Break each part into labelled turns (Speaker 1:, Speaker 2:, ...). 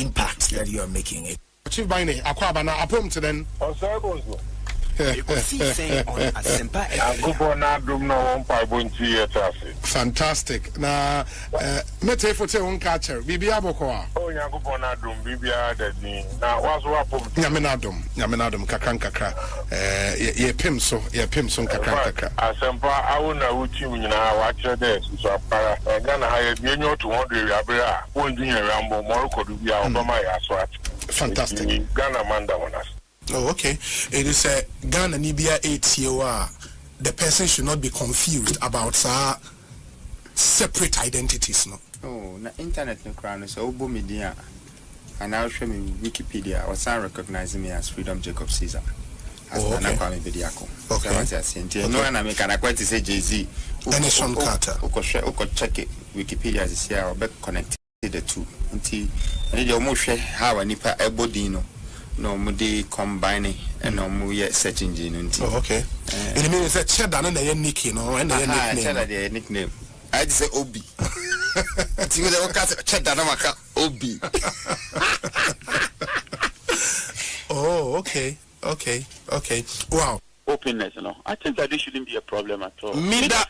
Speaker 1: impact that you are making it.
Speaker 2: Chief Bine, Akwabana, Apom to then.
Speaker 1: Ekosiisen On Asempa
Speaker 2: Fantastic. Na mete fote won catcher. Bibia boko.
Speaker 3: Oh Yakubon Adum, Bibia Dadni. Now was wapum.
Speaker 2: Yaminadum kakra. Ye pim so kakra.
Speaker 3: Asempa, I won't know what you watch your desk. So para Ghana hired me to 100 Abra, 1 junior Rambo, Morocco to be out my aswat.
Speaker 2: Fantastic.
Speaker 3: Ghana Manda on us.
Speaker 1: Oh, okay. It is a Ghana Nibia 8 year. The person should not be confused about separate identities, no.
Speaker 4: Oh, na internet no crown so obo media. And now show me Wikipedia or some recognizing me as Freedom Jacob Caesar. As
Speaker 1: okay.
Speaker 4: Okay. No, and I make an quite to say Jay-Z.
Speaker 1: Anderson Carter.
Speaker 4: Check it. Wikipedia is here or be connected the two. Until you almost how a nipa ebodino. No, mudi combining and no mu search engine.
Speaker 1: Oh, okay. It means that cheddar and the nickname, no, and
Speaker 4: the nickname. I'd say Obi. Obi.
Speaker 1: Oh, okay. Wow.
Speaker 3: Openness, I think that this shouldn't be a problem at all.
Speaker 2: Mida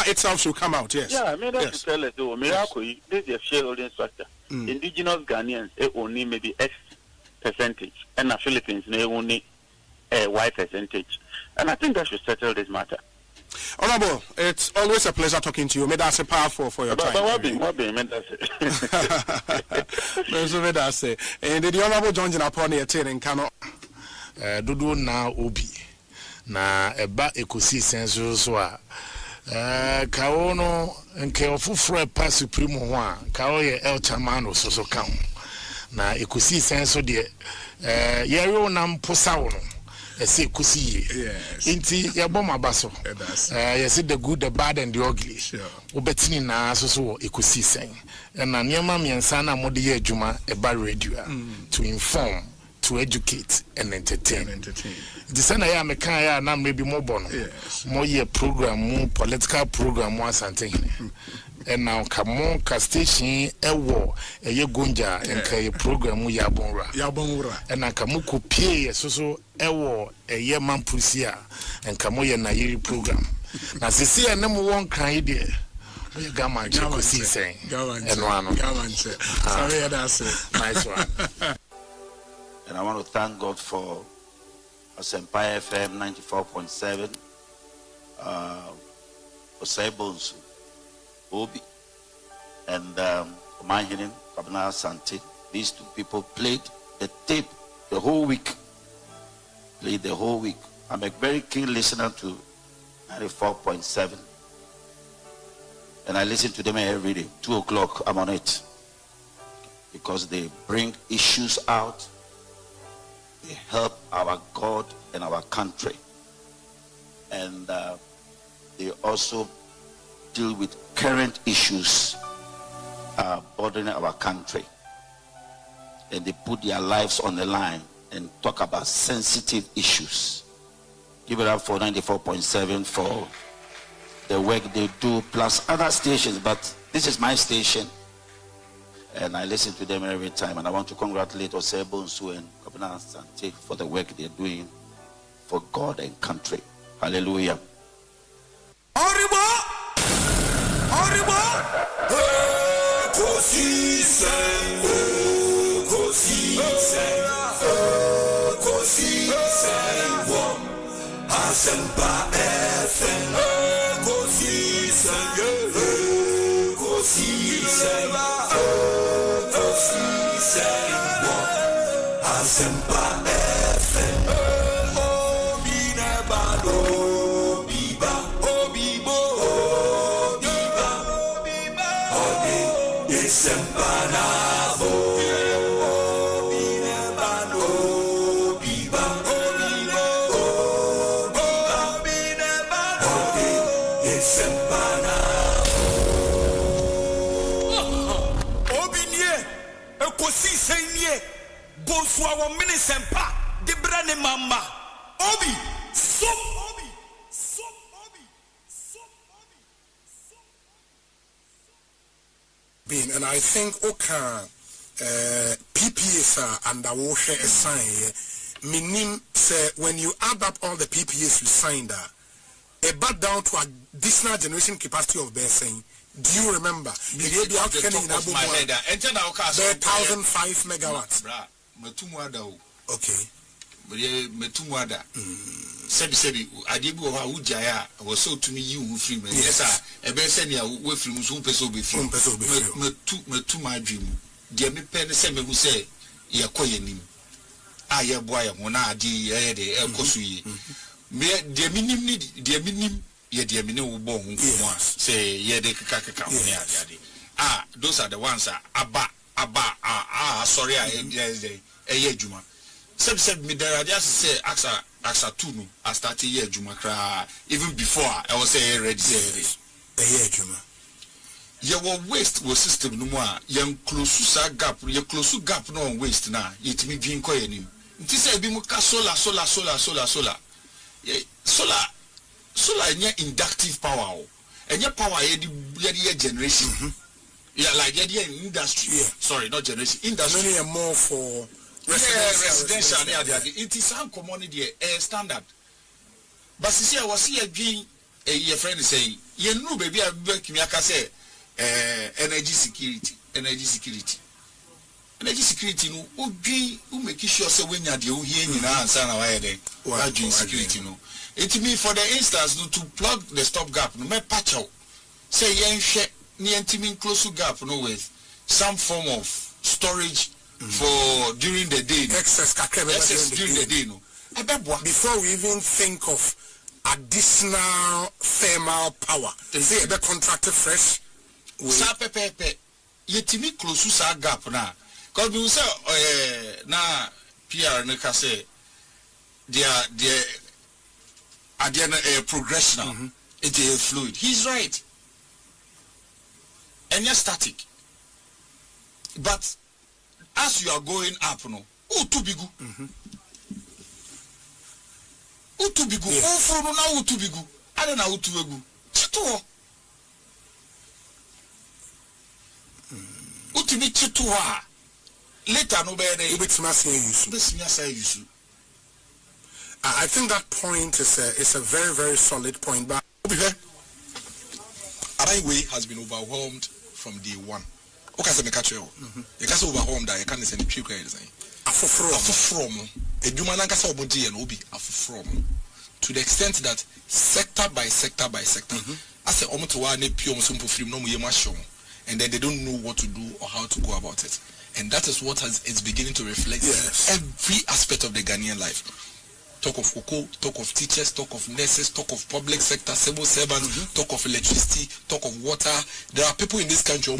Speaker 2: itself should come out, yes.
Speaker 3: Yeah, Mida should tell us, Miracle, this is a shareholding structure. Indigenous Ghanaians, only maybe X percentage, and the Philippines, they only Y percentage. And I think that should settle this matter.
Speaker 2: Honorable, it's always a pleasure talking to you. May that's a powerful for your time.
Speaker 3: What be,
Speaker 2: and the Honorable John Jinaponi attending cannot do now Obi. Na eba Ekosiisen so kaono nke ofufro pa supreme ho a kaoye el chamano so kan na Ekosiisen so de yero nam posawo no ese kusiye inti yabom abaso yesi the good the bad and the ugly obetini na so Ekosiisen na niam miensa na mode ye adwuma eba radio to inform, to educate and entertain. The same I am a kind of maybe more bono, more year program, more political program, more something. And now come on, station a war, a year gunja, and a program we yabonra, and I come to pay so a war, a year man pusia, and come on, Nairi program. Now, see, a number one kind idea. Gamma, Ekosiisen, and one. Sorry, that's it. Nice one.
Speaker 5: And I want to thank God for Asempa FM 94.7, Osebonsu, Obi, and Mahinin, Kabana Santi. These two people played the tape the whole week. I'm a very keen listener to 94.7. And I listen to them every day. 2 o'clock, I'm on it. Because they bring issues out. They help our God and our country. And they also deal with current issues bothering our country. And they put their lives on the line and talk about sensitive issues. Give it up for 94.7 for the work they do, plus other stations. But this is my station. And I listen to them every time. And I want to congratulate Osebonsu and Kabana Sante for the work they're doing for God and country. Hallelujah.
Speaker 6: Asempa FM, Asempa FM, Obina Bado, Biba, Obibo, Biba, Ode, Isempanabo, Obina Bado, Biba, Obibo, Obina Bado, Ode, Isempanabo. Obinye, Ekosiisen Boswa wa minisempa de brane mama Obi so Obi so Obi so Obi
Speaker 1: Being, and I think PPAs are under water a sign. Meaning, say, when you add up all the PPAs you signed, about down to additional generation capacity of saying. Do you remember?
Speaker 7: The top of my head,
Speaker 1: 1,005 megawatts. Okay.
Speaker 7: Metumwada. Sebi adibu wa ujaya was so to me you free me. Yes sir. Ebe send ya we free mu so peso be free. Metu my dream. Dia me pen se me hu say ye koye nim. Ah ye boy ya wona adi ye de ekosu yi. Me dia minim ni dia minim ye dia minim wo bo hu ko say ye de kaka ho ne ade. Ah those are the ones aba sorry ye juma. Said me there just say axa 2 no I started year juma kra even before I was say ready say
Speaker 1: year juma
Speaker 7: your waste was system no more yan close gap your close gap no on waste na yetimi dwin koye nim nti say bi mu ka solar nya inductive power o enya power ye generation yeah like ye industry sorry not generation industry
Speaker 1: many more for
Speaker 7: residential it is some community standard but see I was here doing a friend say you know baby I me aka say energy security no obi who make sure say when you dey hear nyina answer na why dey energy security no it mean for the instance no to plug the stop gap no me patch out say yen hwe ne ntimi close gap no with some form of storage for during the day
Speaker 1: excess
Speaker 7: during the day no
Speaker 1: before we even think of additional thermal power say the contracted fresh
Speaker 7: sa pepe yetimi close sa gap na cause we say na PR no ka say there at the end progression it is fluid. He's right, and you're static, but as you are going up, no, too big. Too big. Oh, for now, too big. I don't know how to go. Chito. Utimi chito. Later, no better.
Speaker 1: I think that point is a very, very solid point. But
Speaker 8: Araiwe has been overwhelmed from day one. Okay, so me catch you. You can't overwhelmed that you can't send the tree credit. From a human kasa omoji and obi from to the extent that sector by sector, as a omotowa ne pure musumpo film no muyema show, and then they don't know what to do or how to go about it, and that is what is beginning to reflect in every aspect of the Ghanaian life. Talk of Oko, talk of teachers, talk of nurses, talk of public sector, civil servants, talk of electricity, talk of water. There are people in this country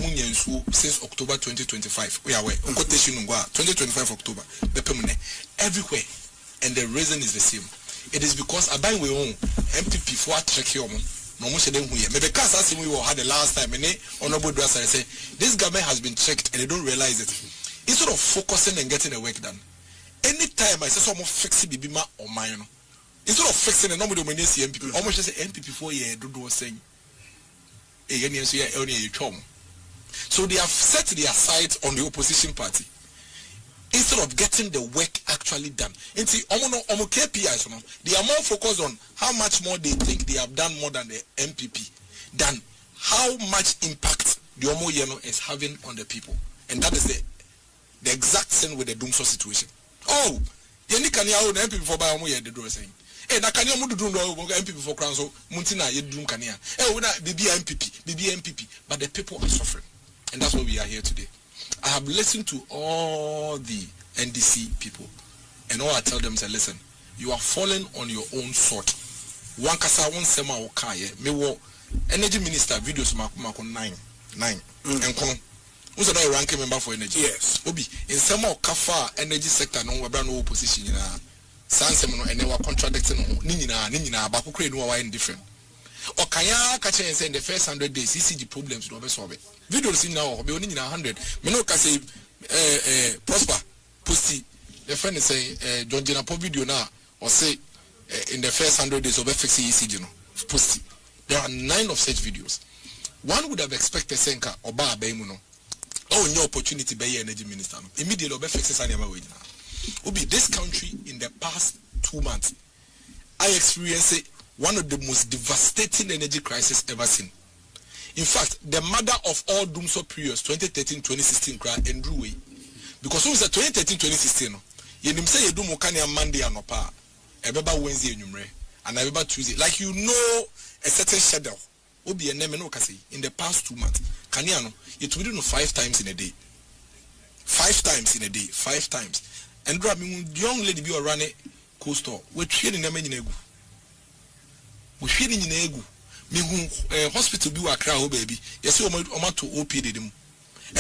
Speaker 8: since October 2025. We are aware. 2025 October. Everywhere. And the reason is the same. It is because I buy we own MPP for a check here. No more than we maybe because as we had the last time and honorable dresser say this government has been checked and they don't realize it. Instead of focusing and getting the work done. Anytime I say someone fix it, bibima or mine. Instead of fixing it, nobody will see MPP. Almost say MPP 4 years do saying. So they have set their sights on the opposition party instead of getting the work actually done. And see, KPIs, they are more focused on how much more they think they have done more than the MPP than how much impact the Omo Yeno is having on the people. And that is the exact same with the Doomso situation. Oh, yeni kani awo na MPP for ba omo ye de do saying. Na kani omo do MPP for crown so muntina ye dum kani a. We na BB MPP, but the people are suffering. And that's why we are here today. I have listened to all the NDC people, and all I tell them is, listen, you are falling on your own sword. One kasa one sema okaye me wo energy minister videos mako 9 and kono. Who's a ranking member for energy?
Speaker 1: Yes.
Speaker 8: Obi in some of Kafa energy sector no we no opposition na sansem no ene wa contradicting no ni nyina ba ko kure no wa indifferent. Okaya ka chen say in the first 100 days ECG problems no be solve. Videos in now be oni nyina 100. Me no ka say prosper posti the friend is say John Jina po video na or say in the first 100 days of fix ECG no posti. There are 9 of such videos. One would have expected Senka or Ba Bemuno. Oh, no opportunity by energy minister. Immediately, be fix this animal way now. Obi, this country in the past 2 months, I experienced one of the most devastating energy crises ever seen. In fact, the mother of all doomsday periods, 2013-2016, cry and drew away. Because it was 2013-2016, you didn't say you do mokani on Monday and Opa, Ebeba Wednesday and Numre, and Ebeba Tuesday. Like you know a certain shadow. Obi and Nemeno Kasi in the past 2 months. Kaniano, it will do 5 times in a day. 5 times in a day, 5 times. And young lady be running coastal. We're training them in Egu. We're training in Egu. Hospital be a crowd, baby. Yes, you want to OPD them.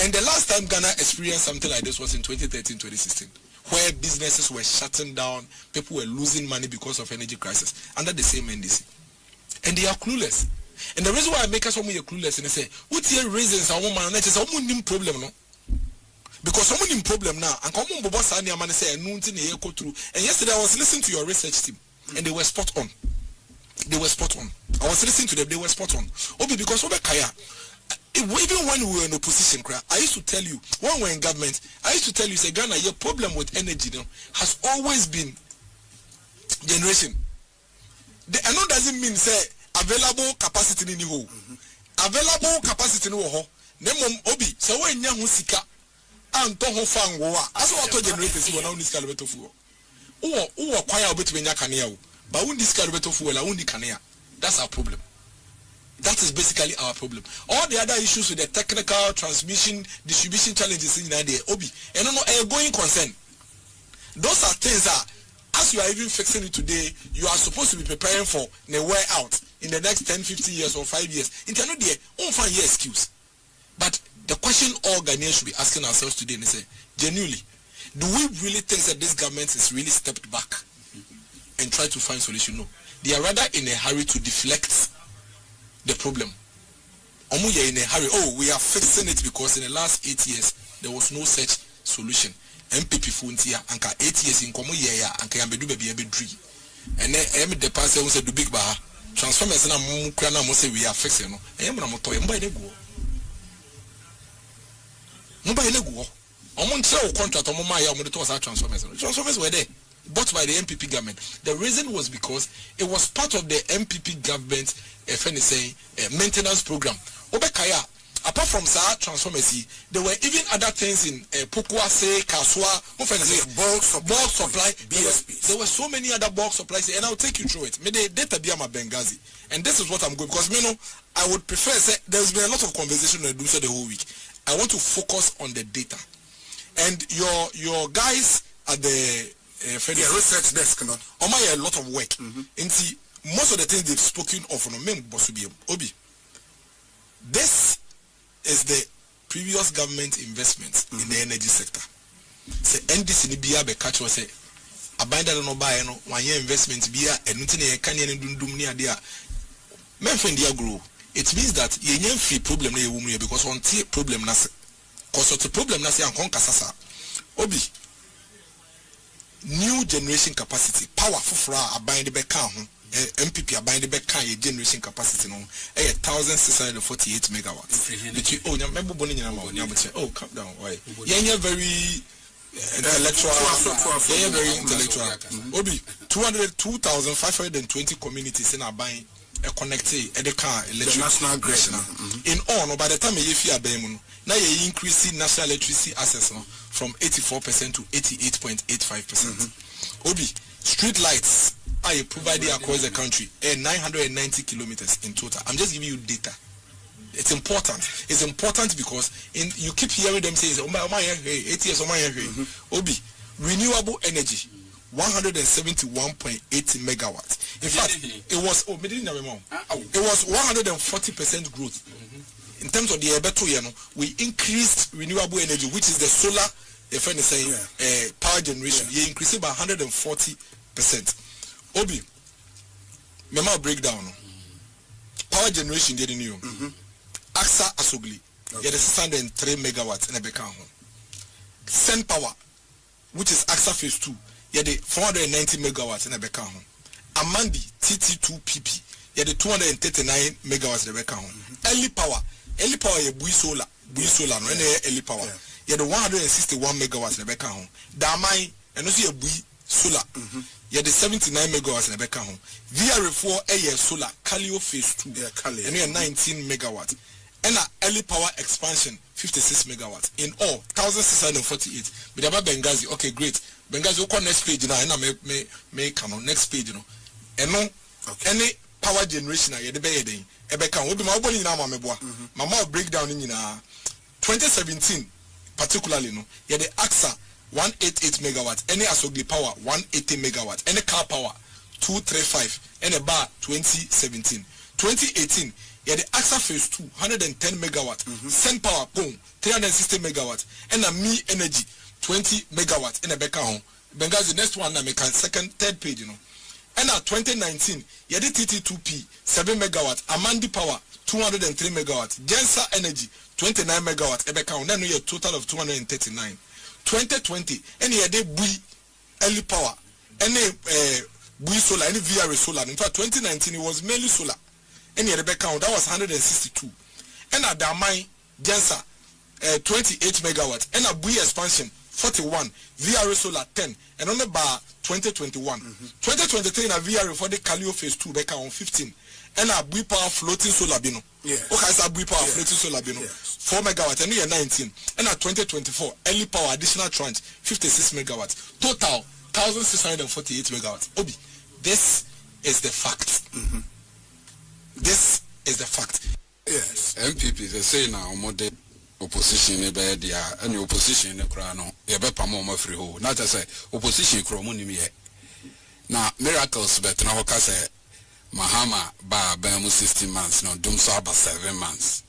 Speaker 8: And the last time Ghana experienced something like this was in 2013-2016, where businesses were shutting down, people were losing money because of energy crisis under the same NDC. And they are clueless. And the reason why I make us some clueless and I say, what's your reasons? I want my some problem, no? Because someone in problem now, and come on, boss, and man say, nothing here go through. And yesterday I was listening to your research team, and they were spot on. They were spot on. I was listening to them, they were spot on. Obi, because over Kaya, even when we were in opposition, I used to tell you, when we were in government, I used to tell you, say, Ghana, your problem with energy has always been generation. I know doesn't mean, say, available capacity in the whole. Available capacity in the whole. Nemom Obi, so when you sika, and toho fan war, as auto generators who are now this caliber of war. Who acquire between Yakania, but when this caliber of war, I only Kania. That's our problem. That is basically our problem. All the other issues with the technical transmission, distribution challenges in the Obi, and no going concern. Those are things that, as you are even fixing it today, you are supposed to be preparing for the way out in the next 10, 15 years or 5 years. It's not there, won't find your excuse. But the question all Ghanaians should be asking ourselves today is, genuinely, do we really think that this government is really stepped back and try to find solution? No. They are rather in a hurry to deflect the problem. In a hurry. Oh, we are fixing it because in the last 8 years there was no such solution. MPP Funtia anka 8 years in komo year anka yambedu baby ebedri. And then the pastor who said do big bar transformers na mu kra na mo say we are fixing no. Em na mo to em ba ile go. Mo ba ile go. Omo ntre contract omo ma ya omo de to sa transformers. Transformers were there, bought by the MPP government. The reason was because it was part of the MPP government maintenance program. Obekaya, apart from transformers, there were even other things in Pukwase, Kaswa, bulk supply. There were so many other bulk supplies, and I'll take you through it. May the data be my Benghazi. And this is what I'm going, because I would prefer, there's been a lot of conversation on the whole week. I want to focus on the data. And your guys at the research desk, a lot of work. And see, most of the things they've spoken of Obi. This is the previous government investment in the energy sector. Say NDC ni biya be catch say abanda no buy no one year investment biya and nothing e kan ye ndum ni ade a menfen dia grow. It means that ye nyen free problem na ye wum because on tie problem na se cause of the problem na se ankon kasasa. Obi, new generation capacity, power for abanda be kan ho. MPP are buying the back generation capacity no 1,648 megawatts. Calm down. Why? Yeah, very intellectual. Very intellectual. Obi 2,520 communities in our buying a connected the car electric national grid. In all, by the time you fear Bemun, now you increasing national electricity access from 84% to 88.85%. Obi street lights are provided across the country, 990 kilometers in total. I'm just giving you data. It's important. It's important because you keep hearing them say, 8 years, Obi, renewable energy, 171.8 megawatts. In fact, it was 140% growth. In terms of the Ebeto, we increased renewable energy, which is the solar, power generation. You increased it by 140%. Obi, mema breakdown. Power generation did new. AXA Asogli, you 603 megawatts in a bekan. Sen Power, which is AXA phase 2, you 490 megawatts in a bekan. Amandi TT2PP, you 239 megawatts in a bekan. Early Power, you bui solar, bui solar no na early power ye the 161 megawatts na beka ho da man eno so ye bui solar ye the 79 megawatts na beka ho VR4 eye solar Calio phase 2 eno ye 19 megawatts and early power expansion 56 megawatts in all 1648 with about Benghazi. Okay, great. Benghazi go next page now and me come next page no eno any power generation ye de be den e be kan obi ma obo ni na ma meboa mama breakdown ni na 2017 particularly no ye the AXA 188 megawatts any asogli power 180 megawatts any car power 235 and a bar 2017 2018 yeah, the AXA phase 2 110 megawatts Sen power boom 360 megawatts and a me energy 20 megawatts in a beka home Benghazi next one na make second third page you know and at 2019 yeah the TT2P 7 megawatts Amandi power 203 megawatts Gensa energy 29 megawatts e beka home then we a total of 239 2020 and yeah they bui early power any bui solar any VR solar in fact 2019 it was mainly solar. Any other count that was 162 and at the mine Gensa 28 megawatts and a bui expansion 41 VR solar 10 and on the bar 2021 2023 na VR for the Calio phase 2 back on 15 and a bui power floating solar bino okay so a bui power floating solar bino 4 megawatts and we are 19 and at 2024 early power additional tranche 56 megawatts total 1648 megawatts obi this is the fact. This is the fact.
Speaker 9: Yes. MPP they say now modern opposition e be dia any opposition ne kra no e be pamo ma free ho. Not just say opposition kro mo nim ye. Na miracles bet na ho ka say Mahama ba mu 16 months no dum so about 7 months.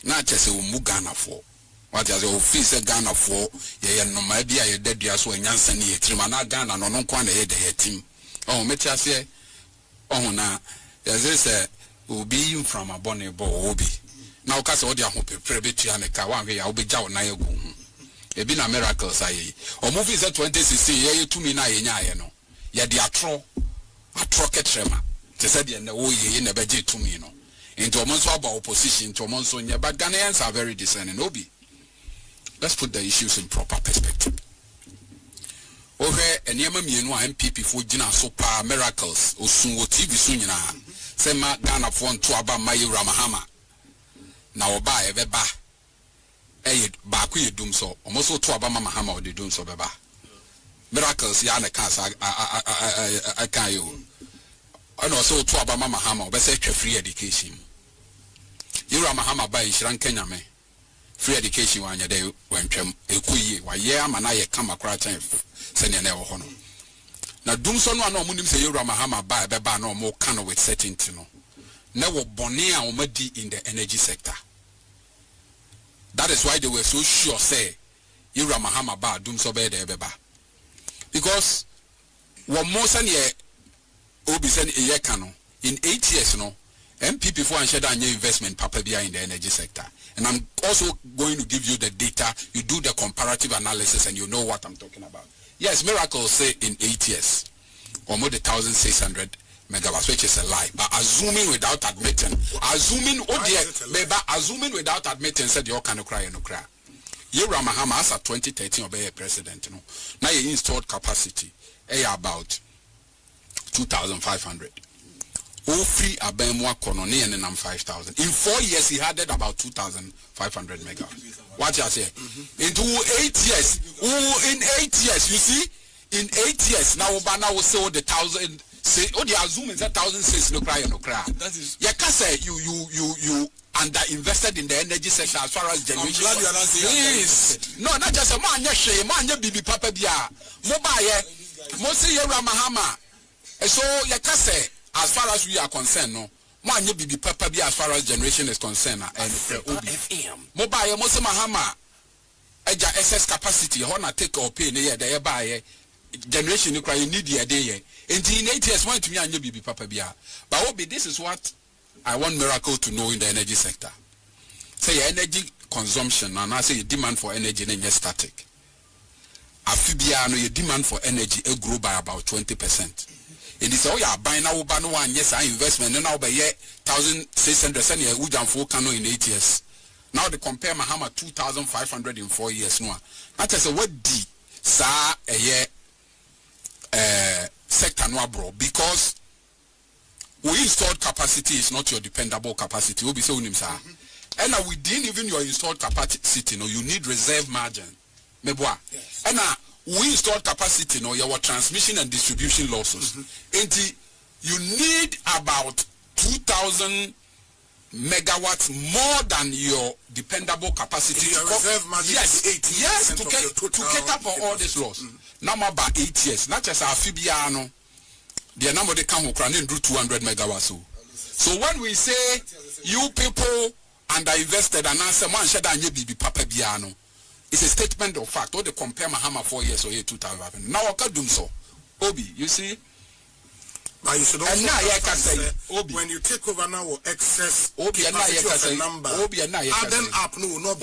Speaker 9: Na che say mu Ghana for. What as o fi say Ghana for ye no ma bia ye dadua so anyansa ne ye trima na Ghana no no kwa na ye de ye team. Oh me cha say oh na yes say obi from a bonny bo obi now case all the prebetu and ka wan ya obi ja na egu ebi na miracles ayi o movie say 2016 ye to me na ye nya ye no ye de atro ketrema te say de na o ye na beje to me no into omo so about opposition to omo so nya but Ghanaians are very discerning obi. Let's put the issues in proper perspective. Okay, enema mienu a MPP fo gina so pa miracles osun wo TV so nyina sema Ghana fo nto aba Mayura Mahama na oba ebeba ba ku yedum so omo so to aba Mahama o de dum so beba miracles ya na kansa I can you and also to aba Mahama o be say free education Yura Mahama ba Ihran Kenya me free education wanya dey wantwam ekuyi wa ye ama na ye kama kora chan sene na ho no na dum so no ana omunim se Yura Mahama ba beba na omo kan with certainty no na wo bone a omadi in the energy sector. That is why they were so sure say Yura Mahama ba dum so be there beba because wo mo sane obi sane e ye kan no in 8 years no MPP for and share investment papa bia in the energy sector. And I'm also going to give you the data. You do the comparative analysis and you know what I'm talking about. Yes, miracles say in 8 years, almost 1,600 megawatts, which is a lie. But assuming without admitting, assuming without admitting, said you can cry and cry. Yura Mahama as a 2013 obey president. Now you installed capacity about 2,500. Free Abemwa Kononi and 5,000. In 4 years, he added about 2,500 megawatts. What you say? Into 8 years. In 8 years, you see? In 8 years, now Obana will say all the 1,000. Say, oh, the assume is 1,000 says no cry, no cry. That is. You can say you under invested in the energy sector as far as generation. I'm glad you are not saying no, not just a man, man, bibi papa bia. Mobile, Mosi Yura Mahama. So you can say. As far as we are concerned, no, man, you be papa be as far as generation is concerned, and mobile, Mose Mahama, Eja SS capacity, Hona take or pay, they buy generation, you cry, you need the day, and in 8 years, want to me and you be papa bia. But Obi, this is what I want Miracle to know in the energy sector. Say energy consumption, and I say demand for energy, and you're static. Afibia, no, your demand for energy will grow by about 20%. And it's all buying now, yes, I investment and now by 1,600 and Ujan for cano in 8 years. Now they compare Mahama 2,500 in 4 years. No, that is a what D sa a year sector no bro, because we installed capacity is not your dependable capacity. We be so unim sa. And now within even your installed capacity, no, you need reserve margin. Meboa. And now we installed capacity, no, your transmission and distribution losses. And you need about 2,000 megawatts more than your dependable capacity.
Speaker 1: Your reserve margin
Speaker 9: yes, to cater for all this loss. Now about 8 years. Not just our Fibiano. The number they come and do 200 megawatts. So when we say you people underinvested and answer one shed and you be Papa Biano, it's a statement of fact. Or they compare Mahama 4 years or 2000. Now I can do so. Obi, you see.
Speaker 1: But you should also when you take over now excess capacity of a number, add them up no not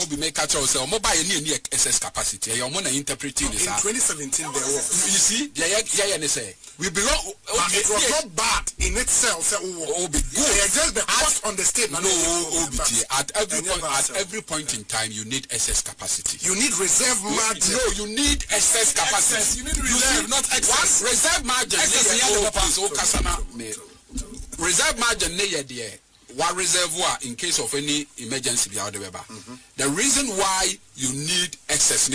Speaker 1: be
Speaker 9: make catch yourself mobile any excess capacity. You're more interpreting this.
Speaker 1: In 2017 there was.
Speaker 9: You see, say we belong.
Speaker 1: It was not bad in itself.
Speaker 9: Obi,
Speaker 1: just the cost on the state.
Speaker 9: No, Obi, at every point in time you need excess capacity.
Speaker 1: You need reserve margin.
Speaker 9: No, you need excess capacity.
Speaker 1: You need reserve, not excess.
Speaker 9: Reserve margin. Reserve margin one reservoir in case of any emergency. The reason why you need excess,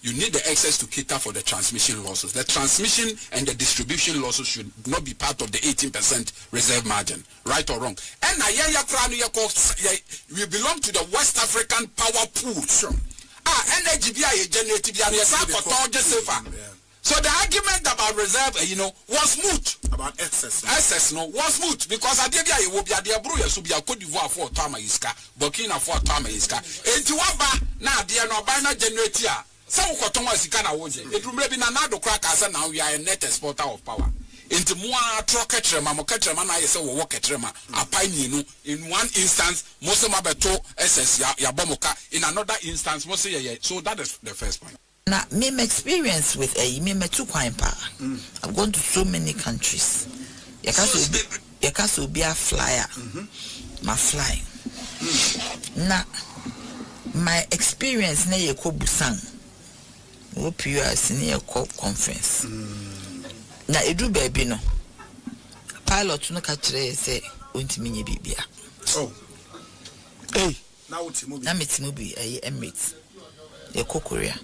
Speaker 9: you need the excess to cater for the transmission losses. The transmission and the distribution losses should not be part of the 18% reserve margin, right or wrong. And we belong to the West African power pool. Sure. Energy generated so the argument about reserve, was moot.
Speaker 1: About excess.
Speaker 9: Excess, was moot because I did will be at the Abruya, so be a Cote d'Ivoire for Tama Iska, Burkina for Tama Iska. And to Waba, now they are not bina generator. Some Kotoma Sikana Woje. It will be another crack as now we are a net exporter of power. Into Mua Troketrema, Moketrema, I say, Woketrema, a pine in one instance, Mosema Beto, SS Yabomoka, in another instance, Mose. So that is the first point.
Speaker 10: Now, me experience with a me too quite power. I've gone to so many countries. Yakaso be a flyer. My flying. Now, my experience na yeko Busan. Hope you are senior conference. Na edu baby no. Pilot no kachire say untimi nye bibia.
Speaker 1: Oh.
Speaker 10: Hey. Na metimu bi Emirates. Yeko Korea.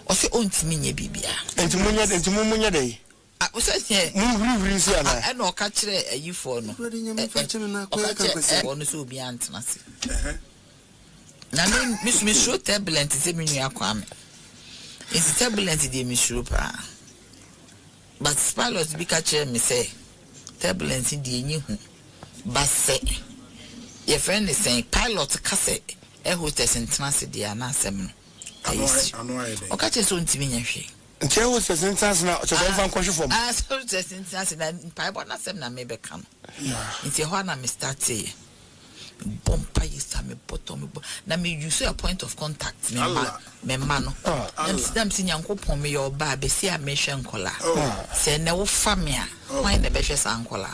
Speaker 10: Ose ontimi nye bibia.
Speaker 2: Entimunya dey.
Speaker 10: Ah, o say here.
Speaker 2: Mu si ana.
Speaker 10: E no kachire ayifo no. Ono so obi antena se. Na me show turbulent say me nua kwame. It's turbulent dey me show pa. But pilots be catch me say turbulence dey nyi hu. But say your friend is saying pilot kase hostess intena se dey na asem no. O catch so ntimi nya hwe.
Speaker 2: Nche hostess intena na o chego fan kwahwe fom.
Speaker 10: So hostess intena na pilot na asem na me be kam. Nti ho na me start say bompa yisa me bottom na me use a point of contact me ma no them si nyankopon me your ba be si a me hwe nkola se na wo fa me a wan na be hwe sa nkola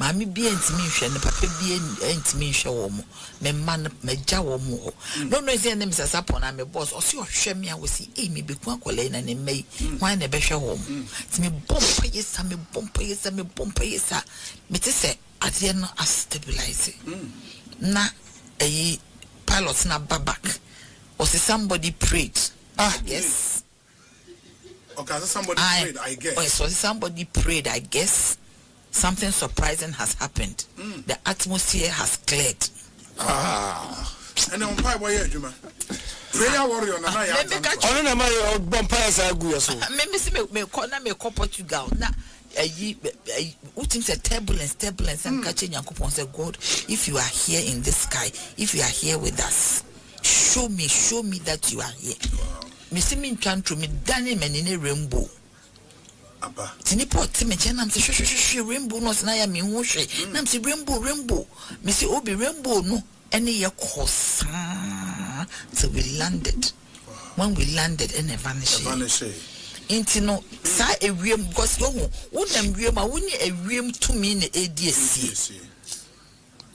Speaker 10: ma me bi entimi hwe ne papa bi entimi hwe wo mo me ma no magya wo mo no say na me sasa pon na me boss o si o hwe me a wo si me be ku akola na ne mai wan na be hwe wo mo ti me bompa yisa me te say at the end of stabilizing. Na a pilot na back. Or somebody prayed. Yes.
Speaker 1: Okay, so somebody prayed, I guess.
Speaker 10: Oh, so somebody prayed, I guess. Something surprising has happened. The atmosphere has cleared.
Speaker 1: And on pie boy, Juma. Prayer warrior na ya.
Speaker 2: Ono na my vampires agu so.
Speaker 10: Me corner me ko Portugal. Na say turbulence and catching Yankopon say God, if you are here in this sky, if you are here with us, show me that you are here. Me see me trying to me dani men in a rainbow.
Speaker 1: Abba.
Speaker 10: Tini pot me chena me say rainbow no na ya me hu hwe. Na me say rainbow. Me say obi rainbow no any ye course. So we landed. When we landed and vanished. Intino, sa a ream because wouldn't ream, I wouldn't a ream to me in the ADSC.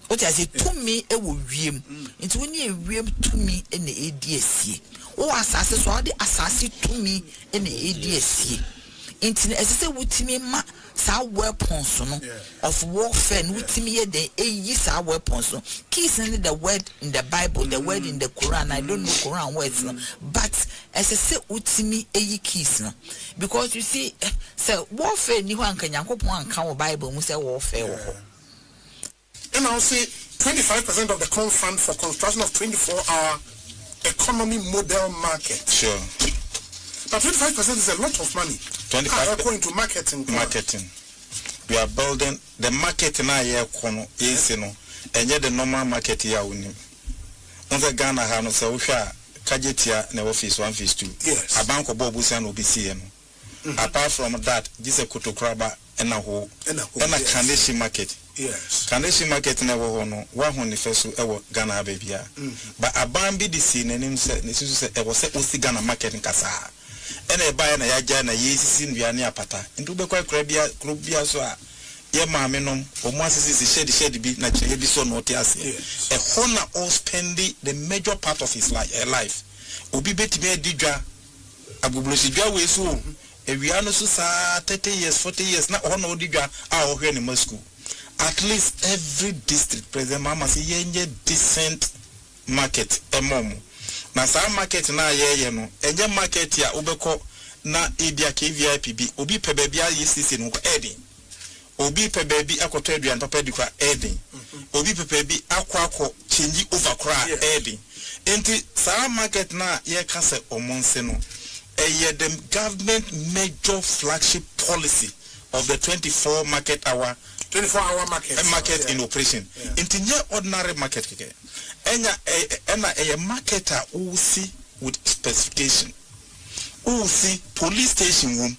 Speaker 10: What I say to me, it will ream. It's when you ream to me in the ADSC. Oh, assassins or the assassin to me in the ADSC. Intino, as I say, with me, sa weapons of warfare, with me, the years our weapons. Keys in the word in the Bible, the word in the Quran. I don't know Quran words, but as I say, with me, a keys, because you see, so warfare, you one can count Bible, we say warfare.
Speaker 1: And I'll say 25% of the fund for construction of 24-hour economy model market.
Speaker 2: Sure.
Speaker 1: But 25% is a lot of money.
Speaker 2: 25
Speaker 1: going to marketing.
Speaker 2: We are building the market in our year corner, yes, you know, and yet the normal market here. On the Ghana, Hano, so Kajetia, never fees 1 fees 2.
Speaker 1: Yes.
Speaker 2: A bank of Bobusan will be seen. Apart from that, this is a Kutokraba and a whole and a Kandeshi market.
Speaker 1: Yes.
Speaker 2: Kandeshi market never hono, one honey first ever Ghana baby. But a bambi the scene and him said, it was a Ghana market in Kasa. And a buy and a yajana yeast in Viania Pata. And to be quite crabia, Clubia soa. Ye mamminum, or once is the shady be naturally so notias. A honor all spending the major part of his life. Obi bet me a didra, a bublusija way so. A Viano Susa 30 years, 40 years, not honor didra, our here in Moscow. At least every district, President Mama say yenye decent market, a momo. Na sa market na ye no enye market ya ubeko na ebia KVIPB obi pe baby ayisisi no edi obi pe baby akoto aduan papa di kwa edi obi pe baby akwa change over kra edi enti sa market na ye ka se omonse no eye the government major flagship policy of the 24 market hour
Speaker 1: 24-hour market
Speaker 2: in operation enti nye ordinary market keke ena a marketer who see with specification who see police station room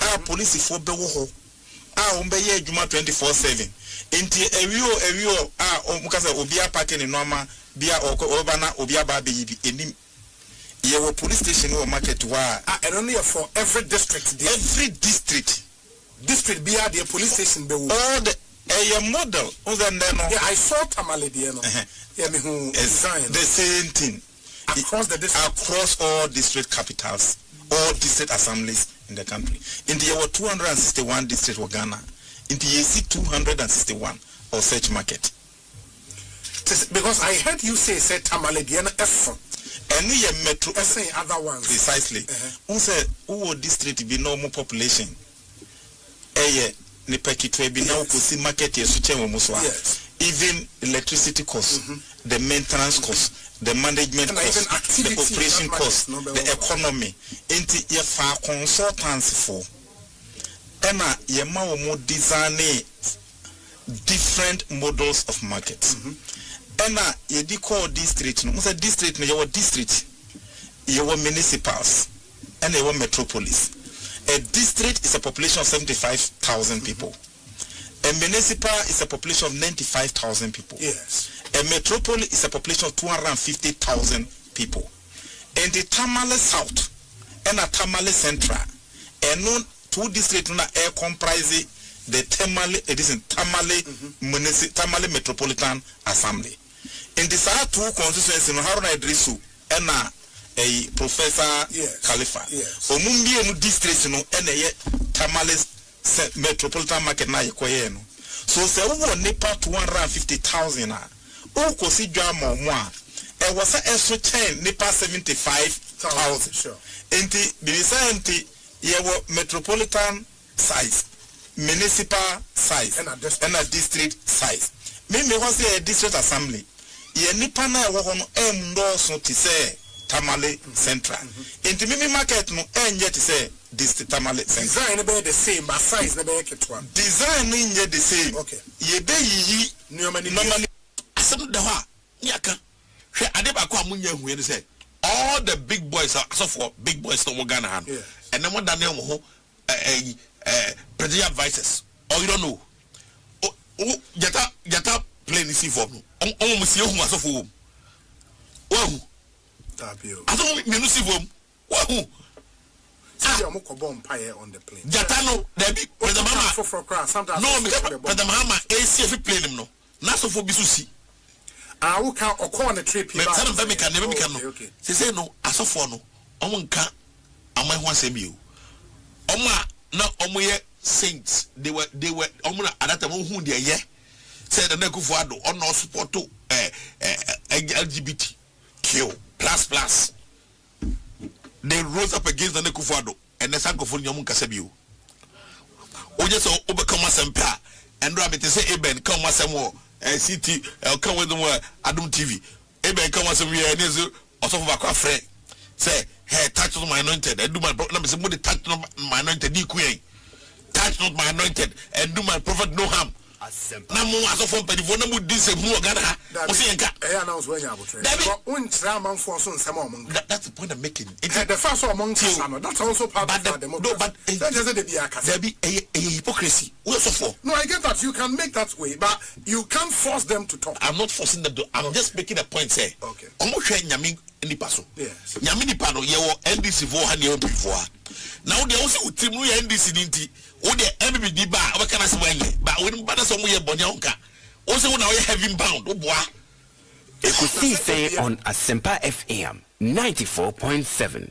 Speaker 2: our police for bewo our umbeye juma 24/7 enti ewio mukasa obia parking in normal bia obana obia ba be yibi enim ye police station or market wa
Speaker 1: and only for every district bia the police station be
Speaker 2: all the a model
Speaker 1: I saw Tamale Diano. Design
Speaker 2: the same thing
Speaker 1: across the district,
Speaker 2: across all district capitals, all district assemblies in the country. In the year 261 district of Ghana, in the year 261 or such market.
Speaker 1: Because I heard you say Tamale Diano F.
Speaker 2: And we metro
Speaker 1: say other ones
Speaker 2: precisely. Who said who district be no more population? Market even electricity costs, the maintenance costs, the management costs, the operation costs, the economy. Into your far consultancy for Emma Yama designing different models of markets. Emma you call district, no district, your district, your municipals, and your metropolis. A district is a population of 75,000 people. A municipal is a population of 95,000 people.
Speaker 1: Yes.
Speaker 2: A metropolis is a population of 250,000 people. And the Tamale South and a Tamale Central, and no two districts air comprise the Tamale Tamale Metropolitan Assembly. In the South two constituencies, no Haruna Idrisu and a Professor Khalifa. Omumbi enu district no ene Tamale Metropolitan Market na yekoye no. So se wo nipa 250,000 a o kosi dwama mo a e wasa eso chain nipa 75,000.
Speaker 1: Sure.
Speaker 2: Enti bibisa enti yewo metropolitan size, municipal size and a district size. Me was a district assembly. Ye nipa na wo no endorse to say Tamale Central. In the mimi market no enye to say this Tamale Central.
Speaker 1: Design be the same but size na be ketwa.
Speaker 2: Design enye the same.
Speaker 1: Okay.
Speaker 2: Ye be yi normally
Speaker 8: asem da ho nyaka hwe ade ba ko amunya hu ye say all the big boys are so for big boys no Ghana han. And then what that name ho presidential advisors. Or you don't know. Jata plane is for no. On musi hu aso for. Wow.
Speaker 1: Tapio.
Speaker 8: I don't mean to see them. Wow.
Speaker 1: See you moko bomb pie on the plane.
Speaker 6: Jatano, Debbie, President Mahama.
Speaker 1: For crash, sometimes.
Speaker 6: No, President Mahama, ACF plane him no. Naso for bisusi.
Speaker 1: I will count or call on the trip.
Speaker 6: But some of them can never become no. They say no, as of for no. Omunka, Amma once a meal. Oma, no, Omoye saints. They were Omuna at that time who they ye. Said the Nekufuado on no support to LGBT kill plus. They rose up against the Nekufuado and the Sankophone Yamunka Sebu. Oja so overcome Asempa and rabbit say Eben come more CT come with them Adum TV. Eben come some year and also for a friend. Say, hey, touch not my anointed and do my number somebody touch not my anointed touch not my anointed and do my prophet no harm. Namu aso from Pedifo namu dise mu ogana ha. Osenka.
Speaker 1: Announce when you have train.
Speaker 6: That's the point I'm making.
Speaker 1: The first among that's also part of the democracy.
Speaker 6: But there be a hypocrisy. We also for.
Speaker 1: No, I get that you can make that way, but you can't force them to talk.
Speaker 6: I'm not forcing them to. I'm just making a point. Say.
Speaker 1: Okay.
Speaker 6: Omo hwe nyame nipa so.
Speaker 1: Yes.
Speaker 6: Nyame nipa no ye wo NDC for ha ne before. Now they also utimu ye NDC ninti. O de MBD ba o kana se wanye. Ba we mbada so mo ye boni onka. O se wo na we heaven bound. O boa.
Speaker 11: Ekosiisen on Asempa FM 94.7.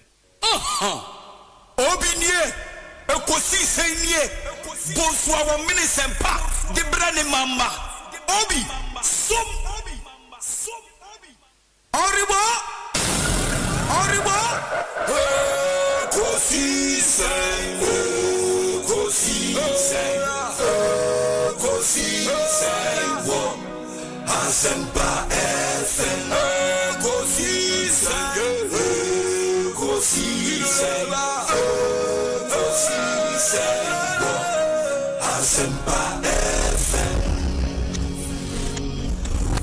Speaker 6: Obinie Ekosiisen nie Bonsoir wa minisempa de brane mama Obi som Oribo Ekosiisen wo Asempa FM Ekosiisen Asempa FM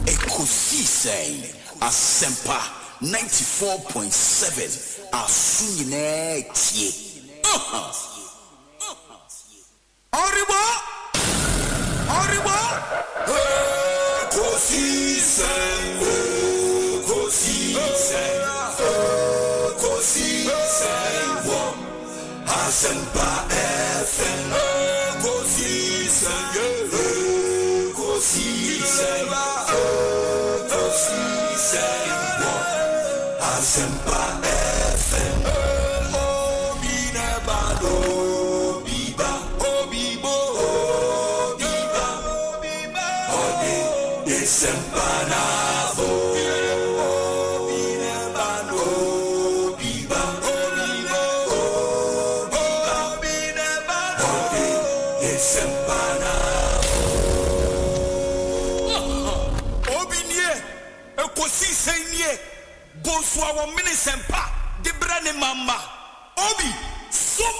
Speaker 6: Ekosiisen Asempa 94.7 Asunyine tie Oribo Ekosiisen wo Asempa FM Ekosiisen wo Asempa FM Bonsoir wa minisempa de brane mama Obi som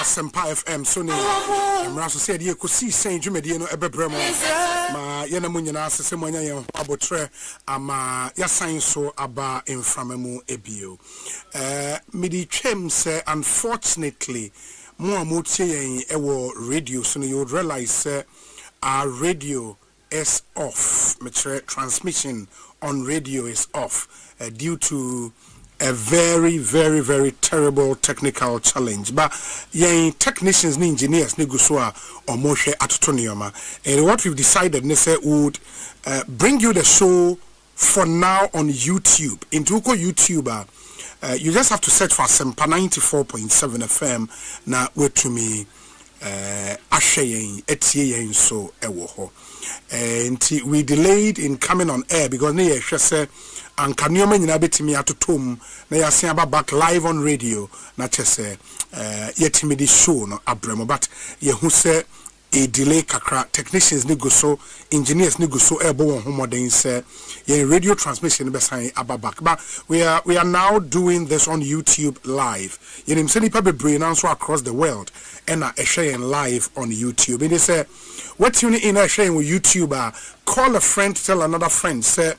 Speaker 1: Asempa FM so ne mraso said Ekosiisen dwumedie no ebebrem ma ye na munyina asese mwanya ye abotre ama ya so aba inframamu ebio midi twem say unfortunately mo amotie yen ewo radio so you would realize our radio is off, transmission on radio is off due to a very, very, very terrible technical challenge. But yeah, technicians and engineers negusua or moshe atutonioma. And what we've decided nese would bring you the show for now on YouTube. Into YouTuber, you just have to search for Asempa 94.7 FM. Na to me ashayen etiyen so ewoho. And we delayed in coming on air because ne say and kanyoma nyina betimi atotom na yase aba back live on radio na chese yetimi di show no abremo but ye hu say a delay kakra technicians ni go so engineers ni go so ebo won homoden say ye radio transmission be san aba back but we are now doing this on YouTube live ye nim say nipa bebre na so across the world and a share live on YouTube and they say what you in a share with YouTuber call a friend, tell another friend, say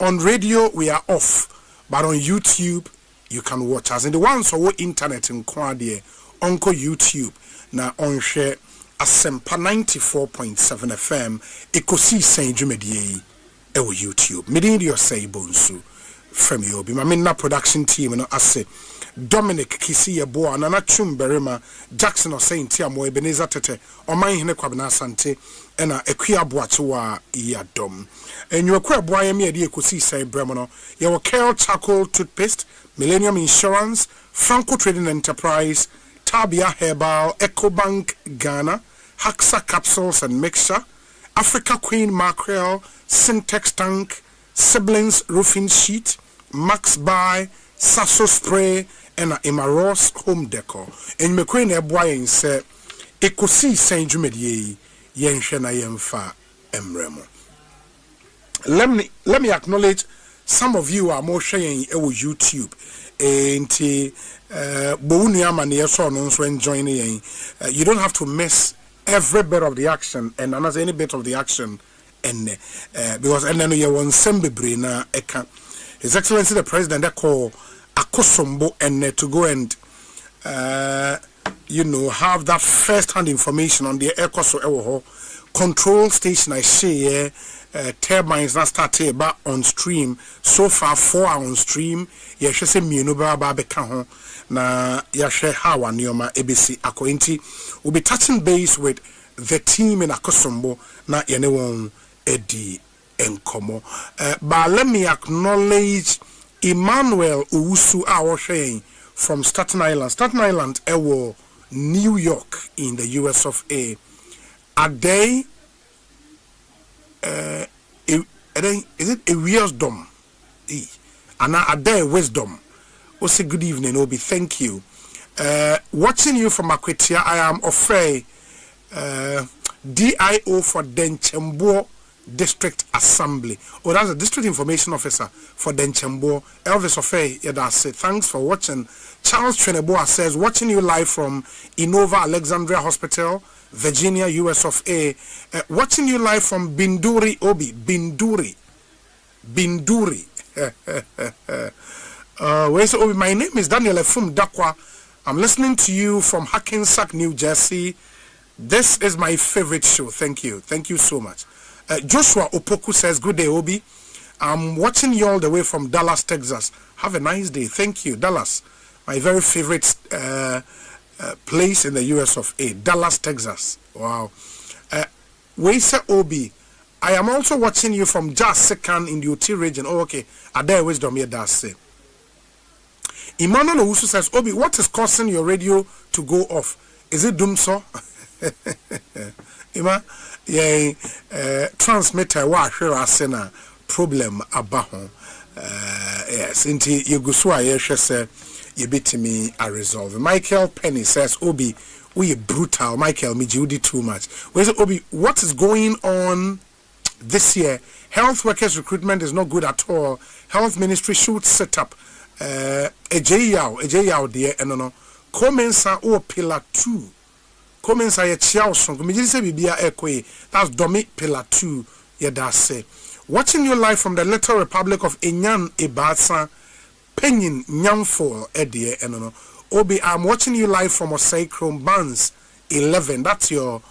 Speaker 1: on radio we are off, but on YouTube you can watch us. And the ones who internet in Kwade, Uncle YouTube, na on share Asempa 94.7 FM, Ekosiisen dwumedie ewo YouTube. Midi your say bonsu from you. Be my minna production team no ase Dominic Kisi Yeboa Nana Chumberima Jackson or Saint Tiamo Ebenezer Tete or my hine kwabna sante ena ekwia boachewa ya dom enyo ekwa boa me de Ekosiisen bremono ye wo Care Charcoal Toothpaste, Millennium Insurance, Franco Trading Enterprise, Tabia Herbal, Ecobank Ghana, Haxa Capsules and Mixture, Africa Queen Mackerel, Syntex Tank, Siblings Roofing Sheet, Max Buy, Sasso Spray and Emaros Home Decor. And me kwen e boa yen se Ekosiisen dwumedie yen hwe na yemfa emremo. Let me acknowledge some of you are more sharing ewo YouTube and bounu amane so no so enjoying yen. You don't have to miss every bit of the action and another any bit of the action and because and then you want sembebre na eka His Excellency the President they call Akosombo and to go and have that first-hand information on the Ekoso Ewoho control station I share turbines that started back on stream so far 4 are on stream ye hwese mienu ba beka ho na ya hwe hawa nioma ebesi akointi will be touching base with the team in Akosombo na ye ne won edi enkomo but let me acknowledge Emmanuel Owusu Awoshen from Staten Island ewo New York in the US of A. A day is it a wisdom? And a day wisdom. Say good evening, Obi. Thank you. Watching you from Akwetia, I am Ofei DIO for Denchembo District Assembly. Oh, that's a district information officer for Denchembo. Elvis Ofei, yeah, that's it. Thanks for watching. Charles Treneboa says, watching you live from Innova Alexandria Hospital, Virginia, US of A. Watching you live from Binduri, Obi. Binduri. Where's Obi? My name is Daniel Efum Dakwa. I'm listening to you from Hackensack, New Jersey. This is my favorite show. Thank you. Thank you so much. Joshua Opoku says, good day, Obi. I'm watching you all the way from Dallas, Texas. Have a nice day. Thank you, Dallas. My very favorite place in the US of A, Dallas, Texas. Wow. We say Obi, I am also watching you from Jas Second in the UT region. Oh, okay. Adair wisdom here does say. Emmanuel Owusu says, Obi, what is causing your radio to go off? Is it Dumso? Ima, transmitter wa hwere asena problem abaho. Yes, inti yeguswa yehwe se yebetimi a resolve. Michael Penny says, Obi, we brutal. Michael, Mijudi too much. Where's Obi? What is going on this year? Health workers recruitment is not good at all. Health ministry should set up a JYAO dear no. Comensa or pillar 2. Comensa ye chiao song. Mijise bibia ekwe. That's Domi pillar 2. Yeah, that's say. Watching you live from the Little Republic of Enyan Ebasa, Penyin Nyamfo Edie no. Obi, I'm watching you live from Osei Chrome Bands 11. That's your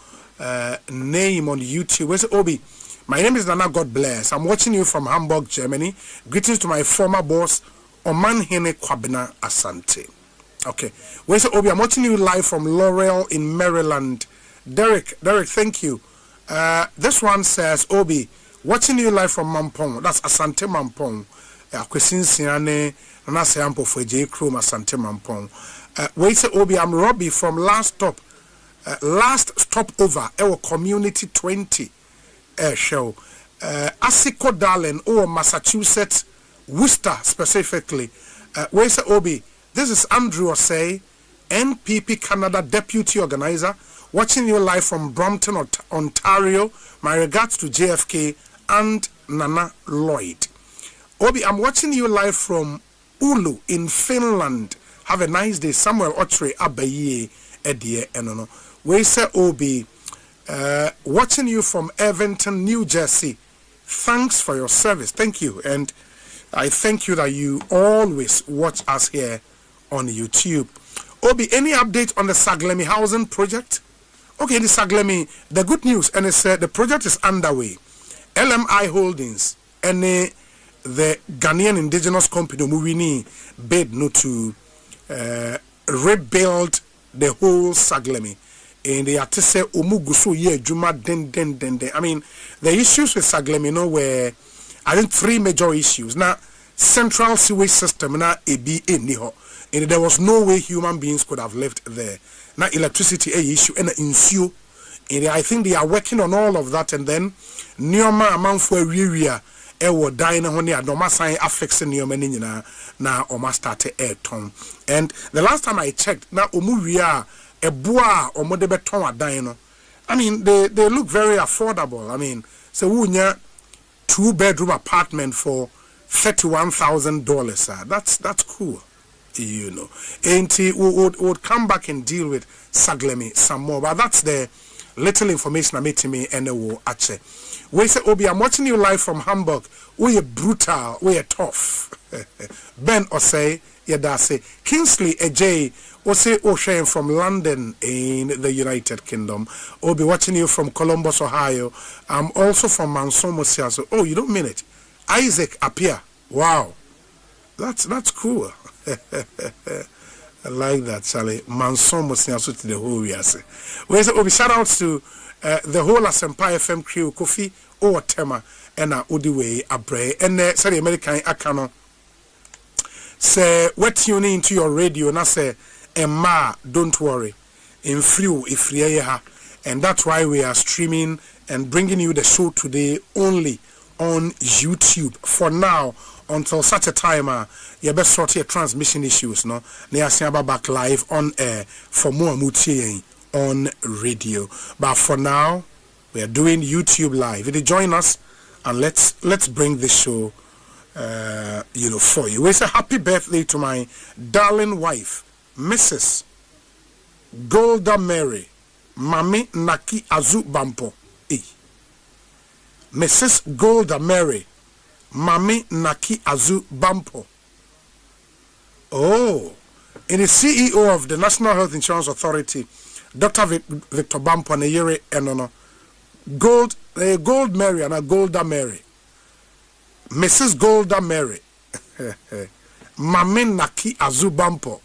Speaker 1: name on YouTube. Where's Obi? My name is Nana, God bless. I'm watching you from Hamburg, Germany. Greetings to my former boss, Oman Hene Kwabena Asante. Okay. Where's Obi? I'm watching you live from Laurel in Maryland. Derek, thank you. This one says, Obi, watching you live from Mampong. That's Asante Mampong. Akwesin Siane, Nana Seampo for J. Chrome Asante Mampong. Where's Obi? I'm Robbie from Last Stopover, our Community 20. Show Asiko Darling or Massachusetts, Worcester specifically. Where's Obi? This is Andrew Osei, NPP Canada Deputy Organizer, watching you live from Brampton, Ontario. My regards to JFK and Nana Lloyd. Obi, I'm watching you live from Oulu in Finland. Have a nice day. Samuel Otre Abaye Edie Enono. Where's Obi? Watching you from Everton, New Jersey. Thanks for your service. Thank you. And I thank you that you always watch us here on YouTube. Obi, any update on the Saglemi housing project? Okay, the Saglemi, the good news, and it's the project is underway. LMI Holdings and the Ghanaian indigenous company Muwini bid no to rebuild the whole Saglemi. And they are to say Umugusu ye Juma den. I mean, the issues with Saglemi, were I think 3 major issues. Now, central sewage system now ebi eniho. And there was no way human beings could have lived there. Now electricity a issue and ensue. And I think they are working on all of that, and then Nioma amount for area ewo dine honi adoma sign affects Nioma nina na oma start air ton. And the last time I checked, now Omuria a bois or modebe ton dino. I mean, they look very affordable. I mean, so wunya 2-bedroom apartment for $31,000. That's cool, you know. And he would come back and deal with Saglemi some more. But that's the little information I made to me and will actually. We say, Obi, I'm watching you live from Hamburg. We are brutal, we are tough. Ben Osei, Yadase, Kingsley Ej, Ose O'Shane from London in the United Kingdom. Obi, watching you from Columbus, Ohio. I'm also from Mansomo Siaso. Oh, you don't mean it. Isaac Apia. Wow. That's cool. I like that, Charlie. Mansomo Siaso to the whole year. Where's Obi? Shout outs to the whole Asempa FM crew, Kofi, Tema, and Odiwe Abre, and sorry, American Akano. Say, we're tuning into your radio, and I say, Emma, don't worry. In few, if and that's why we are streaming and bringing you the show today only on YouTube for now until such a time you best sort your transmission issues no na back live on air for more mutie on radio, but for now we are doing YouTube live. Join us and let's bring this show for you. We say happy birthday to my darling wife, Mrs. Golda Mary Mami Naki Azu Bampo. Mrs. Golda Mary Mami Naki Azu Bampo. Oh, and the CEO of the National Health Insurance Authority, Dr. Victor Bampo and Yere Enono. Gold Mary and a Golda Mary. Mrs. Golda Mary. Mami Naki Azu Bampo.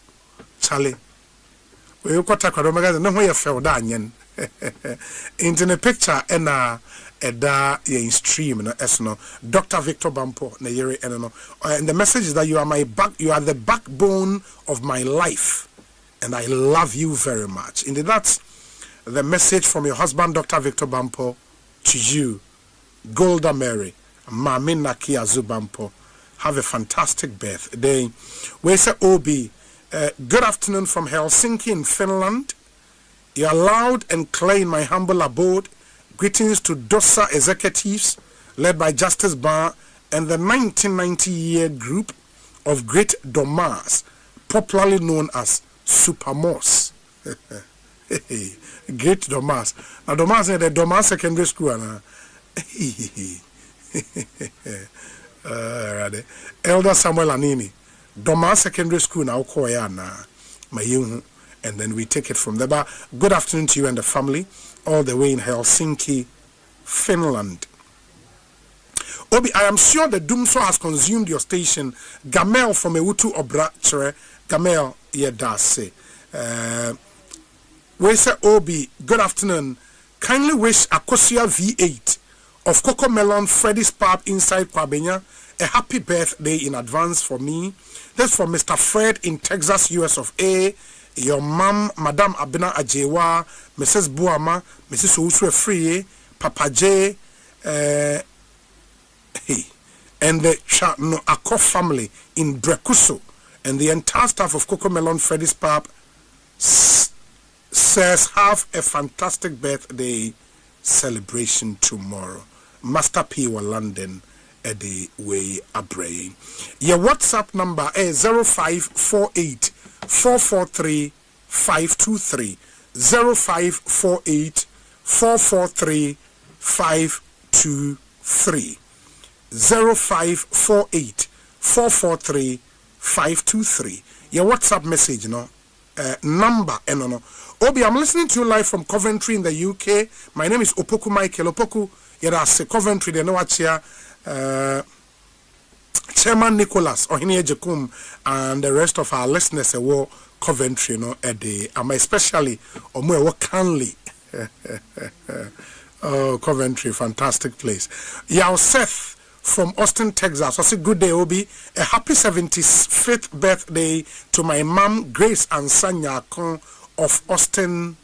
Speaker 1: Charlie. We got a crowd of no way fell down. Into the picture and eda ye stream no esno Dr. Victor Bampo na yere eno and the message is that you are the backbone of my life and I love you very much. Indeed, that's the message from your husband Dr. Victor Bampo to you, Golda Mary Mami Nakia Zubampo. Have a fantastic birthday. We say Obi, good afternoon from Helsinki in Finland. You are loud and clear in my humble abode. Greetings to DOSA executives led by Justice Bar and the 1990-year group of Great Domas, popularly known as Supermos. Great Domas. Now Domas is the Domas Secondary School. Elder Samuel Anini, Domas Secondary School now Koyana, Mayung, and then we take it from there. But good afternoon to you and the family, all the way in Helsinki, Finland. Obi, I am sure the Dumso has consumed your station. Gamel from Ewutu Obrachere, Gamel Yedase. We say Obi, good afternoon. Kindly wish Akosia V8 of Coco Melon Freddy's Pub inside Kwabenya a happy birthday in advance for me. This for Mr. Fred in Texas, US of A. Your mom, Madame Abina Ajewa, Mrs. Buama, Mrs. Ouswe Free, Papa J, and the Chano Ako family in Brekuso, and the entire staff of Coco Melon Freddy's Pub says have a fantastic birthday celebration tomorrow. Master P wa London Eddie Way Abrey. Your WhatsApp number is 0548 443 523 0548 443 523 0548 443 523. Your WhatsApp message, number no. Obi, I'm listening to you live from Coventry in the UK. My name is Opoku Michael Opoku. You're Coventry, they know what's here. Chairman Nicholas Ohine Jekum and the rest of our listeners were Coventry, especially Omwe Canley. Oh, Coventry, fantastic place. Yao Seth from Austin, Texas. I say good day, Obi. A happy 75th birthday to my mom, Grace and Sanya Kon of Austin,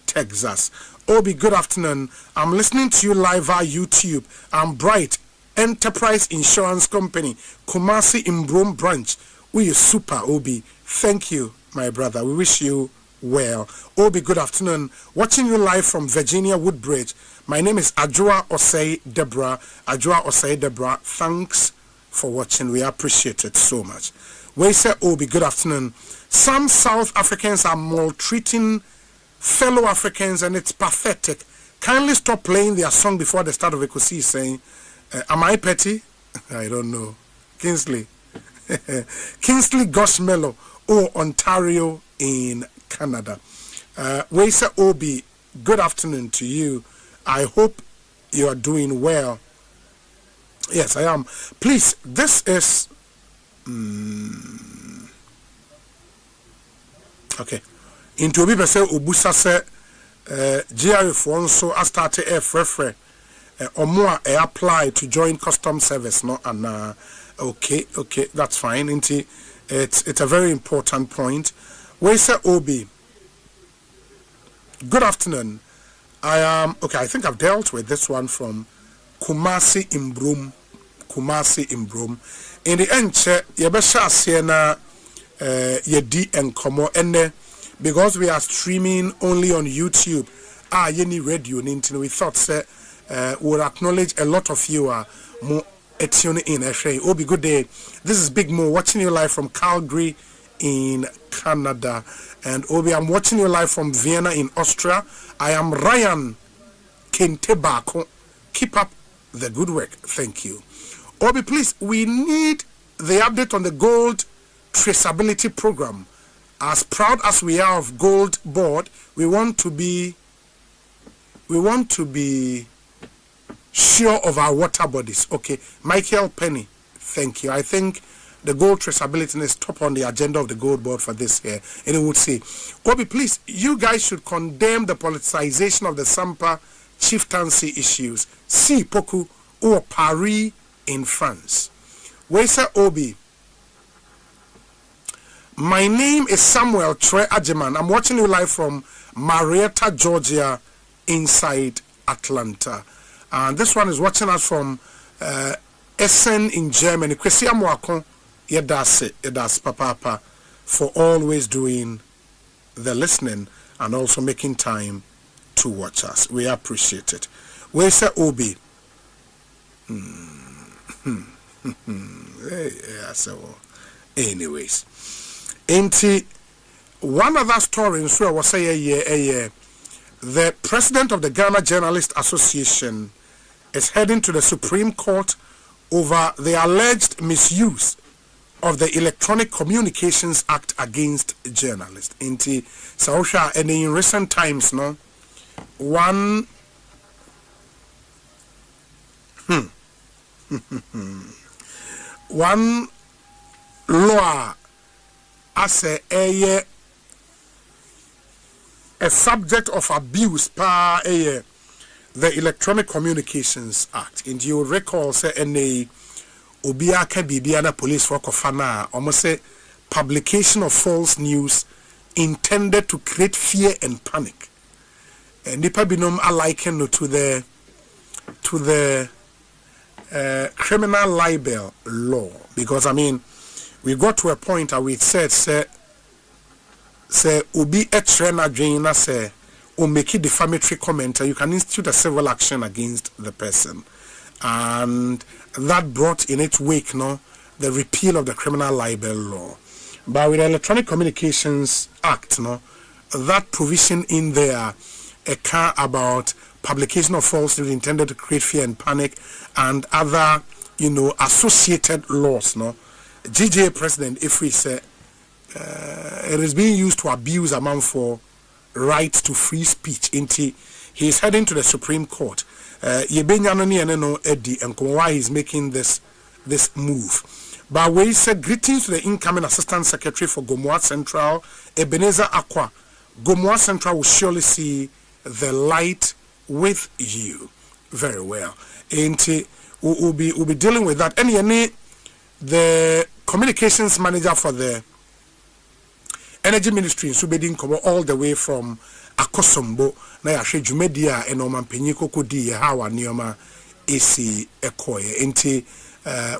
Speaker 1: Texas. Obi, good afternoon. I'm listening to you live via YouTube. I'm Bright Enterprise Insurance Company, Kumasi Imbrom branch. We are super, Obi. Thank you, my brother. We wish you well. Obi, good afternoon. Watching you live from Virginia Woodbridge. My name is Ajua Osei Deborah. Ajua Osei Deborah. Thanks for watching. We appreciate it so much. We say, Obi, good afternoon. Some South Africans are maltreating fellow Africans and it's pathetic. Kindly stop playing their song before the start of Ekosiisen saying, am I petty? I don't know. Kingsley. Kingsley Goshmello, Ontario in Canada. We say, Obi, good afternoon to you. I hope you are doing well. Yes, I am. Please, this is... okay. Into Obi Bese Obusa se GRF so I started a frefre or apply to join custom service no and okay that's fine. It's a very important point. We say Obi, good afternoon. I am okay. I think I've dealt with this one from Kumasi Imbrom. In the end, Yabesha Siena Yedi and Komo Ene. Because we are streaming only on YouTube, Yeni Radio, we thought we'll acknowledge a lot of you are more tuning in. Obi, good day. This is Big Mo watching you live from Calgary in Canada. And Obi, I'm watching you live from Vienna in Austria. I am Ryan Kentebako. Keep up the good work. Thank you. Obi, please, we need the update on the gold traceability program. As proud as we are of Gold Board, we want to be sure of our water bodies. Okay, Michael Penny, thank you. I think the gold traceability is top on the agenda of the Gold Board for this year. And it would say, Obi, please, you guys should condemn the politicization of the Sampa chieftaincy issues. C. Poku or Paris in France. Where say Obi? My name is Samuel Tre Ajeman. I'm watching you live from Marietta, Georgia, inside Atlanta. And this one is watching us from Essen in Germany. Kwesi Amoako, yedas papa for always doing the listening and also making time to watch us. We appreciate it. Where say Obi? So, anyways, one other story in Sura was say the president of the Ghana Journalists Association is heading to the Supreme Court over the alleged misuse of the Electronic Communications Act against journalists. Inti Saosha, and in recent times, no one one law as a subject of abuse by the Electronic Communications Act. And you recall say any Obiaka Bibiana police for Kofana almost say publication of false news intended to create fear and panic. And Nipa Binom are likened to the criminal libel law, because I mean we got to a point where we said say Obi etrena dwena say or make defamatory comment, you can institute a civil action against the person, and that brought in its wake the repeal of the criminal libel law. But with the Electronic Communications Act, that provision in there about publication of false news intended to create fear and panic and other associated laws. GJ President, if we say it is being used to abuse among for rights to free speech. He is heading to the Supreme Court. Eddie and why he's making this move. But we said greetings to the incoming Assistant Secretary for Gomoa Central, Ebenezer Aqua. Gomoa Central will surely see the light with you. Very well. And we'll be dealing with that. And the communications manager for the Energy Ministry in Subedin come all the way from Akosombo na yahwe dwumadia enoman penyiko kodi hawa nioma esi ekoye enti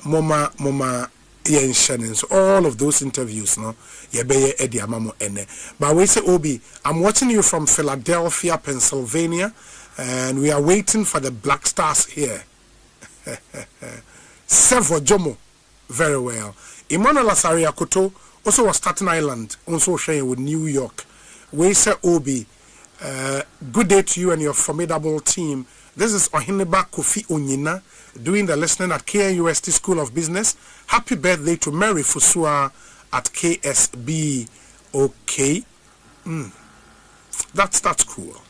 Speaker 1: moma yenshane. So all of those interviews yebeye edi amamo ene. But we say Obi, I'm watching you from Philadelphia, Pennsylvania, and we are waiting for the Black Stars here. Several Jomo, very well. Emmanuel Asari Akoto also was Staten Island, also sharing with New York. We say Obi, good day to you and your formidable team. This is Ohineba Kofi Onyina doing the listening at KNUST School of Business. Happy birthday to Mary Fusua at KSB. Okay. That's cool.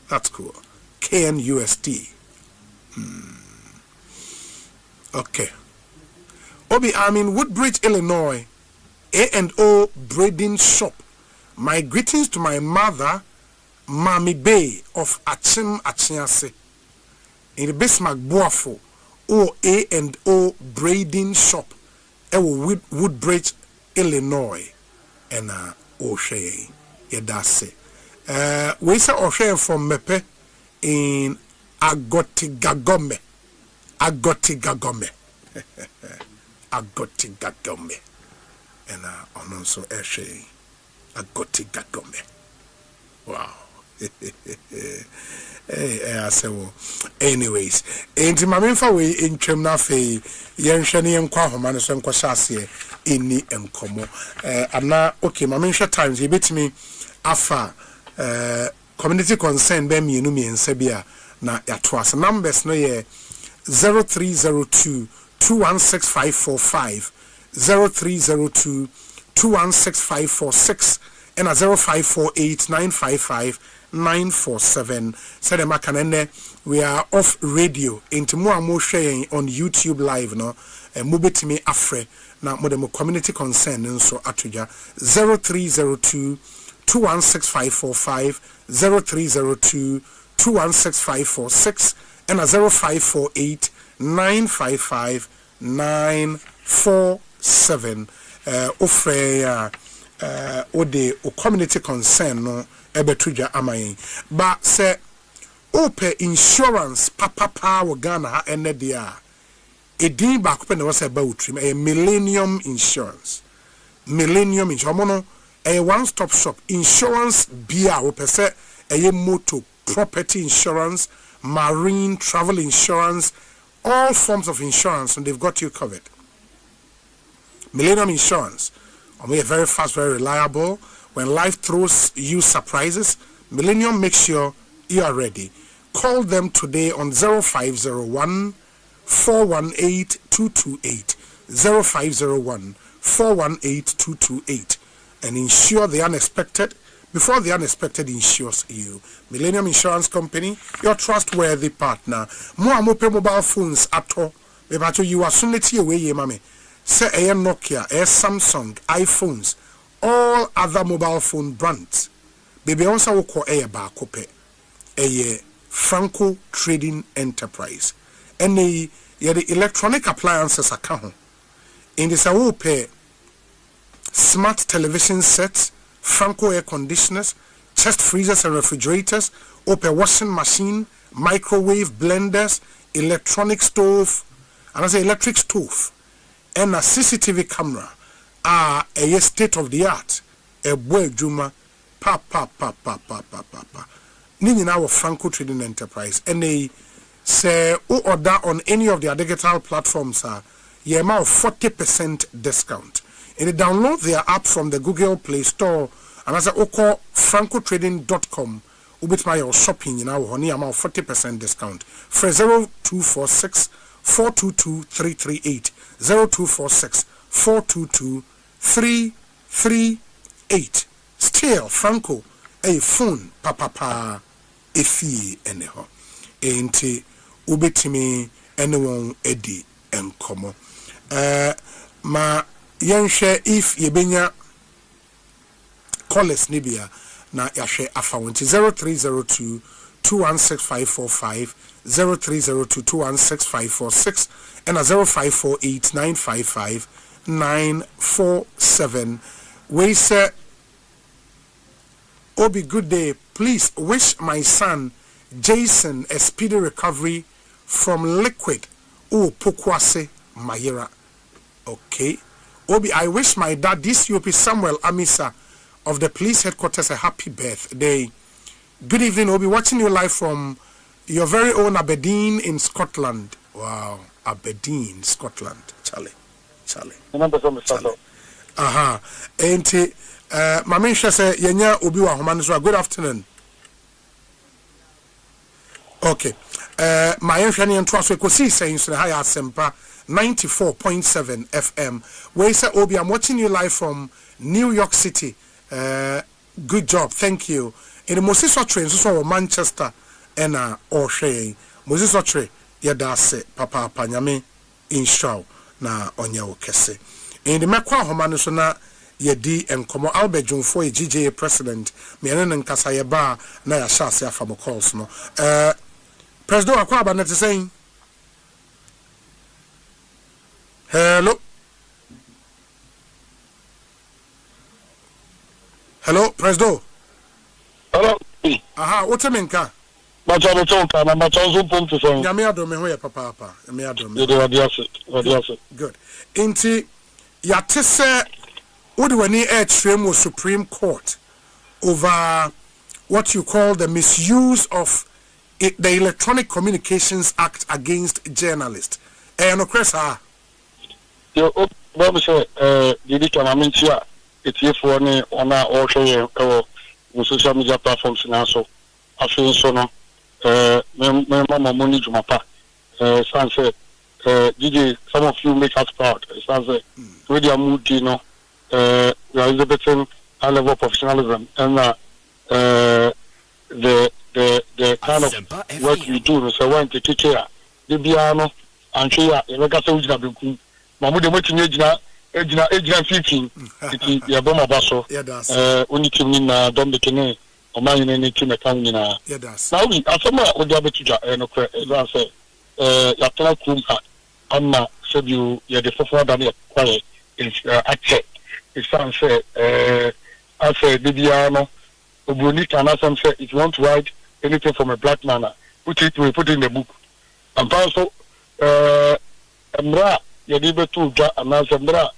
Speaker 1: That's cool. KNUST. Okay. Obi, I'm in Woodbridge, Illinois. A&O Braiding Shop. My greetings to my mother, Mami Bay of Achim Achiase. In the Bismarck Boafo, A&O Braiding Shop. Woodbridge, Illinois. And O'Shea. Yedase. We say O'Shea from Mepe in Agotigagome. Agotigagome. Agotigagome. And also O'Shea. Agotigagome. Wow. Hey, so anyways, enti mamemfa we ntwam na fe yenhwene yenkwa homa so nkwa hyase eni enkomo ana okay mamemhwe times yebetimi afa community concern be mienu miensa bia na yato as numbers no ye 0302 216545 0302 216546 and 0548 955 947. Said Makanene, we are off radio into more sharing on YouTube live no and mubitimi afre na modemo community concern and so atuja 0302 216545 0302 216546 and 0548 955 947 ofre ode o community concern no ebetudwa amayin ba se ope insurance papa wo Ghana ha ene dia edin ba ko pe na wo se ba utrim Millennium Insurance mono a one-stop shop insurance bia wo pese motor property insurance, marine travel insurance, all forms of insurance, and they've got you covered. Millennium Insurance, we are very fast, very reliable. When life throws you surprises, Millennium makes sure you are ready. Call them today on 0501 418 228 0501 418 228 and ensure the unexpected before the unexpected insures you. Millennium Insurance Company, your trustworthy partner. More mobile phones at all. You are soon let you away, mammy. Say a Nokia, a Samsung, iPhones, all other mobile phone brands. Baby also call a bar cope. A Franco Trading Enterprise. And the electronic appliances account. In this, I will pay smart television sets, Franco air conditioners, chest freezers and refrigerators, open washing machine, microwave blenders, electronic stove, and I say electric stove, and a CCTV camera are a state of the art. A boy juma pa. Nini now Franco Trading Enterprise, and they say order on any of their digital platforms are you amount 40% discount. And they download their app from the Google Play Store and as a call francotrading.com ubit my shopping now honey amount 40% discount for 0246 422 338 0246 422 338 still Franco a phone papa a fee anyhow enti ubitimi anyone edi enkomo ma yɛnhwɛ if yɛbɛnya callers nibia na yɛhwɛ afa wɔn 0302 216545 0302 216546 and 0548 955 947 we say Obi good day, please wish my son Jason a speedy recovery from liquid pokwase mayera. Okay. Obi, I wish my dad, DCOP Samuel Amisa of the police headquarters, a happy birthday. Good evening, Obi. Watching you live from your very own Aberdeen in Scotland. Wow, Aberdeen, Scotland. Charlie. Aha. And Mamisha say, Yenya Obi wa Homaniswa. Good afternoon. Okay. My engineer and trust Ekosiisen On Asempa 94.7 FM. Where say Obi, I'm watching you live from New York City. Good job, thank you. In the Moses train, so Manchester and O'Shea. Moses train, yadase Papa Panyame in show na onya okese. In the Makwa Homano na yedi and Komo Albert Jumfo GJA president. Me and Nkasa ba na ya shase afamo calls no. President akwa ba net saying. Hello, President.
Speaker 12: Hello.
Speaker 1: Aha, what's a minka?
Speaker 12: Macha Macha, na Macha Zupum to say.
Speaker 1: Yami adome hoye papa. Yami adome. Good. Inti yatese udwani air Supreme Court over what you call the misuse of the Electronic Communications Act against journalists. No cresa.
Speaker 12: Yo, Bob say, Didi Kamamintia, it's here for me on our social media platforms now. So, I feel so now. My mama money to my pa. Some say, Didi, some of you make us proud. Some say, really a mood, you know, we are exhibiting high level of professionalism and the kind of work we do. So, when to take care, the piano and share, like I said, Mamu de moti ejina 15 iti ya boma baso oni kimi na dombe kene man in any team account. Now, we after my old to and say, Yatana Kumha, Amma, said you, the four than quiet is accept. His son said, I said, Bibiano, Ubunika, and Assam said, if you want to write anything from a black man, put it in the book. And also, Mra, Yadiba to Ga, and Nazamra,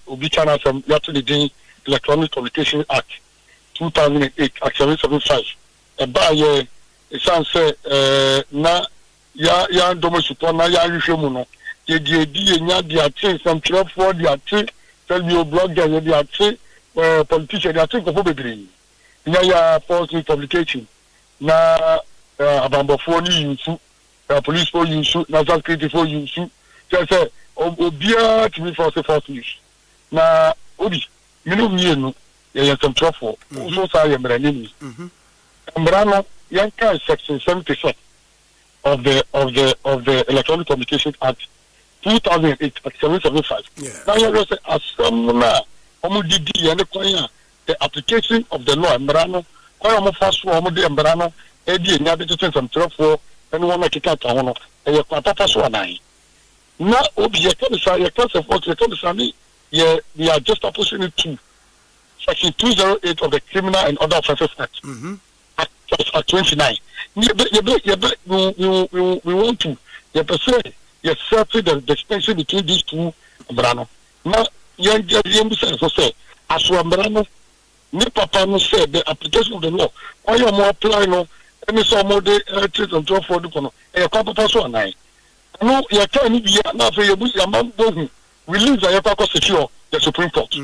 Speaker 12: Ubikana from Yatuni Electronic Communication Act 2008, Act 775. A buyer, a son said, na ya domestic, na ya Rishomuno, ya tea, some 12 for the tea, tell you blogger, ya tea, politician, ya tea, for baby. Ya false publication. Na abamba for you, police for you, national security for you, just say, Obia to me for the false news. Na Obi, you know, some trouble. Also, I am Ranini. Ambrano, Yanka section 76 of the Electronic Communication Act 2008 at 775. Now you say as some omudidi and the application of the law Ambrano, or first for Omudi Ambrano, Eddie and Yabitan some trouble, and one like a cat on a papa so nine. Now Obi, your class of what you yeah, we are just opposing it to Section 208 of the Criminal and Other Offences Act. At 29. We want to settle the distinction between these two Brano. Now, young say, as Brano, Papa said the application of the law, why you more applying no, any some more day and draw for the Kono, a couple person. I know you're telling me now for your mom. Release the Yapako secure the Supreme Court.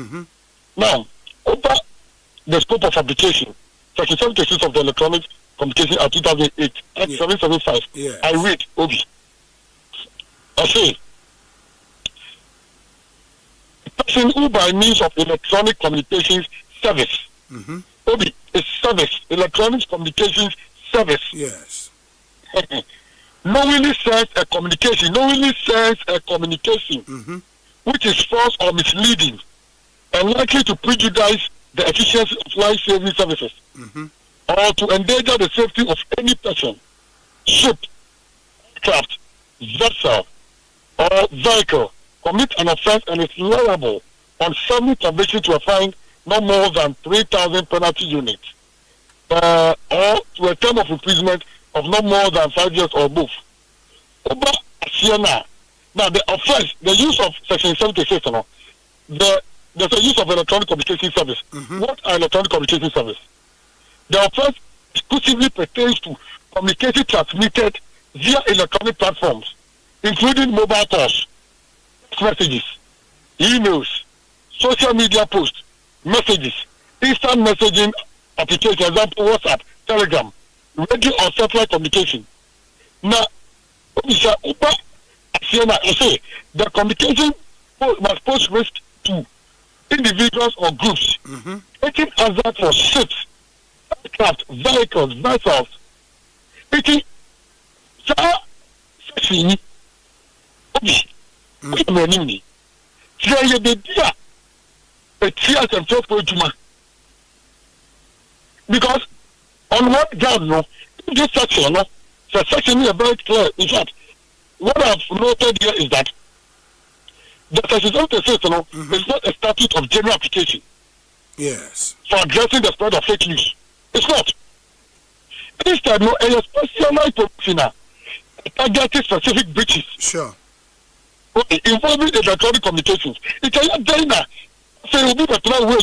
Speaker 12: Now, over the scope of application, Section 76 of the Electronic Communication Act 2008, Act 775, I read, Obi. I say, a person who by means of electronic communications service, Obi, a service, electronic communications service.
Speaker 1: Yes.
Speaker 12: Knowingly sends a communication, which is false or misleading and likely to prejudice the efficiency of life-saving services or to endanger the safety of any person, ship, craft, vessel, or vehicle, commit an offense and is liable on summary conviction to a fine no more than 3,000 penalty units or to a term of imprisonment of no more than 5 years or both. Now, the offense, the use of Section 76, there's a use of electronic communication service. What are electronic communication service? The offense exclusively pertains to communication transmitted via electronic platforms, including mobile calls, messages, emails, social media posts, messages, instant messaging applications, example WhatsApp, Telegram, radio or satellite communication. Now, I say the communication must pose risk to individuals or groups. Taking hazard for ships, aircraft, vehicles, vessels. Taking because on what ground, no, this section, no, the section is very clear. In fact, what I've noted here is that the Section 76 is not a statute of general application.
Speaker 1: Yes.
Speaker 12: For addressing the spread of fake news. It's not. Instead, no, a specialized provision targeting specific breaches.
Speaker 1: Sure.
Speaker 12: Involving electronic communications. It's a data. Say, you'll be the trial way.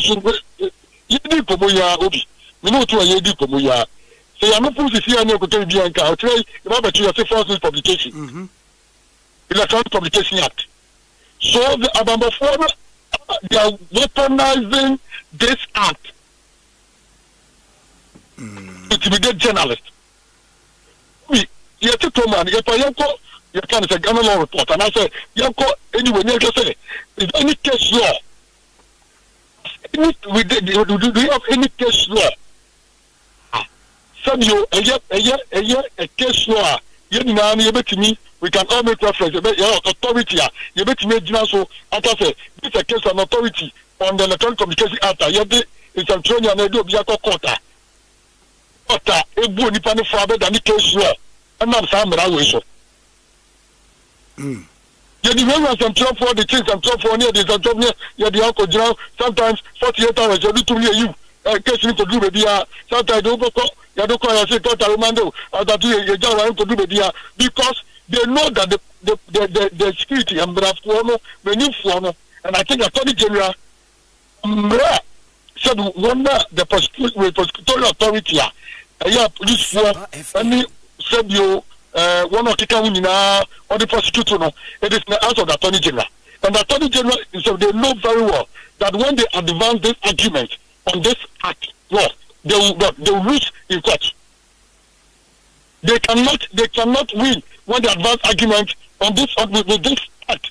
Speaker 12: You need to be Obi. We know to a Yedi Komuya. Say, I'm not supposed to see any of the Bianca. I'll tell you about your false publication. Electronic Communication Act. So the Abamba Forum, they are weaponizing this act to intimidate journalists. You have to come and you can say Ghana law report, and I say, anyway, you say, is there any case law? Do you have any case law? Some you a case law. We can all make reference. Authority, you bet me so. As I say, this is a case of authority on the Electronic Communication Act. It's a training and do be a quarter. But a good nipa for better than the case law. And I'm saying that way so. You the some trouble for the things and trouble for near this and trouble near the alcohol general. Sometimes 48 hours you do to near you. Case you to do baby. Sometimes you don't call and say total Romando or that you just to do baby because they know that the security and I think Attorney General said one the prosecutorial authority police for any said you one of the or the prosecutor no it is the house of the Attorney General, and the Attorney General so they know very well that when they advance this argument on this act law they will lose in court. They cannot win when they advance argument on this with this act.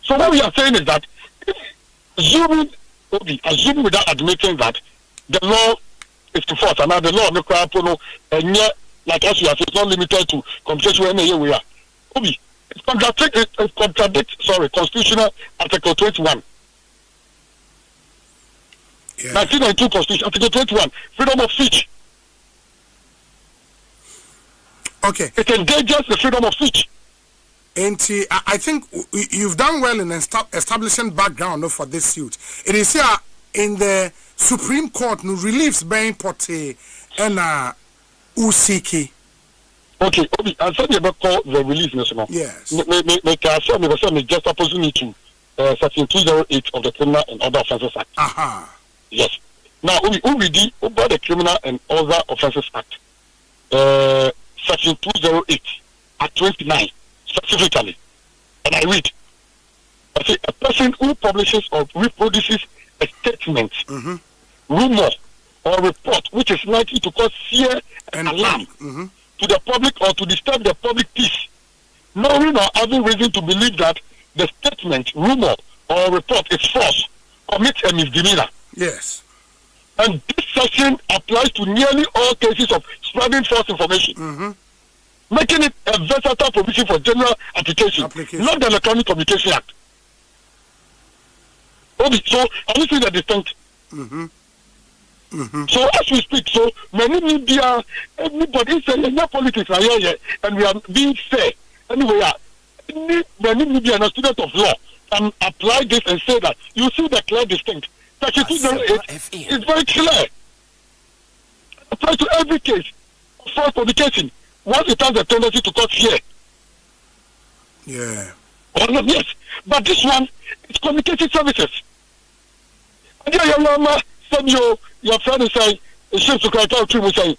Speaker 12: So what we are saying is that assuming without admitting that the law is to force, and now the law no crap no and yet like as you have it's not limited to competition any we are. It contradicts constitutional article 21. 1992 Constitution, Article 21, freedom of speech.
Speaker 1: Okay.
Speaker 12: It endangers the freedom of speech.
Speaker 1: And I think you've done well in establishing background for this suit. It is here in the Supreme Court, no reliefs being put and Usiki.
Speaker 12: Okay, I said you about call the relief, National.
Speaker 1: Yes.
Speaker 12: Me just opposing to Section 208 of the Criminal and Other Offences Act.
Speaker 1: Aha.
Speaker 12: Yes. Now, we read about the Criminal and Other Offences Act, Section 208 at 29 specifically, and I read. I say a person who publishes or reproduces a statement, rumor, or report which is likely to cause fear and alarm to the public or to disturb the public peace, knowing or having reason to believe that the statement, rumor, or report is false, commits a misdemeanor.
Speaker 1: Yes.
Speaker 12: And this section applies to nearly all cases of spreading false information, making it a versatile provision for general application. Not the Electronic Communication Act. So, are you seeing the distinct? So, as we speak, so many media, everybody is saying, yeah, politics are here, and we are being fair. Anyway, many media and students of law can apply this and say that you see the clear distinct. Section 208 is very clear. It applies to every case of false communication once it has a tendency to cause fear.
Speaker 1: Yeah.
Speaker 12: Or not, yes. But this one is communication services. And your friend is saying, ship to Krakau Tree was saying,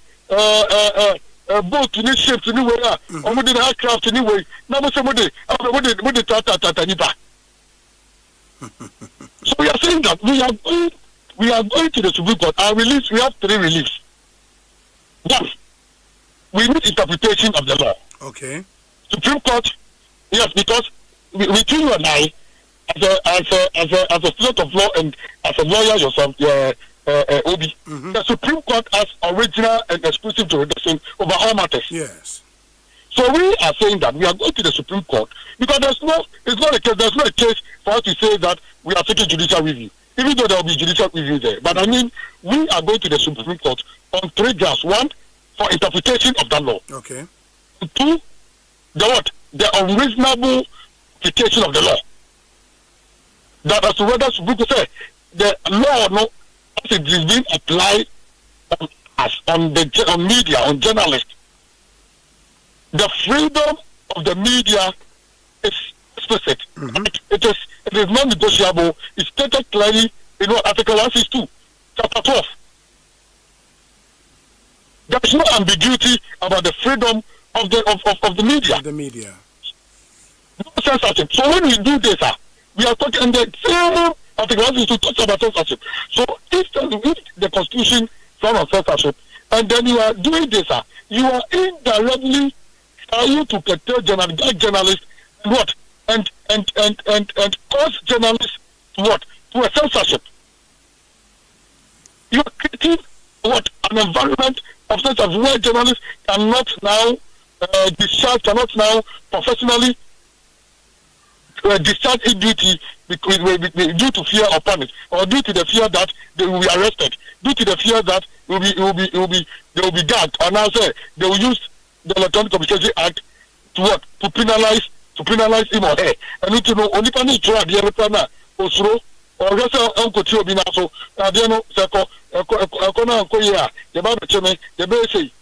Speaker 12: boat to this ship to new way, or we did aircraft anyway. Now, somebody, what did Tata. So we are saying that we are going to the Supreme Court. Our release, we have 3 reliefs. One, we need interpretation of the law.
Speaker 1: Okay.
Speaker 12: Supreme Court, yes, because between you and I, as a student of law and as a lawyer yourself, Obi, the Supreme Court has original and exclusive jurisdiction over all matters.
Speaker 1: Yes.
Speaker 12: So we are saying that we are going to the Supreme Court because there's no a case for us to say that we are taking judicial review, even though there will be judicial review there. But I mean, we are going to the Supreme Court on 3 grounds. 1, for interpretation of the law.
Speaker 1: Okay.
Speaker 12: 2, the unreasonable application of the law. That as to whether Supreme Court say the law as it is being applied on media, on journalists. The freedom of the media is explicit. It is non-negotiable. It's stated clearly in Article 162, Chapter 12. There is no ambiguity about the freedom of the media.
Speaker 1: The media.
Speaker 12: No censorship. So when we do this, we are talking the same Article 162 talks about censorship. So if the Constitution front on censorship, and then you are doing this, you are indirectly trying to curtail journalists and cause journalists to a censorship. You are creating an environment of censorship where journalists cannot now cannot now professionally discharge a duty due to fear or panic, or due to the fear that they will be arrested, due to the fear that they will be gagged, and now say they will use the Electronic Communications Act to what? To penalize him or her. And you know, only can try the other plan also or just uncle to be now. So I don't know, the say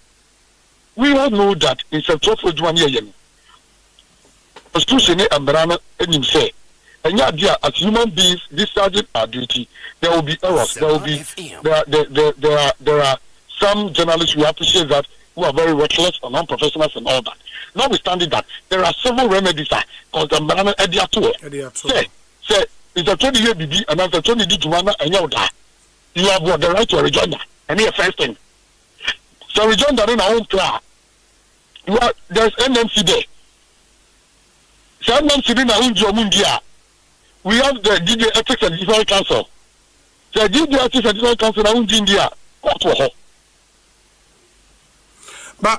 Speaker 12: we all know that in some trouble 1 year. Constitution and Brana and him say, and yet, dear, as human beings discharging our duty, there will be errors. There will be there are some journalists we appreciate that who are very reckless and non-professionals and all that. Notwithstanding that, there are several remedies because the Brana Edia to say it's a 20-year BB and after 20 years Jumana and you have got the right to a rejoinder. And here first thing. So rejoinder in our own plan. There's NMC there. So NMC in our own Jomundia. We have the DJ Ethics and Design Council. The DJ Ethics and Design Council in our own India.
Speaker 1: But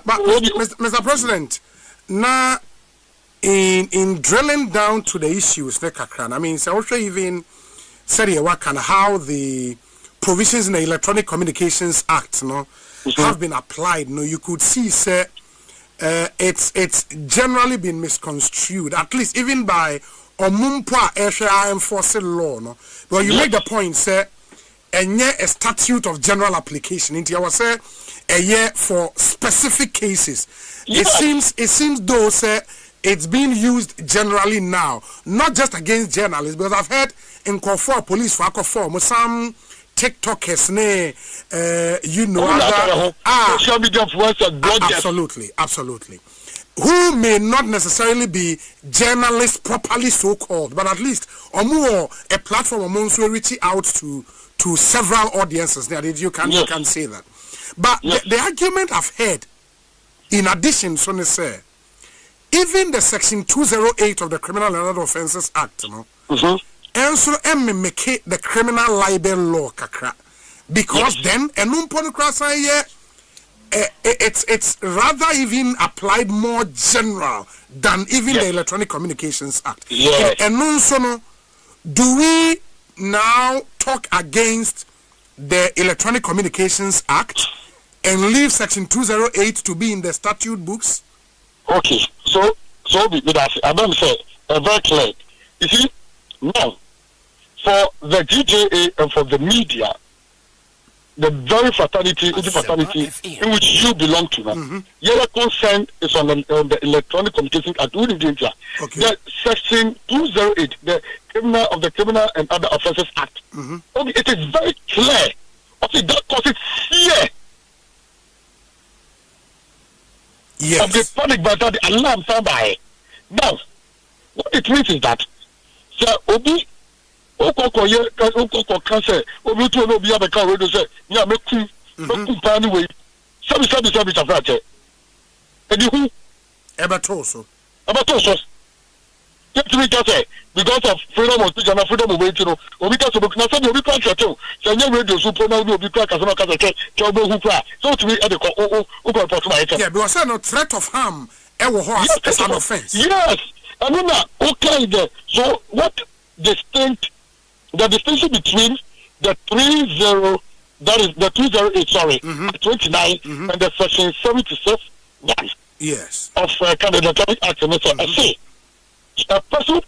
Speaker 1: Mr. President, now in drilling down to the issues, I mean, so also even said how the provisions in the Electronic Communications Act, have been applied. You could see, sir, it's generally been misconstrued, at least even by Omumpa Esha enforcing law. But you make the point, sir, a statute of general application into our say a year for specific cases. It seems though, sir, it's being used generally now, not just against journalists, because I've heard in Kofor police for Kofor some TikTokers, absolutely, who may not necessarily be journalists properly so called, but at least or more a platform amongst who reaching out to several audiences. You can say that. But the argument I've heard, in addition, so to say, even the Section 208 of the Criminal and Other Offences Act, and so make the criminal libel law kakra, because then it's rather even applied more general than even the Electronic Communications Act. And so do we now talk against the Electronic Communications Act and leave Section 208 to be in the statute books?
Speaker 12: Okay, so I don't say very clear. You see, now for the GJA and for the media, the very fraternity in which you belong to now, your consent is on the Electronic Communications Act. The Section 208, the Criminal and Other Offences Act. Okay, it is very clear. Okay, that causes fear. Of the panic by the alarm sound by. Now, what it means is that Obi cancer, Obi to no be a car radio say, yeah, make anyway. Sabi Tafate. And you
Speaker 1: Abatoso.
Speaker 12: Because of freedom of speech and freedom of way, Obi can book nothing, Obi can't tell. So you radio super now will be crack as a cat, so to me at the
Speaker 1: yeah, because I no threat of harm ever as an offense.
Speaker 12: Yes, I mean okay there. So what the distinction between the 30 that is the 208 29 and the Section 76
Speaker 1: yes
Speaker 12: of Canada Act and I say a person who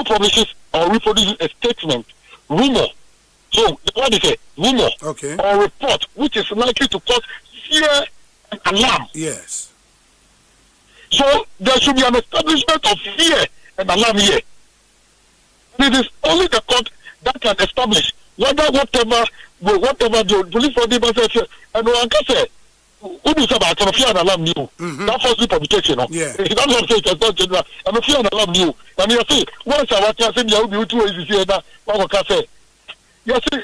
Speaker 12: publishes or reproduces a statement, rumor. So what is it? Rumor or report which is likely to cause fear and alarm.
Speaker 1: Yes.
Speaker 12: So there should be an establishment of fear and alarm here. It is only the court that can establish whether whatever the police for the and one can say who do about fear and alarm new. That false publication.
Speaker 1: Yeah.
Speaker 12: That's what I'm saying. It's not general. And fear and alarm new. And you see, once I was saying you will be too easy here that one can say. You see,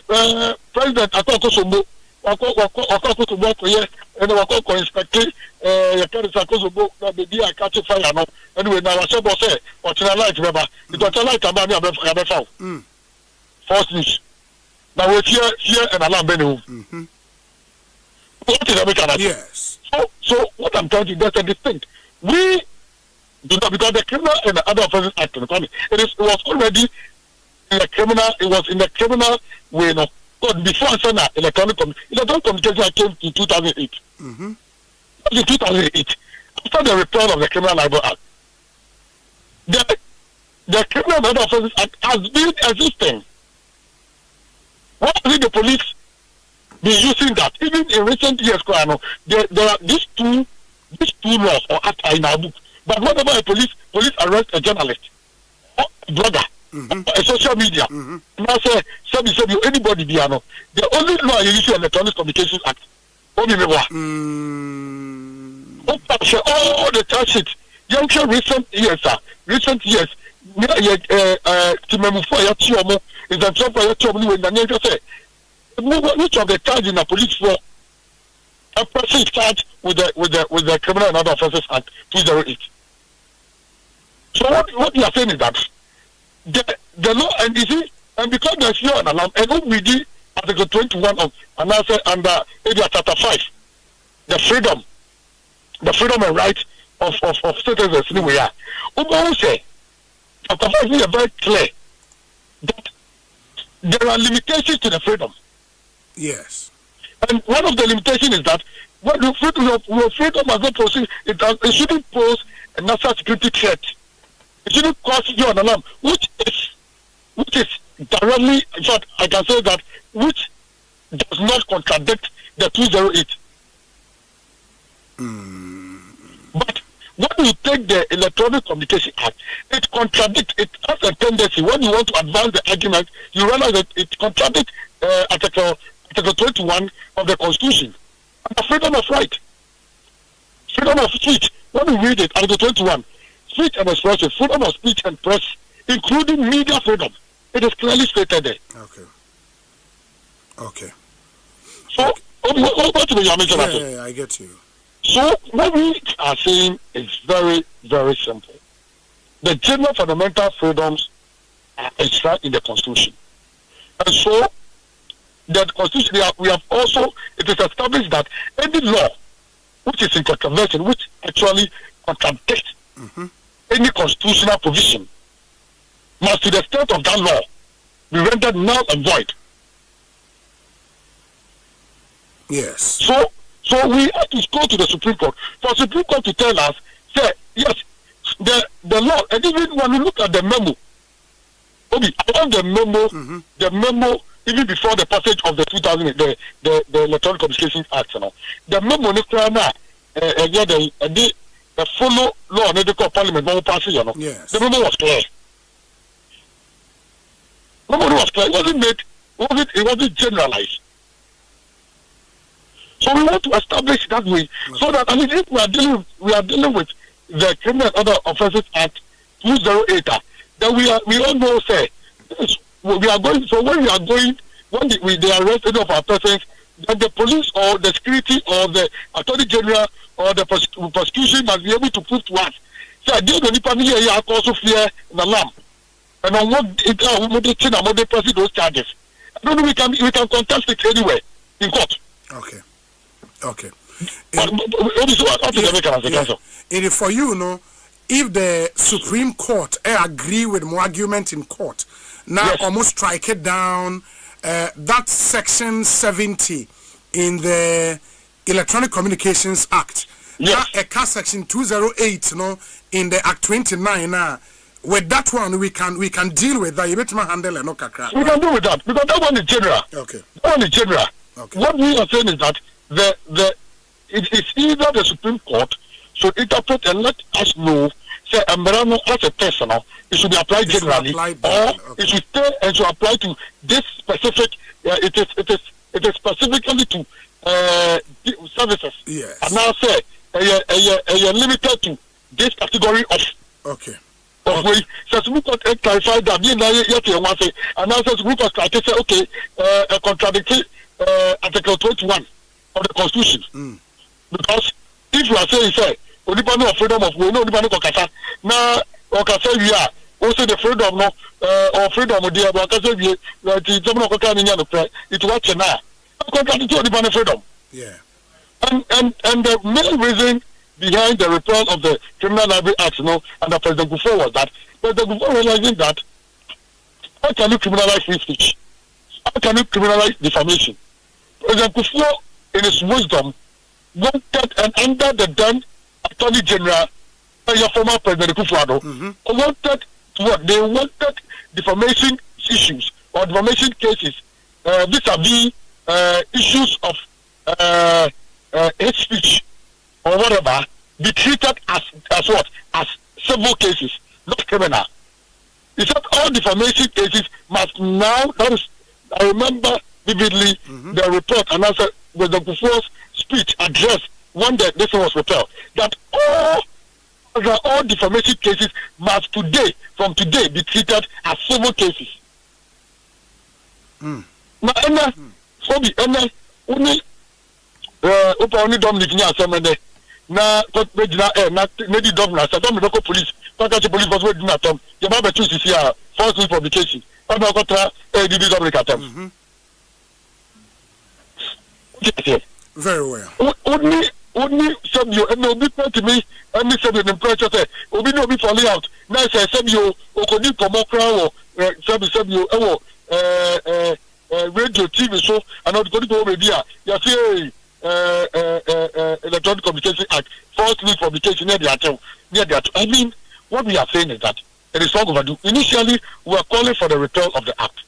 Speaker 12: President Akosombo, Akosombo here, and Akosombo inspecting. You carry Akosombo that the day I catch fire now. Anyway, now I said, what's the light? Remember, it was a light about me. I found false news. Now we fear and alarm. What is American?
Speaker 1: Yes.
Speaker 12: So what I'm trying to get a distinct. We because the Criminal and the Other Offences Act, it was already in the criminal way, no. Before electronic communication Act came in 2008.
Speaker 1: Mm-hmm.
Speaker 12: In 2008, after the repeal of the Criminal Libel Act, the Criminal and Other Offences Act has been existing. Why has the police been using that? Even in recent years, there are these two laws or acts are in our book. But whenever a police arrest a journalist or a blogger, or a social media, now say anybody the only law you use Electronic Communications Act. All the charge sheet. Recent years, which of the charge in the police for a person is charged with the Criminal and Other Offences Act 2008. So what you are saying is that the law, and you see, and because there's fear and alarm, and we did Article 21 of under area chapter 5, the freedom and right of citizens anywhere. Say chapter 5 is very clear that there are limitations to the freedom.
Speaker 1: Yes.
Speaker 12: And one of the limitations is that when your freedom must not proceed, it shouldn't pose a national security threat. It shouldn't cause you an alarm, which is directly, in fact, I can say that, which does not contradict the 208. But when you take the Electronic Communication Act, it contradicts, it has a tendency, when you want to advance the argument, you realize that it contradicts Article 21 of the Constitution. And the freedom of right. Freedom of speech. When you read it, Article 21, speech and expression, freedom of speech and press, including media freedom. It is clearly stated there.
Speaker 1: Okay.
Speaker 12: So,
Speaker 1: yeah, I get you.
Speaker 12: So, what we are saying is very, very simple. The general fundamental freedoms are enshrined in the Constitution. And so, the Constitution, we have also, it is established that any law which is in contravention, which actually contradicts any constitutional provision, must to the extent of that law be rendered null and void.
Speaker 1: Yes.
Speaker 12: So we have to go to the Supreme Court for Supreme Court to tell us, say, yes, the law, and even when we look at the memo, the memo, even before the passage of the 2000, the Electronic Communications Act, the memo, the follow law, the Parliament,
Speaker 1: yes.
Speaker 12: The memo was clear. It wasn't generalized. So we want to establish that way, so that if we are dealing with the Criminal and Other Offences Act 208, then we all know, say, we are going. So when we are going, when they arrest any of our persons, then the police or the security or the Attorney General or the prosecution must be able to prove to us. So I did the family here also fear an alarm, and on what they proceed those charges. I don't know. We can contest it anywhere in court.
Speaker 1: Okay. For you, if the Supreme Court agree with my argument in court, now almost strike it down, that section 70 in the Electronic Communications Act, now a section 208, in the Act 29 now. With that one, we can deal with that. You better handle it, no kakra.
Speaker 12: We can deal with that because that one is general.
Speaker 1: Okay.
Speaker 12: That one is general.
Speaker 1: Okay.
Speaker 12: What we are saying is that it is either the Supreme Court should interpret and let us know, say, Amberano as a person, it should be applied generally, it should stay and should apply to this specific. It is specifically to services.
Speaker 1: Yes.
Speaker 12: And now say you're limited to this category of.
Speaker 1: Okay.
Speaker 12: Okay. So Supreme Court clarified that. And now Supreme Court clarified, okay, contradictory Article 21 of the Constitution. Because if you are saying, say, only of freedom of way, no, only Okasa. Now, Okasa, we are also the freedom or freedom of the Okasa, it was now. Contradictory only freedom.
Speaker 1: Yeah.
Speaker 12: And the main reason behind the repeal of the Criminal Library Act, under President Kufuor was that President Kufuor realizing that how can you criminalize free speech? How can you criminalize defamation? President Kufuor, in his wisdom, wanted, and under the then Attorney General, your former President Kufuor, wanted what? They wanted defamation issues or defamation cases vis-a-vis issues of hate speech or whatever be treated as what? As civil cases, not criminal. He said all defamation cases must now, that is, I remember vividly the report and answer with the Kufuor's speech address when this was repelled, that all defamation cases must from today be treated as civil cases. Now, only Dominic Nya Semene, na maybe governor, local police, police was waiting at them. You have a choose to see a false publication. I'm not going to Dominic at them.
Speaker 1: Very well.
Speaker 12: Only some you and no big to me, and me said an impression say, Obi no be falling out. Now say some you Okodi Pomokra or some you radio TV show and not going to go over there. You see Electronic Communication Act, false news publication near the atom. I mean, what we are saying is that it is long overdue. Initially, we are calling for the repeal of the act.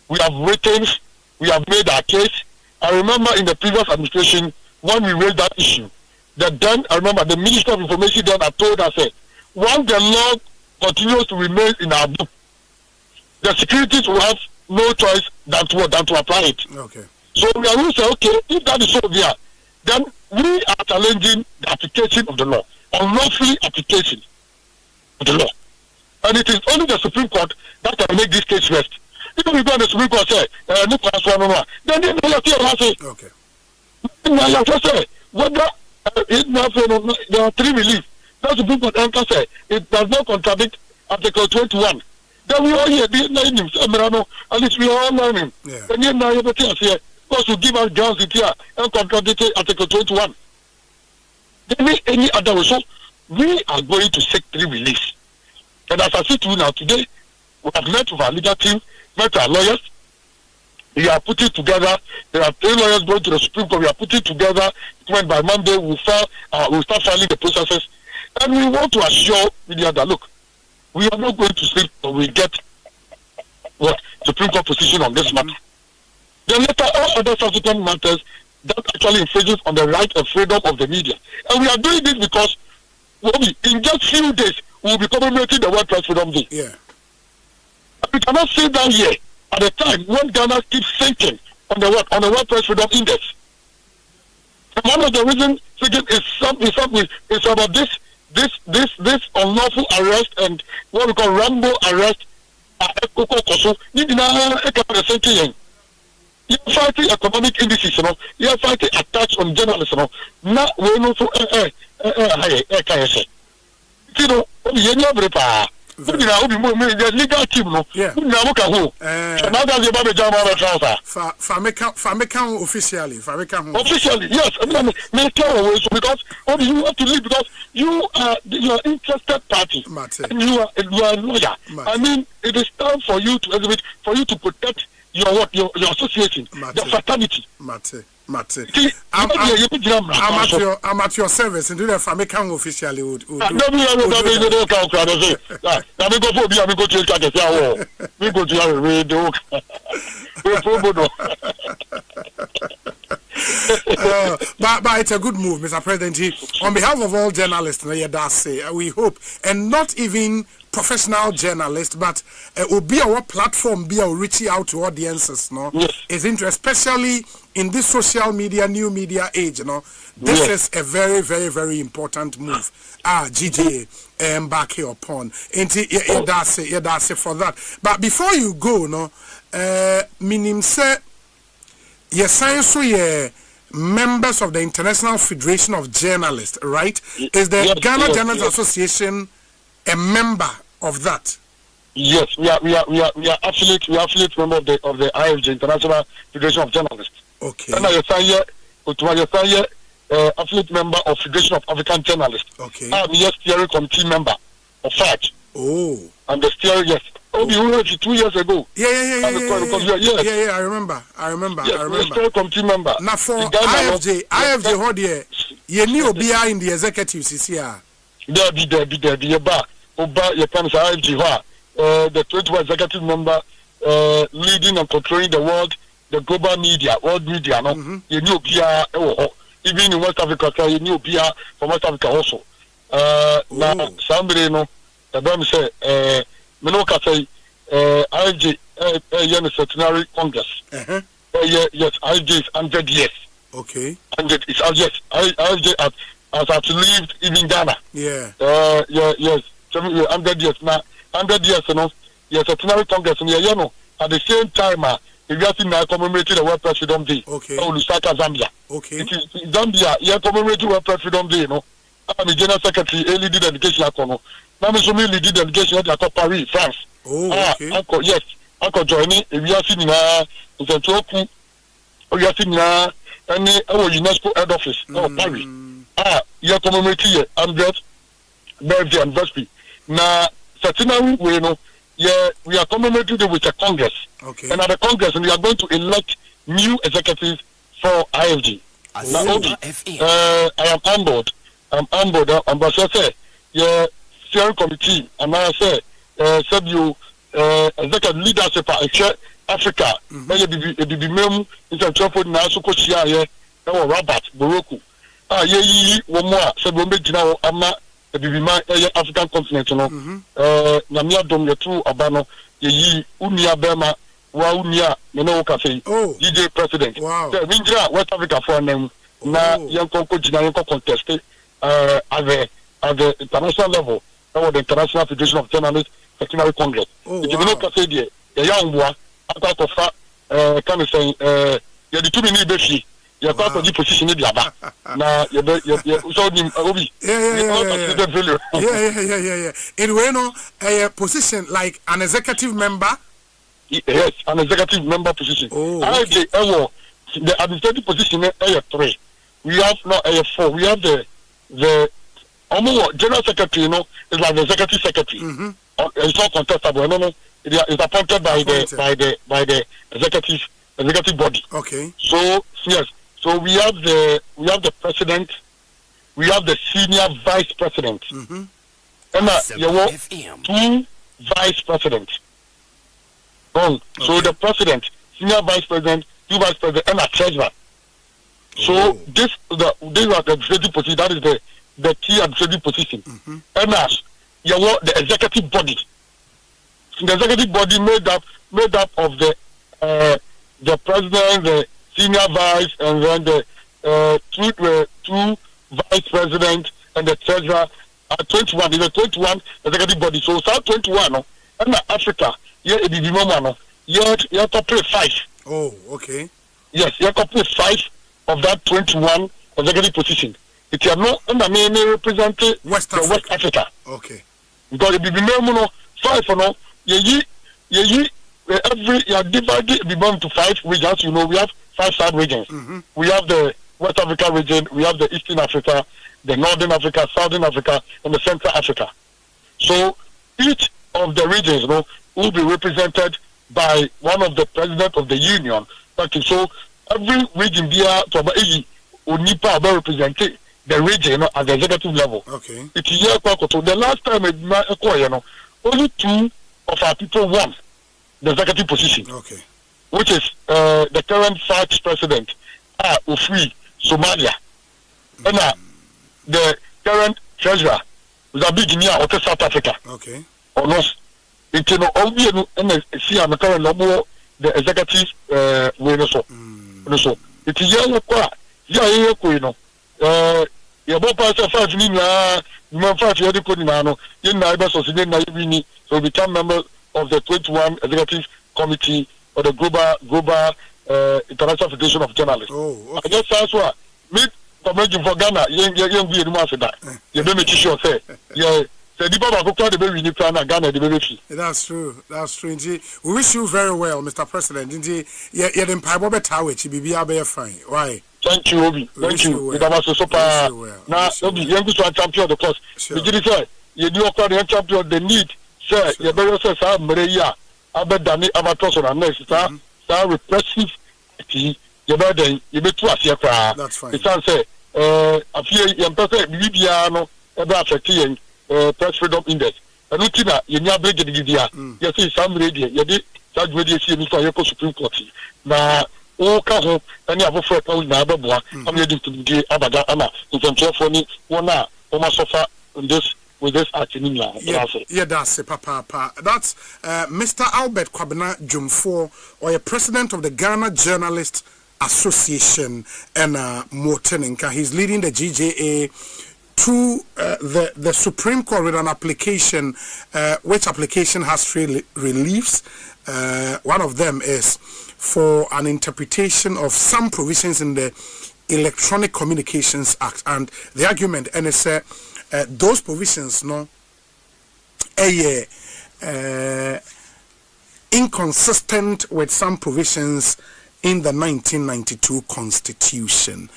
Speaker 12: We have written, we have made our case. I remember in the previous administration when we raised that issue, that then I remember the Minister of Information then had told us, once the law continues to remain in our book, the securities will have no choice than to apply it.
Speaker 1: Okay.
Speaker 12: So we are going to say, okay, if that is so there, then we are challenging the application of the law, unlawful application of the law. And it is only the Supreme Court that can make this case rest. If we go to the Supreme Court say, no class 1 then they will say,
Speaker 1: okay.
Speaker 12: Whether there are 3 reliefs, that's the Supreme Court anchor say it does not contradict Article 21. Then we all hear these names, at least we are all learning. And yet now you here, because to give us grounds in here and contradict Article 21. Then any other way. So we are going to seek 3 reliefs. And as I see to you now today, we have met with our legal team, met with our lawyers. We are putting together. There are 3 lawyers going to the Supreme Court. We are putting together. When by Monday we'll start filing the processes, and we want to assure media that look, we are not going to sleep until we get what Supreme Court position on this matter. Then later, all other subsequent matters that actually infringes on the right and freedom of the media, and we are doing this because in just few days we will be commemorating the World Press Freedom Day.
Speaker 1: Yeah.
Speaker 12: And we cannot sit down here at a time when Ghana keeps sinking on the World Press Freedom Index. And one of the reasons is about this unlawful arrest and what we call Rambo arrest. You're fighting economic indices, you're fighting attacks on journalists, now we know for the legal team, officially, yes. Because you have to leave because you are interested party. And you are a lawyer. I mean, it is time for you to exhibit, for you to protect your association, the fraternity.
Speaker 1: I'm at your service and do that for me can officially would but it's a good move, Mr. President. On behalf of all journalists, we hope, and not even professional journalists, but will be our platform, be our reaching out to audiences, is interesting, especially in this social media, new media age, this is a very, very, very important move. GJ, back here upon, and that's it for that. But before you go, minim say, yes, science, so members of the International Federation of Journalists, right? Is the Ghana Journalists Association a member of that?
Speaker 12: Yes, we are affiliate member of the IFJ, International Federation of Journalists.
Speaker 1: Okay.
Speaker 12: And affiliate member of Federation of African Journalists.
Speaker 1: Okay.
Speaker 12: I'm a steering committee member of FAJ.
Speaker 1: Oh.
Speaker 12: And the steering, yes. Oh, you were 2 years ago.
Speaker 1: Yeah.
Speaker 12: Yes.
Speaker 1: I remember.
Speaker 12: Yes, the steering committee member.
Speaker 1: Now for IFJ, hold here. You knew Obia in the executives is here.
Speaker 12: There be Oba, you can say IFJ, the 21 executive member leading and controlling the world media, no? You knew Obia, even in West Africa, you knew Obia from West Africa also. Now, somebody, no, the bomb say, Menoka say, IFJ, Centenary Congress. Yes, IFJ is 100 years.
Speaker 1: Okay.
Speaker 12: 100 is yes. IFJ has outlived even Ghana.
Speaker 1: Yeah.
Speaker 12: Yes. 100 years now. 100 years, you know. Yes, Centenary Congress, and you know, at the same time, if you are seeing commemorating the World Press Freedom Day, Lusaka, Zambia.
Speaker 1: Okay.
Speaker 12: It is Zambia, you commemorating World Press Freedom Day, you know. I'm the General Secretary, leading delegation, now I'm leading delegation at Paris, France.
Speaker 1: Oh, okay.
Speaker 12: Uncle joining, if you are seeing in Central, or you are seeing any UNESCO head office, Paris. You commemorating 100th birthday anniversary. Now, certainly, we know, we are commemorating it with a Congress.
Speaker 1: Okay.
Speaker 12: And at the Congress, we are going to elect new executives for IFG. I am on board. I'm on board. Ambassador say, steering committee, and I say, said you, executive leadership Africa. Be mem in the trouble now. So Koshia, Robert Boroku. One more. Said we make now. I'm not. The African continent, you know. Namia dom yetu abano ye unia bema wa unia meno cafe. DJ president.
Speaker 1: Wow.
Speaker 12: So winjira West Africa for them. Na yanko jina yanko contest at the international level. Or the International Federation of Journalists Secretary Congress. If you know cafe there, young boy, after kofa can say you the 2 minute befi. You got to position in the Aba. Now, you saw him, Obi.
Speaker 1: Yeah. Anyway, a position like an executive member?
Speaker 12: Yes, an executive member position. The administrative position is 3. We have not 4. We have the general secretary, you know, is like the executive secretary. It's not contestable. No, it's appointed by the executive body.
Speaker 1: Okay.
Speaker 12: So yes. So we have the president, we have the senior vice president, and you have 2 vice presidents. So the president, senior vice president, 2 vice president, and a treasurer. So these are the administrative position. That is the key administrative position. And as you have the executive body. The executive body made up of the president, the senior vice, and then the 2 vice president and the treasurer are 21. Is a 21 executive body. So South 21, no, and Africa, it be no, you have to pay 5.
Speaker 1: Oh, okay.
Speaker 12: Yes, you have to pay 5 of that 21 executive position. It is not, and I mean, represent West Africa.
Speaker 1: Okay.
Speaker 12: Because it be no 5 for no, every divided be born to 5 regions. You know, we have 5 sub regions. We have the West Africa region, we have the Eastern Africa, the Northern Africa, Southern Africa, and the Central Africa. So each of the regions, you know, will be represented by one of the president of the union. Okay, so every region there to Unipa will represent the region, you know, at the executive level.
Speaker 1: Okay.
Speaker 12: It is here, so the last time you know, only 2 of our people won the executive position.
Speaker 1: Okay.
Speaker 12: Which is the current vice president, Ofri, Somalia, and the current treasurer, Zabi Guinea, or South Africa.
Speaker 1: Okay.
Speaker 12: Or no, it you know, all we and see I'm current number the executive way so. It is young, you know, your both parts of 5 million, you know, 5 years ago, you know, so become member of the 21 executive committee or the global International Federation of Journalists.
Speaker 1: Okay.
Speaker 12: I guess that's why me coming for Ghana, you be in that. You don't make sure say,
Speaker 1: That's true. Indeed. We wish you very well, Mr. President. Indeed, you're in Pibobe Tower, Chibi fine. Why?
Speaker 12: Thank you, Obi. Thank you. That was super. Now, Obi, you are champion of the course. The Giddy say, you do a champion, the need, sir, you better say, Sir Maria, Abba Dani, Abatos on next, sir, repressive, you better, you better to us,
Speaker 1: that's fine.
Speaker 12: It's answer, I feel you better, Libiano, about a press freedom index. And Utina, you never break the Gidia. You see some radio, you did, that radio see me for your Supreme Court. Now, o ka ho ani abofo ka na abeboa am ready to be abada ana for ni wona o ma sofa with this acting
Speaker 1: yeah that's papa that's Mr. Albert Kwabena Jumfo, or a president of the Ghana Journalist Association and Motenenka. He's leading the GJA to the Supreme Court with an application, which application has 3 reliefs. One of them is for an interpretation of some provisions in the Electronic Communications Act, and the argument and it's those provisions inconsistent with some provisions in the 1992 Constitution,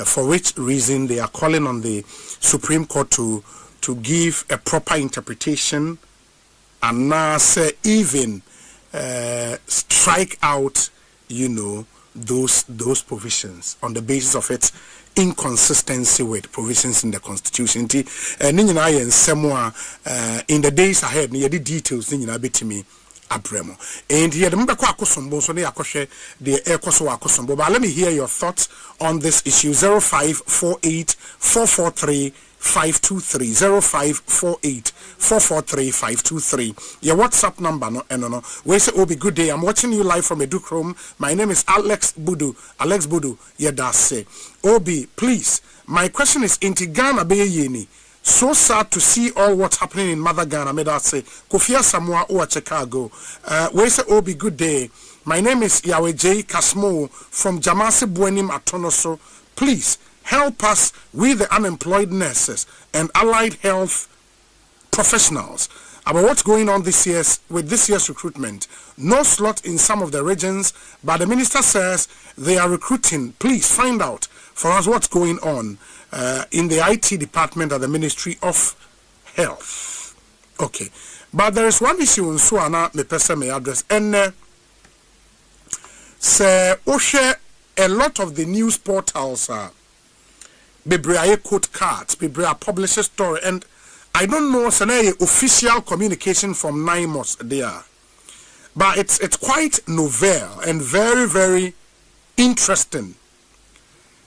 Speaker 1: for which reason they are calling on the Supreme Court to give a proper interpretation and now say even strike out, those provisions on the basis of its inconsistency with provisions in the Constitution. In the days ahead, the details betimi abremo. And here the but let me hear your thoughts on this issue. 0548 443 523 0548 443 523. Your WhatsApp number no. We say Obi, good day. I'm watching you live from Edukrom. My name is Alex Budu. Yeah, that's say. Obi, please. My question is inti Ghana be yeni. So sad to see all what's happening in Mother Ghana. Me that say Kofia Samoa or Chicago. We say Obi, good day. My name is Yahweh J. Kasmo from Jamasi Buenim Atonoso. Please help us with the unemployed nurses and allied health professionals about what's going on this year's recruitment. No slot in some of the regions, but the minister says they are recruiting. Please find out for us what's going on in the IT department at the Ministry of Health. Okay, but there is one issue in Suana me person may address, and say a lot of the news portals are Bibria quote cards, Bibria publish a story, and I don't know official communication from NIMOS there, but it's quite novel and very, very interesting.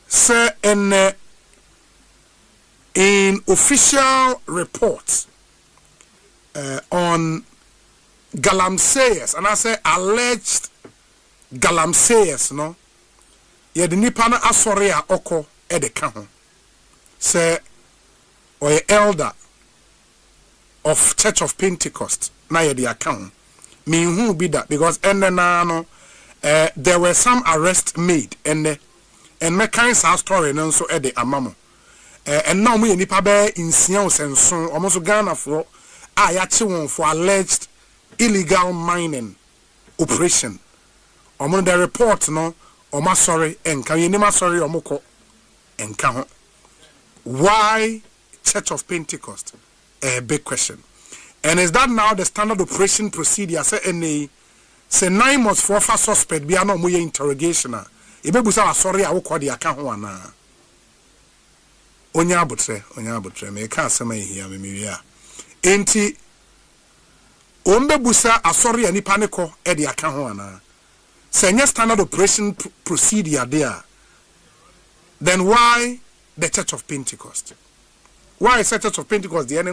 Speaker 1: So in official reports on galamseyers, and I say alleged galamseyers, no, yeah, the Nipana Asoria Oko Edekaho. Say, or an elder of Church of Pentecost, na the account. Me who be that because there were some arrests made and me kind of story and so at the amamo. And now me nipa be in science and so almost Ghana for for alleged illegal mining operation. Omo the report no oma sorry and can you name sorry omoko and can. Why Church of Pentecost? A big question. And is that now the standard operation procedure? Say 9 months for first suspect be no moye interrogation. Ibebusa sorry I will call the account one. Onya butre me ka asema here me ya. Enti ombebusa asori ani paniko e the account one. Say standard operation procedure there. Then why the Church of Pentecost? Why is Church of Pentecost the end?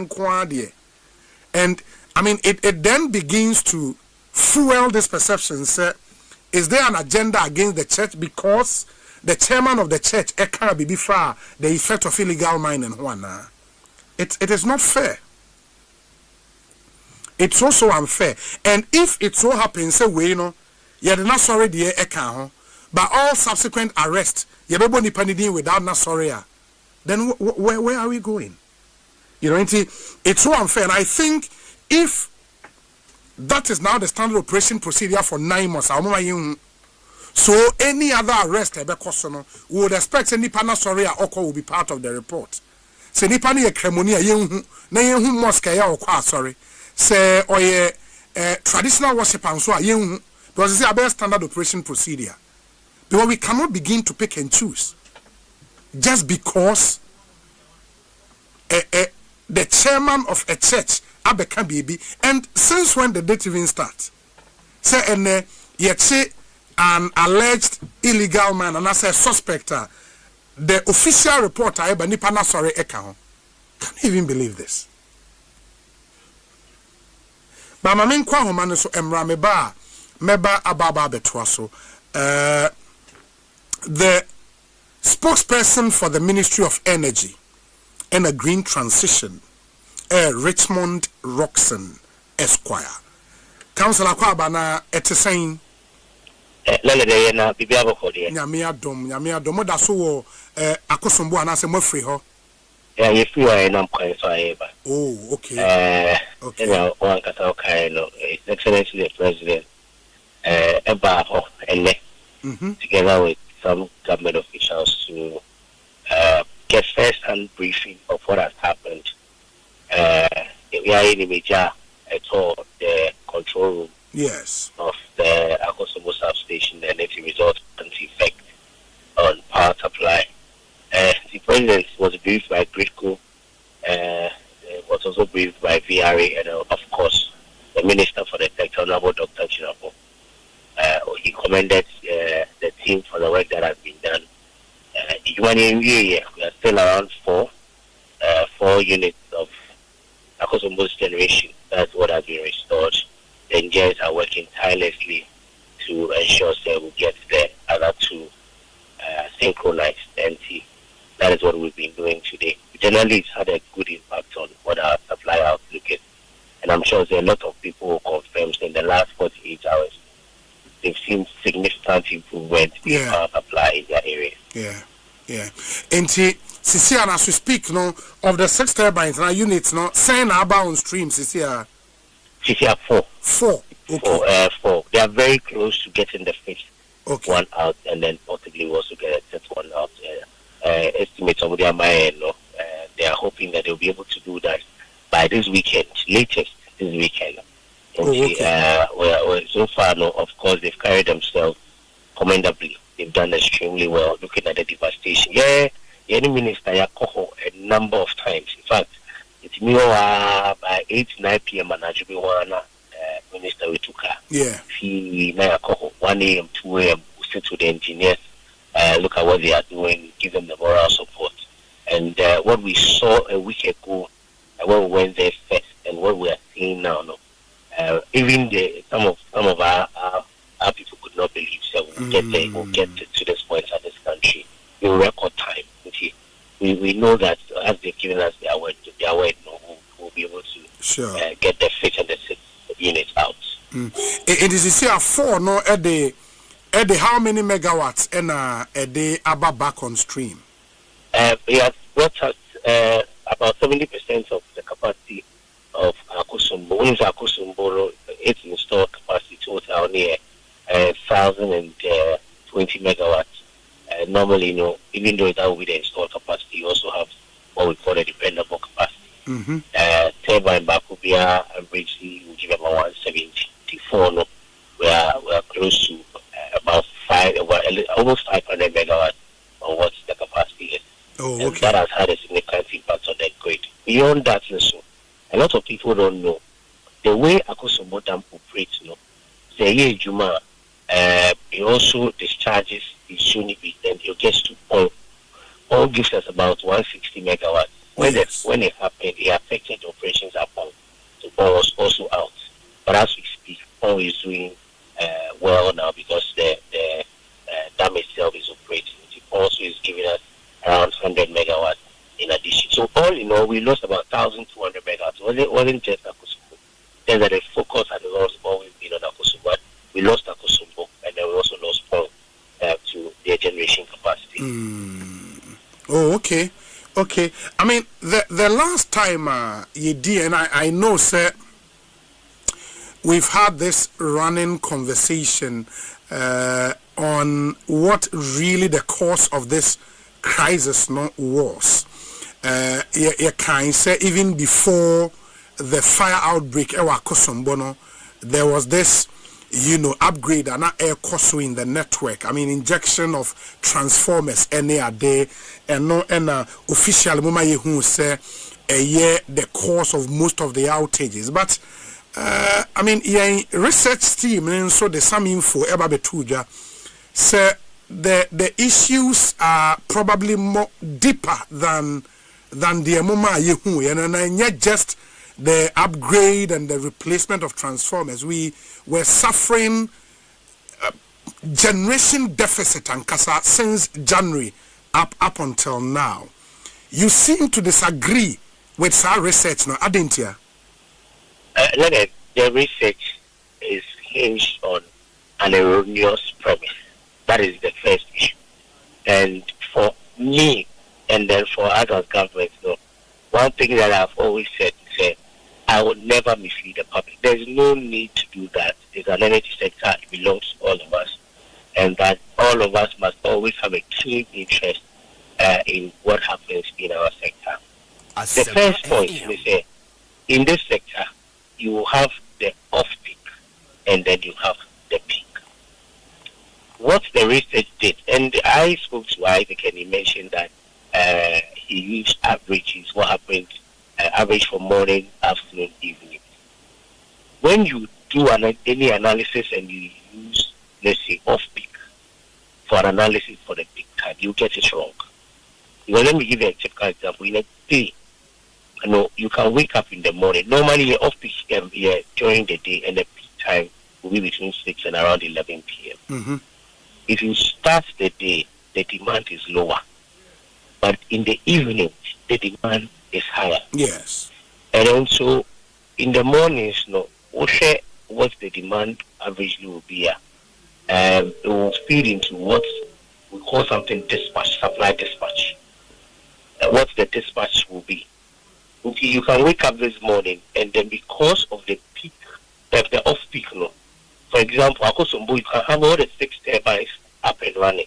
Speaker 1: And I mean, it then begins to fuel this perception. Is there an agenda against the church because the chairman of the church can't be far the effect of illegal mining? It is not fair. It's also unfair. And if it so happens, say we you're not sorry the but all subsequent arrests, you're without not sorry. Then where are we going? It's so unfair. And I think if that is now the standard operation procedure for 9 months, So any other arrest we would expect any pana sorry will be part of the report. Say nipa ne kremoni ayenhu na yenhu mosque ya okwa sorry. Say oye traditional worship and so ayenhu because it's a standard operation procedure. Because we cannot begin to pick and choose just because the chairman of a church abeka baby, and since when did it even start? Say and yet say an alleged illegal man and as a suspect, the official report I ba nipa na sorry eka. Can you even believe this? Ba ma men kwa homa no so emra meba ababa betwa so the spokesperson for the Ministry of Energy and a Green Transition, Richmond Roxon Esquire. Councillor Kwabana saying
Speaker 13: lele na bibia bokode
Speaker 1: nyame adom da so wo akosombo anase mafri ho
Speaker 13: you feel I am quite sorry.
Speaker 1: Oh, okay.
Speaker 13: Okay. You know, one kata okay, no, His Excellency the President, Ebaho, and together with some government officials to get first-hand briefing of what has happened. We are in the major at all the control room.
Speaker 1: Yes.
Speaker 13: Of the Akosombo substation, and it resulted in effect on power supply. The president was briefed by Gridco, was also briefed by VRA, and of course, the Minister for the Sector, Honorable Dr. Chinapo. He commended the team for the work that has been done. We are still around four units of Akosombo's generation. That's what has been restored. The engineers are working tirelessly to ensure that we get the other two synchronized. And that is what we've been doing today. Generally, it's had a good impact on what our supply outlook is. And I'm sure there are a lot of people who confirm in the last 48 hours, they've seen significant improvement in power supply in their area.
Speaker 1: Yeah. And Sisi, as we speak, no, of the 6 turbines now units, no, saying about on stream, Sisi.
Speaker 13: Sisi are 4.
Speaker 1: 4. Okay.
Speaker 13: 4. They are very close to getting the fifth one out, and then possibly also get a fifth one out. Estimates of their mind, they are hoping that they'll be able to do that by this weekend, latest this weekend. And so far, no, of course, they've carried themselves commendably. They've done extremely well, looking at the devastation. Any minister, a number of times. In fact, it's me by 8-9 p.m. and actually one minister we took her. He 1 a.m., 2 a.m. we sit with the engineers, look at what they are doing, give them the moral support. And what we saw a week ago, when we went there first, and what we are seeing now, even some of our people could not believe. So we'll get to this point in this country in record time. We know that as they've given us their word, we'll be able to get the fifth and the sixth unit out.
Speaker 1: It is here 4 no at the how many megawatts and a day back on stream?
Speaker 13: We have brought us about 70% of the capacity of Akosombo. When it's Akosombo, its installed capacity total near 1,020 megawatts. Normally, even though that will be the installed capacity, you also have what we call a dependable capacity. Turbine Bakubia and Bridgely will give about 174. No, we are close to about almost 500 megawatts on what the capacity is. And that has had a significant impact on the grid. Beyond that, a lot of people don't know the way Akosombo Dam operates. Say Juma, it also discharges the unit, and it gets to all gives us about 160 megawatts. When it happened, it affected the operations at Pong. So Pong was also out. But as we speak, Pong is doing well now because the dam itself is operating. It also is giving us around 100 megawatts in addition. So all in all, we lost about 1,200 megawatts. It wasn't just Akosombo. Then the focus had always been on Akosombo. But we lost Akosombo, and then we also lost Pong to their generation capacity.
Speaker 1: Okay. I mean, the last time you did, and I know, sir, we've had this running conversation on what really the cause of this crisis was. You can say even before the fire outbreak, there was this, upgrade and Ekosiisen in the network. I mean, injection of transformers any a day, and no, and official mama who say the cause of most of the outages. But I mean, research team and so the some info about Betuja say the issues are probably more deeper than the mama and not just the upgrade and the replacement of transformers. We were suffering generation deficit and kasa since January up until now. You seem to disagree with our research now, didn't you?
Speaker 13: The research is hinged on an erroneous premise. That is the first issue. And for me, and then for other governments, one thing that I've always said is I would never mislead the public. There's no need to do that. It's an energy sector. It belongs to all of us. And that all of us must always have a keen interest in what happens in our sector. The first point is in this sector, you have the off-peak and then you have the peak. What the research did, and I spoke to Isaac and he mentioned that he used averages, what happens, average for morning, afternoon, evening. When you do any analysis and you use, let's say, off-peak for an analysis for the peak time, you get it wrong. Let me give you a typical example. In a day, you can wake up in the morning. Normally, you're off-peak during the day, and the peak time will be between 6 and around 11 p.m.
Speaker 1: Mm-hmm.
Speaker 13: If you start the day, the demand is lower. But in the evening, the demand is higher.
Speaker 1: Yes.
Speaker 13: And also, in the mornings, what the demand averagely will be. It will feed into what we call something dispatch, supply dispatch. What the dispatch will be. Okay, you can wake up this morning, and then because of the peak, the off-peak, for example, you can have all the 6 turbines up and running.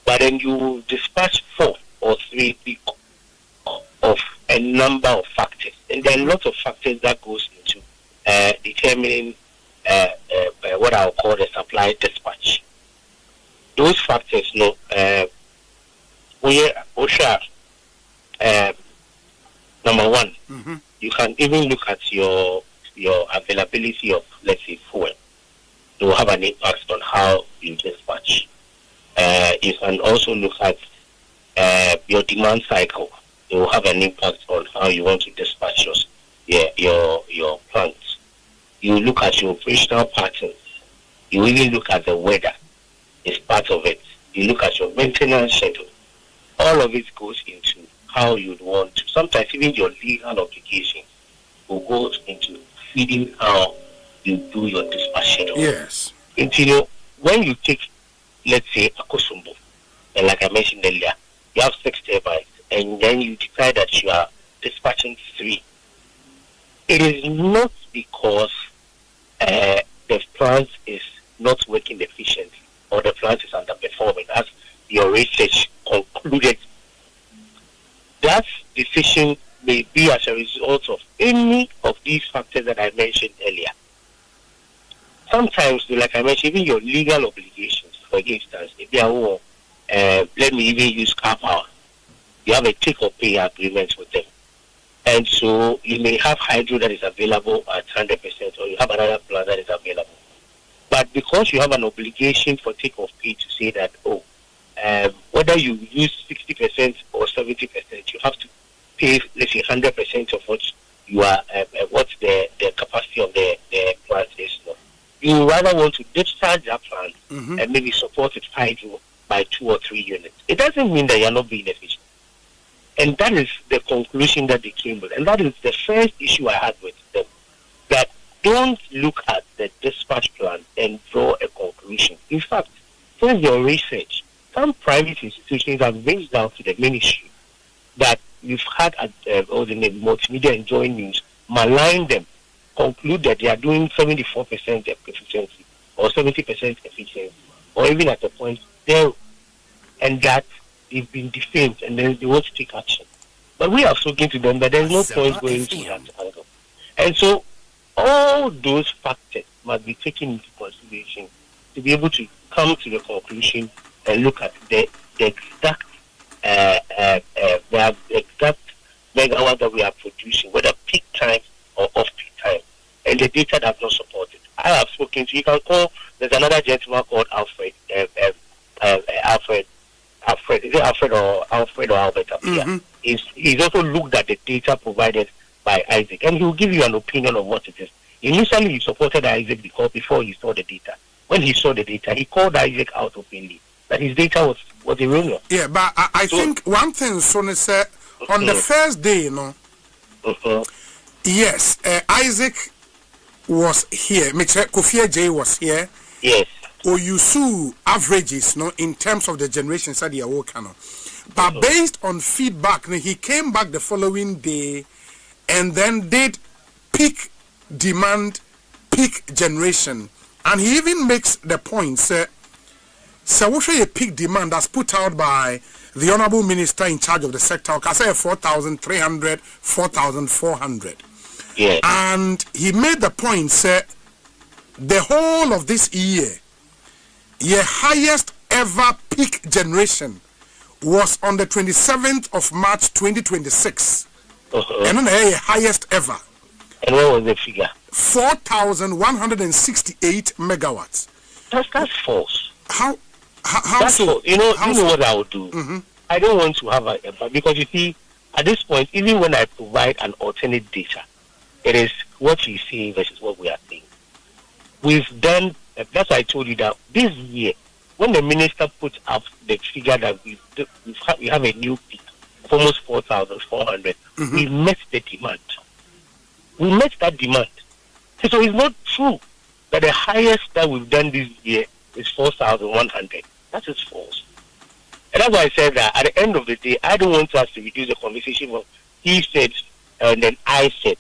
Speaker 13: But then you dispatch 4 or 3 because of a number of factors. And there are lots of factors that goes into determining what I'll call the supply dispatch. Those factors, number one,
Speaker 1: mm-hmm.
Speaker 13: You can even look at your availability of, let's say, fuel. It will have an impact on how you dispatch. You can also look at your demand cycle. It will have an impact on how you want to dispatch your plants. You look at your operational patterns. You even look at the weather. It's part of it. You look at your maintenance schedule. All of it goes into how you'd want to. Sometimes even your legal obligations will go into feeding how you do your dispatch schedule.
Speaker 1: Yes.
Speaker 13: Until when you take, let's say, Ekosiisen, and like I mentioned earlier, you have 6 turbines, and then you decide that you are dispatching 3. It is not because the plant is not working efficiently or the plant is underperforming, as your research concluded. That decision may be as a result of any of these factors that I mentioned earlier. Sometimes, like I mentioned, even your legal obligations, for instance, if they are, let me even use car power. You have a take or pay agreement with them. And so you may have hydro that is available at 100%, or you have another plant that is available. But because you have an obligation for take or pay to say that, whether you use 60% or 70%, you have to pay, let's say, 100% of what you are, what the capacity of the plant is. You rather want to discharge that plant
Speaker 1: mm-hmm.
Speaker 13: and maybe support it hydro by 2 or 3 units. It doesn't mean that you're not being efficient. And that is the conclusion that they came with. And that is the first issue I had with them. That don't look at the dispatch plan and draw a conclusion. In fact, since your research, some private institutions have reached out to the ministry that we've had at the multimedia enjoying news, malign them, conclude that they are doing 74% efficiency or 70% efficiency. or even at a point there, and that they've been defamed and then they want to take action. But we have spoken to them that there's no point going to that angle. And so all those factors must be taken into consideration to be able to come to the conclusion and look at the exact megawatt that we are producing, whether peak time or off-peak time. And the data does not support it. I have spoken to, you can call, there's another gentleman called Alfred. Is it Alfred or Albert up here? He's also looked at the data provided by Isaac, and he will give you an opinion of what it is. Initially, he supported Isaac because before he saw the data. When he saw the data, he called Isaac out openly that his data was erroneous.
Speaker 1: Yeah, but I think one thing, Sonny said, on the first day, yes, Isaac was here. Kofi J was here.
Speaker 13: Yes.
Speaker 1: Oyusu averages, in terms of the generations that they are working on. But based on feedback, he came back the following day and then did peak demand, peak generation. And he even makes the point, so what a peak demand that's put out by the Honorable Minister in charge of the sector, I say 4,300, 4,400.
Speaker 13: Yeah.
Speaker 1: And he made the point, the whole of this year, your highest ever peak generation was on the 27th of March 2026. And then the highest ever.
Speaker 13: And what was the figure?
Speaker 1: 4,168 megawatts.
Speaker 13: That's false.
Speaker 1: How
Speaker 13: that's
Speaker 1: so?
Speaker 13: False. You know what I would do? I don't want to have because you see, at this point, even when I provide an alternate data, it is what you see versus what we are seeing. We've done, that's why I told you that this year, when the minister puts up the figure that we have a new peak of almost 4,400, we met the demand. We met that demand. So it's not true that the highest that we've done this year is 4,100. That is false. And that's why I said that at the end of the day, I don't want us to reduce the conversation from he said and then I said.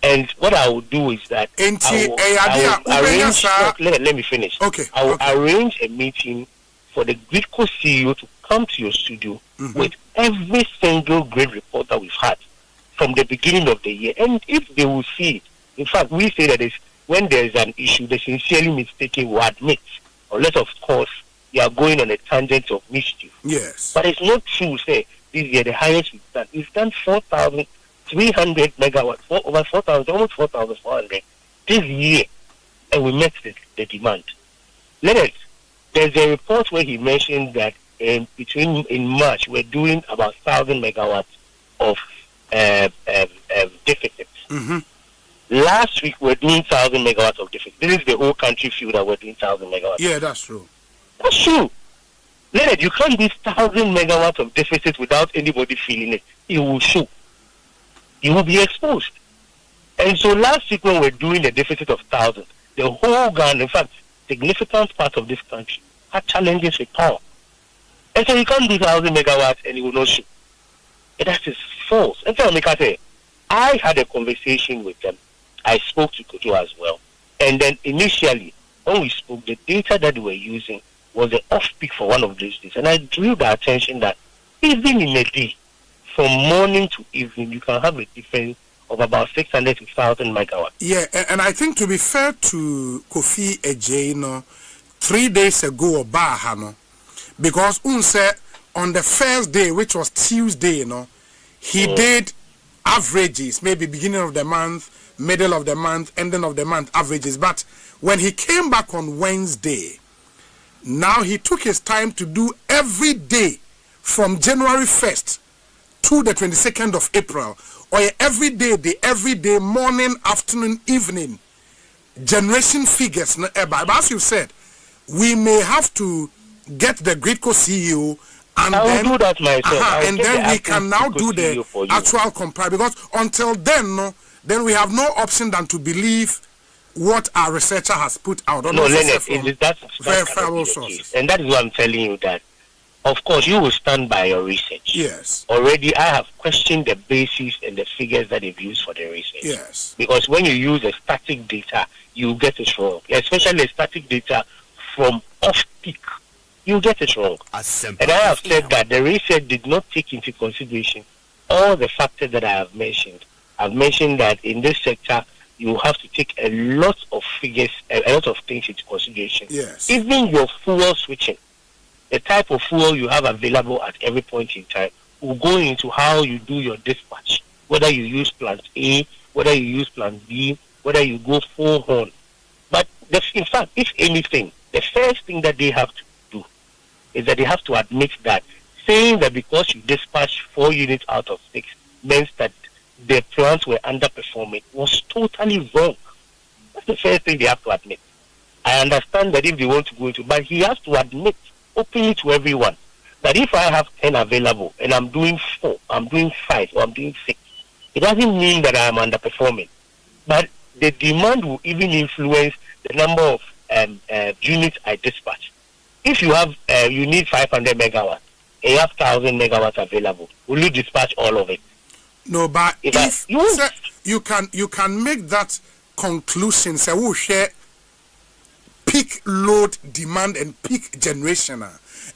Speaker 13: And what I will do is that I will arrange. Let me finish.
Speaker 1: Okay.
Speaker 13: I will arrange a meeting for the Gridco CEO to come to your studio with every single grid report that we've had from the beginning of the year. And if they will see it, in fact, we say that when there is an issue, the sincerely mistaken will admit, unless of course you are going on a tangent of mischief.
Speaker 1: Yes.
Speaker 13: But it's not true. Say this year the highest we've done. We've done 4,300 megawatts, over 4,000, almost 4,400 this year, and we met the demand. There's a report where he mentioned that in March we're doing about 1,000 megawatts of deficits. Last week we're doing 1,000 megawatts of deficit. This is the whole country feel that we're doing 1,000 megawatts.
Speaker 1: Yeah, that's true.
Speaker 13: That's true. You can't do 1,000 megawatts of deficit without anybody feeling it. It will show. You will be exposed. And so last week when we're doing a deficit of 1,000, the whole Ghana, in fact, significant part of this country had challenges with power. And so you can't do 1,000 megawatts and it will not show. And that is false. And so I had a conversation with them. I spoke to Kojo as well. And then initially, when we spoke, the data that we were using was the off-peak for one of those days. And I drew the attention that even in a day, from morning to evening, you can have a difference of about 600 to 1,000 megawatts.
Speaker 1: Yeah, and I think to be fair to Kofi Eje, 3 days ago, because on the first day, which was Tuesday, he did averages, maybe beginning of the month, middle of the month, ending of the month averages. But when he came back on Wednesday, now he took his time to do every day from January 1st to the 22nd of April, or every day, morning, afternoon, evening, generation figures. But as you said, we may have to get the Gridco CEO and then
Speaker 13: do that myself.
Speaker 1: And then we can now do the actual comparison, because until then, then we have no option than to believe what our researcher has put out.
Speaker 13: No, Leonard, that's verifiable sources. And that is what I'm telling you, that of course you will stand by your research.
Speaker 1: Yes.
Speaker 13: Already I have questioned the basis and the figures that they've used for the research.
Speaker 1: Yes.
Speaker 13: Because when you use a static data, you get it wrong. Especially static data from off peak, you get it wrong. And I have said that the research did not take into consideration all the factors that I have mentioned. I've mentioned that in this sector, you have to take a lot of figures, a lot of things into consideration.
Speaker 1: Yes.
Speaker 13: Even your fuel switching, the type of fuel you have available at every point in time, will go into how you do your dispatch. Whether you use plant A, whether you use plant B, whether you go full horn. But in fact, if anything, the first thing that they have to do is that they have to admit that saying that because you dispatched 4 units out of 6 means that the plants were underperforming was totally wrong. That's the first thing they have to admit. I understand that if they want to go into, but he has to admit openly to everyone that if I have 10 available and I'm doing 4, I'm doing 5, or I'm doing 6, it doesn't mean that I'm underperforming. But the demand will even influence the number of units I dispatch. If you have, you need 500 megawatts, and you have 1,000 megawatts available, will you dispatch all of it?
Speaker 1: No, but if you can make that conclusion, say we share peak load demand and peak generation,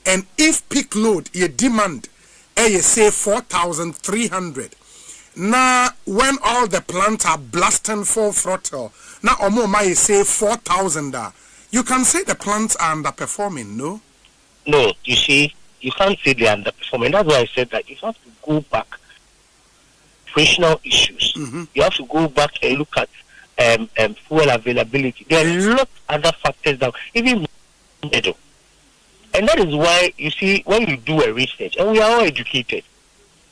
Speaker 1: and if peak load you demand, you say 4,300. Now when all the plants are blasting full throttle, now you say 4,000. You can say the plants are underperforming, no?
Speaker 13: No, you see, you can't say they are underperforming. That's why I said that you have to go back. Operational issues. You have to go back and look at fuel availability. There are a lot of other factors that even middle. And that is why you see when you do a research, and we are all educated,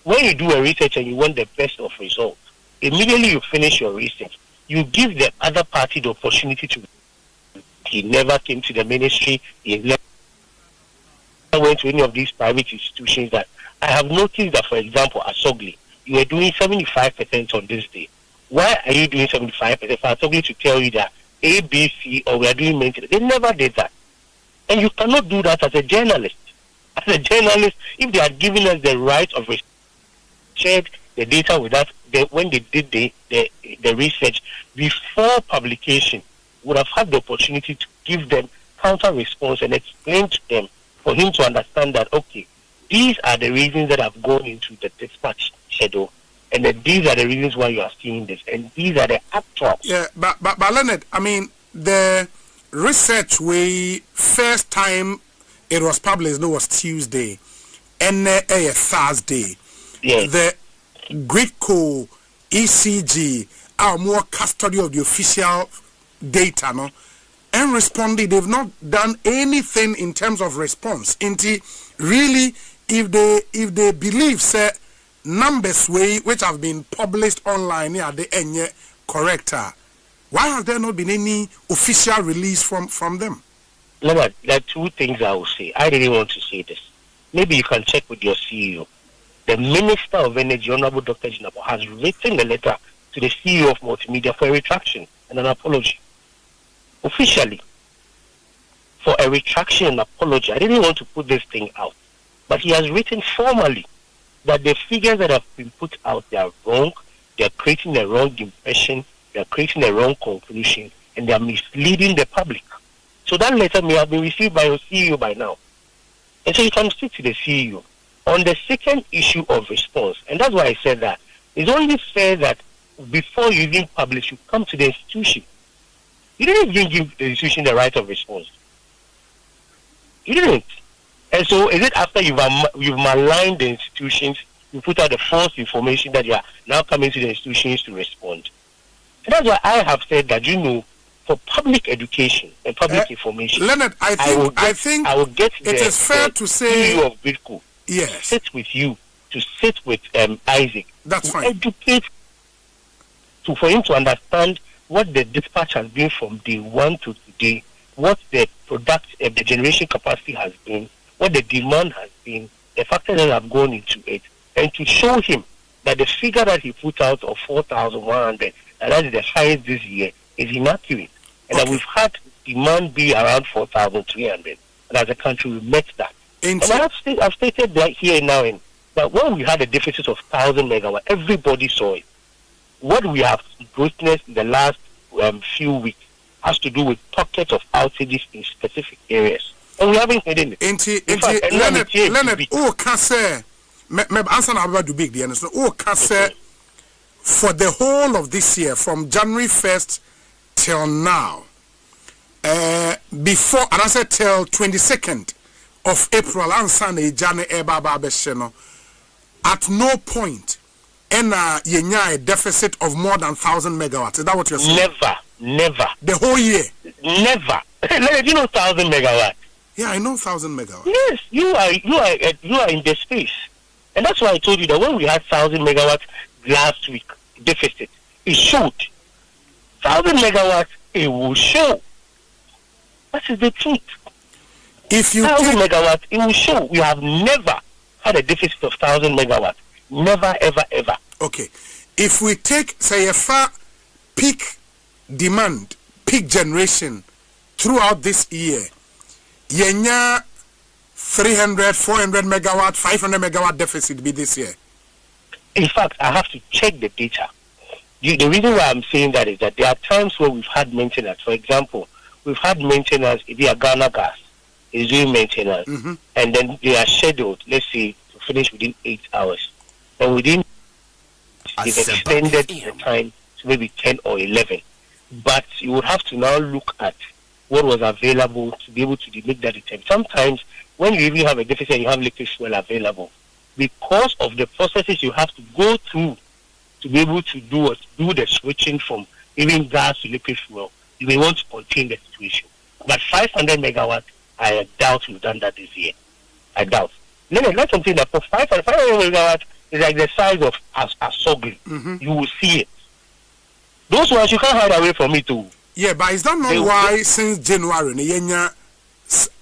Speaker 13: when you do a research and you want the best of results, immediately you finish your research, you give the other party the opportunity to. He never came to the ministry. He never went to any of these private institutions. That I have noticed that, for example, at Sogli, you are doing 75% on this day. Why are you doing 75%? For Sogli to tell you that A, B, C, or we are doing maintenance. They never did that. And you cannot do that as a journalist. As a journalist, if they had given us the right of shared the data with us, when they did the research before publication, would have had the opportunity to give them counter response and explain to them for him to understand that, okay, these are the reasons that have gone into the dispatch schedule, and that these are the reasons why you are seeing this, and these are the actuals.
Speaker 1: Yeah, but Leonard, I mean, the research way first time it was published, no, was Tuesday, and Thursday.
Speaker 13: Yes.
Speaker 1: The GridCo, ECG are more custody of the official data, no, and responding. They've not done anything in terms of response. Into really, if they believe say numbers way which have been published online are the any correct, why has there not been any official release from them?
Speaker 13: Look, there are two things I will say. I really want to say this. Maybe you can check with your CEO. The Minister of Energy, Honorable Dr. Jinabo, has written a letter to the CEO of Multimedia for a retraction and an apology. Officially, for a retraction and apology. I didn't want to put this thing out, but he has written formally that the figures that have been put out, they are wrong, they are creating a wrong impression, they are creating a wrong conclusion, and they are misleading the public. So that letter may have been received by your CEO by now. And so you can speak to the CEO. On the second issue of response, and that's why I said that, it's only fair that before you even publish, you come to the institution. You didn't even give the institution the right of response. You didn't. And so is it after you've maligned the institutions, you put out the false information that you are now coming to the institutions to respond? And that's why I have said that, for public education and public information,
Speaker 1: Leonard, I think
Speaker 13: I will get
Speaker 1: it is fair to say
Speaker 13: CEO of GridCo
Speaker 1: yes,
Speaker 13: to sit with you, to sit with Isaac,
Speaker 1: that's
Speaker 13: to
Speaker 1: fine,
Speaker 13: educate, for him to understand what the dispatch has been from day one to today, what the the generation capacity has been, what the demand has been, the factors that have gone into it, and to show him that the figure that he put out of 4,100, and that is the highest this year, is inaccurate. And that we've had demand be around 4,300. And as a country, we met that. And I've stated that here now, that when we had a deficit of 1,000 megawatts, everybody saw it. What we have witnessed in the last few weeks has to do with pockets of outages in specific areas. And we haven't hidden it.
Speaker 1: Leonard, Kase, answer now about the big the Kase for the whole of this year, from January 1st till now, before, and I said till 22nd of April, at no point, a deficit of more than 1,000 megawatts. Is that what you're saying?
Speaker 13: Never.
Speaker 1: The whole year?
Speaker 13: Never. You know 1,000 megawatts?
Speaker 1: Yeah, I know 1,000 megawatts.
Speaker 13: Yes, you are in the space. And that's why I told you that when we had 1,000 megawatts last week deficit, it showed. 1,000 megawatts, it will show. That is the truth.
Speaker 1: If you
Speaker 13: 1,000 megawatts, it will show. We have never had a deficit of 1,000 megawatts. Never, ever.
Speaker 1: Okay. If we take, say, a peak demand, peak generation throughout this year, yenya 300, 400 megawatt, 500 megawatt deficit be this year?
Speaker 13: In fact, I have to check the data. The reason why I'm saying that is that there are times where we've had maintenance. For example, we've had maintenance if the Ghana Gas is doing maintenance, and then they are scheduled, let's say, to finish within 8 hours. And within, they've extended the time to maybe 10 or 11. But you would have to now look at what was available to be able to make that attempt. Sometimes, when you even have a deficit, you have liquid fuel available. Because of the processes you have to go through to be able to do the switching from even gas to liquid fuel, you may want to contain the situation. But 500 megawatts, I doubt we've done that this year. I doubt. Let's something that for 500 megawatts is like the size of a sorghum. You will see it. Those ones you can't hide away from it too.
Speaker 1: Yeah, but is that not why since January, Yenya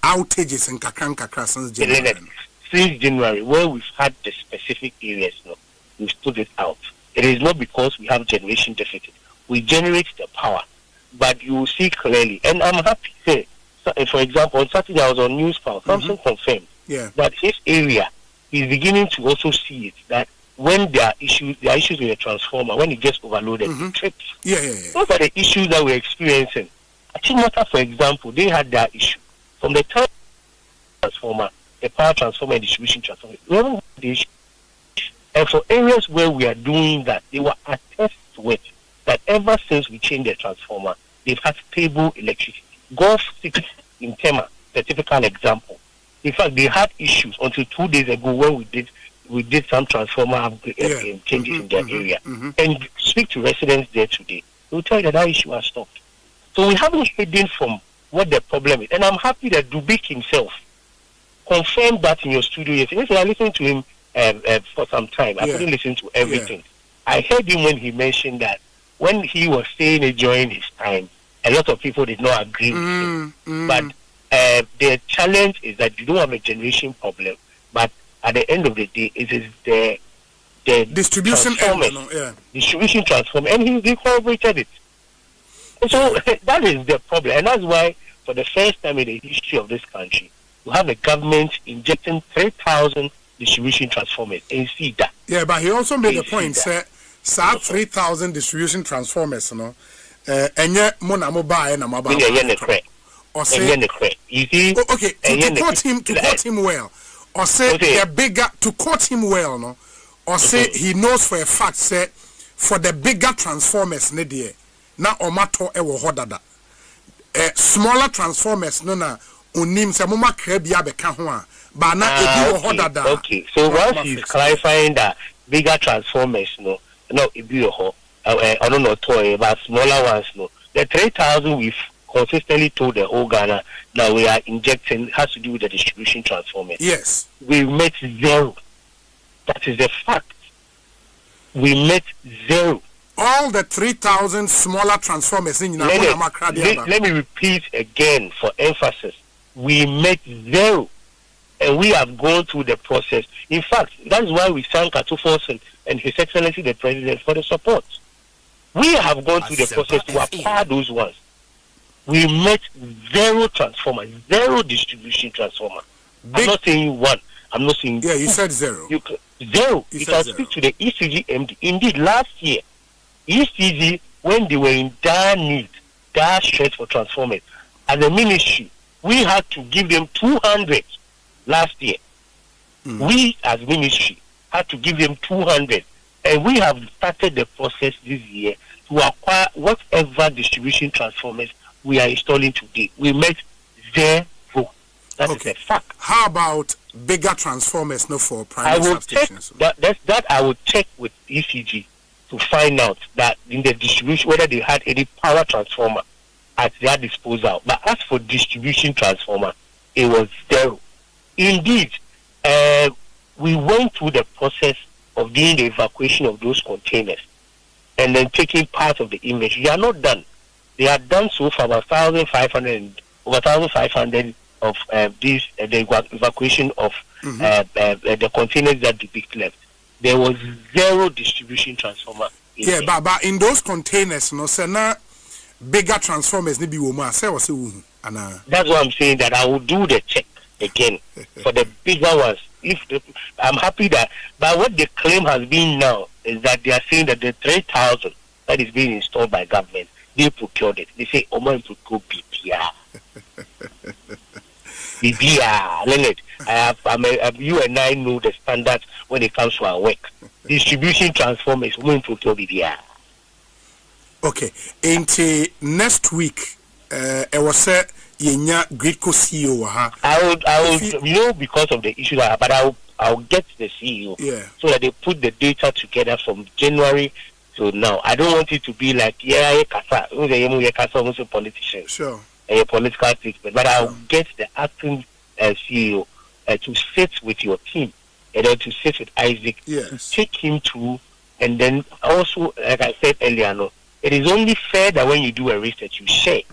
Speaker 1: outages in Kakran since January?
Speaker 13: Since January, where we've had the specific areas, we've stood it out. It is not because we have generation deficit. We generate the power, but you will see clearly. And I'm happy to say, for example, on Saturday I was on News Power. Something confirmed that his area is beginning to also see it, that when there are issues with the transformer, when it gets overloaded, it trips. Those are the issues that we're experiencing. Achimota, for example, they had that issue. From the time transformer, the power transformer and distribution transformer, we haven't had the issue. And for areas where we are doing that, they were attest to it, that ever since we changed the transformer, they've had stable electricity. Gulf 6 in Tema, the typical example. In fact, they had issues until 2 days ago when we did some transformer changes in their area. And speak to residents there today, they will tell you that issue has stopped. So we haven't hidden from what the problem is. And I'm happy that Dubik himself confirmed that in your studio yesterday. I listened to him for some time. I couldn't listen to everything. I heard him when he mentioned that when he was saying it during his time, a lot of people did not agree with him. But the challenge is that you don't have a generation problem, but at the end of the day, it is the
Speaker 1: distribution
Speaker 13: distribution transformer, and he corroborated it. And so that is the problem, and that's why for the first time in the history of this country, we have a government injecting 3,000 distribution transformers and see that.
Speaker 1: Yeah, but he also made a point, sir. 3,000 distribution transformers, and yet Mona buy and I'm about or say
Speaker 13: you see,
Speaker 1: okay, to quote him well, or say the bigger to quote him well, no, or say he knows for a fact, say for the bigger transformers, nedia na omato ewo hodada. Smaller transformers, no na unim se mama krebia beka ho a ba na ebi wo hodada.
Speaker 13: Okay, so once he's clarifying that bigger transformers, no ebi wo I don't know toy, but smaller ones, no. The 3,000 we've consistently told the whole Ghana that we are injecting has to do with the distribution transformers.
Speaker 1: Yes.
Speaker 13: We met zero. That is a fact. We met zero.
Speaker 1: All the 3,000 smaller transformers in
Speaker 13: let me repeat again for emphasis. We met zero. And we have gone through the process. In fact, that's why we thank Atufos and His Excellency the President for the support. We have gone through the process to acquire those ones. We met zero transformer, zero distribution transformer. I'm not saying one. I'm not saying
Speaker 1: you said zero.
Speaker 13: Zero. You can speak to the ECG MD. Indeed, last year, ECG, when they were in dire need, dire stress for transformers, as a ministry, We had to give them 200 last year. We, as ministry, had to give them 200. And we have started the process this year to acquire whatever distribution transformers we are installing today. We met 0. That is a fact.
Speaker 1: How about bigger transformers, no, for primary substations?
Speaker 13: That I will check with ECG to find out that in the distribution, whether they had any power transformer at their disposal. But as for distribution transformer, it was 0. Indeed, we went through the process of doing the evacuation of those containers and then taking part of the inventory. They are not done. They are done so far about 1,500 of the evacuation of the containers that the big left. There was 0 distribution transformer.
Speaker 1: But in those containers, no, sir, now bigger transformers need be woman. Say what
Speaker 13: that's what I'm saying. That I will do the check again for the bigger ones. I'm happy that, but what the claim has been now is that they are saying that the 3,000 that is being installed by government, they procured it. They say, "Oman procure BPR." BPR, Leonard. You and I know the standards when it comes to our work. Distribution transformers, women procure BPR.
Speaker 1: Okay, into next week, I was said. CEO,
Speaker 13: I will because of the issue, but I'll get the CEO so that they put the data together from January to now. I don't want it to be like politician, a political statement, but I'll get the acting CEO to sit with your team and then to sit with Isaac to take him through, and then also, like I said earlier, it is only fair that when you do a research you share,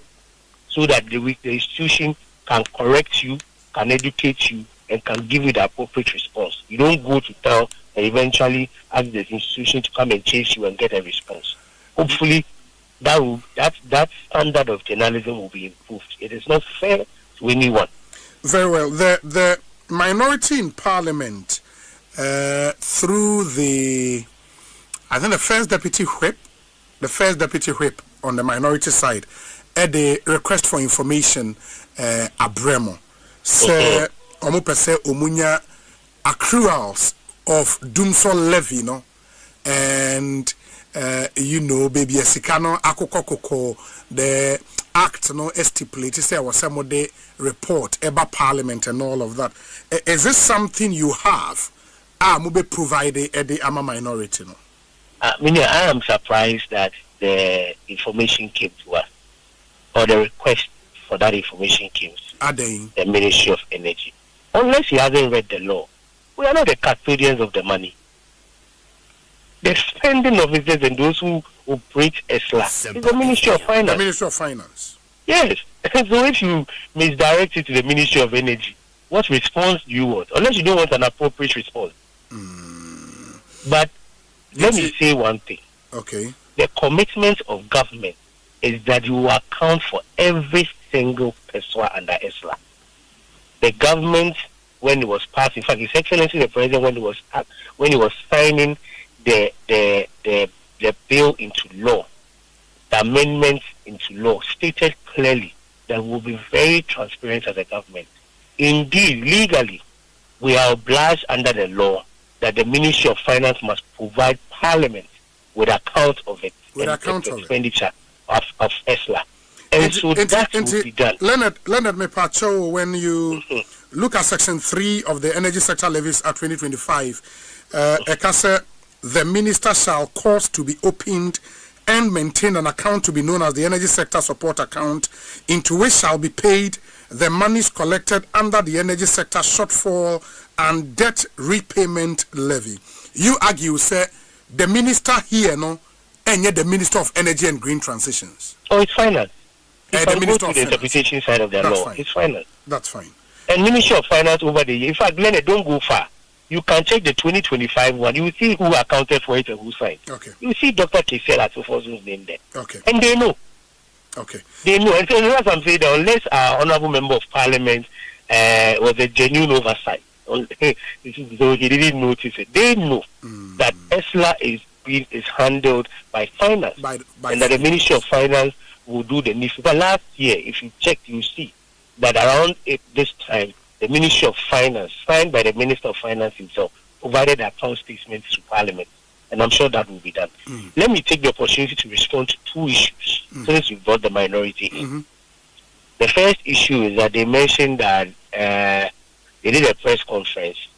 Speaker 13: so that the institution can correct you, can educate you, and can give you the appropriate response. You don't go to town and eventually ask the institution to come and chase you and get a response. Hopefully, that standard of journalism will be improved. It is not fair to anyone.
Speaker 1: Very well. The minority in Parliament, through the first deputy whip on the minority side, the request for information abremo say omo pese omunya accruals of dumso levy no, and baby esikano akokokoko the act no stipulate say was some of the report about parliament and all of that. Is this something you have be provided at the ama minority no?
Speaker 13: I am surprised that the information came to us, or the request for that information came to the Ministry of Energy. Unless he hasn't read the law, we are not the custodians of the money. The spending officers and those who operate ESLA is the Ministry of Finance.
Speaker 1: The Ministry of Finance.
Speaker 13: Yes. So if you misdirect it to the Ministry of Energy, what response do you want? Unless you don't want an appropriate response. But let me say one thing.
Speaker 1: Okay.
Speaker 13: The commitment of government is that you will account for every single person under ESLA. The government, when it was passed, in fact, His Excellency the President, when he was signing the bill into law, the amendments into law, stated clearly that we will be very transparent as a government. Indeed, legally, we are obliged under the law that the Ministry of Finance must provide Parliament with account of it, expenditure of ESLA. And so that will be done.
Speaker 1: Leonard Mepacho, when you look at Section 3 of the Energy Sector Levies Act 2025, the minister shall cause to be opened and maintain an account to be known as the Energy Sector Support Account, into which shall be paid the monies collected under the Energy Sector Shortfall and Debt Repayment Levy. You argue, say, the minister here, no, and yet the Minister of Energy and Green Transitions.
Speaker 13: Oh, it's finance.
Speaker 1: The
Speaker 13: Minister of the interpretation side of the law, fine. It's finance.
Speaker 1: That's fine.
Speaker 13: And Ministry of Finance over the year. In fact, Leonard, don't go far. You can check the 2025 one. You will see who accounted for it and who signed.
Speaker 1: Okay.
Speaker 13: You will see Dr. Kesel at Sofosu's name there.
Speaker 1: Okay.
Speaker 13: And they know.
Speaker 1: Okay.
Speaker 13: They know. And so as I'm saying, that unless our Honourable Member of Parliament was a genuine oversight, so he didn't notice it. They know that ESLA is handled by finance, and that the Ministry of Finance will do the needful. But last year, if you check, you see that around this time, the Ministry of Finance, signed by the Minister of Finance himself, provided account statements to Parliament. And I'm sure that will be done. Let me take the opportunity to respond to two issues since we brought the minority in. The first issue is that they mentioned that they did a press conference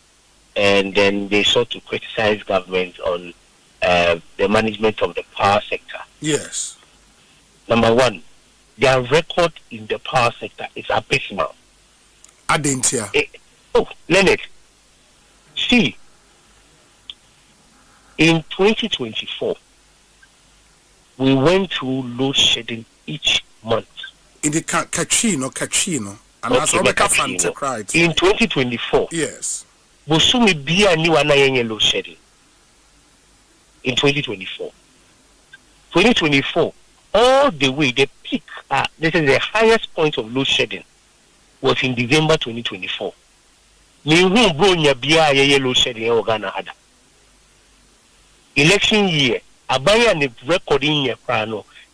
Speaker 13: and then they sought to criticize government on the management of the power sector.
Speaker 1: Yes.
Speaker 13: Number one, their record in the power sector is abysmal.
Speaker 1: Adentia.
Speaker 13: Leonard, see, in 2024, we went through load shedding each month.
Speaker 1: In the Kachino, and that's all the
Speaker 13: in 2024,
Speaker 1: yes.
Speaker 13: Busumi Bia Niwana load shedding. In 2024. 2024, all the way, the peak, this is the highest point of load shedding, was in December 2024. Load shedding Ghana. Election year, Abaya and the recording year,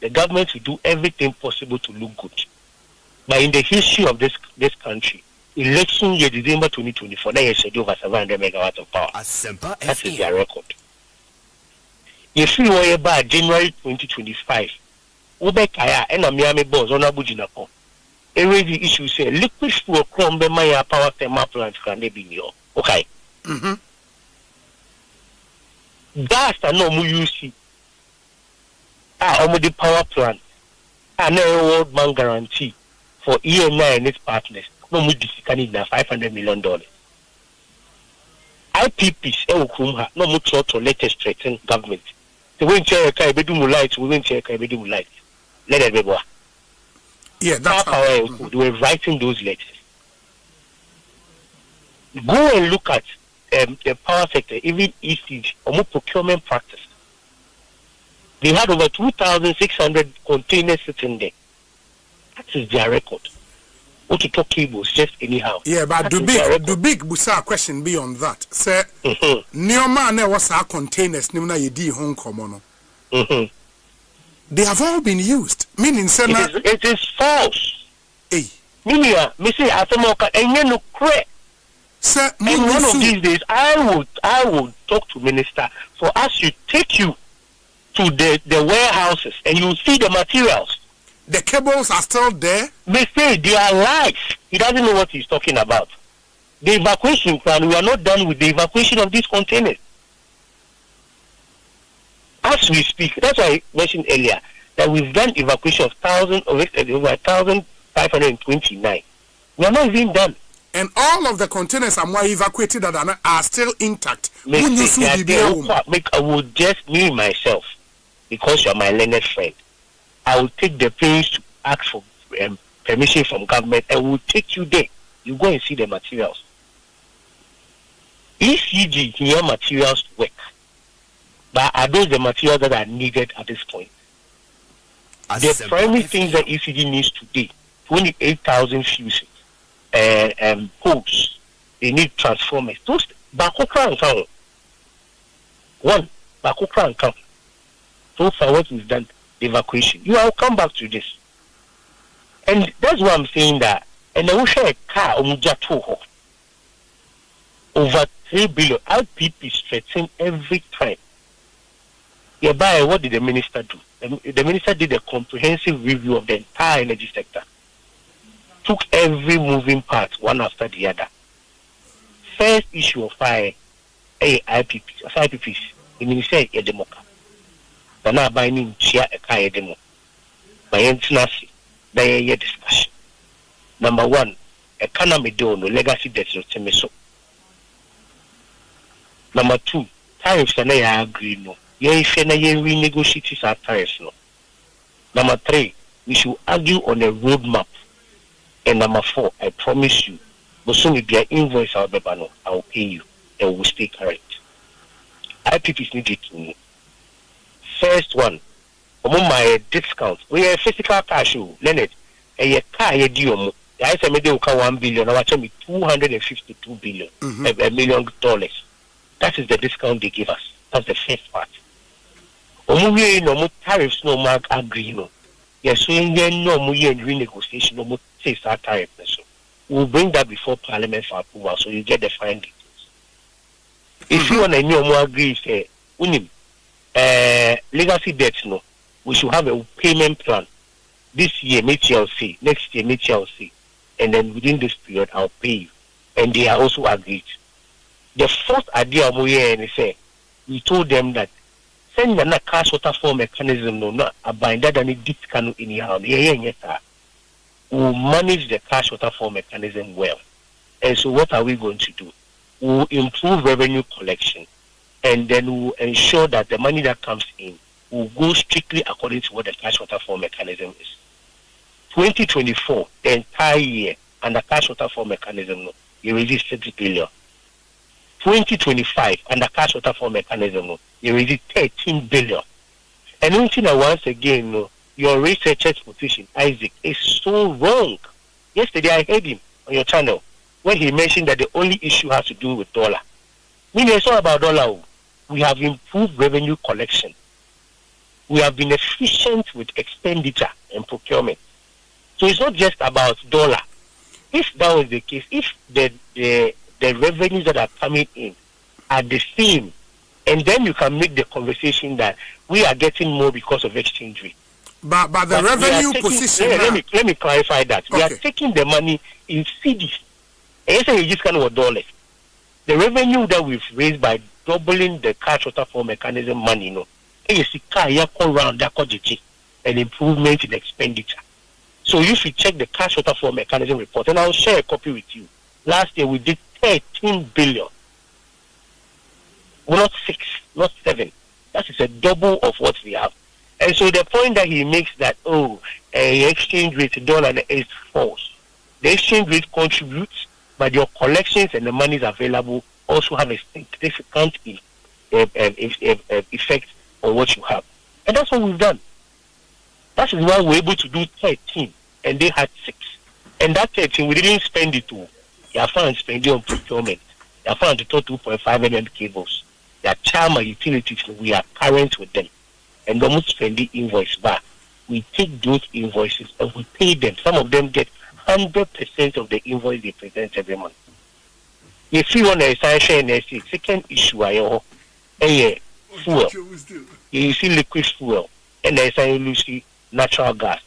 Speaker 13: the government will do everything possible to look good. But in the history of this country, election year, December 2024, they schedule over 700 megawatts of power. That is their record. If you were about January 2025, Ubekaya and Miami Boss on Abujinako, the issue say liquid fuel from the Maya power thermal plant can they be new? Okay. Gas and no more see. The power plant. And a World Bank guarantee for ENI and its partners. No more $500 million. IPPs, no more to latest threaten government. The wind chair Kaibedum lights, we win chair Kaibedum lights. Let it be boy.
Speaker 1: Yeah, that's
Speaker 13: how they were writing those letters. Go and look at the power sector, even ECG, or procurement practice. They had over 2,600 containers sitting there. That is their record. What to talk cables just anyhow.
Speaker 1: Yeah, but the big busa question beyond that. Say, Neoma ne was our containers, Nimna Yedi Hong Kong. They have all been used. Meaning,
Speaker 13: it is false.
Speaker 1: Hey,
Speaker 13: Minia, Missy Atamoka, and you know, correct.
Speaker 1: Sir,
Speaker 13: and one of these days, I will talk to Minister for us to take you to the warehouses and you see the materials.
Speaker 1: The cables are still there?
Speaker 13: They say they are live. He doesn't know what he's talking about. The evacuation plan, we are not done with the evacuation of these containers. As we speak, that's why I mentioned earlier that we've done evacuation of 1,529. We are not even done.
Speaker 1: And all of the containers are more evacuated that are still intact.
Speaker 13: I will just, me myself, because you are my learned friend, I will take the pains to ask for permission from government and will take you there. You go and see the materials. ECG here materials work. But are those the materials that are needed at this point? The primary thing that ECG needs today, 28,000 fuses and poles. They need transformers. Those Bakokra and Town. One, Bakokra and Town. So far what is done, the evacuation. You will come back to this. And that's why I'm saying that. And I will share a car over 3 billion. IPP stretching every time. Hereby, what did the minister do? The minister did a comprehensive review of the entire energy sector. Took every moving part, one after the other. First issue of fire, IPPs, the minister is Edemoka. But now binding share a car Edemo. By international, by discussion. Number one, economy do no legacy debt no. Number two, tariffs and I agree no. Renegotiate our tariffs no. Number three, we should argue on a roadmap. And number four, I promise you, but soon if your invoice I will pay you and we will stay correct. IPPs need it to know. First one, among my discount, we have physical cash, Leonard, and your car, you do. I said, maybe 1 billion, I tell me $252 billion, $1 million. That is the discount they give us. That's the first part. We no tariffs, no mark agreement. Yes, so in no more renegotiation, no more says our tariff. We'll bring that before Parliament for approval, so you get the fine details. If you want to know more, agree, say, legacy debt, no, we should have a payment plan. This year, meet TLC, next year, meet TLC, and then within this period, I'll pay you. And they are also agreed. The first idea we told them that send a cash waterfall mechanism, no, not a binder than it did can anyhow. We'll manage the cash waterfall mechanism well. And so, what are we going to do? We'll improve revenue collection, and then we'll ensure that the money that comes in will go strictly according to what the cash waterfall mechanism is. 2024, the entire year, and the cash waterfall mechanism, you raise 30 billion. 2025, and the cash waterfall mechanism, you raise 13 billion. And once again, your researcher's position, Isaac, is so wrong. Yesterday, I heard him on your channel when he mentioned that the only issue has to do with dollar. Meaning, it's not about dollar. We have improved revenue collection. We have been efficient with expenditure and procurement. So it's not just about dollar. If that was the case, if the revenues that are coming in are the same, and then you can make the conversation that we are getting more because of exchange rate.
Speaker 1: But the revenue position.
Speaker 13: Let me clarify that. Okay. We are taking the money in cedis. And you just kind of dollars. The revenue that we've raised by doubling the cash waterfall mechanism money, is around an improvement in expenditure. So you should check the cash waterfall mechanism report, and I'll share a copy with you. Last year we did 13 billion. Well, not 6, not 7. That is a double of what we have. And so the point that he makes that, exchange rate dollar is false. The exchange rate contributes, but your collections and the monies available also have a significant effect on what you have. And that's what we've done. That is why we're able to do 13, and they had 6. And that 13, we didn't spend it all. They are found spending on procurement. They are found to 2.5 mm cables. They are Chama utilities, we are current with them. And almost spend the invoice back. We take those invoices and we pay them. Some of them get 100% of the invoice they present every month. If you want to say second issue, fuel. You see liquid fuel, and there's a natural gas.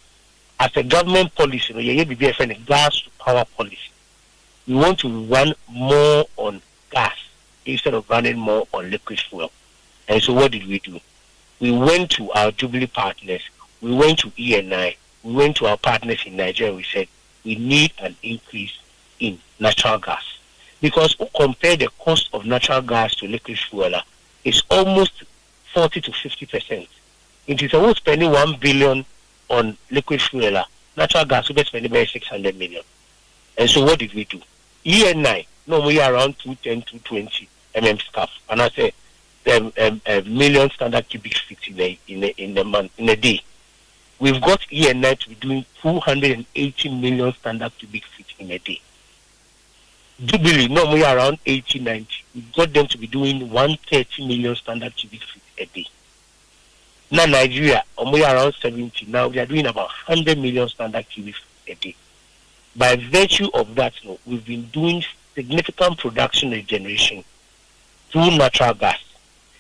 Speaker 13: As a government policy, you be a gas to power policy. We want to run more on gas instead of running more on liquid fuel. And so what did we do? We went to our Jubilee partners, we went to ENI, we went to our partners in Nigeria, we said, we need an increase in natural gas. Because compare the cost of natural gas to liquid fuel, it's almost 40 to 50%. It is almost spending 1 billion on liquid fuel. Natural gas will be spending about 600 million. And so what did we do? ENI, normally around 210, 220 mm scarf. And I say, a million standard cubic feet in a day. We've got ENI to be doing 280 million standard cubic feet in a day. Jubilee, normally around 80, 90. We've got them to be doing 130 million standard cubic feet a day. Now Nigeria, only around 70. Now we are doing about 100 million standard cubic feet a day. By virtue of that, we've been doing significant production and generation through natural gas.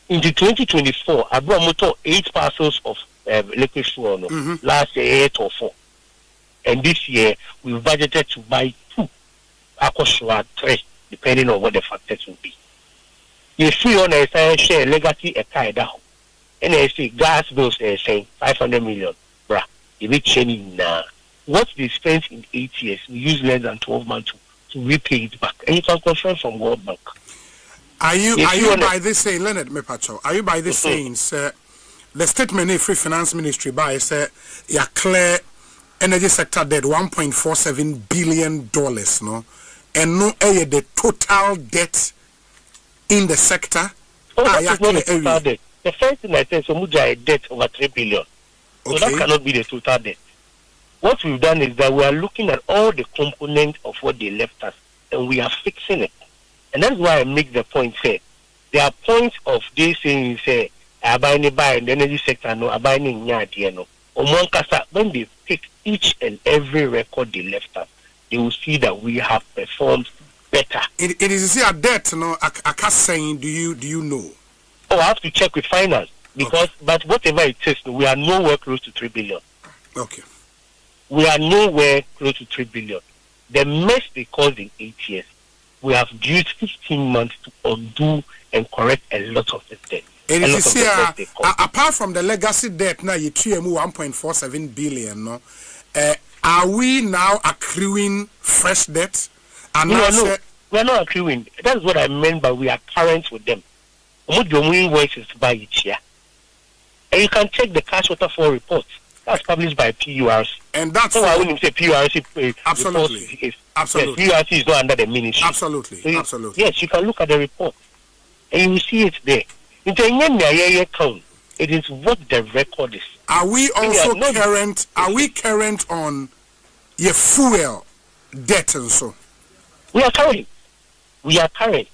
Speaker 13: Into 2024, I brought motor 8 parcels of liquid fuel. Last year, 8 or 4. And this year, we've budgeted to buy 2. Akosua 3, depending on what the factors will be. If we on a share legacy a kaida, and I say gas bills saying 500 million, bruh, if it's changing now, what they spent in 8 years, we use less than 12 months to repay it back. And you can confirm from World Bank.
Speaker 1: Are you by this saying, Leonard Mepacho, are you by this saying, sir, the statement of Free Finance Ministry by, sir, your clear energy sector debt $1.47 billion, no? And no the total debt in the sector?
Speaker 13: That is not the total debt. The first thing I said, so much a debt over 3 billion. So that cannot be the total debt. What we've done is that we are looking at all the components of what they left us, and we are fixing it. And that's why I make the point, say, there are points of this saying, say, abiding by the energy sector, no, abiding in no. When they pick each and every record they left us, they will see that we have performed better.
Speaker 1: It is a debt, no? I can't say. Do you know?
Speaker 13: Oh, I have to check with finance because, but whatever it is, we are nowhere close to 3 billion.
Speaker 1: Okay.
Speaker 13: We are nowhere close to 3 billion. The mess they caused in 8 years, we have used 15 months to undo and correct a lot of the debt.
Speaker 1: And it is here, apart from the legacy debt, now you 1.47 billion. No, are we now accruing fresh debt? And
Speaker 13: no, we are not accruing. That's what I meant by we are current with them. Invoices by each year, and you can check the cash waterfall report that's published by PURC.
Speaker 1: And that's
Speaker 13: so I wouldn't say PURC.
Speaker 1: Absolutely.
Speaker 13: Absolutely. Yes, PURC is not under the ministry.
Speaker 1: Absolutely.
Speaker 13: So
Speaker 1: absolutely.
Speaker 13: Yes, you can look at the report, and you will see it there. It is what the record is.
Speaker 1: Are we also current? Are we current on your fuel debt and so?
Speaker 13: We are current. We are current.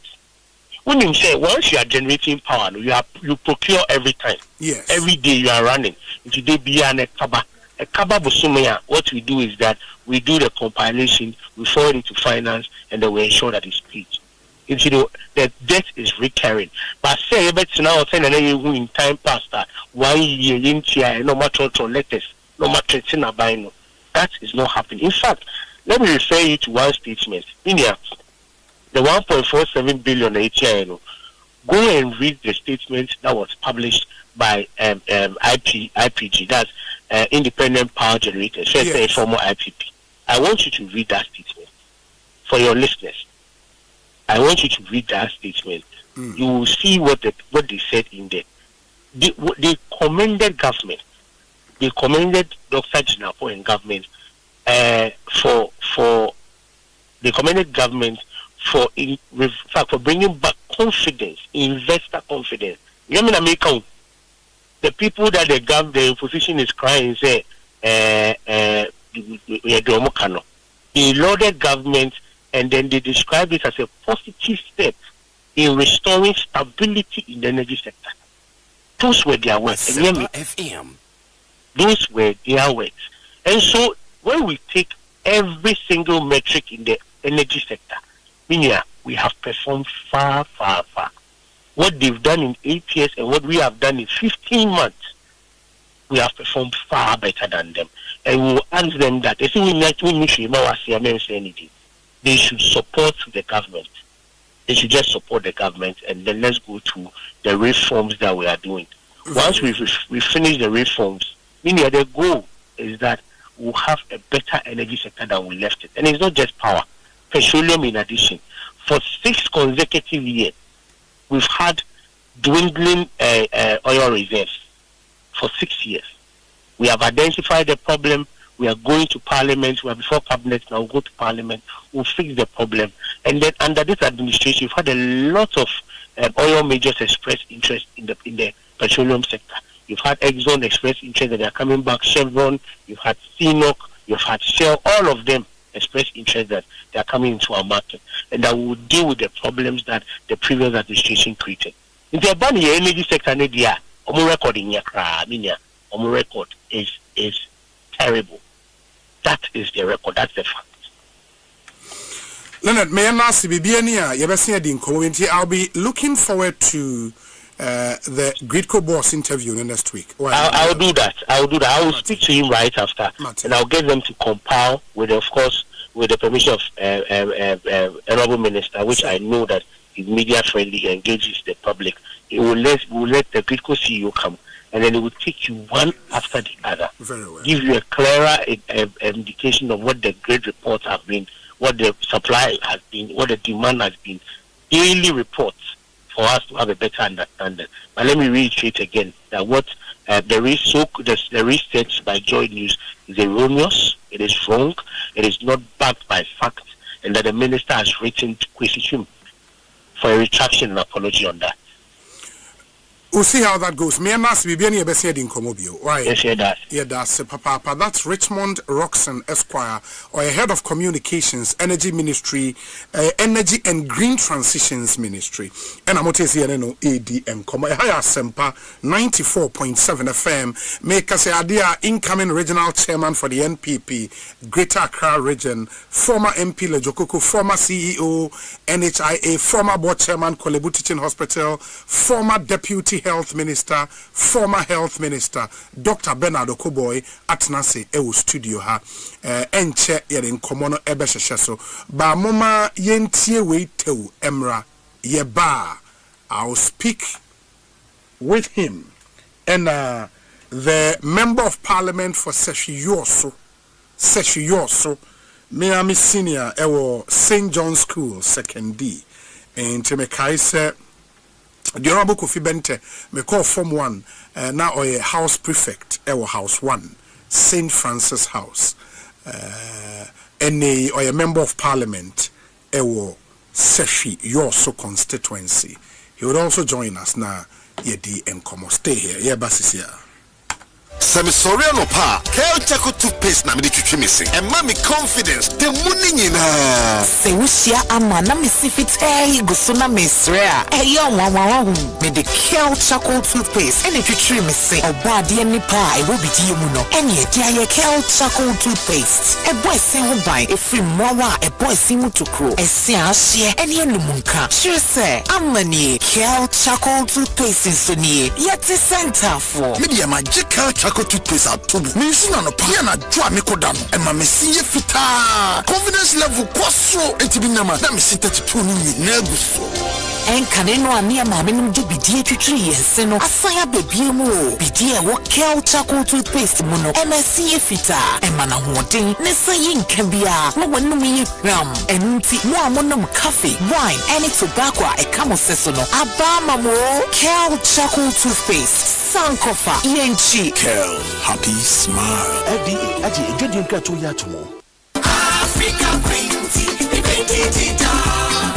Speaker 13: When you say once you are generating power, you procure every time.
Speaker 1: Yes.
Speaker 13: Every day you are running. Today be a kaba. A kaba busumaya. What we do is that we do the compilation, we forward it to finance, and then we ensure that it's paid. The debt is recurring. But say but now in time past 1 year no matter letters, no matter that is not happening. In fact, let me refer you to one statement. India, the 1.47 billion ATI, go and read the statement that was published by IPG, that's Independent Power Generators, so it's a former IPP. I want you to read that statement for your listeners. I want you to read that statement. You will see what they said in there. They commended government. They commended Dr. Jinapo and government they commended government for bringing back confidence, investor confidence. You mean America? The people that the opposition is crying say, they lauded government, and then they described it as a positive step in restoring stability in the energy sector. Those were their words. Those were their words. And so when we take every single metric in the energy sector, we have performed far, far, far. What they've done in 8 years and what we have done in 15 months, we have performed far better than them. And we will ask them that they should support the government. They should just support the government, and then let's go to the reforms that we are doing. Once we finish the reforms, the goal is that we'll have a better energy sector than we left it. And it's not just power, petroleum in addition. For 6 consecutive years, we've had dwindling oil reserves for 6 years. We have identified the problem. We are going to Parliament. We are before Cabinet. Now we'll go to Parliament. We'll fix the problem. And then under this administration, we've had a lot of oil majors express interest in the petroleum sector. You've had Exxon express interest that they are coming back. Chevron. You've had CNOOC. You've had Shell. All of them express interest that they are coming into our market, and that will deal with the problems that the previous administration created. In the energy sector, record is terrible. That is the record. That's the fact.
Speaker 1: Leonard, I'll be looking forward to the Gridco boss interview next week.
Speaker 13: I'll do that. I will speak to him right after, and I'll get them to compile with, of course, with the permission of Honorable Minister, which I know that is media friendly, engages the public. It will let the Gridco CEO come, and then it will take you one after the other.
Speaker 1: Very well.
Speaker 13: Give you a clearer indication of what the grid reports have been, what the supply has been, what the demand has been. Daily reports for us to have a better understanding. But let me reiterate again that what the research by Joy News is erroneous, it is wrong, it is not backed by facts, and that the minister has written to Kwesi Twum for a retraction and apology on that.
Speaker 1: We'll see how that goes. Me and Nas be any best in Comobio. Why?
Speaker 13: Yes, yeah, that.
Speaker 1: Yeah, that's Papa. That's Richmond Roxon Esquire, or a head of communications, energy ministry, energy and green transitions ministry. And I'm going to say ADM. Come higher Sempa 94.7 FM. Make us a incoming regional chairman for the NPP, Greater Accra region, former MP Lejokoko, former CEO NHIA, former board chairman Kolebu Teaching Hospital, former deputy health minister, former health minister, Dr. Bernard Okoboy, Atnase Ewo studio ha, enche yere nkomono ebesheshe so, ba moma yentie we tew emra, yeba, I'll speak with him, and the member of parliament for Seshiyoso, Miami Senior, Ewo St. John's School, 2nd D, and Temekai se, the Honorable Kofi Bente, me call Form 1, now a house prefect, Ewo House 1, St. Francis House, and a member of parliament, Ewo Seshiyoso constituency. He would also join us now, Yedi and Como. Stay here, yeah, Basisia.
Speaker 14: Samisoriano pa Kel Chaco toothpaste na me de missing and mommy confidence the money na
Speaker 10: se wushia ama na me sifit gusuna mesrea yo nwa me de Kel Chaco toothpaste and twitwi missing oba de ni pa e wo bidi mu no ene e dia Kel Chaco toothpaste e boy se ho ban e free mowa e boy se mu tokro e se ahye ene enumunka sure say amani Kel Chaco toothpaste so ni yeti center for
Speaker 14: media magical Chaco toothpaste at tubu. Minsu na pa na dwa me kodam. E ma me siye fita. Confidence level kwaso entibi nama na me sita tutu ni na guso.
Speaker 10: En kaneno ani ma me num de bidie twitwi yense no. Asaya bebie mu o. Bidie wo Kel Chaco toothpaste mu no. E ma siye fita. E ma na hoden ne sayi nkabia. No wonu mi ram. Enti mo amonom coffee, wine, any tobacco e kamo seso no. Abama mo Kel Chaco toothpaste. Sankofa yenchi
Speaker 14: Kel happy smile.
Speaker 11: FDA aje ejodi nka to ya to mo.
Speaker 15: Africa Printy,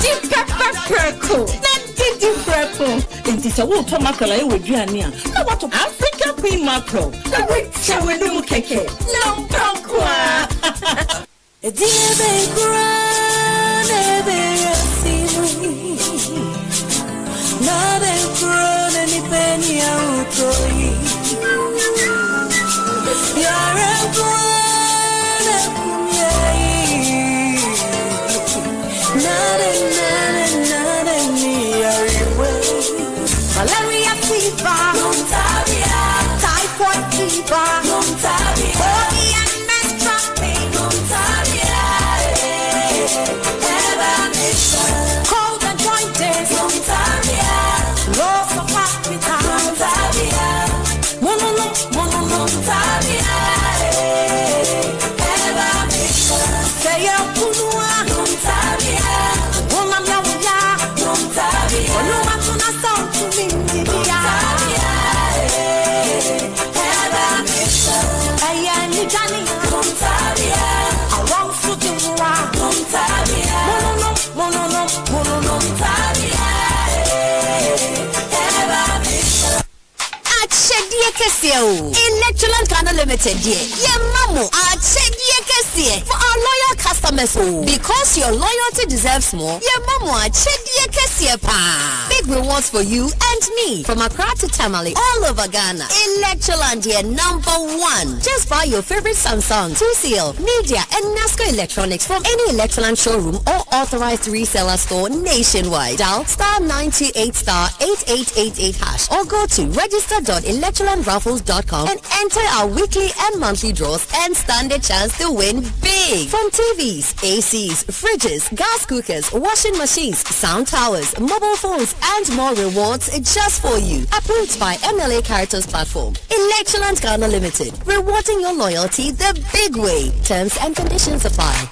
Speaker 15: Deep pepper purple. Deep purple. Enti se wo to makala e waduane a. Na what Africa Queen macro. Na we chewe no keke. No pronkwa. Ediebe grana be simu. Na be grana ni peni autoi. Yara grana kumyai. Nada ni ariwe. Malaria fever. Montaria. Typhoid fever. Montaria. Body and menstrual pain. Montaria. Cold and jointed. Montaria. Loss of appetite. Montaria. Montaria. Say a punua. Montaria. Woman ya. Montaria. Oluma tuna sound to me. Montaria. Ayani Johnny. Montaria. I want to do what. Montaria. Mono. Montaria. Achedie kese o. Electroland Ghana Limited ye. Ye mamo achedie kese for our loyal customers o. Because your loyalty deserves more. Ye mamo achedie kese pa. Big rewards for you and me from Accra to Tamale all over Ghana. Electroland ye #1. Just buy your favorite Samsung, 2CL, Media and Nasco Electronics from any Electroland showroom or authorized reseller store nationwide. Dial *98*8888# or go to register.electrolandraffles.com and enter our weekly and monthly draws and stand a chance to win big. From TVs, ACs, fridges, gas cookers, washing machines, sound towers, mobile phones, and more rewards just for you. Approved by MLA Caritas Platform. Electroland Ghana Limited. Rewarding your loyalty the big way. Terms and conditions apply.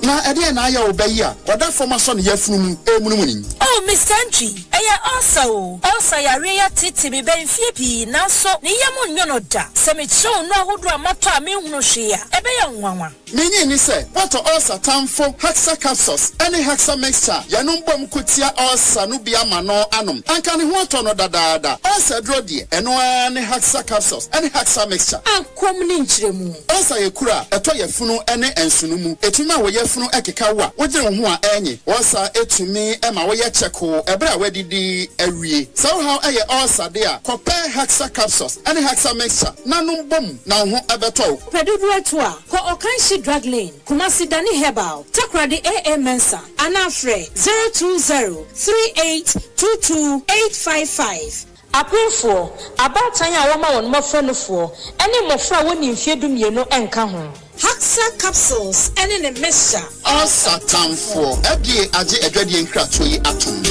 Speaker 14: Na ede na ya obayi a oda former son yafunu emunumuni.
Speaker 15: Oh, Mr. Entry, I
Speaker 16: also ya rea titi mi ben fie nanso ne yam nyono da se me chew no ahodo amato a me hunu hwea ebe ya nwanwa
Speaker 14: menye ni se what also tamfo hexa capsules any hexa mixture ya no mbom kotia also no bia ma no anom anka ne ho to no dadaada also dro de eno any hexa capsules any hexa mixture
Speaker 16: ankom ni nchiremu
Speaker 14: also ye kura eto ye funu ene ensunumu etuma wo ye funu ekeka wa wo gire ho a enye also etumi ema wo ye cheko ebra wadidi awie somehow eye also there compare hexa capsules any hexa mixture nanom bom na ho ebeto
Speaker 16: pedudu eto a ko okanshi drug lane Kumasi Dani Herbal Takradi AA Mensa Anafre 02038228855 Apinfo abatanya woma won mofrelofo ene mofra woni mfiedum yeno enka ho Haxa capsules ene ne mesha
Speaker 14: Asa tamfo ebie age edwadie nkrato yi atom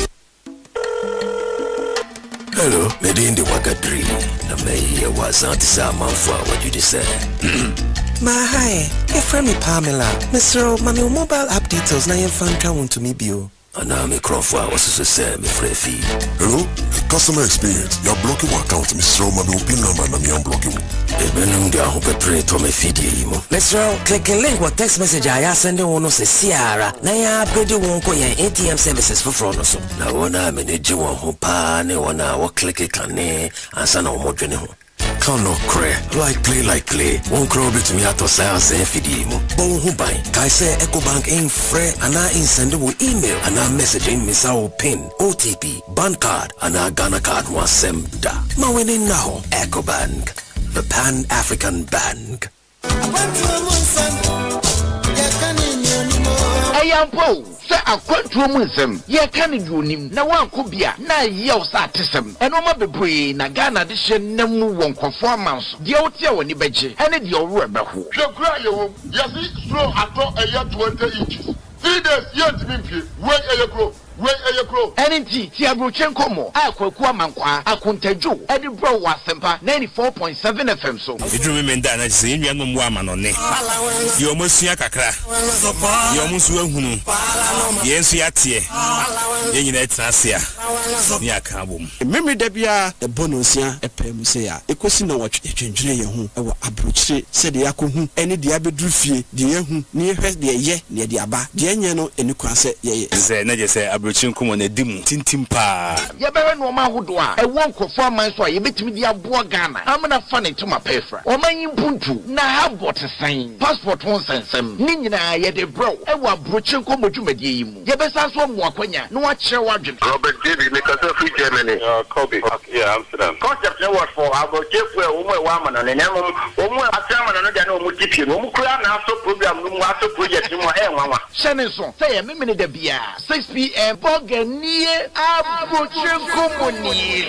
Speaker 11: Hello, Medindi Wagadri. Na me was not some for what you say.
Speaker 17: Hi, if me Pamela, Mr. Mami mobile app details na yen fan travel to me bio.
Speaker 11: Ana me Crawford was to say me free.
Speaker 18: Hello, customer experience. You're blocking my account, Mr. Mami pin number na me unblocking.
Speaker 11: Ebenum dia ho pepre to me feed mo.
Speaker 17: Mr. Click link what text message I send one se Ciara. Na ya upgrade won ko yen ATM services for front so.
Speaker 11: Na wona manage won ho pa ne wona wo click kane ansa na wo modwene ho. Kano kre likely won crow bit me ato science and fidi mo bon hu ban kai say Ecobank in free ana in send wo email ana messaging me sa wo pin OTP bank card ana Ghana card wasem da ma wini now Ecobank the Pan-African Bank
Speaker 2: Ayampo se akwantuo mu nsem ye ka ne duonim na wanko bia na ye o sa atesem eno ma bebre na Ghana de hye namu won kwofo amanso de otia woni beje ene de owo ebeho
Speaker 19: hwekura ye wo yesi slow ato eya 20 inches 3 days yet mimpie we eyekro
Speaker 2: Enti ti abrochen komo akwaku amankwa akontadwo edi bro wa Asempa 94.7 FM so
Speaker 20: edru me nda na se nwa mu amanone yo mosua kakra yo musu ahunu yensu yatie yenyina etrasia ni aka bom
Speaker 21: memre da bia e bonosia epem se ya ekosi na watwe twendwene ye ho e wa abrochire se de yakohu ene de abedru fie de yehu ni hwe de ye ne de aba de enye no eni kwa se ye
Speaker 20: ze na je se abrochire komo na dimu tintim pa
Speaker 2: ye bere no ma hodo a e won kofo aman so a ye betimi de abo Ghana amna fa ne tuma pefra o manyi puntu na habot san passport won sensem ni nyina ye de bro e wa abrochire komo dwumadie yi mu ye besa so mo akwanya no wa kire wa dwen
Speaker 19: Robert David Nicosia free Germany Kobe yeah Amsterdam concept no what for abrochire for wo mo wa amana ne nyam wo mo atama no de na wo mo tipie wo mo kura na so program no mo aso project mo e nwanwa
Speaker 2: shene so say ye memene da bia 6 p.m. Boganie abrochire komoni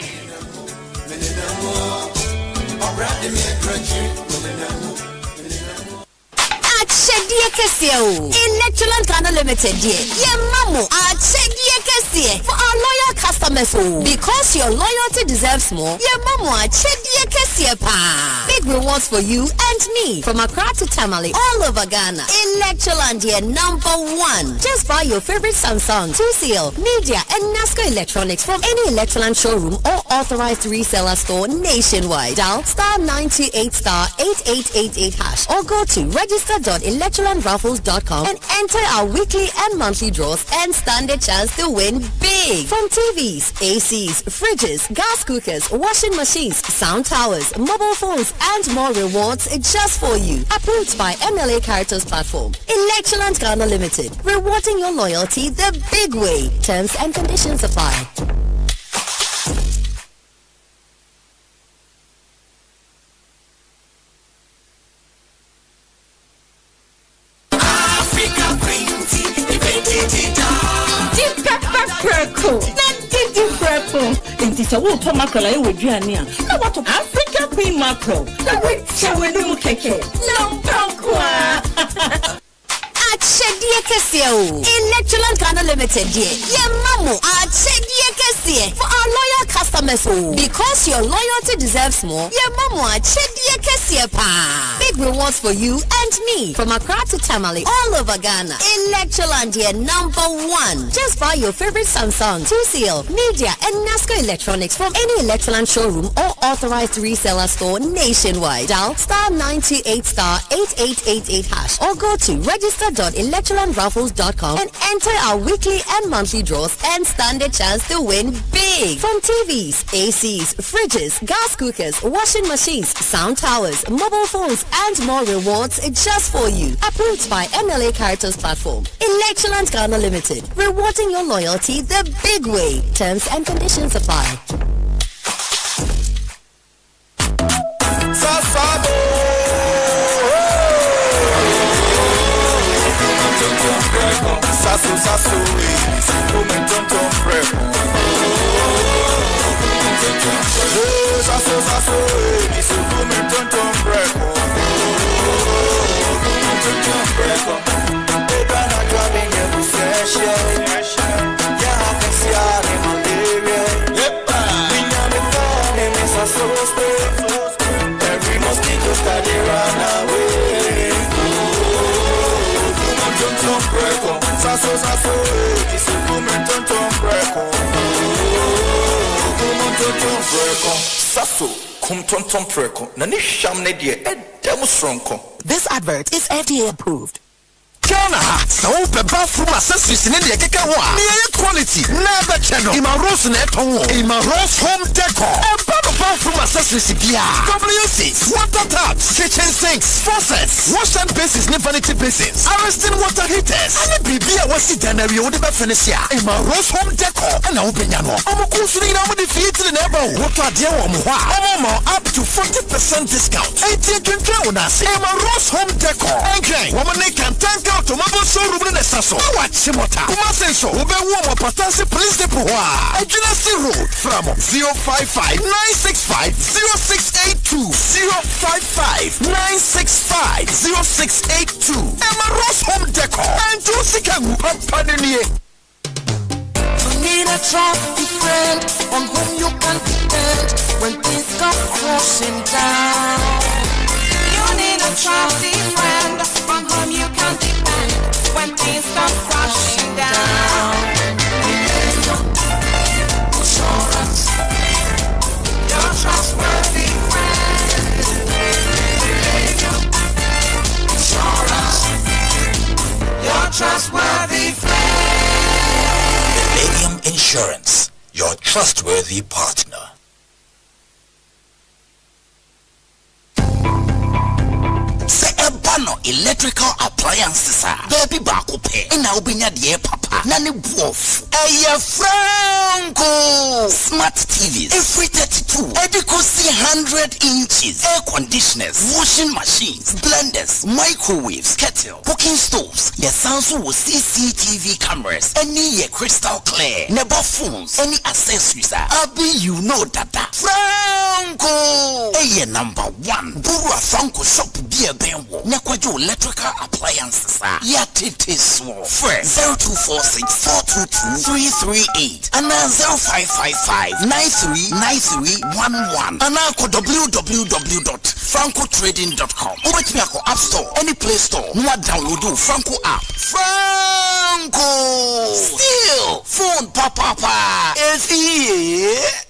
Speaker 15: Achedie kese o. Electroland Ghana Limited die. Ye mamo achedie kese for our loyal customers o. Because your loyalty deserves more. Ye mamo achedie kese pa. Big rewards for you and me from Accra to Tamale all over Ghana. Electroland die #1. Just buy your favorite Samsung, 2CL, Media and Nasco electronics from any Electroland showroom or authorized reseller store nationwide. Dial *98*8888# or go to register.electrolandraffles.com and enter our weekly and monthly draws and stand a chance to win big. From TVs, ACs, fridges, gas cookers, washing machines, sound towers, mobile phones, and more rewards just for you. Approved by MLA Caritas Platform. Electroland Ghana Limited. Rewarding your loyalty the big way. Terms and conditions apply.
Speaker 16: Nti se wo to mackerel e woduane a na wato Africa Queen mackerel na we chewe no mu keke no prankwa
Speaker 15: Chedie Kessie. Electroland Ghana Limited, ye mamo, Chedie Kessie. For our loyal customers, because your loyalty deserves more, ye mamo, Chedie Kessie pa. Big rewards for you and me. From Accra to Tamale, all over Ghana. Electroland, ye #1. Just buy your favorite Samsung, 2CL, Media, and NASCO Electronics from any Electroland showroom or authorized reseller store nationwide. Dial *928*8888# or go to register.electrolandraffles.com and enter our weekly and monthly draws and stand a chance to win big. From TVs, ACs, fridges, gas cookers, washing machines, sound towers, mobile phones, and more rewards just for you. Approved by MLA Caritas Platform. Electroland Ghana Limited. Rewarding your loyalty the big way. Terms and conditions apply.
Speaker 4: Every mosquito study run away.
Speaker 22: This advert is FDA approved.
Speaker 11: Ghana, so the bathroom accessories in the quality. Never channel. Imaros Neton. Imaros Home Decor. And bathroom accessories here. WC, water taps, kitchen sinks, faucets, wash and basins, vanity basins, arresting water heaters. And the BB was it and we would have finished here. Imaros Home Decor. And now Benyano. I'm a country now with the feet in the neighbor. What are the up to 40% discount. 18 can tell us. Imaros Home Decor. Okay, woman they can tank out to mobile showroom in the Sasso. Watch Mota. Kumase show. Ube warm up Patansi Police Depot. Agency Road from 055 965 0682 055 965 0682. Emma Ross Home Decor and Josikamu Pampanini.
Speaker 4: You need a trusty friend on whom you can depend when things come crashing down. You need a trusty friend on whom you can depend when things come crashing down. Insurance, your trustworthy friend. Insurance, your trustworthy friend.
Speaker 11: Millennium Insurance, your trustworthy partner. Ebano electrical appliances baby baako pe na obenya de papa na ne buof Franco smart TVs every 32 Ekosiisen 100 inches air conditioners, washing machines, blenders, microwaves, kettle, cooking stoves, your Samsung with CCTV cameras, any crystal clear, never phones, any accessories abi you know that Franco number 1 Buru Franco shop be Nekwajo electrical appliances ya tete small. First 0246-422-338 and 0555-939311 and now www.francotrading.com. Over to your app store, any play store. No download Franco app. Franco still phone papa is here.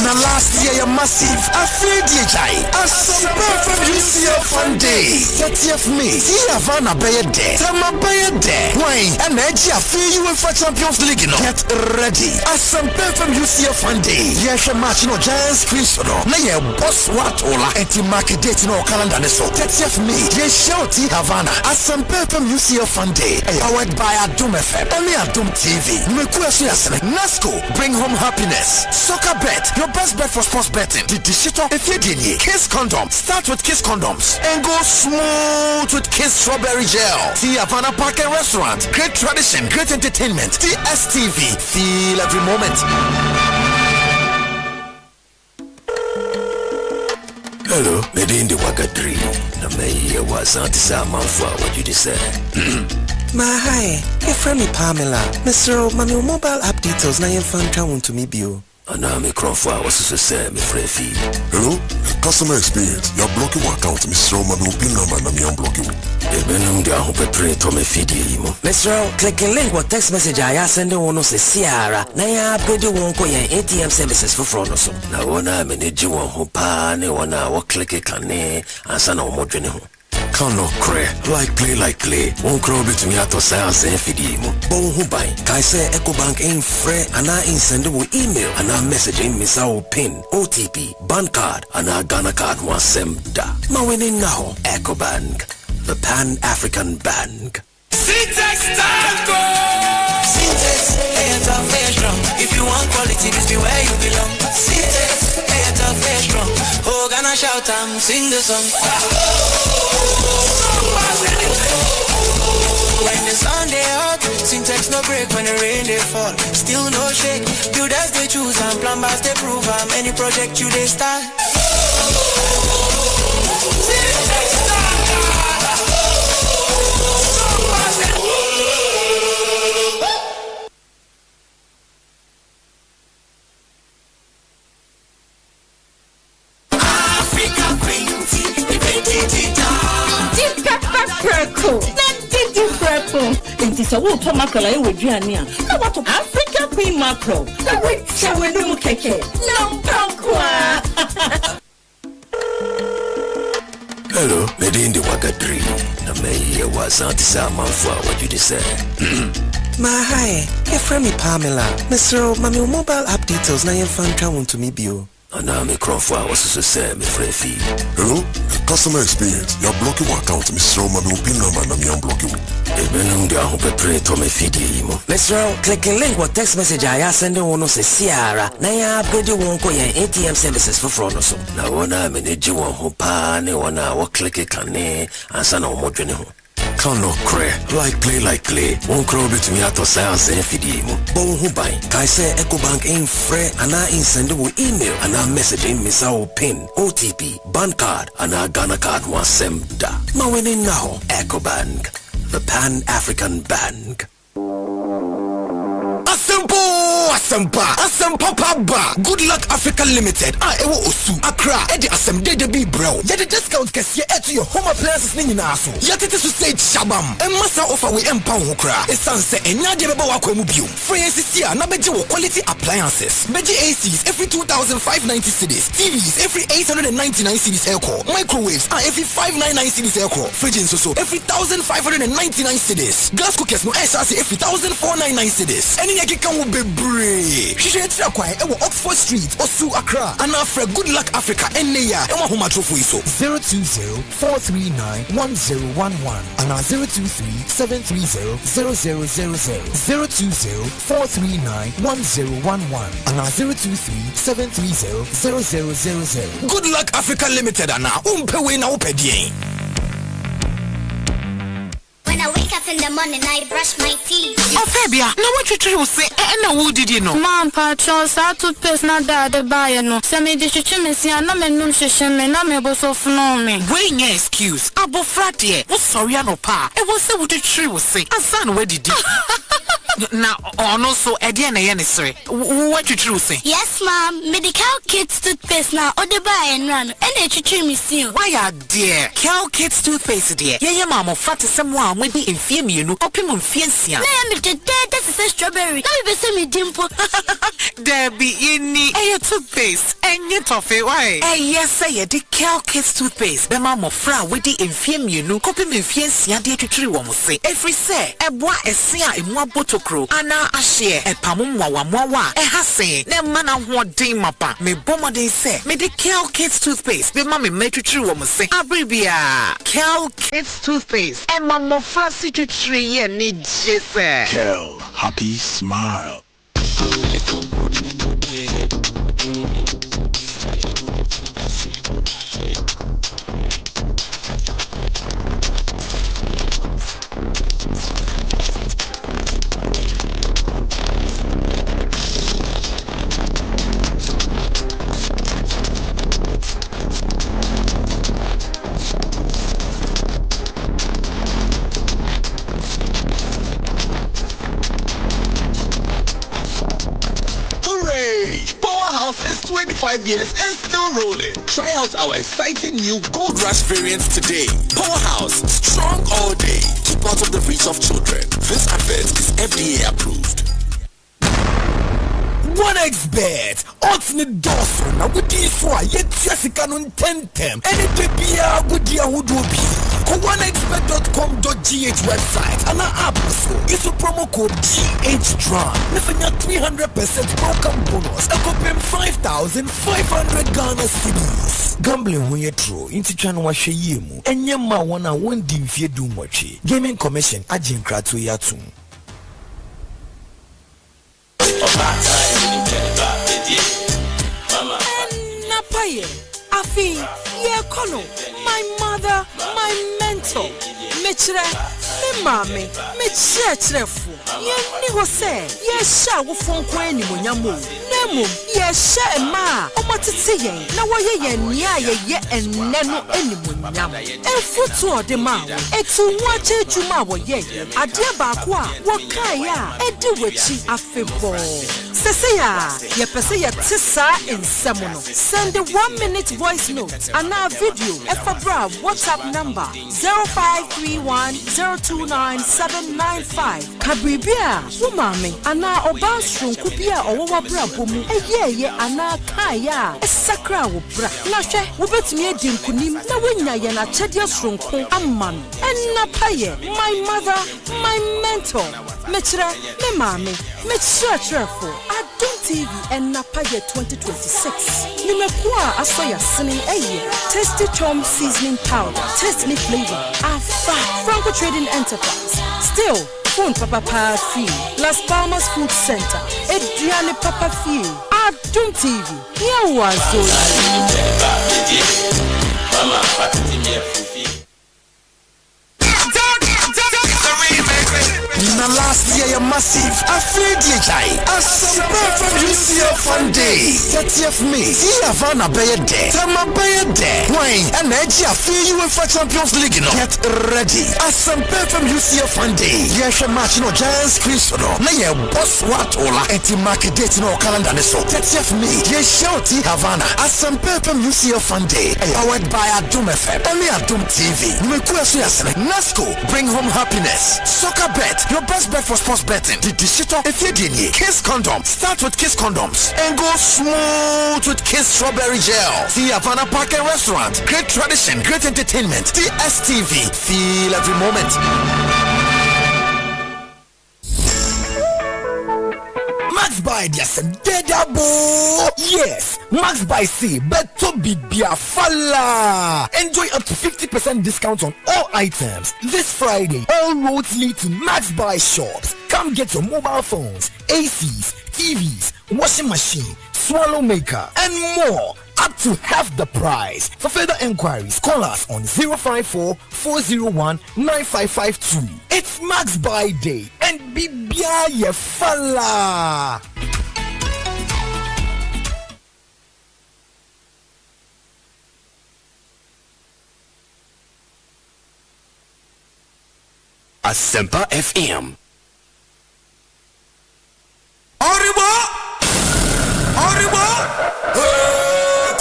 Speaker 11: Na last year massive afraid DHI Asempa from UCF Fun Day 30th May Havana Bayer Day Tama Bayer Day why and Nigeria UEFA Champions League no get ready Asempa from UCF Fun Day yes match no Giants Chris no na ye boss watola enti market date no calendar ne so 30th May ye show Havana Asempa from UCF Fun Day powered by Adum FM only Adum TV mekuaso yasene Nasco bring home happiness soccer bet your best bet for sports betting. The digital Efedini Kiss Condom. Start with Kiss Condoms and go smooth with Kiss Strawberry Gel. The Havana Park and Restaurant. Great tradition, great entertainment. The STV. Feel every moment. Hello, Medindi Wakadri. Na me was anti-sama for what you say.
Speaker 17: Hi, your friend me Pamela. Mr. Mami mobile app details na yen fan travel to me bio.
Speaker 11: Anami Crawford was to say me free fee.
Speaker 18: Hello, customer experience. You're blocking my account, Mr. Mami pin number na me unblocking.
Speaker 11: Ebenum dia ho pepre to me feed imo.
Speaker 17: Mr. Click link what text message I send one se Sierra. Na ya upgrade won ko yen ATM services for fraud so.
Speaker 11: Na wona me ne ji won ho pa ne wona wo click kane ansa na wo modwene ho. Kano kre like play won't crow bit me ato science and fidimo bon hu bai kai say Ecobank in free ana in send wo email ana messaging me sa pin OTP bank card ana Ghana card wasem da ma winning now Ecobank, the Pan-African Bank.
Speaker 4: Syntax Tango! Syntax, if you want quality, this be where you belong. Syntax, strong. Oh, Ghana shout and sing the song. When the sun they out, Syntax no break when the rain they fall. Still no shake, builders they choose and plumbers they prove. Any project you they start.
Speaker 3: Nti se wo to makala e weduane a na wato Africa Queen macro na we chewe no mu keke na mpankwa.
Speaker 11: Hello, Medindi Wakadri. Na me was anti-sama for what you say.
Speaker 17: Hi, your friend me Pamela. Mr. Mami mobile app details na yen fan travel to me bio.
Speaker 11: Anami Crawford was to say me free fee.
Speaker 18: Hello, customer experience. You're blocking my account, Mr. Mami pin number na me unblocking.
Speaker 11: Ebenum dia ho pepre to me feed imo.
Speaker 17: Mr. Click link what text message I send one se Sierra. Na ya upgrade won ko yen ATM services for fraud so.
Speaker 11: Na wona me ne ji won ho pa ne wona wo click kane ansa na wo modwene ho. Kano kre like play won't crow bit me ato science and fidimo bon hu bai kai say Ecobank in free ana in send wo email ana messaging me sa pin OTP bank card ana Ghana card wasem da ma winning now Ecobank, the Pan-African Bank.
Speaker 5: Asempa Papa. Good Luck Africa Limited. Ewo Osu Accra. Edi Asem Debi Bro. Yet discount kesiye to your home appliances ni na aso. Yet it is to say Shabam. Masa offer we empower hokra. Esanse enya de beba wako mu bio. Free NCC na beji wo quality appliances. Beji ACs every 2,590 cedis. TVs every 899 cedis aircore. Microwaves every 599 cedis aircore. Fridges so every 1,599 cedis. Gas cookers no SRC every 1,499 cedis. Any yaki kan wo bebre. Shishetsira kwa ewo Oxford Street, Osu Accra. And after Good Luck Africa Eneya. Ewa homa trofo iso 020-439-1011 and 023-730-0000 020-439-1011 and 023-730-0000. Good Luck Africa Limited and umpewe na upedien.
Speaker 23: When I wake up in the morning, I brush my teeth.
Speaker 24: Oh, Fabia, now what you say? And who did you know?
Speaker 25: Mom, Patros, I toothpaste not that the buyer no. Send me the chichimisi and no men no shishim and I'm able to know me.
Speaker 24: Wait, your excuse. Abo Fratie, what's sorry, no pa. It was say what the tree was say. A son, where did you? Now, no, so Ediana Yanisri. What you say?
Speaker 23: Yes, ma'am. Medical Kids toothpaste now, or the buy and run, and they chichimisi.
Speaker 24: Why, dear? Cal Kids toothpaste, dear. Yeah, mamma, fat is someone maybe in fear me, you know, opimum fiancia.
Speaker 23: I am the dead, that's a strawberry. Now you be me dimple.
Speaker 24: Debbie, in a toothpaste, and your toffee, why? Yes, say the Cal Kids toothpaste. The mamma fra with the infirm, you know, opimum fiancia, dear to tree woman say. Every say, a boy, a seer in one bottle crow, and now a share, a pamumwa, a hasse, ne mana what day mapa, me bomber they say, me the Cal Kids toothpaste, the mammy made to tree woman say, Abribia, Cal Kids toothpaste, and mamma fancy to tree and need just
Speaker 2: Kel, happy smile.
Speaker 5: Powerhouse is 25 years and still rolling. Try out our exciting new Gold Rush variant today. Powerhouse, strong all day. Keep out of the reach of children. This advert is FDA approved. 1xBet, ultimate Dawson. Now with this one, yet Jessica on 10 and it will be a good year who do be. 1xBet.com.gh website and our app also. Use the promo code GHDRAM. Never 300% welcome bonus. A copy 5,500 Ghana cedis. Gambling when you throw into channel wa sheyemu. Enyema wana wondi mfie do mochi. Gaming Commission agent kratu yatu.
Speaker 16: Napaye, Afi, Yekono, my mother, my mentor, Michre, me mame, me chrefu, ye nigo se, ye sha wo fon kwani mo nyamo, nemu, ye sha ma, o matiti yen, na wo ye nia ye enne no eni mo nyam. Enfutu ode ma, etu nwache juma wo ye, ade baako a wo kan ya, edi wechi afebo. Seseya, ye pese ye tisa nsemo no. Send a 1-minute voice note and our video Efabra WhatsApp number 0531029795. Kabribia, Wumami, Ana Obasrum Kubia or Wabra Bomu, ye Ana Kaya, a Sakra Wubra, Nashe, Wubet me dim kunim, na winya yana Chedias Runko, Amman, and Napaye, my mother, my mentor, Metra, me mami, Metra Trefo, Adon TV and Napaye 2026. Nimekua asoya sini Tasty Chom seasoning powder, taste me flavor, Afa, Franco Trading Enterprise. Still, phone Papa Pa Fee, Las Palmas Food Center, Adriane Papa Fee, Adon TV, Yawazo.
Speaker 5: Now last year you're massive. Afraid DHI. Asempa from UCF Fun Day. 30th May. See Havana Bayer Day. Tama Bayer Day. Wine and Edge feel UEFA Champions League. No. Get ready. Asempa from UCF Fun Day. Yes, match no Giants Chris no. Na ye boss what ola. Eti market date no calendar ne so. 30th May. Ye shouty Havana. Asempa from UCF Fun Day. Powered by Adum FM. Only Adum TV. Mekua suyasene. Nasco. Bring home happiness. Soccer bet. Your best bet for sports betting. The digital if you didn't Kiss Condom. Start with Kiss Condoms and go smooth with Kiss Strawberry Gel. See Havana Park and Restaurant. Great tradition, great entertainment. DSTV. Feel every moment. Max by yes, yes, Max by C, beto bibia falla. Enjoy up to 50% discount on all items this Friday. All roads lead to Max by shops. Come get your mobile phones, ACs, TVs, washing machine, swallow maker, and more. Up to half the price. For further enquiries, call us on 054-401-9552. It's Max Buy Day and Bibia Yefala.
Speaker 11: Asempa FM.
Speaker 5: Arriba!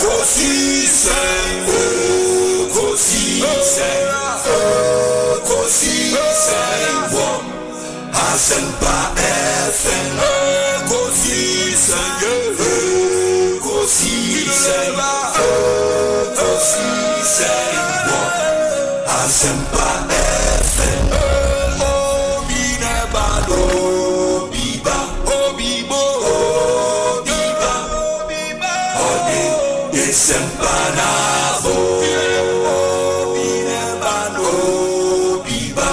Speaker 5: Ekosiisen, On Asempa FM. Ekosiisen, On Asempa FM. Sempanabo, binebano, biba,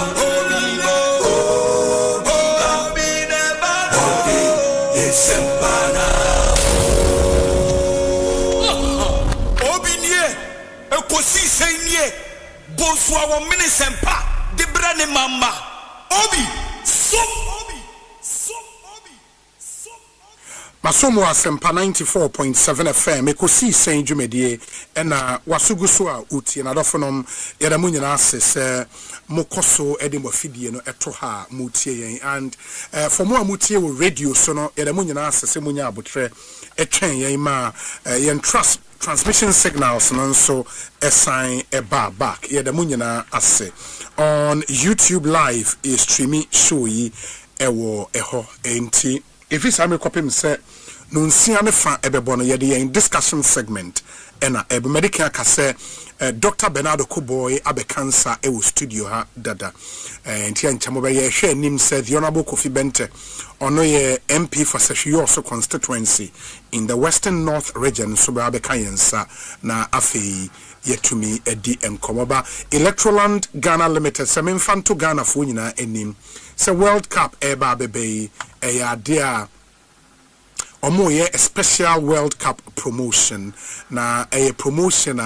Speaker 5: binebano, sempanabo. Obinie, Ekosiisen ye, bonsoir wa mini sempa, de brane mama, obi, so.
Speaker 1: Masomo Asempa 94.7 FM Ekosiisen Dwumedie ena wasugu so a uti na dofonom yeda mu nyina asese mokoso ede mo fidie no eto ha mutie yen and for mo amutie wo radio so no yeda mu nyina asese munya abotre etwen yen ma yen transmission signals no so assign a bar back yeda mu nyina ase on YouTube live is streaming show yi ewo eho enti if it's a copy say no nsia ne fa ebebono ye de discussion segment ena ebe medical ka say Dr. Bernardo Kuboy abe cancer ewo studio ha dada enti anchamo be ye hwe nim say the honorable Kofi Bente ono ye MP for Seshiyoso constituency in the Western North region so be abe kayensa na afei yetumi edi enkomoba Electroland Ghana Limited semen fanto Ghana fo nyina enim se World Cup eba bebe eya dia omoye a special World Cup promotion na a promotion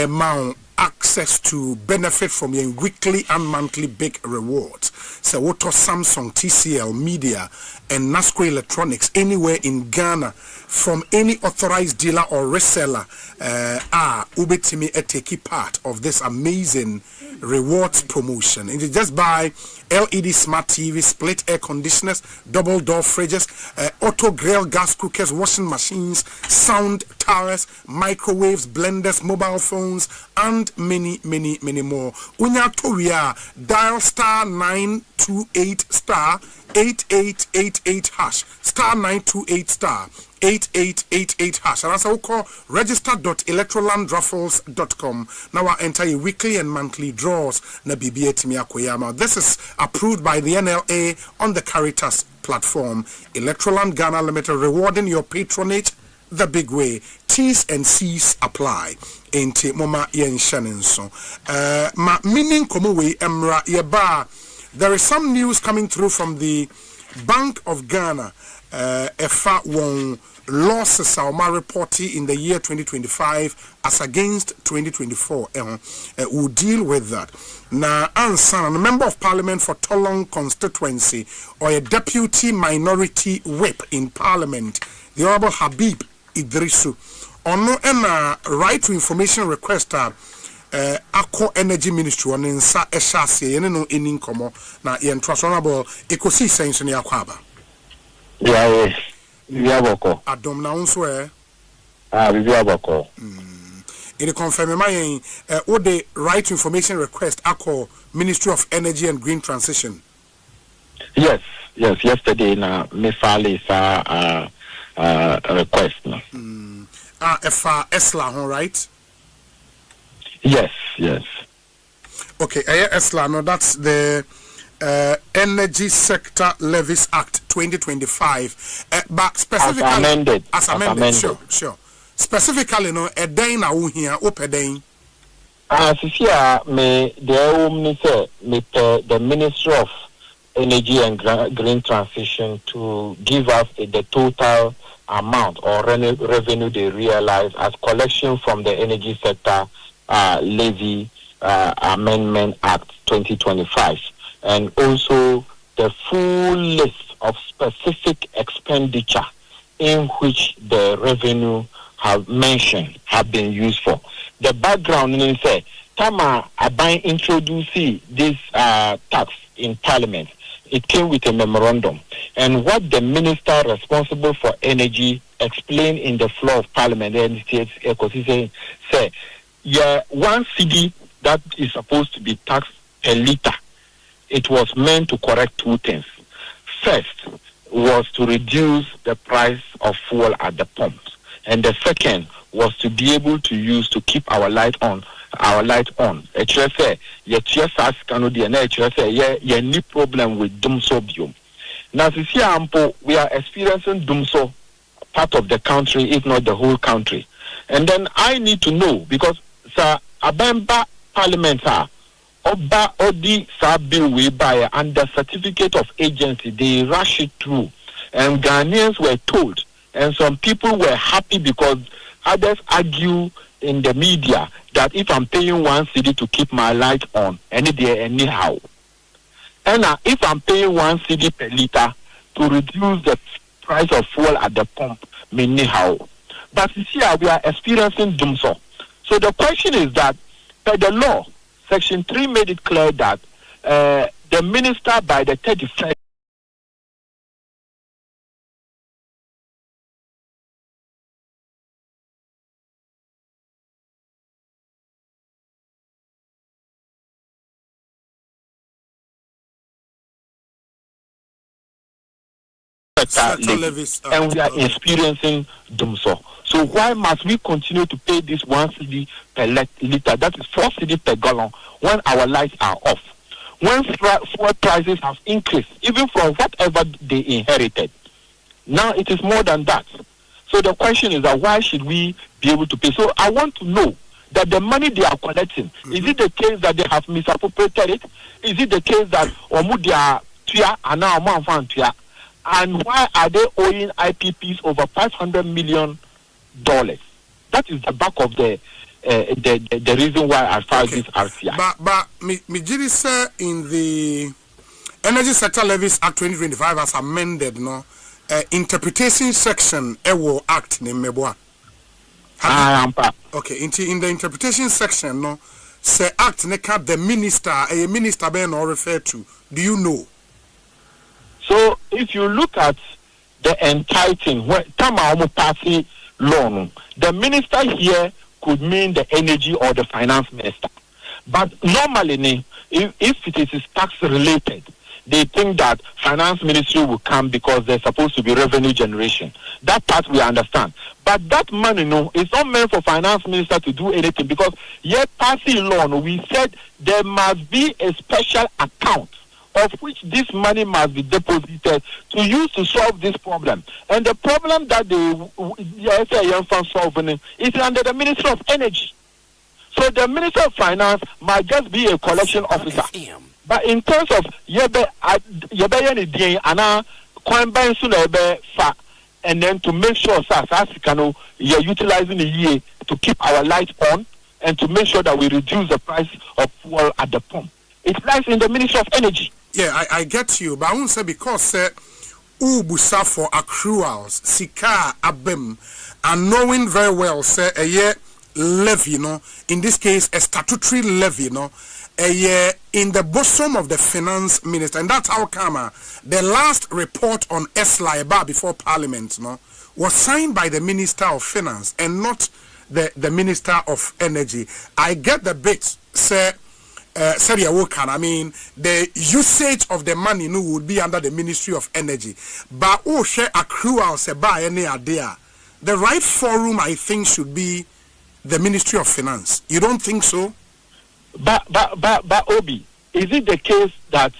Speaker 1: mount access to benefit from your weekly and monthly big rewards. So what Samsung, TCL, Media and Nasco Electronics anywhere in Ghana from any authorized dealer or reseller ubetimi take part of this amazing rewards promotion. And you just buy LED smart TV, split air conditioners, double door fridges, auto grill gas cookers, washing machines, sound towers, microwaves, blenders, mobile phones, and many more. Unya Toria, dial star 928 star 8888 hash, star 928 star 8888 hash. And also call register.electrolandraffles.com. Now I enter your weekly and monthly draws na BBA Timia Koyama. This is approved by the NLA on the Caritas platform. Electroland Ghana Limited, rewarding your patronage the big way. T's and C's apply. Enti moma yen shanenso. Ma meaning komuwe emra yeba. There is some news coming through from the Bank of Ghana. Efa won losses Sauma reported in the year 2025 as against 2024. We'll deal with that. Now, Ansan, a member of parliament for Tolong constituency or a deputy minority whip in parliament, the Honorable Habib Idrisu, on a right to information request Akko Energy Ministry on Insa Eshasi, no in Incomo, na yen trust Honorable Ekosiisen On Asempa.
Speaker 6: Yeah, Boko.
Speaker 1: Adom na unso
Speaker 6: Boko.
Speaker 1: In confirm my what the right to information request Akko Ministry of Energy and Green Transition.
Speaker 6: Yes. Yesterday na me file request na.
Speaker 1: Esla, right?
Speaker 6: Yes.
Speaker 1: Okay, Esla, no, that's the Energy Sector Levies Act 2025. But specifically, as amended. Sure. Specifically, no, a day na here, open
Speaker 6: Sisia, me the Ministry of Energy and Green Transition to give us the total amount or revenue they realize as collection from the Energy Sector Levy Amendment Act 2025. And also the full list of specific expenditure in which the revenue have been used for. The background is say, Tama Abai introduced this tax in Parliament. It came with a memorandum. And what the minister responsible for energy explained in the floor of Parliament, and Ekosiisen said, one cedi that is supposed to be taxed per litre. It was meant to correct two things. First was to reduce the price of fuel at the pumps, and the second was to be able to use to keep our light on. Actually, say any problem with dumso biome. Now, we are experiencing dumso part of the country, if not the whole country. And then I need to know because Abemba Parliament Oba Odi bill we buy under certificate of agency, they rush it through. And Ghanaians were told, and some people were happy because others argue in the media that if I'm paying 1 cedi to keep my light on, anyhow. And if I'm paying 1 cedi per litre to reduce the price of fuel at the pump meaning how. But you see, we are experiencing doomsday. So the question is that by the law, Section 3 made it clear that the minister by the 31st and we are experiencing doomsday. So why must we continue to pay this 1 cedi per liter, that is 4 cedi per gallon, when our lights are off? When fuel prices have increased, even from whatever they inherited. Now it is more than that. So the question is that why should we be able to pay? So I want to know that the money they are collecting, is it the case that they have misappropriated it? Is it the case that omudia tuya and now tuya? And why are they owing IPPs over $500 million? That is the back of the reason why I filed this RCI.
Speaker 1: But me say in the Energy Sector Levies Act 2025 as amended, no interpretation section will act in Meboa. Okay, in the interpretation section, no say act neka the minister, a minister ben or refer to. Do you know?
Speaker 6: So if you look at the entitling, party loan, the minister here could mean the energy or the finance minister. But normally, if it is tax related, they think that finance ministry will come because there's supposed to be revenue generation. That part we understand. But that money, it's not meant for finance minister to do anything, because yet passing loan, we said there must be a special account of which this money must be deposited to use to solve this problem. And the problem that they solving is under the Ministry of Energy. So the Minister of Finance might just be a collection officer. But in terms of and then to make sure you're utilizing the year to keep our lights on and to make sure that we reduce the price of fuel at the pump. It lies in the Ministry of Energy.
Speaker 1: Yeah, I get you, but I won't say because ubusa for accruals, sika abem, and knowing very well, say a year levy, in this case a statutory levy, a year in the bosom of the finance minister, and that's how come the last report on SLIBA before Parliament, was signed by the Minister of Finance and not the Minister of Energy. I get the bit, say. I mean, the usage of the money would be under the Ministry of Energy. But share accruals by any idea. The right forum, I think, should be the Ministry of Finance. You don't think so?
Speaker 6: But Obi, is it the case that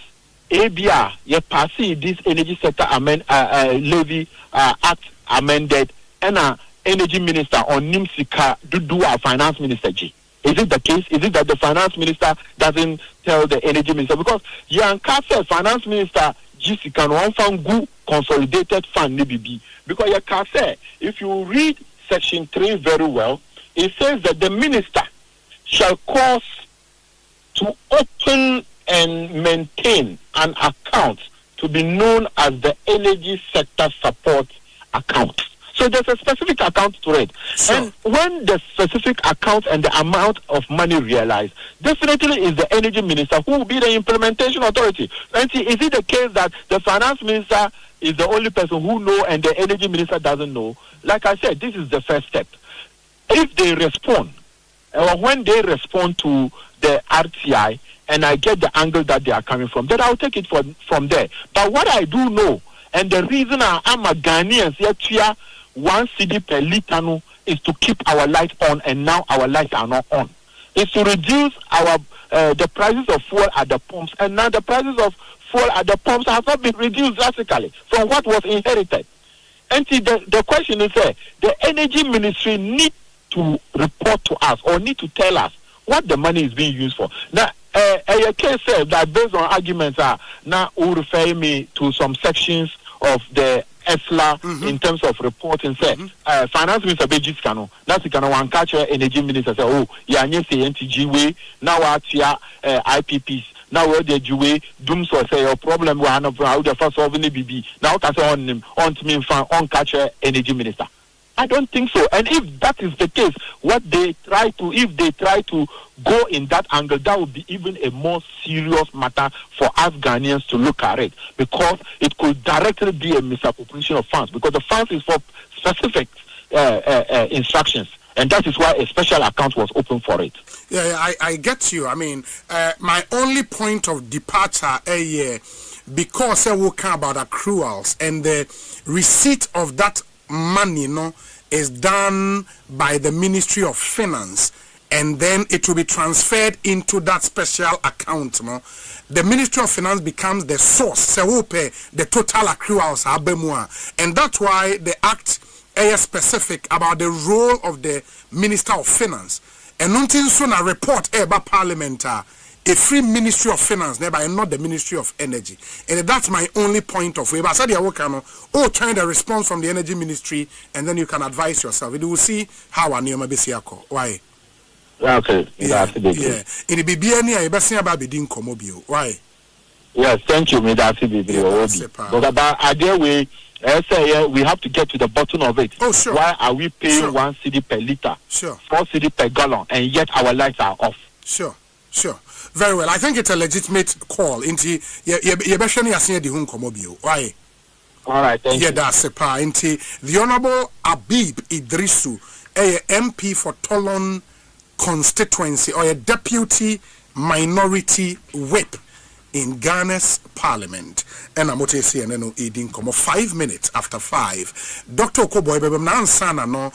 Speaker 6: ABR you pass this energy sector levy act amended and energy minister on NIMSIKA do our finance minister G? Is it the case? Is it that the finance minister doesn't tell the energy minister? Because Yankasa finance minister Jessica one fund good consolidated fund NBB. Because Yankasa, if you read section 3 very well, it says that the minister shall cause to open and maintain an account to be known as the energy sector support account. So there's a specific account to it. Sure. And when the specific account and the amount of money realized, definitely is the energy minister who will be the implementation authority. And see, is it the case that the finance minister is the only person who knows and the energy minister doesn't know? Like I said, this is the first step. If they respond, or when they respond to the RTI, and I get the angle that they are coming from, then I'll take it from there. But what I do know, and the reason I'm a Ghanaian, here, 1 cedi per liter is to keep our lights on, and now our lights are not on. It's to reduce our the prices of fuel at the pumps, and now the prices of fuel at the pumps have not been reduced drastically from what was inherited. And see, the question is the energy ministry need to report to us or need to tell us what the money is being used for. Now, a case said that based on arguments now will refer me to some sections of the ESLA in terms of reporting. Say, finance minister Bejis Kano, that's the kind of one catcher energy minister say, oh, yeah, NTG way now at IPPs now where the Jew doom so say your problem we have how the first solving the BB now can say on to me on catch energy minister. I don't think so. And if that is the case, if they try to go in that angle, that would be even a more serious matter for us Ghanaians to look at it, because it could directly be a misappropriation of funds, because the funds is for specific instructions. And that is why a special account was opened for it.
Speaker 1: Yeah, I get you. I mean, my only point of departure because we care about accruals and the receipt of that money, is done by the Ministry of Finance, and then it will be transferred into that special account. The Ministry of Finance becomes the source. So we pay the total accruals, and that's why the Act is specific about the role of the Minister of Finance. And until soon a report about Parliament. A free Ministry of Finance, and not the Ministry of Energy. And that's my only point of view. But I said, trying the response from the Energy Ministry, and then you can advise yourself. You will see how I name Besiako. Why?
Speaker 6: Okay.
Speaker 1: Yeah. In the BBN, I best about Bidin Comobio. Why?
Speaker 6: Yes, thank you, Mr. But about idea way, we have to get to the bottom of it.
Speaker 1: Oh, sure.
Speaker 6: Why are we paying 1 cedi per liter?
Speaker 1: Sure.
Speaker 6: 4 cedi per gallon, and yet our lights are off?
Speaker 1: Sure. Very well. I think it's a legitimate call. Into why?
Speaker 6: All right, thank you.
Speaker 1: That's a pa. Into the Honorable Abib Idrisu, a MP for Tolon constituency, or a deputy minority whip in Ghana's parliament. And I'm going say no eating come 5 minutes after 5. Dr. Okoboy bebe na ansana no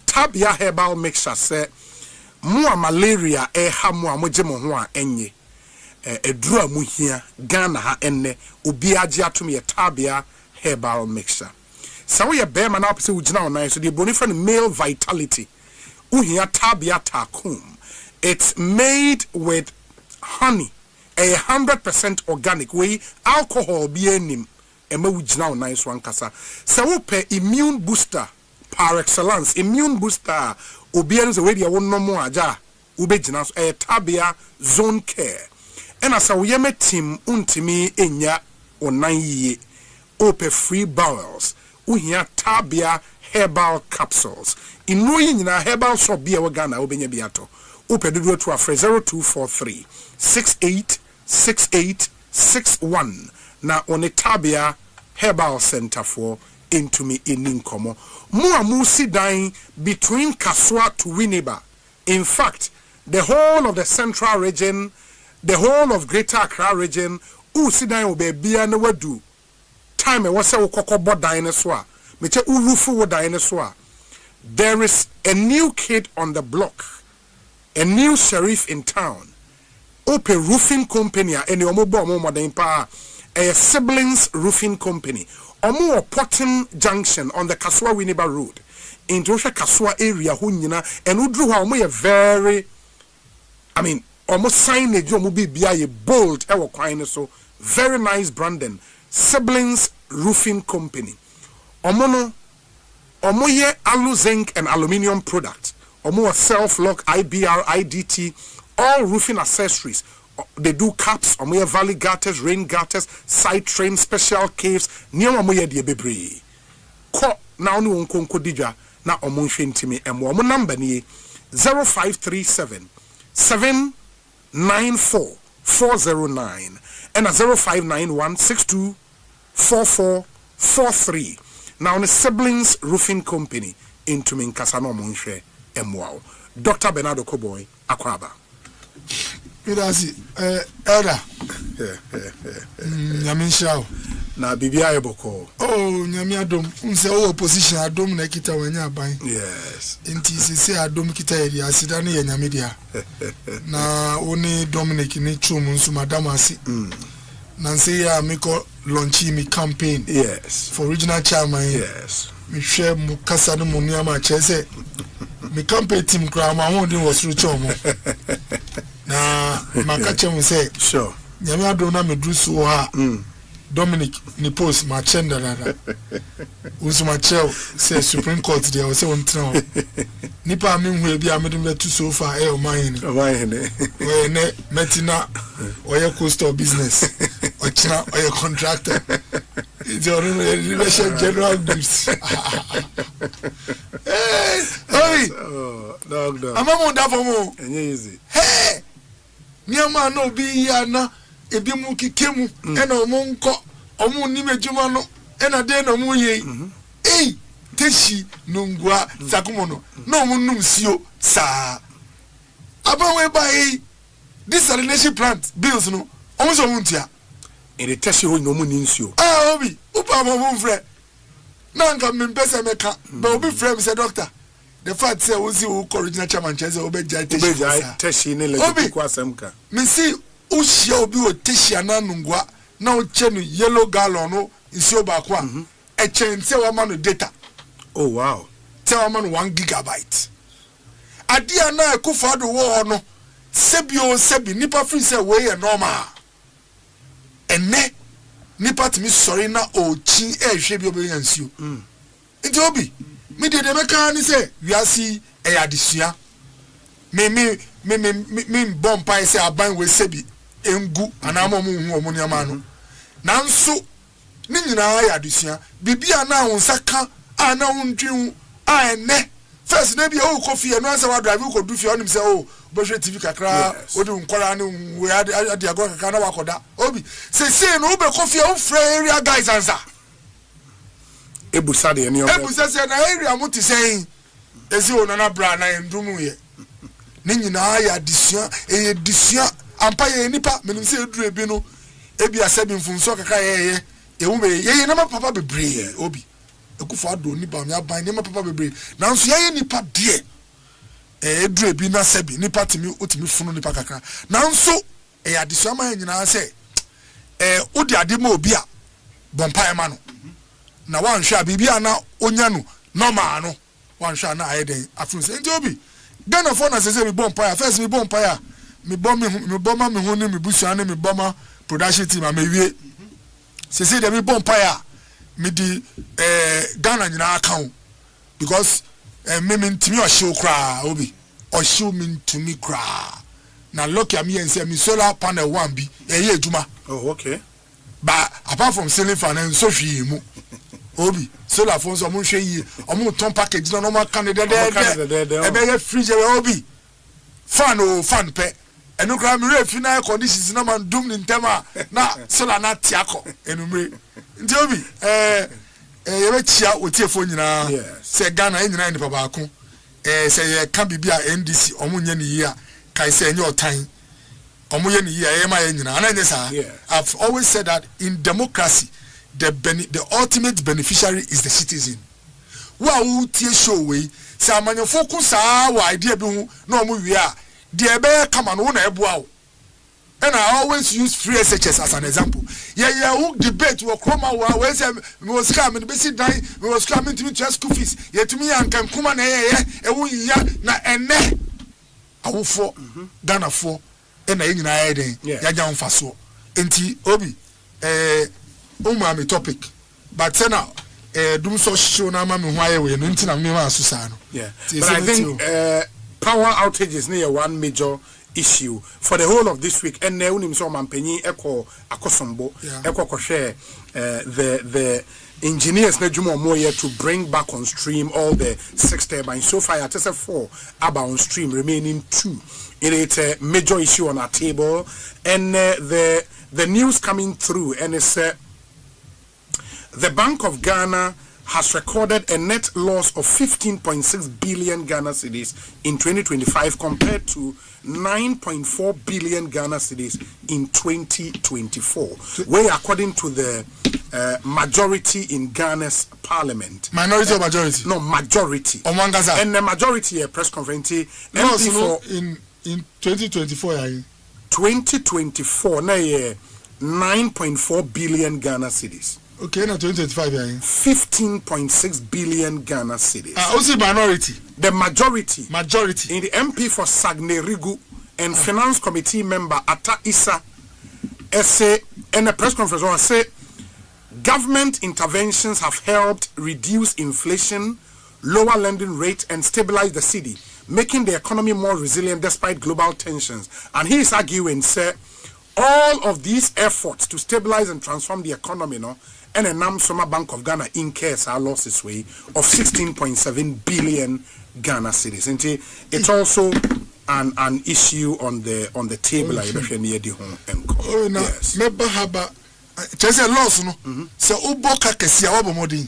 Speaker 1: tabia herbal mixture say mua malaria hamua mojemo ho a enye edru amuhia Ghana ha enne obi age atom ye tabia herbal mixture. So we be man up say ugina onan so the bonifan male vitality uhia tabia takum. It's made with honey, 100% organic way, alcohol be enim ema ugina onan so ankasa. So we pe immune booster par excellence, immune booster obian ze wedi won no mo aja ubegina so tabia zone care. And as we yeme team untimi enya onan ye ope free bowels uhia tabia herbal capsules inu nyina herbal shop bia we Ghana obenya biato ope dodo to afre 0243 686861 na one tabia herbal center for into me in Nkomo. Mu sit down between Kaswa to Winneba. In fact, the whole of the central region, the whole of Greater Accra region, sit down be bia na wadu. Time e wase ukoko dinosaur. Meche urufu dinosaur. There is a new kid on the block, a new sheriff in town. Ope roofing company and a siblings roofing company. Omo Potting Junction on the Kaswa Winneba Road into Kaswa area hunyina and udru ha omo very almost signage omo bibia ye bold ewo kwan so very nice branding siblings roofing company omo ye alu zinc and aluminium product omo self lock IBR IDT all roofing accessories. They do caps, omoye valley gutters, rain gutters, side train, special caves. Niyo omoye die bebre. Ko na onu onkonko dija na omo nhwe ntimi emo. Omo number ni 0537 794 409 and a 0591 624443. Now on the siblings roofing company into Minkasa no Munche emo. Dr. Bernardo Koboy Akwaba.
Speaker 2: Mirasi, Elder. Nyamisha.
Speaker 1: Na bibia yeboko.
Speaker 2: Oh, nyami adom. Unse o opposition adom na kita wenya aban.
Speaker 1: Yes.
Speaker 2: Inti sisi adom kita eri asida ni nyami dia. Na oni Dominic ni chum nsu madam asi. Na nse ya miko launchi mi campaign.
Speaker 1: Yes.
Speaker 2: For regional chairman.
Speaker 1: Yes.
Speaker 2: Mi share mu kasa no mu niama chese. Mi campaign team kra ma won din was reach omo. Na makache mu say
Speaker 1: sure
Speaker 2: nyame adom na medru so ha Dominic ni post ma chenda dada usu ma chel say Supreme Court there o say won tran nipa mi hu ebi amedum be to so far o man ni o ne metina o ye coastal business o china o ye contractor it's your relation general goods hey dog amamu da for mo enye easy hey niama no bi ya na ebi mu kikemu ena omo nko omo ni mejuma no ena de na mu ye teshi nungwa sakumono no omo num sio sa abawe ba desalination plant bills no omo so muntia ere teshi ho nyomu ni nsio obi upa mo mfre na nka mpesa meka ba obi frame say doctor the fact say we see original chairman say obeja teshi ne le ko asemka me see ushia obi o teshi ananungwa na o chenu yellow gallon no nsio ba ko a chen say wa man data oh wow say wa man 1 gigabyte adia na ekufado wo no sebi nipa free say we e normal ene nipa timi sorry na o chi ehwe bi obi yansio nti obi me de meka ni say we asi e adesua me bomb pie say aban we sebi engu anamo mu hu omo niama no nanso ni nyina ya adesua bibia na wonsaka ana wontwi a ene first na bia o kofi e no asa wa drive ko du fi onim say o bohwe tv kakra odi nkwara ni we adi agwa kakra na wakoda obi say no be kofi o free area guys answer ebusa de ni obi ebusa say na area muti say ezi o na bra na ndumu ye ni nyina ya disua disua ampa ye nipa menim say eduru ebi no ebi asabi mfunso kakra ye ewume ye na papa bebre obi ekufa do ni ba mi aban ni papa bebre nanso ye nipa de eduru ebi na sabi nipa timi otimi funu nipa kakra nanso ya disua ma nyina say odi ade ma obi a bompa ema no na wan hwa bibia na onya no normal no wan hwa na ayeden afun say nti obi Ghana for na say me bompa first me bompa me bomma me hu ni me busu ani me bomma production team am ewie say dem me bompa me di Ghana nyina account because me ntimi o show kra obi o show me ntimi kra na look at me and say me solar panel one bi eye aduma oh okay but apart from selling fan and so hwi mu obi solar phones o mo hwe yi o mo ton package na normal candidate e be fridge obi fan pe enu kra me refi na conditions na man dum ni ntema na solar na tiako enumre nti obi ye be chia otiefo nyina se Ghana nyina ni baba ko se ye ka bibia NDC o mo nya ni yi a kai se enye otan omo ye ni yi a e ma ye nyina ananye sa I've always said that in democracy the ultimate beneficiary is the citizen. Wa wu tie show we say amanyofo ku saa wa idea bi hu na omo wi a de be kama no na eboa wo. And I always use free SHS as an example. Yeah, who debate wo kroma wa we say me was come me be sit down me was coming to me to school fees. Ye to me an kan kuma na e wo ya na ene awofo Ghana fo e na nyina ya den ya gya mfa so. Enti obi me topic but now dum so show na ma me ho aye we no nti na me ma so sa no but I think power outages near one major issue for the whole of this week and now unim so mampanyi akosombo share the engineers na dwuma mo here to bring back on stream all the 6 turbines so far at 4 about on stream remaining 2. It's a major issue on our table and the news coming through and it's the Bank of Ghana has recorded a net loss of 15.6 billion Ghana cedis in 2025 compared to 9.4 billion Ghana cedis in 2024. Where according to the majority in Ghana's parliament. Minority or majority? No, majority. And the majority press conference no, in 2024 2024 na 9.4 billion Ghana cedis. Okay, now 2025 15.6 billion Ghana cedis. Also minority. The majority in the MP for Sagnerigu and Finance Committee member Ata Issa essay and a press conference say
Speaker 1: Government interventions have helped reduce inflation, lower lending rate, and stabilize the city, making the economy more resilient despite global tensions. And he is arguing, sir, all of these efforts to stabilize and transform the economy, and a Soma Bank of Ghana incurs our losses way of 16.7 billion Ghana cedis. And it's also an issue on the table. Yes.
Speaker 7: Chese loss no. Se uboka kesia wabomodi.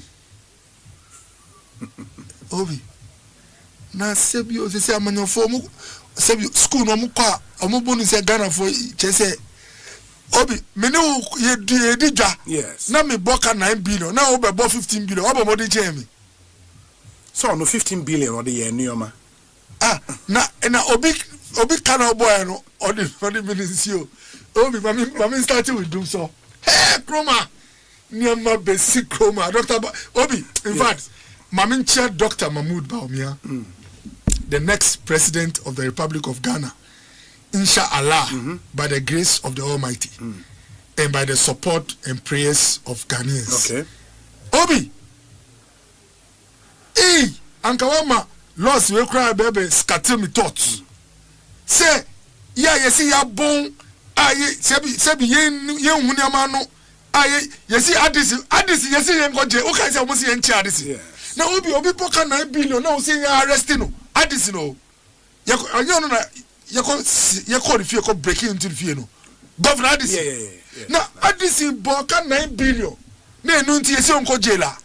Speaker 7: Obi. Na sebi o se amanyofo mu sebi school no mu kwa omubonu se Ghana for chese Obi mene ye didwa.
Speaker 1: Yes.
Speaker 7: Na me boka 9 billion na obebo 15 billion wabomodi chemi.
Speaker 1: So no 15 billion or the year nioma.
Speaker 7: Na obi kana boy no or the ministry. Obi mami starting with doom so. Hey, Chroma! Nyama basic Chroma. Dr. Obi, in fact, Mamin Chair Dr. Mahmoud Baumia, the next president of the Republic of Ghana, inshallah, by the grace of the Almighty, and by the support and prayers of Ghanaians.
Speaker 1: Okay.
Speaker 7: Obi! Hey! Ankawama, lost we cry baby, scatter me thoughts. Say, yeah, you see, ya bon. Sebi yen hunyama no yesi adisi yesi yen goje o ka se o si yen chi adisi na obi poka 9 billion na o si arrest no adisi no anyo no na yeko refie ko breaking into the fie no governor adisi na adisi poka 9 billion na enu nti yesi onko jela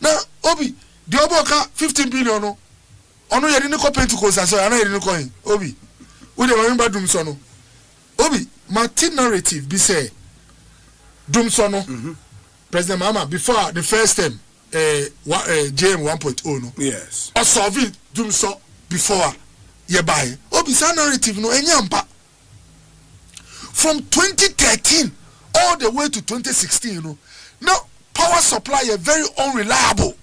Speaker 7: na obi de oboka 15 billion no ono yeri ni ko Pentecost aso ana yeri ni ko hin obi we dey remember dum so no Obi, my narrative be say Dumsono, President Mama, before the first time JM 1.0 no.
Speaker 1: Yes.
Speaker 7: Or solve it Dumso before you buy. Obi sa narrative no enyampa. From 2013 all the way to 2016 no. Now power supply is very unreliable.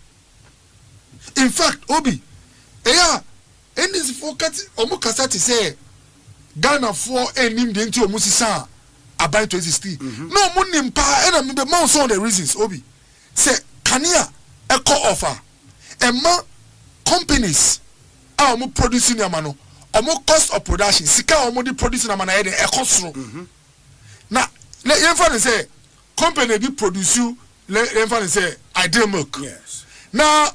Speaker 7: In fact, Obi, in this focus omukasati say Ghana for enim de nti omusisa about 2016. No munim pa and me be man so the reasons Obi. Say kania eco offer. Emma companies are mo producing amano. Omo cost of production sika omo di producing amana e de eco sro. Na le yemfa say company be produce le yemfa say ideal milk.
Speaker 1: Yes.
Speaker 7: Na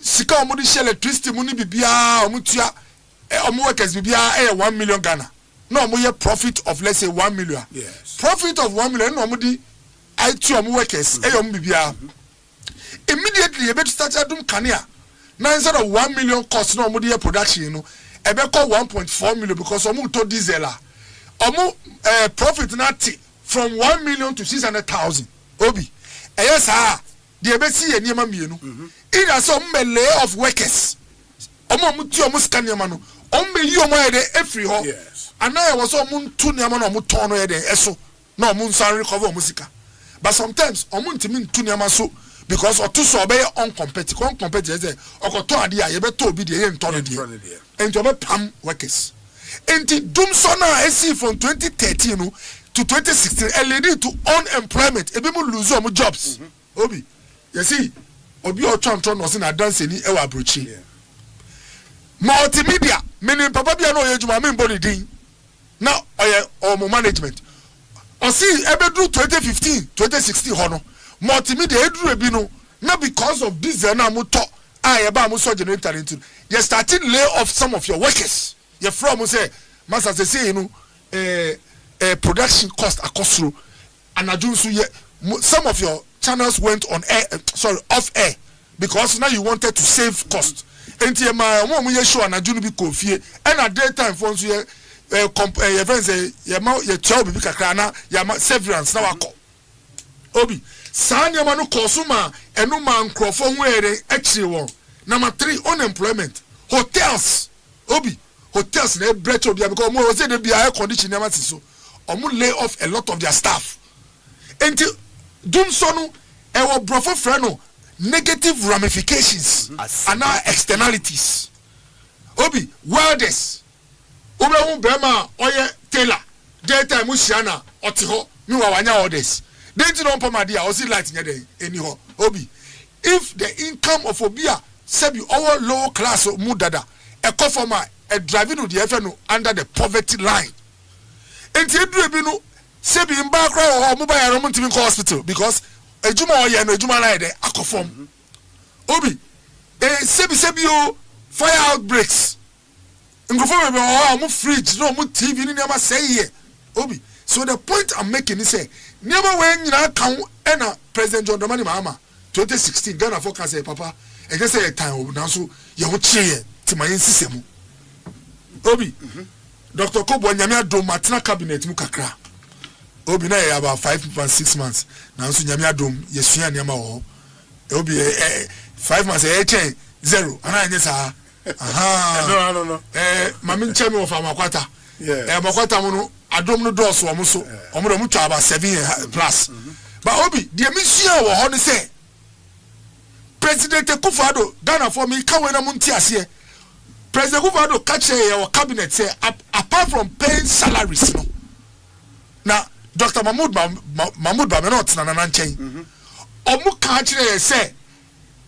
Speaker 7: sika omo di share electricity mu ni bibia omo tua workers be 1 million Ghana. No more profit of let's say 1 million.
Speaker 1: Yes.
Speaker 7: Profit of 1 million no more di I two workers immediately you better start adum kania. Now instead of 1 million cost no more production you know e be call 1.4 million because omo to diesel omo profit nati from 1 million to 600,000 obi yes the be see enema mienu either some lay off workers omo mutu omo scan enema no omo yi omo e de every ho and now was omo ntu enema no omo ton no e de eso na omo nsan recover omo sika but sometimes omo ntimi ntu enema so because otu so be uncompetitive say okoto ade a ye be to obi de ye nton de and omo pam workers enti dum so na esi from 2013 no to 2016 and leading to unemployment e be mo lose omo jobs obi you see obi o twan no se na dance ni e wa brochi multimedia meaning papa bia no yejuma me mbodi din na omo management o see ebedu 2015 2016 hono multimedia eduru ebi no na because of this na moto e ba mo so generator into you starting lay off some of your workers you from say master say you know production cost akosro and adunsu some of your channels went on air off air because now you wanted to save cost enti ma mo ye show na junu bi confie and at daytime for so ye friends ye ma ye tell bi kakra na ya severance na wako obi sanya ma no kosuma enu ma nkrofo ho ere akire won number 3 unemployment hotels obi hotels na breach obi because mo say dey be air condition na so omo lay off a lot of their staff enti dum so no e wo brofo frɛ no negative ramifications and our externalities obi welders obehu bema oye tailor daytime usiana otiho mi wa wanya orders Then you don't pay I was light in anyhow. Obi, if the income of Obia sabi our low class of mudada, a conformer, a driving with the FNO under the poverty line. And you do sabi in background or mobile around hospital because a juma or a juma like a conform. Obi, sabi fire outbreaks. No fridge, no TV, never say here. Obi. So the point I'm making is say, never when you count and President John Dramani Mahama 2016 Ghana forecast say papa, and just say a time now so you will cheer to my system. Obi, Dr. Kobo Nyamia do Matina cabinet mukakra. Obi na about 5.6 months. Now so Nyamia dom yesuya nyama ho. Obi 5 months zero. Ana nyesa. Aha. No. Mami nchemi of Amakwata. Yeah. Amakwata mono adom no doors wo so. Omo do mu twa about 7 plus. But Obi, the mission wo ho ne say President Akufo-Addo Ghana for me ka we na mu ntiase. President Akufo-Addo catch your cabinet say apart from paying salaries no. Now Dr. Mahmoud Bamenot na nanchen. Omu ka kire say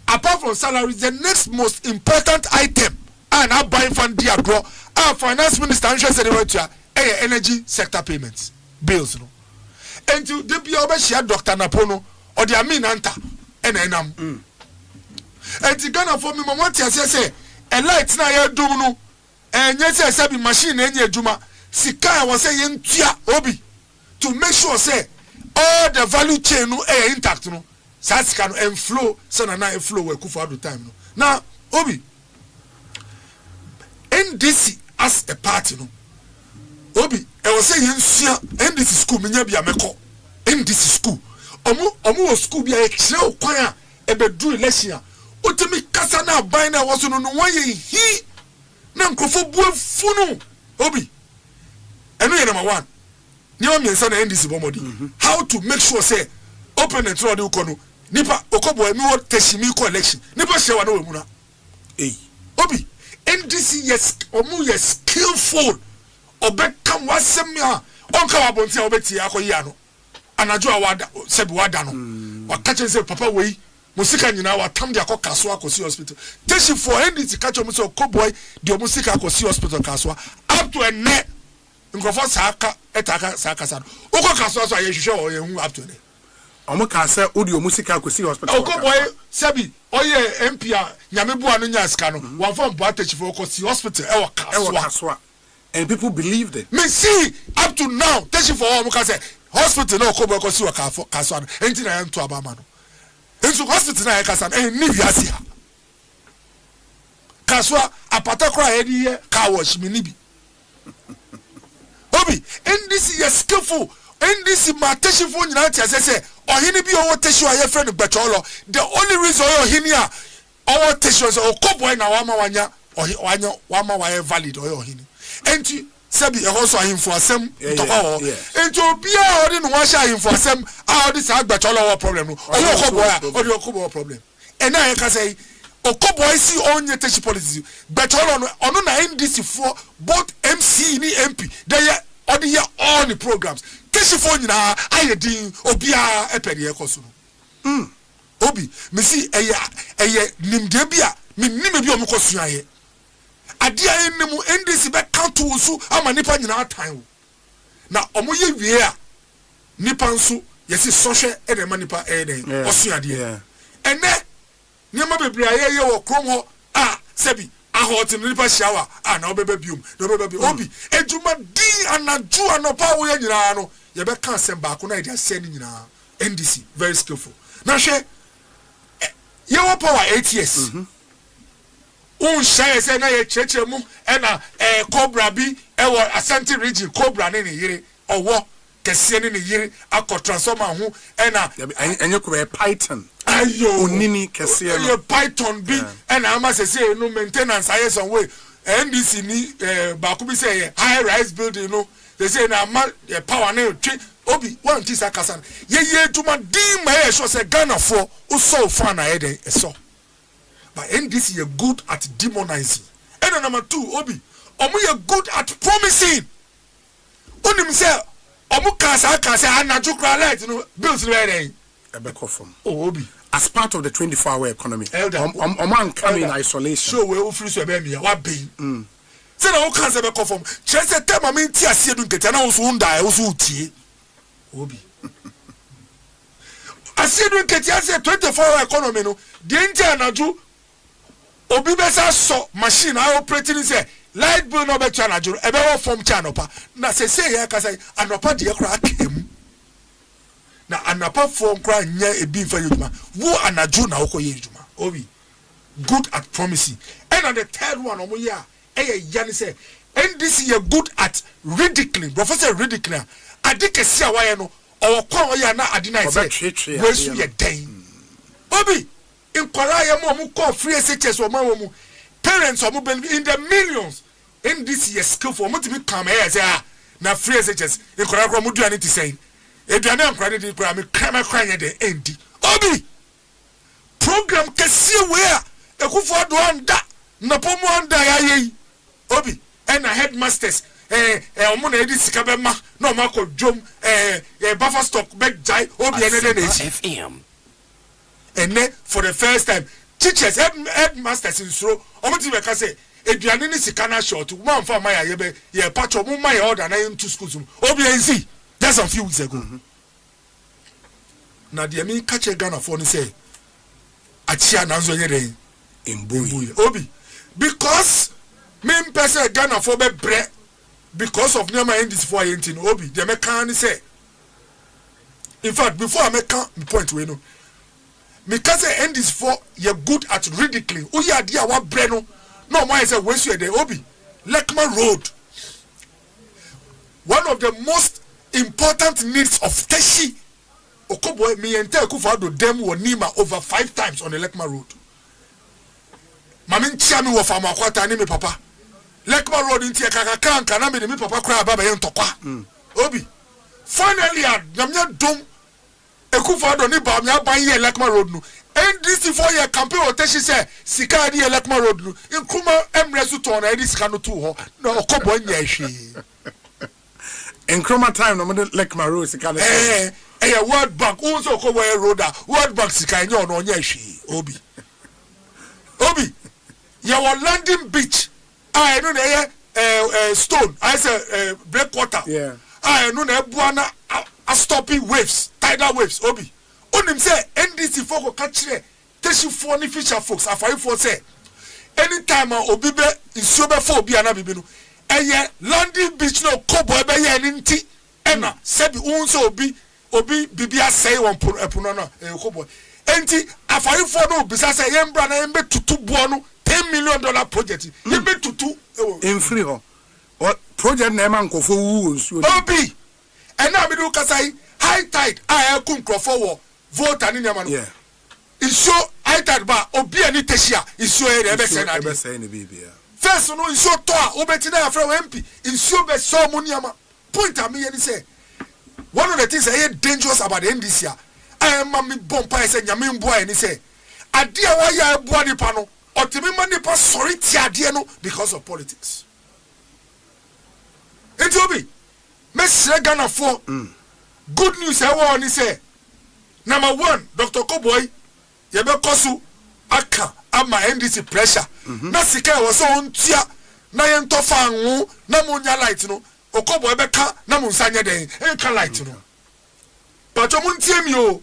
Speaker 7: apart from salaries, the next most important item and I buy fund the agro our finance minister said energy sector payments bills no. And to the be Dr. Napono or the Amin Anta NNM. And to Ghana for me mama say a light na ya do no and yes say machine enye juma sika was say yentua obi to make sure say all the value chain no intact no. Sats can flow, so na flow we kufa do time no. Now, Obi, NDC as a party no. Obi, I was saying NDC school minya bi ameko. NDC school. Omu school bi a kire kwan a be do election. Otemi kasa na ban na was no one he na nkofo buafu no. Obi. Eno ye number 1. Niwa miensa na NDC bomodi. How to make sure say open and throw the ukono. Nipa okobo mi wo teshimi ko election nipa shewa na we mu na Obi NDC yes omu yes skillful obeka wasem ya onka wabonti a obeti akoyi no anajo awada sebi wada no wakache se papa wei musika nyina watam de akoka so akosi hospital teshi for NDC kacho mu so okoboy de musika akosi hospital kaso up to a net nkofo saka etaka saka sa okoka so so ye hwehwe o ye hu up to ne omo ka say audio musika akosi hospital okoboy sebi oye MP a nyamebua no nya sika no one form boatechi for akosi hospital e wakaso and people believed it. Me see up to now techi for omo ka say hospital no okoboy akosi wakaso no enti na yanto abama no enso hospital na yakasa no ni wiase ha kaswa apata kra edi ye car wash me ni bi Obi and this is skillful and this is my techi for nyina tia say ohini bi owo techi aye friend gbecholo the only reason ohini a owo techi so okoboy na wama wama wa valid ohini enti sebi e ho so ahimfo asem toko enti obi a odi no wa sha ahimfo asem a odi sa gbecholo wo problem no odi okoboy problem and na ka say okoboy si onye techi policy gbecholo no ono na NDC for both MC ni MP they odi ya all the programs techi for nyina aye din obi a epede e koso no Obi me si eye nimde bia me nim bi o me koso aye ade aye nemu NDC be count to so ama nipa nyina tan na omo ye wie a nipa nso yesi sohwe e de manipa e den oso ade ene nyama bebre aye ye wo krom ho a sebi ahot nipa shower na obebe biom na obebe bi Obi ejuma din anaju anopa wo ye nyina no ye be kan sem ba ko na ide ase ni nyina NDC very skillful na hwe ye wo power 8 years share say na ye cheche mu e na cobra bi e wo Asante region cobra ne yire owo kese ne yire akọ transformer ho e na enye ko python ayo onini kese no python bi e na ama say no maintenance aye some way NDC ni ba ku bi say high rise building no they say na power na twi Obi one tisa kasan ye tuma din ma ye so say Ghana for o so fan na ye den so but NDC you good at demonizing and number 2 Obi omo you good at promising onim say Omu kasa anaju kra light no bills ready.
Speaker 1: Ebe kofom.
Speaker 7: Oh obi.
Speaker 1: As part of the 24-hour economy. Man come in isolation.
Speaker 7: So we ofri so be me wa be. Say na wo kan se be kofom. Che se tema me nti ase edu nkete na wo so unda e wo so utie. Obi. Ase edu nkete ase 24-hour economy no. De nti anaju obi be sa so machine I operating say light bill no be cha anaju e be wo form cha anopa. Na se ya ka say anopa de kra akem. Na anapa for nkra nya ebi mfa yeduma wo anaju na woko yeduma obi good at promising and the third one omo ya yani say NDC you good at ridiculing professor ridiculing adikesi awaye no okwa ya na adina say we su ye den obi inkwara ya mo call free SHS o ma wo parents omo in the millions NDC you skill for mo to be come here say na free SHS inkwara kro mo duane ti say eduane amkrade di kura me krama kwanye de endi obi program kesi we a ekufo do anda na pomo anda ya yi obi and headmasters omo na edi sika be ma na o ma ko dwom buffer stock back jai obi ene na FM and for the first time teachers headmasters in sro omo ti be ka say eduane ni sika na short wo ma mfa ma ya ye be ye patch omo ma ya order na into schools obi enzi that's a few weeks ago. Now the me catch a Ghana for say achia nanzo yere in Buyi. Obi because me person Ghana for be bre because of near my end this for anything obi the me can say in fact before I make the point we know me can say end this for you good at ridiculing o ya dia wa bre no more say we so dey obi Lekma Road one of the most important needs of Teshi Okoboy me enter Kufado dem Nima over 5 times on the Lekma Road. Mamin Chiami wa fama kwata ni me papa. Lekma Road inti kaka kan na me me papa kra baba yen tokwa. Obi. Finally nyamnya dom Ekufado ni ba me aban ye Lekma Road no. NDC for your campaign or Teshi say sika di Lekma Road no. Nkuma emresu to na edi sika no to ho. No Okoboy nya hwe.
Speaker 1: In chroma time, no matter like my road,
Speaker 7: World Bank, also come where road, World Bank, Sikanyo, no, Yashi, Obi. Obi, your landing beach, I know stone, I say breakwater, I know Buana stopping waves, tidal waves, Obi. Onim say, NDC folk catch it, Teshi funny fisher folks, after for say, anytime Obi be in sober phobia, Nabibino. Landing beach no kobo ebe ye ninti ena sebi unso obi bibia say won epuno no kobo enti afarifo no bisa say yembra na yembe tutu bo no $10 million project yembe tutu
Speaker 1: in free ho project na man kofo wu nsu
Speaker 7: obi ena me do kasai high tide kun crofo wo vote ani nyama no iso high tide ba obi ani teshia iso ebe say na
Speaker 1: bibia
Speaker 7: first no inso to a obeti na afra MP inso be so muniama point am here ni say one of the things that is dangerous about the NDC I am me bompa say nyame mboa ni say ade a wa ya boa nipa no otimi ma nipa sorry ti ade no because of politics enti me sre Ghana for good news I want ni say number 1 Dr. Koboy ye be kosu aka ama NDC pressure na sika wo so ontia na ye ntofa anwo na munya light no Okobo ebeka na munsanye den enka light no pato muntie mi o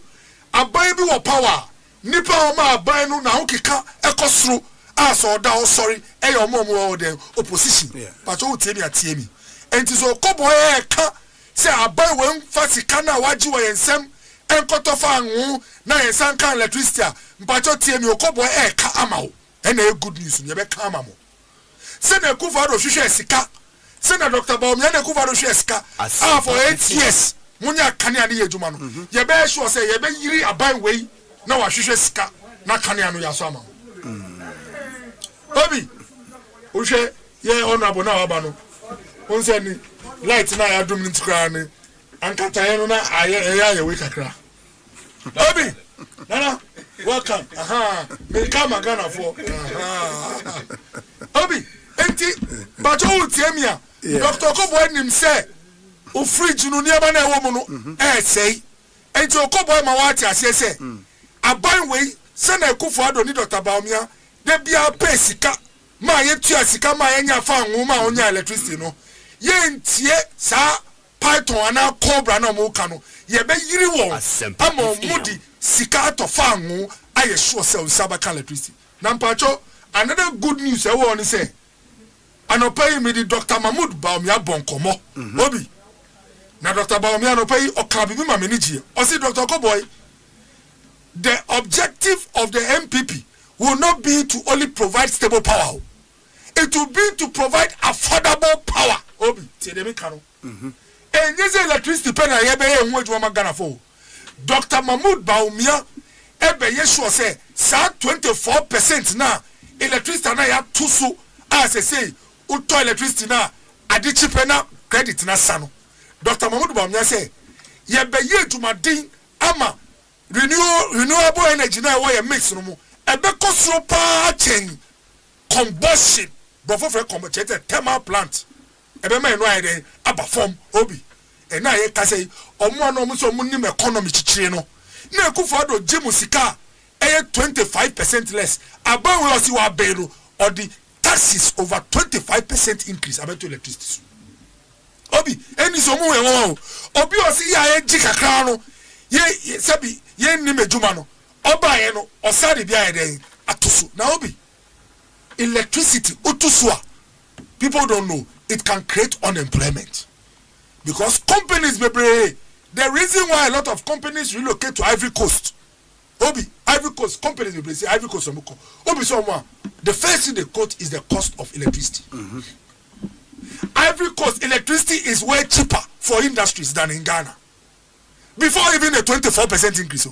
Speaker 7: aban bi wo power nipa o ma aban no na hokeka ekosoro aso da o sorry e yo mo wo den opposition pato utie mi atie mi enti so Okobo eka se aban we mfa sika na waji wo yensem enkotofa anwo na yensan kan electricity mpacho tie mi Okobo eka amawo ena good news ye be ka amamo se na Kufado hwehwe sika se na Dr. Baum ye na Kufado hwehwe sika for 8 years munya kane ade yejuma no ye be sure say ye be yiri aban wei na wa hwehwe sika na kane anu ya so amamo obi uhwe ye honorable na waba no onse ni light na ya dum ntikra ni ankata ye no na aye we kakra obi nana welcome me come Ghana for obi enti bacho utiemia Dr. Kobo nim say o fridge no niaba na ewo mu no say enti okoboy ma wati ase say aban we se na ekufo ado ni Dr. Baumia de bia pe sika ma ye tua sika ma ye nya fa nwu ma onya electricity no ye ntie sa python ana cobra na mo ka no ye be yiri won ama mudi sika to fa nwu aye sure say usaba electricity na mpacho another good news e wo ni say anopai me di Dr. Mahmoud Baumia bonkomo obi na Dr. Baumia anopai okabibi ma meniji o si Dr. Koboy the objective of the MPP will not be to only provide stable power. It will be to provide affordable power. Obi, tedemi kano. Enyeze electricity pena yebe ye nweju ma Ghana fo. Dr. Mahmoud Baumia ebe yesho say sa 24% na electricity na ya tusu as say uto electricity na adi cheaper na credit na sano. Dr. Mahmoud Baumia say yebe ye jumadin ama renewable energy na why mix no mo ebe kosro pa chain combustion but for compensated thermal plant ebe man no ide aba form obi e na ye ka say omo no mo so mo nim economy chichire no na ekufo do jimusika 25% less about we osi wa belo or the taxes over 25% increase about electricity obi eni so mo we won obi osi ya ye jikakra no ye sabi ye ni mejuma no oba ye no osari bia ye den atoso na obi electricity otusua people don't know it can create unemployment because companies bebre the reason why a lot of companies relocate to Ivory Coast obi Ivory Coast companies bebre say Ivory Coast omoko obi someone the first thing they quote is the cost of electricity Ivory Coast electricity is way cheaper for industries than in Ghana before even a 24% increase.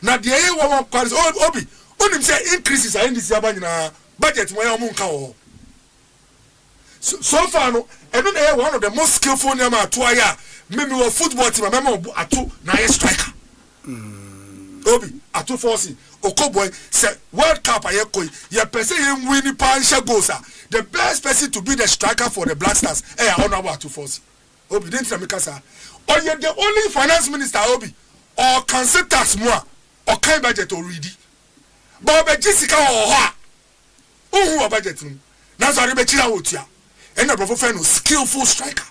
Speaker 7: Now the one quality obi only say increases are in this na budget when you munka so far no and then one of the most skillful nyama to aya maybe we football team remember atu na striker obi atu force okoboy say World Cup aye koi ye person ye win pansha goals the best person to be the striker for the Black Stars honorable atu force obi didn't say make sa or you're the only finance minister obi or cancel tax more or kind budget already but be jisika or ha who budget no that's why be chira wotua and the professional skillful striker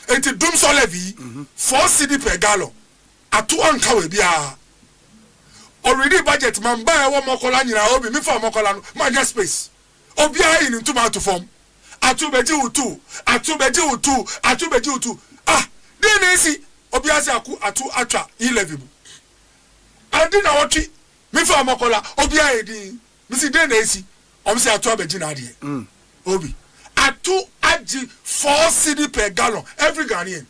Speaker 7: and the doom so levy 4 cedi per gallon atu anka we bia already budget man buy one mokola nyina obi me for mokola no man space obi a in into to form atu beji utu DNC obiase atu atwa 11 andi na wotwi me fa makola obia edi me si DNC o me si atu abeji na ade obi atu aji 4 cedi per gallon every Ghanaian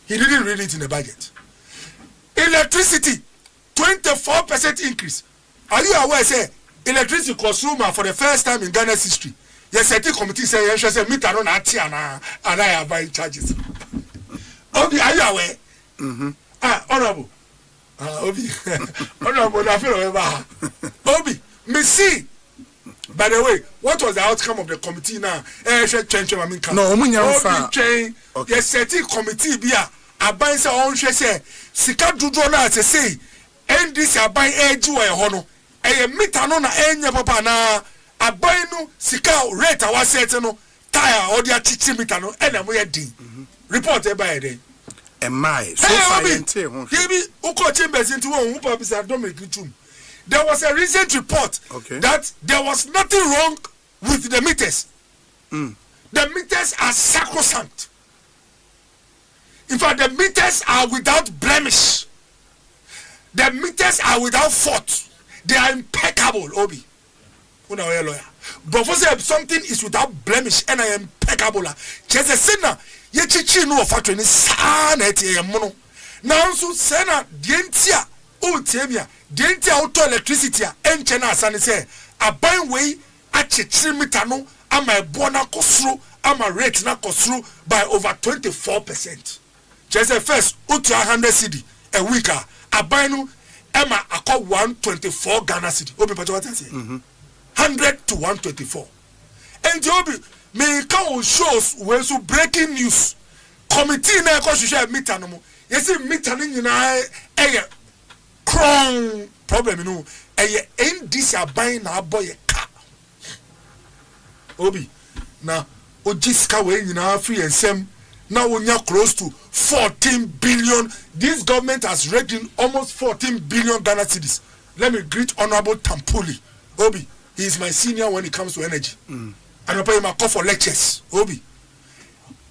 Speaker 7: he didn't read it in the budget electricity 24% increase are you aware say electricity consumer for the first time in Ghana's history yes certain committee say yes say meter no na ati ana ya buy charges obi are you aware honorable obi honorable na feel over obi me see by the way what was the outcome of the committee now
Speaker 1: no omunya fa
Speaker 7: okay yes certain committee bia aban say on hwe say sika dodo na say NDC aban eji wo ho no meter no na enye papa na aban no sika rate awa set no tire or dia chichi meter no ena mo ye din report e by den
Speaker 1: emai so far yente ho
Speaker 7: yebi uko chambers into one who publish Dominic Litum there was a recent report that there was nothing wrong with the meters the meters are sacrosanct in fact the meters are without blemish the meters are without fault they are impeccable obi una we lawyer but for say something is without blemish and I am impeccable just a sinner ye chichi no factory ni sa na etie mono now so sena dientia o tiemia dientia auto electricity a enche na asane say aban we a chichi meter no ama ebo na kosuro ama rate na kosuro by over 24%. Just a first utu 100 cedi a week aban no Emma akọ 124 Ghana cedi obi pacho what say 100 to 124 and Joby me come shows when so breaking news committee na ko hwehwe meter no mo yes meter no nyina crown problem no NDC aban na aboye ka obi na ojiska we nyina free ensem now we are close to 14 billion. This government has raked in almost 14 billion Ghana cedis. Let me greet Honorable Tampuli. Obi, he is my senior when it comes to energy. And I pay him a call for lectures. Obi.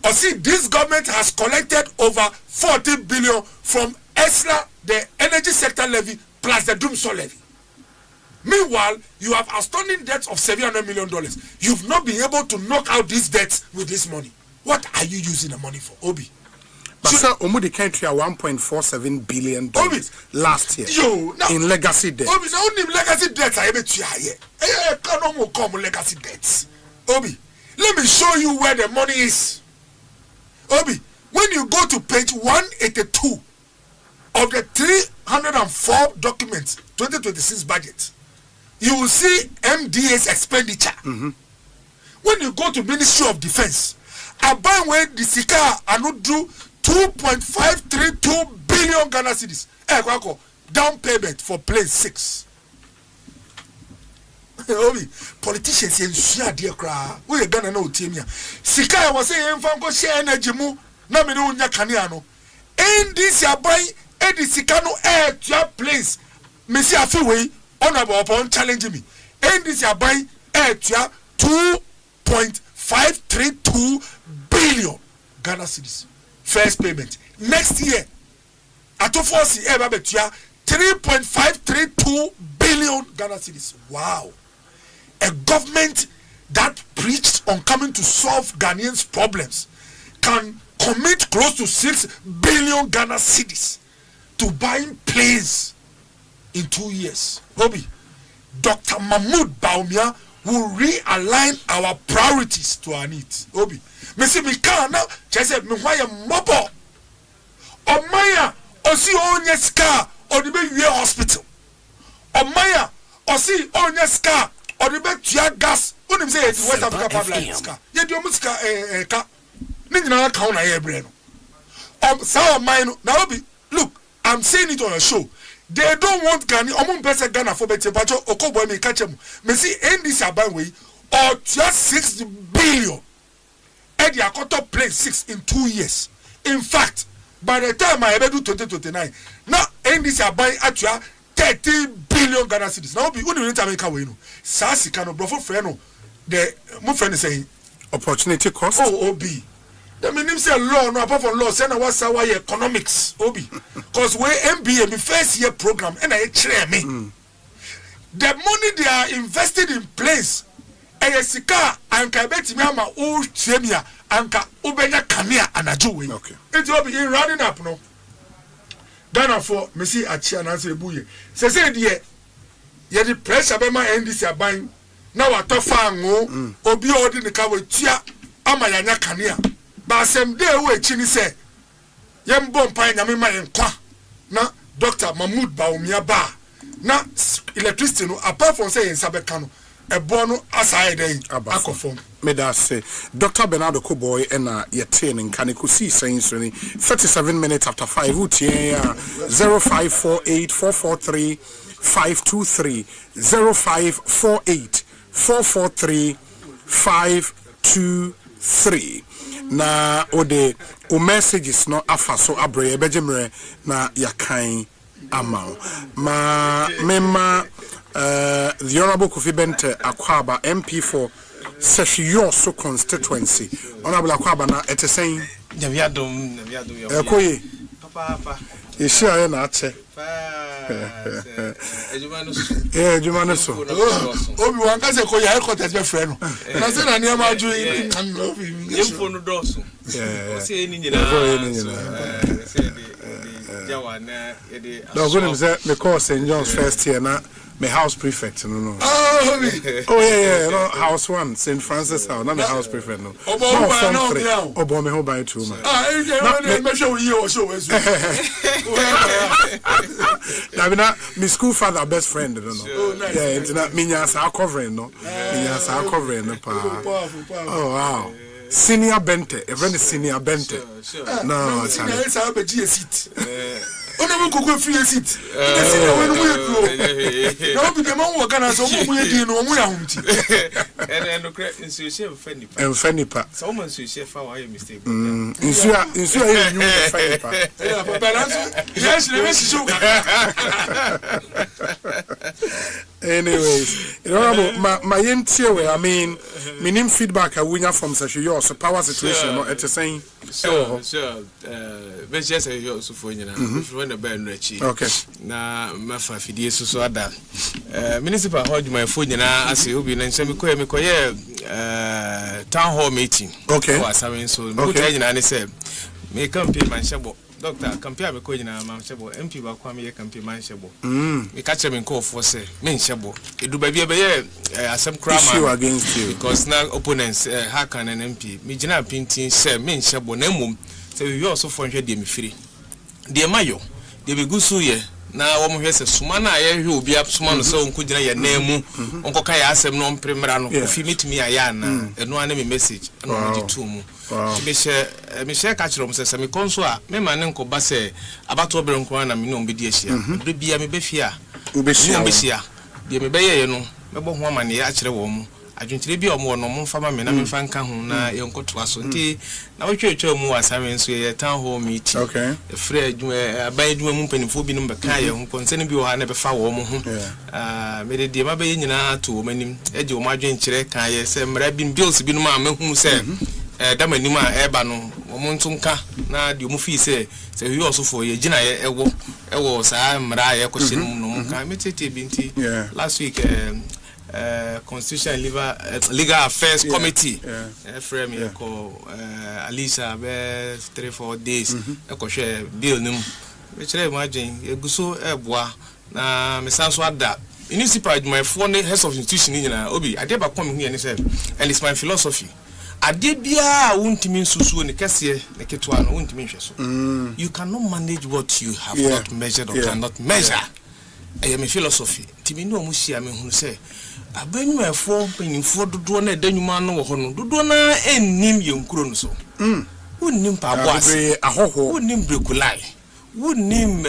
Speaker 7: I see this government has collected over 40 billion from ESLA, the energy sector levy, plus the Doomsor levy. Meanwhile, you have outstanding debts of $700 million. You've not been able to knock out these debts with this money. What are you using the money for, Obi?
Speaker 1: But sir, the country are $1.47 billion last year in legacy debt.
Speaker 7: Obi, now only legacy debts are able to come legacy debts. Obi, let me show you where the money is. Obi, when you go to page 182 of the 304 documents 2026 budget, you will see MDA's expenditure. When you go to Ministry of Defense, Aban where the Sika are not do 2.532 billion Ghana cedis. Down payment for plane 6. Politicians in share dear cry. We are gonna know Timia. Sika was saying Fango share energy mu na me no nya kaniano. In this Aban Edi Sika no air to your place. Messi Afiwe honorable upon challenging me. In this Aban air to your 2.532 billion Ghana cedis. First payment. Next year, Atofosi Ebabetia 3.532 billion Ghana cedis. Wow. A government that preached on coming to solve Ghanaians' problems can commit close to 6 billion Ghana cedis to buying planes in 2 years. Obi, Dr. Mahmoud Baumia will realign our priorities to our needs. Obi, Messi Mikana, Chese Mwaya Mobo, Omaya, Osi Onyeska, or the Bay Hospital, Omaya, Osi Onyeska, or the Bay Gas, what do you say? West Africa Pipeline, yet your Muska, Nina Kauna Ebreno. Sour mine, now be, look, I'm saying it on a show. They don't want Ghana, among better Ghana for better, but Okobo may catch them. Messi end this way, or just 6 billion. And they are cut up plane 6 in 2 years. In fact, by the time I ever do 2029, now end this buying at 30 billion Ghana cedis. Now be only to make away. Sasi cano brofo freno. The my friend is saying
Speaker 1: opportunity cost.
Speaker 7: Oh, OB. The meaning say law no apart from law. Say na what's our economics. OB. Cause we MBA my first year program and I share me. The money they are invested in place. Sika anka betimi ama o twemia anka ubenya kamia anajuwe. Okay. It will be running up no. Ghana for Messi Achia na say buye. Say the ye the pressure be ma NDC aban na watofa ngo obi odi ne ka wetua ama yanya kanea. Ba asem dey we echi ni say yembo mpan nyame ma yenkwa na Dr. Mahmoud Baumia ba na electricity no apart from say ensabeka no a bono aside akofom
Speaker 1: me da say Dr. Bernardo Koboy and yetin in Kanikusi saying 37 minutes after 5 0548 443 523 0548 443 523 na ode o messages no afa so abre ebejemre na yakan amount ma mema the Honorable Kofi Bente Akwaba MP for Seshiyoso constituency. Honorable Akwaba na ete saying
Speaker 8: Naviadum
Speaker 1: Koye
Speaker 8: Papa
Speaker 1: Ishia na ache Ejumano so
Speaker 7: Obi wanga se koye headquarters be frɛ no na se na niam aju
Speaker 8: yemfo no doso o se ni nyina
Speaker 1: No, good say me call St. John's first year na me house prefect no.
Speaker 7: Oh
Speaker 1: yeah, no house 1 St. Francis house, not me house prefect no. Obo me ho buy too man.
Speaker 7: Me show you show us.
Speaker 1: Na me school father best friend no. Yeah, it's not me nya sa covering no. Me nya sa covering no pa. Oh wow. Senior Bente, a very senior Bente. No, it's a seat. Oh, no, go free a seat. No, the man who can answer and Fennipa. Someone should share for why mistake. Anyways, my I mean, minim feedback I win from such a power situation or at the same.
Speaker 8: Sure. But just a year so for you now. When the band reachy. Okay. Na mafa fidie so ada. Municipal hold my phone na ase obi na nsem ko town hall meeting. Okay. So go tell na say me campaign man shebo. Doctor, compare me going na mam shebo MP ba kwa me campaign man shebo. Me catch me call for say me shebo. E do ba bia be asem krama issue
Speaker 1: against you
Speaker 8: because now opponents hack an MP. Me gina pintin say me shebo na mum say we also for hwe de me firi. De mayo de be gusu ye na wo mo hwe se suma na ye hwe obi apsuma no so onko gina ye na mu onko ka ya asem no mpremra no fi meet me aya na eno ana me message no di tu mu me share catch rom se me konso a me ma ne nko ba se abato obere nko na me no be di ahia do bia me be fia ubehia de me be ye no me bo ho amane ya akire wo mu adwentire bi omo no mo mfa ma me na me mfa nka ho na ye nko to aso nti na wo twetwe mu asawe nso ye town hall meeting okay frɛ adwuma aban adwuma mu mpanifo bi no be ka ye ho konsene bi wo ha na be fa wo mo ho me de ma be ye nyina to wo manim eje wo adwenkyere ka ye se mra bi bills bi no ma me hu se damanim a eba no wo nto nka na de wo fi se wi osofo ye gina ye ewo saa mra ye ko hye no mo ka me tete bi nti last week Constitution Legal Affairs Committee frame me call Alisa be 3-4 days e ko hwe bill nim me kire imagine eguso eboa na me sanso ada municipal my phone heads of institution nyina obi ade ba come here ni say and it's my philosophy ade bia wontimi nsusu ne kese ne ketwa no wontimi hwe so you cannot manage what you have not measured or cannot measure I am a philosophy timi no mu hia me hunu say abanwafo panimfo dodo na edanwuma no wo ho no dodo na ennim yenkuro no so wonnim pa boase ahoho wonnim brekulai wonnim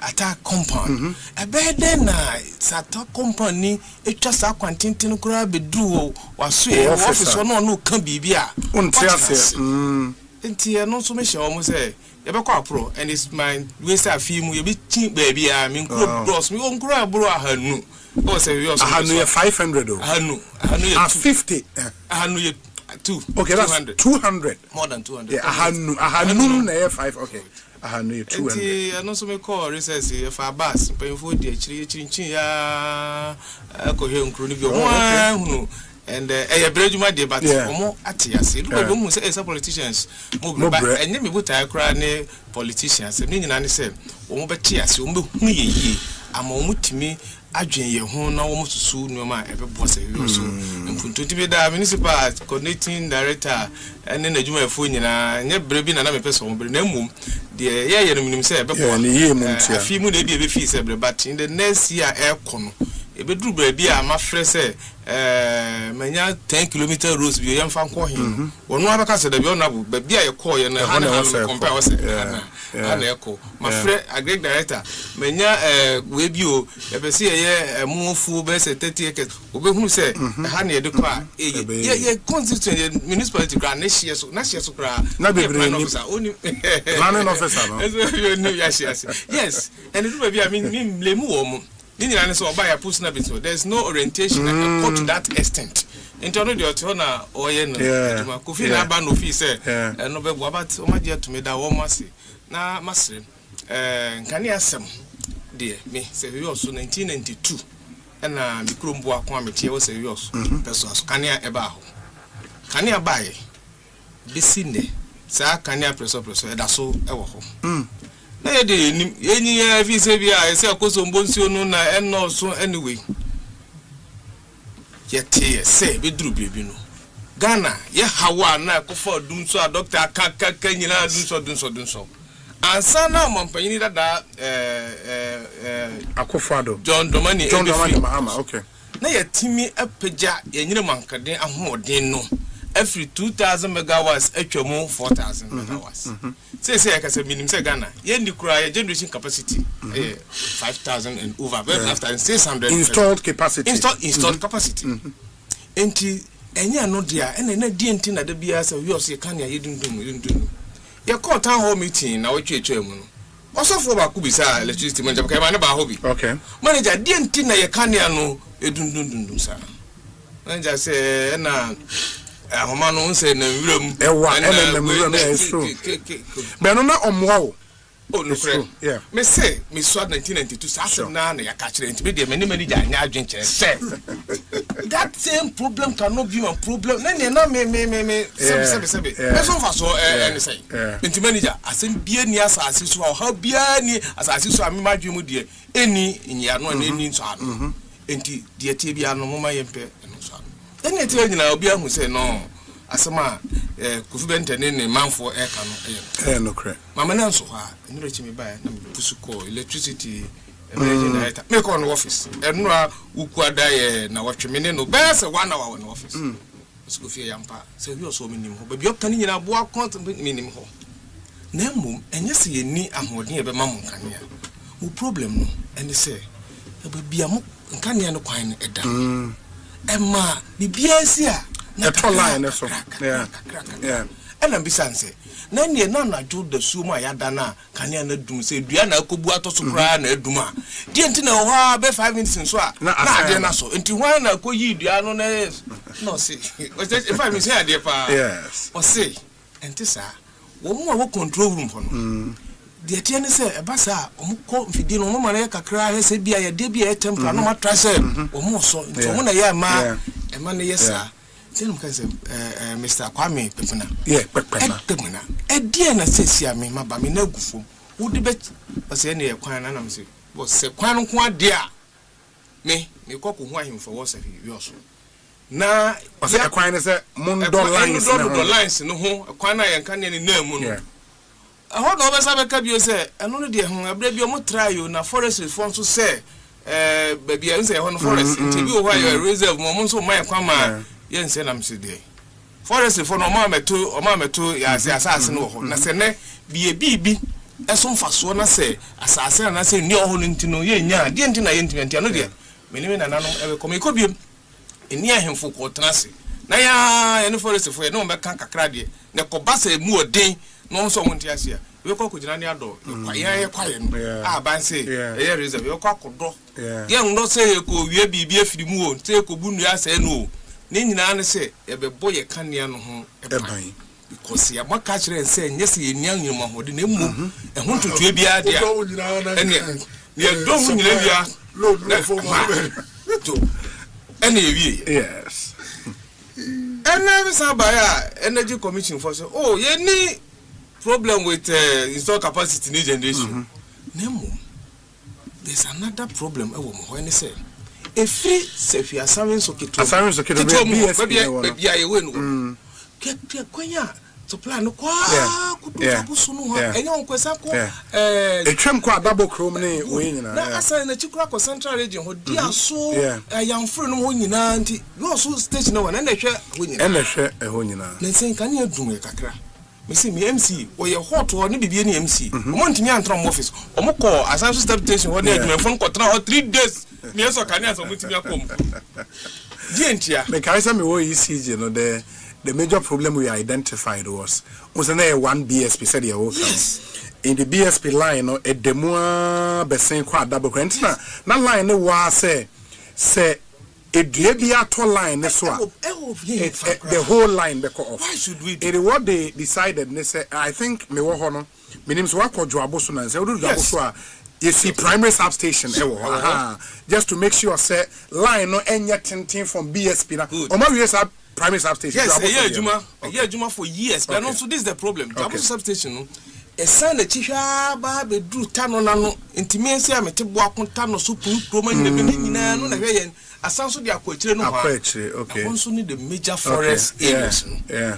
Speaker 8: attack compound abede na sata company etwa sa kwantintin kura bedu waso e office no kan bibia untiase nti no so me hye o mo say ye be kwa apro and it's my waste afi mu ye be tin baby a me nkuro bros me nkuro abro ahanu o say we also ahanu ye 500 ahanu ye 50 ahanu ye 2 okay that's 200 more than 200 yeah ahanu na ye 5 okay ahanu ye 200 nti no so me call research ye fa bus pemfo di akiri ya ko he nkuro ni bi o hunu and brejuma de but omo atiase do go mu say politicians mo ba enye me buta akra ne politicians ni nyina ne say omo be tiase omo be hu ye ama omo timi adwen ye ho na omo susu nyoma ebe boss e so mpuntu ti be da municipal coordinating director ene na juma efo nyina nye brebi na me pese omo bre na mum de ye no minim say ebe bo afi mu na ebe fi say bre but in the next year e kono ebedru brebi a ma frese manya 10 km roads bi yam fa nko hin wonu abaka se da bi onabu babi a ye call ye na ha compare wase ana eko ma fre agric director manya we bi o e be se ye mufu be se 30 acres obehunu se ha na ye de kwa ye constituent municipality gra na hie so kra
Speaker 1: na bebre ni planning officer no
Speaker 8: yes and it will be I mean lemu wo mu there's no orientation to that extent. Into the otona or yen Kofi na ban of say no be about to me that woman na master can you some dear me say we also 1992 and the Krumbo Kwame was a yours persons can you eba can you buy this in there sir can you preso that's so na ye de nim enyi ya fi se bia e se akoso mbonsuo no na enno so anyway ye tie se be duru biebi no Ghana ye hawa na kofa dum so a doctor aka nyina dum so ansa na mampanyini dada
Speaker 1: Akofado
Speaker 8: John Domani
Speaker 1: Mahama okay
Speaker 8: na ye timi apeja ye nyine mankaden ahoden no every 2000 megawatts atwamu 4000 megawatts say I can say minimum say Ghana ye ndi kura generation capacity 5000 and over but after 600
Speaker 1: installed capacity
Speaker 8: installed capacity enti enya no dia ena na die enti na da bia say we also kan ya yedundum ye call town hall meeting na we twetwa mu no osofo ba ku bisa electricity manager ka ma na ba hobby
Speaker 1: okay
Speaker 8: manager die enti na ye kan ya no edundum sa manager say na ahoma no nse na wiram
Speaker 1: ewa na wiram na so be no na omwo
Speaker 8: oh no friend yeah me say me so 1992 sa na ya ka kire enti be de mani ja anya adwen kire say that same problem cannot be my problem na me sebe me so fa so any say enti manager asem bia ni asase so ha bia ni asase so am madwen mu de eni nya no na eni so ano enti de tie bia no moma yempe no so ano eni tie nyina obi ahu say no asema Kofi Bentene ne manfo e ka no
Speaker 1: no kre
Speaker 8: mama na so ha eni rechi me ba na me pusu call electricity director me call no office enu a ukuada ye na watwemene no best 1 hour no office so Kofi yampa say we also minim ho ba bi opka ni nyina bo account minim ho na mum enye se ye ni ahoden e be mamu nkane a mo problem no eni say e ba bia mo nkane no kwan no eda emma bibia si a
Speaker 1: na to line so yeah
Speaker 8: and am bisanse na nie na na jo da su ma ya da na kane na dum se dua na akobu atoso kra na aduma die enti na ho be 5 minutes so a na ade na so enti hwan na koyi dua no na no se o se 5 minutes ya de pa
Speaker 1: yes
Speaker 8: o se enti sa wo mo wo control room ho no de tie ne se e ba sa o mo ko mfidi no no ma na kakra he se bia ya de bia tempera no ma tra se o mo so enti o mo na ya ma e ma na yesa tell me say Mr. Kwame Pepena
Speaker 1: yeah Pepena
Speaker 8: die na sesia me ma ba me na gufo wo de be o se ne kwan na nam se bo se kwan nko ade a me kokko hu ahemfo wo se wi oso na
Speaker 1: o se kwan ne se mundo
Speaker 8: lines no ho kwan na ye kan ne na mu no ho no be sa be ka bi o se eno no de ho abra bi o mo try o na forest reform so se baby an se ho no forest nti bi o ho ya reserve mo so mai kwan ma yen se na msede forest for no ma meto ya se asase no ho na se ne bibi eso mfaso na se asase na se ni ho no ntino ye nya de nti na ye ntimi ntia no de menime na nanom ebe kom ekobiem eni ahemfo ko tenase na ya ene forest for ye no be kan kakra de ne ko basa mu odin no so mo ntia se we ko kujina ni ado kwa ye no ban se ye reserve we ko akodo ye ndo se ye ko wie bibi afiri mu o se ko bunu ya se no ne nyina ne se ebebo ye kanea no ho eban because ya maka kire se nyese ye nia nyuma ho de na emu ehun tutu bia dia ene ye do hu nyina bia no for to ene ye
Speaker 1: yes
Speaker 8: ene bi sabaya energy commission for say oh ye ni problem with install capacity in generation nemu there's another problem e wo mo ho ene say efri sefia asamen so keto bia ye we no ke kwanya to plan kwa kutu no ha enye onkwesa ko
Speaker 1: etwem kwa double chrome ne we nyina
Speaker 8: na asa na chikura ko central region ho dia so yamfre no ho nyina nti yo so station no na hwe ho nyina
Speaker 1: na hwe ho nyina
Speaker 8: na sen kan ye dum kakra mesi mi MC o ye hot o ne bibie ni MC o ntimi antron office o mo ko asanso station ho na adwumafo ko tena ho 3 days mi eso kan ya so mutimi akom die ntia
Speaker 1: me kai say me wo ECG no the major problem we identified was na 1 BSP said ya wo in the BSP line no edemua besen kwa double current na line ne wa say edue bi ato line so the whole line be cut off.
Speaker 8: Why should we
Speaker 1: it what they decided they say I think me wo ho no minim so akọjo aboso na say odu aboso a you see primary substation just to make sure say line no enya tintin from BSP na o ma we say primary substation
Speaker 8: yes yeah juma for years but also this is the problem double substation no esa na chihwa ba be dru tano na no ntimi ese a mete bo akonta no so proma ni be nyina no na hwe yen asanso de akwachire no ha
Speaker 1: okay
Speaker 8: also need the major forest areas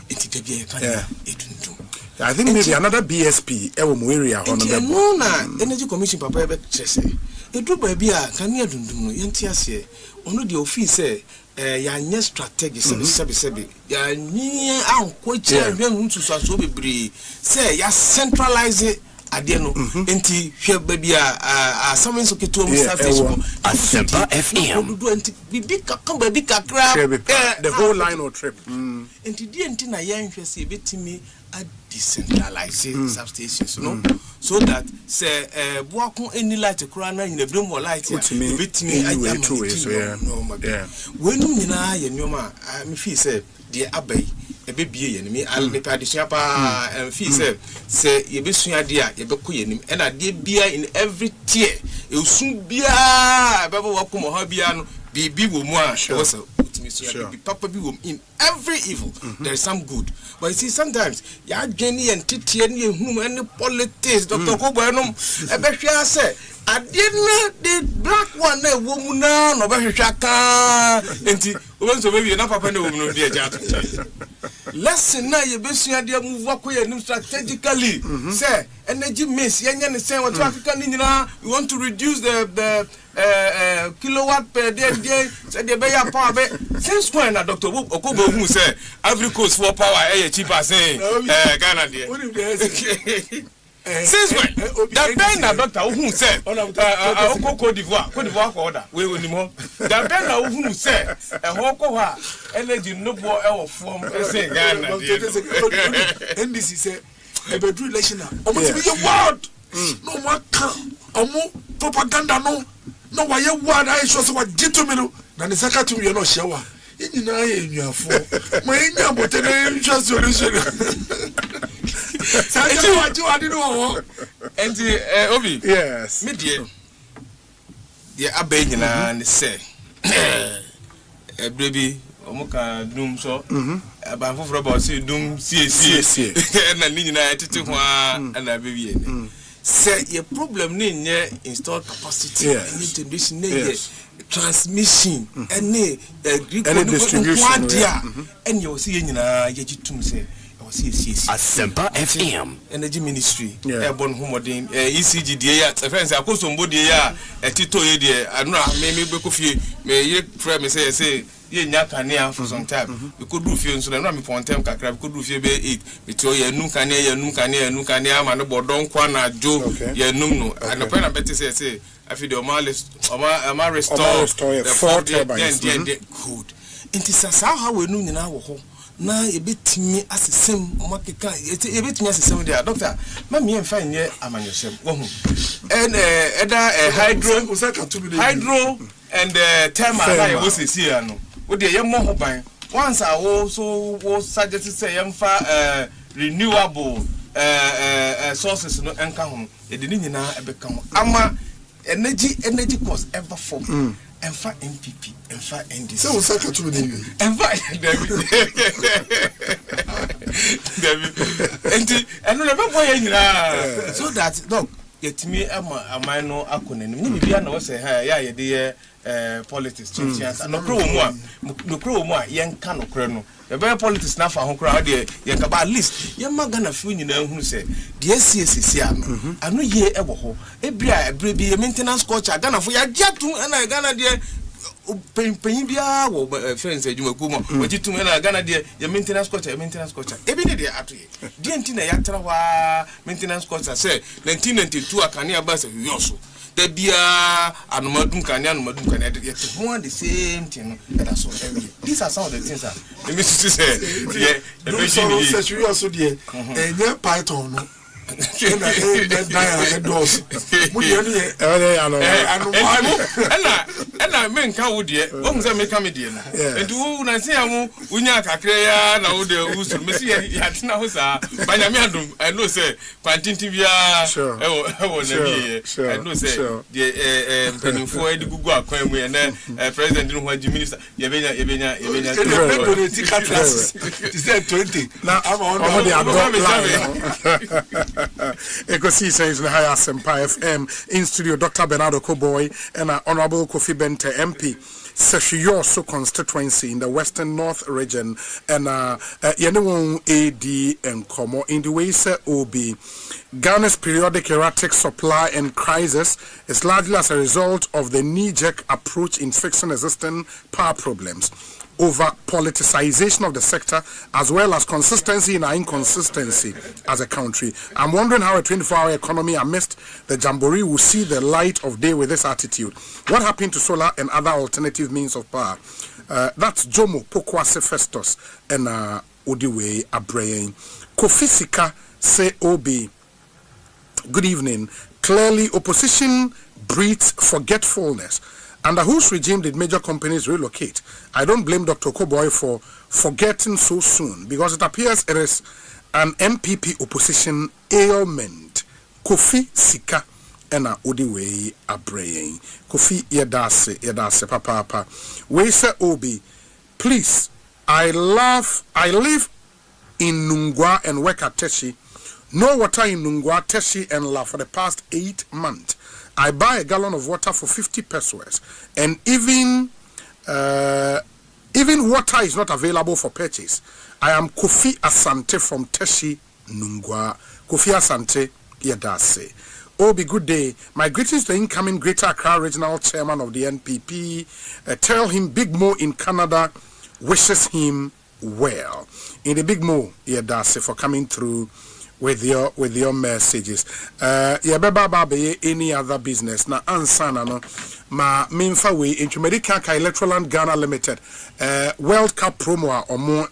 Speaker 8: it dey be edundum
Speaker 1: I think maybe another BSP e wo mo area ho
Speaker 8: no na energy commission papa e be chese edu ba bia kan ya dundum no yenti ase ono de office ya nye strategy sebi ya nye anko che hwenu nsusuaso bebre say ya centralize ade no enti hwe ba bia asamen so keto mu station
Speaker 11: Asempa FM
Speaker 8: do enti bibi kan ba bi kakra
Speaker 1: the whole line or trip
Speaker 8: enti die enti na ya nhwe se betimi a decentralize substations no so that say boakon any light kura na nyina brem light ya betimi anya to so wenum nyina ya nyoma me fi say de abai ebebie ye me al me padisua pa fi say ye besua de a ye bekọ ye nim e na de bia in every tier eusun bia bebo wakom ha bia no bibi wo mu a so papa be in every evil there is some good, but you see sometimes ya geni and titie ni ehunu any politics Dr. Koboenom e be hwea say adena the black one na wo mu na no be hwehwa ka enti obenso be na papa na wo mu no de aja lesson na ye besua de move akoye nim strategically say energy mix yenye ne say what Africa ni nyina we want to reduce the kilowatt per day say the better power be since when na Dr. Okobo who say every coast for power cheaper say Ghana there since when that ben na Dr. who say Cote d'Ivoire order we ni mo that ben na who say hoko ha energy no bo e form say Ghana there
Speaker 7: NDC say e be do election na omo ti be word no more omo propaganda no why you word I show so what get to me no na the secretary you no share wa nyina ye nnuafo ma enya bote na ntwa solution say what you adi no
Speaker 8: and Obi
Speaker 1: yes
Speaker 8: me the abay nyina ne say baby omuka dum so aba foforo ba say dum sie na nyina tete ho na baby ene say your problem ni nye install capacity and integration ni transmission any distribution and you see nyina ye gitum say
Speaker 11: Asempa FM
Speaker 8: energy ministry airborne homodin ECG die ya friends akosombo die ya tito ye die anu me bekofie me ye friend me say ye nya kanea for some time we could do fie nso na me pontem kakra we could do fie be 8 metio ye num kanea ma no bodon kwa na jo ye num no anope na beti say afi de oma restore the 4 turbines good inti sasa how we num nyina wo ho na ebetimi asesem makeka ebetimi asesem dia doctor ma me en fa nye amanyosem wo hu and hydro and thermal na we see no wo de ye mo ho ban once I wo suggest say ye mfa renewable sources no enka ho e de ni nyina ebeka ho ama energy cost ever form enfa NPP enfa NDC
Speaker 7: so we saka to me
Speaker 8: enfa David enti eno le bebo ye nyina so that dog yetimi amai no akonanim ni bibia na wo say ya ye de politics chance no kro mu a yen ka no kro no the very politics na fa ho kro de yen ka ba at least yen magana fu nyina hu say de asiesi ano anu ye ebo ho ebra bi ye maintenance culture Ghana fo ya giatum na Ghana de penyin bia wo friends adwuma ku mo wagitum na Ghana de ye maintenance culture ebi ne de atoye de enti na ya tra wa maintenance culture say 1992 akane abasa yoso the bia anomadum kanya yet one the same thing that's all every these are some of the things that let me say
Speaker 7: we also there python no
Speaker 8: and men can would ye make a median and do na see amu unya kakra ya na wo de usu me see ya tina ho sa banyame I know say kwantinti bia I know say the penifo edi gugu akwan mu na president no ho minister ye benya
Speaker 7: donate classes is 20 now I'm on the
Speaker 1: Ekosiisen On Asempa FM in studio. Dr. Bernardo Koboy and Honorable Kofi Bente MP. Seshiyoso constituency in the Western North region and Yenewon AD and Komo in the way say OB. Ghana's periodic erratic supply and crisis is largely as a result of the knee-jerk approach in fixing existing power problems, over politicization of the sector, as well as consistency in our inconsistency as a country. I'm wondering how a 24-hour economy amidst the jamboree will see the light of day with this attitude. What happened to solar and other alternative means of power? That's Jomo Pokwase Festus and Odiwe Abrayan. Kofisika say Obi. Good evening. Clearly, opposition breeds forgetfulness. Under whose regime did major companies relocate? I don't blame Dr. Koboy for forgetting so soon, because it appears it is an MPP opposition ailment. Kofi Sika ena Odiwe Abrayan. Kofi yedase papa. We say Obi, please, I live in Nungwa and work at Teshi. No water in Nungwa, Teshi and La for the past 8 months. I buy a gallon of water for 50 pesos, and even water is not available for purchase. I am Kofi Asante from Teshi, Nungwa. Kofi Asante, Yedase. Obi, good day. My greetings to the incoming Greater Accra Regional Chairman of the NPP. Tell him Big Mo in Canada wishes him well. In the Big Mo, Yedase, for coming through with your messages. Baba any other business na ansana no ma memfa we into Medical Electroland Ghana Limited World Cup promo omo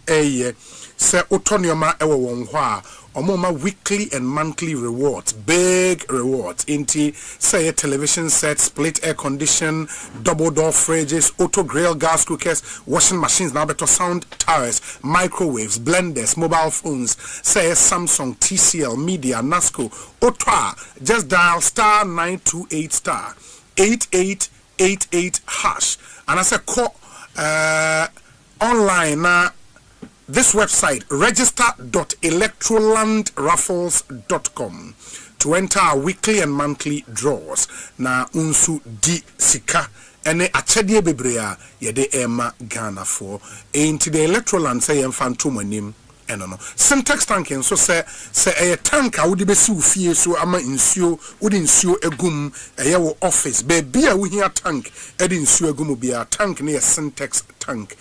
Speaker 1: se autonioma ewo won ho a omo ma weekly and monthly rewards, big rewards into say a television set, split air condition, double door fridges, auto grill gas cookers, washing machines, now better sound towers, microwaves, blenders, mobile phones, say Samsung, TCL, Media, Nasco, Otra. Just dial star 928 star 8888 hash, and I say call online now. This website, register.electrolandraffles.com, to enter our weekly and monthly draws. Na unsu di sika ene achedie bebrea yede ema Ghana for. Into the Electroland say yemfantumanim enono. Syntax tank and so say a tank a would be fie so ama insuo would insuo egum a office baby a we here tank ed insuo egum be a tank near syntax tank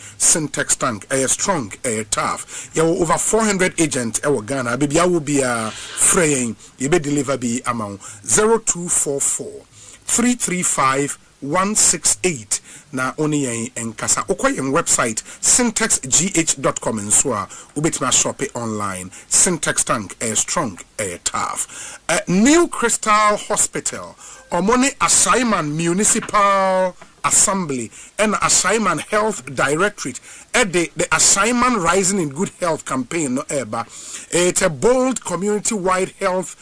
Speaker 1: a strong a tough ya over 400 agents e Ghana baby will be a fraying you be deliver be amount 0244 335 168 na oni yen enkasa okoyen website syntexgh.com and so ubetima shop online. Syntax tank a strong a tough. New Crystal Hospital omoni Asaiman Municipal Assembly and Asaiman Health Directorate the Asaiman Rising in Good Health campaign no eba. It's a bold community-wide health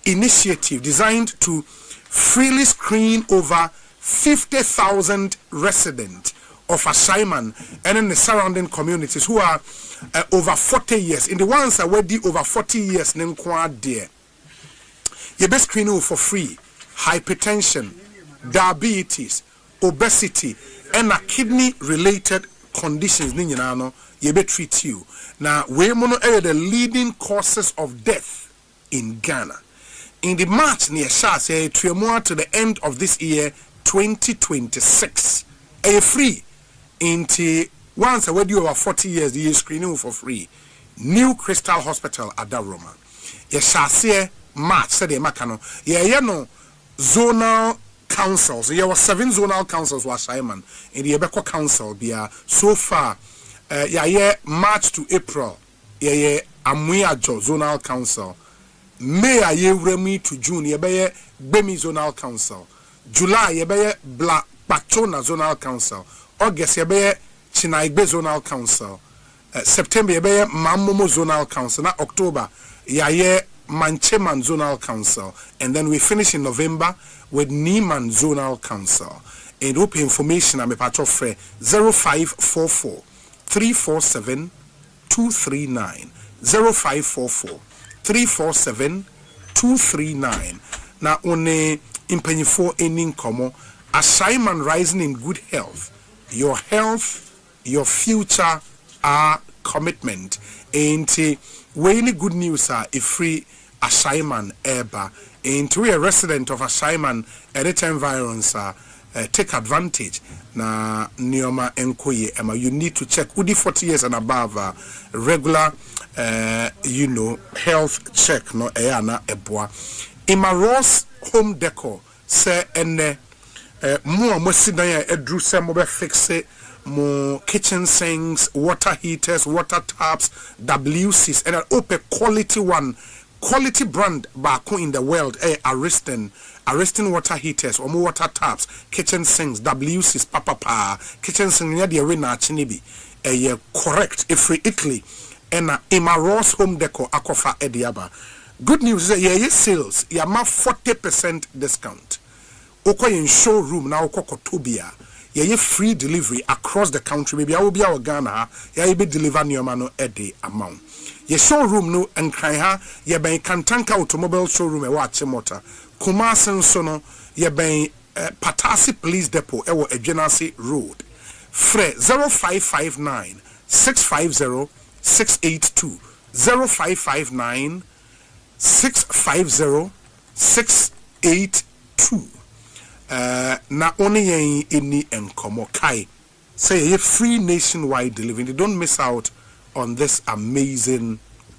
Speaker 1: initiative designed to freely screen over 50,000 residents of Asaiman and in the surrounding communities who are over 40 years. In the ones that were over 40 years, there. You best screen for free. Hypertension, diabetes, obesity, and kidney-related conditions. You be treat you. Now, we mono the leading causes of death in Ghana. In the March near Shase, to the end of this year, 2026, a free into once a wedding over 40 years, the screening for free. New Crystal Hospital at Daroma. Shase March said the Macano. No zonal councils. There were 7 zonal councils was Simon in the Ebeko Council. So far, March to April, Amuajo Zonal Council. May Remi to June, Bemi Zonal Council. July, Black Pachona Zonal Council. August, Chinaigbe Zonal Council. September, Mamomo Zonal Council. Now, October, Mancheman Zonal Council. And then we finish in November with Nieman Zonal Council. And open information, I'm a part of 0544 347 239. 0544 347 239 na one impanyifo eni nkomo Ashaiman rising in good health. Your health, your future are commitment. Ain't we any good news are a free Ashaiman eba. Ain't we a resident of Ashaiman anytime environs take advantage na nioma enkoye ema. You need to check udi 40 years and above regular health check no eyana eboa. Imaros home decor say ene more mosidan ya edru se mo be fixe mo kitchen sinks, water heaters, water taps, WCs and an open quality brand back in the world arresting water heaters or more water taps, kitchen sinks, WCs papa kitchen sinks near the arena chinibi correct if Italy and Imaros home decor akofa ediaba. Good news is that sales ya ma 40% discount. Oko in showroom na oko kotobia ye free delivery across the country. Maybe I will be our Ghana ye be deliver nyoma no ede amount. Ye showroom no enkran ha ye ben Kantanka automobile showroom e wa Chimota. Kumasi nso no ye ben Patasi Police Depot e wo Edwenase Road. Fre 0559 650 682 0559 650 682 na only any enkomo kai say free nationwide delivery. Don't miss out on this amazing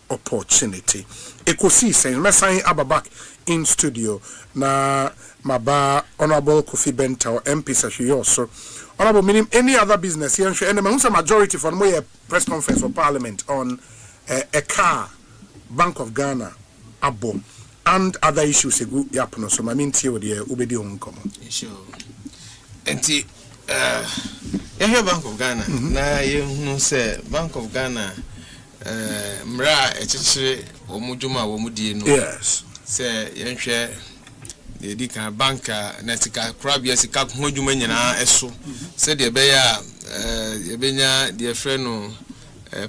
Speaker 1: opportunity. Ekosiisen mesan ababak in studio na maba honorable Kofi Benta MP Sahio so honorable minim any other business here and the majority for more press conference for parliament on a car Bank of Ghana abo and other issues egu yapono so ma mintie wo de obedi honkomo sure enti here Bank of Ghana na ye hunu say Bank of Ghana mra echichire omudwuma wo mudie no yes say yenhwe de dika banka na tika krabia sika ho dwuma nyina eso say de be ya yebenya de freno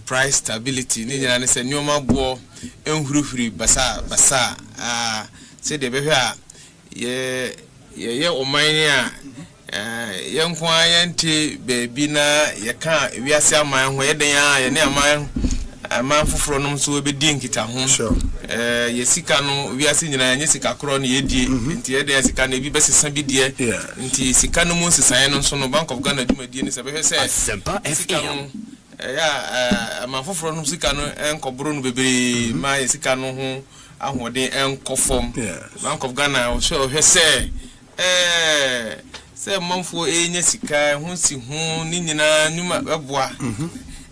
Speaker 1: price stability ni nyina ne say nyoma bo enhurufuri basa say de be hwa ye omani a yenkwa yente bebi na ye ka wiase aman ho ye den a ye ne aman foforo no so be di nkita ho ye sika no wiase nyina nye sika kro no ye die nti ye de sika na bi besesa bi die nti sika no mu sesan no so no Bank of Ghana dwuma die ni se be hwe se Asempa FM aman foforo no sika no enkobro no bebre ma ye sika no ho ahode enkofom Bank of Ghana so hwe se say monfo enye sika ho si ho ni nyina nyuma eboa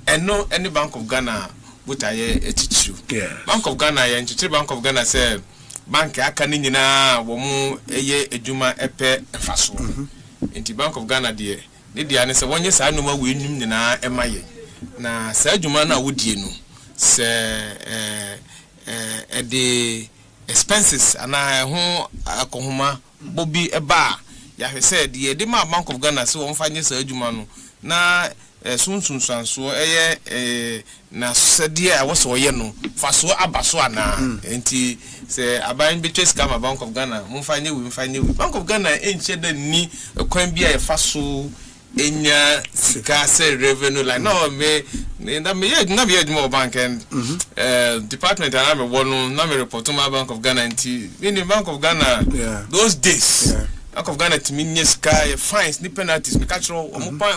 Speaker 1: eno any Bank of Ghana butaye echichiru Bank of Ghana ye nchichiri Bank of Ghana say bank aka ni nyina wo mu eye edwuma epe faso enti Bank of Ghana de ne dia ne say wonye sa anoma we nwum nyina emaye na sa edwuma na wodie no say the expenses ana ho akohoma bobi eba ya hwese de de ma Bank of Ghana se won fanye sa adwuma no na sunsunsanso na sede a woso ye no faso abaso ana enti se aban betwe scam Bank of Ghana mun fanye we Bank of Ghana enche da ni kwan bia ye faso enya sika se revenue like no me na me adwuma bank and department and me wonu na me report to my Bank of Ghana enti in the Bank of Ghana those days Bank of Ghana to me sky fines ni penalties me catch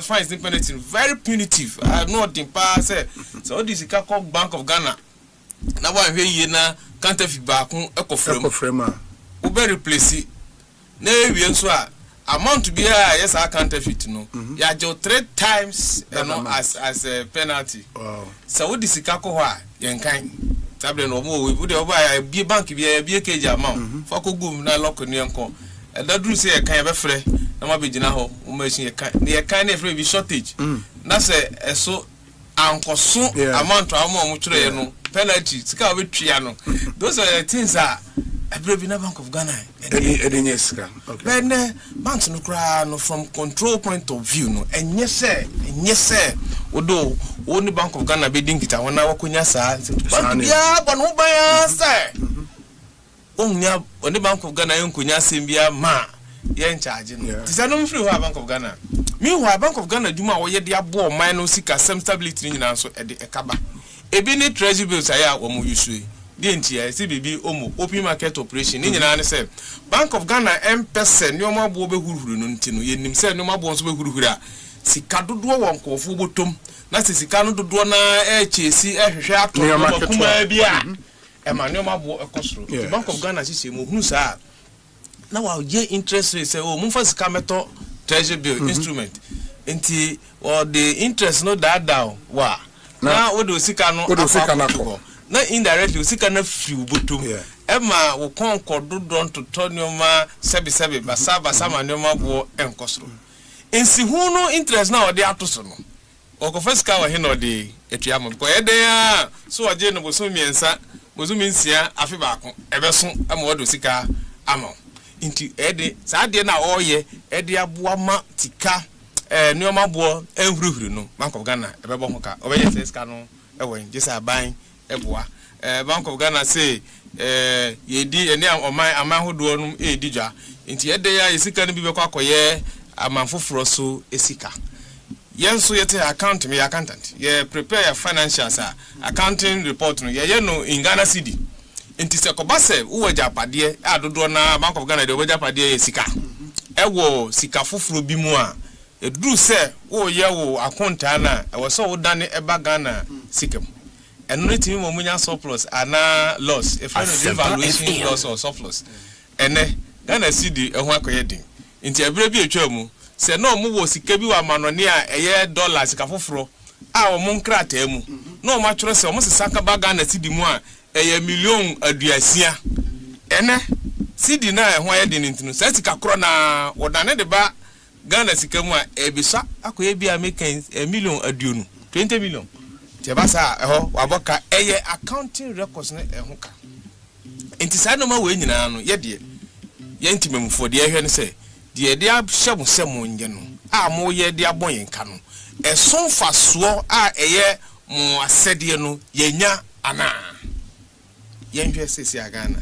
Speaker 1: fines ni penalties very punitive. I know the pass so this is called Bank of Ghana na wa hwe ye na counterfeit back ekofrem o be replace na ewie nso a amount to be yes I counterfeit no ya jo 3 times as a penalty. So what this ikako ho a yenkan table no mo we dey oba bi bank bi keji amount for ko gum na lock no enko that do say kan be frɛ na ma be gina ho o machine ye kan na frɛ bi shortage na say eso ankoso amount amount mo twere no penalty sika we twia no those are the things that Every Bank of Ghana, okay. Banks no cry no from control point of view no, and yes sir, although only Bank of Ghana be dinking it when I walk on your side, but no buy sir.
Speaker 8: onya on the Bank of Ghana enkunya sembia ma yen charge no tisa no free ho Bank of Ghana meanwhile Bank of Ghana djuma wo ye de abo man no sika sem stability nyina so e de ekaba ebi ni treasury bills aya wo mu use de ntia se bibi omo open market operation ni nyina ne se Bank of Ghana M% ni omo abo be huruhuru no ntino ye nim se ni omo abo so be huruhuru a sika dodo won kofo botom na se sika no dodo na chesi hwehwe ato kuma bia e ma ni omo abo ekosoro the Bank of Ghana sisi mo hunu sa na wa ye interest rate say o mo fa sika meto treasury bill instrument enti or the interest no that down wa na wo do sika no akọ na indirectly sika na free botom ema wo konko dodo ntoto nyoma sebi basa ma nyoma bo enkosoro ensi hu no interest na odi atoso no okofesika wa he no de etuama ko eden so oje no boso miensa boso minsia afi baako ebeso ama wodo sika ama inti ede sa de na oye ede aboa ma tika nyoma bo enhuruhuru no Bank of Ghana ebebo ho ka obeye sika no ewen jesa ban eboa Bank of Ghana say yedi eni aman hodo no edidwa inti ede ya sika no bi bekọ akoye amanfoforo so esika yenso yete account me accountant ye prepare your financials accounting report no ye no in Ghana cedi inti se kobase wo japade adodo na Bank of Ghana de wo japade esika ewo sika foforo bi mu a eduru se wo ye wo account na ewo so wo dane eba Ghana sikem eno timi mo munya surplus ana loss if I no valuation loss or surplus ene Ghana cedi eho akoye din inti ebere bi etwa mu se no mo wo sika bi wa manone a eye dollar sika foforo a o mo nkrata mu no mo atwere se o mo saka ba Ghana cedi mu a eye million aduasia ene cedi na eho aye din ntinu se sika kro na wodane de ba Ghana sika mu a ebisa akoye bi American million aduonu 20 million tebasa eho waboka eye accounting records na eho ka enti sa no ma we nyina no ye de ye ntimemfo de ehwe ne se de de ahye mo nge no a mo ye de abon nka no eson faso a eye mo asede no yenya ana ye nhwe sesi Ghana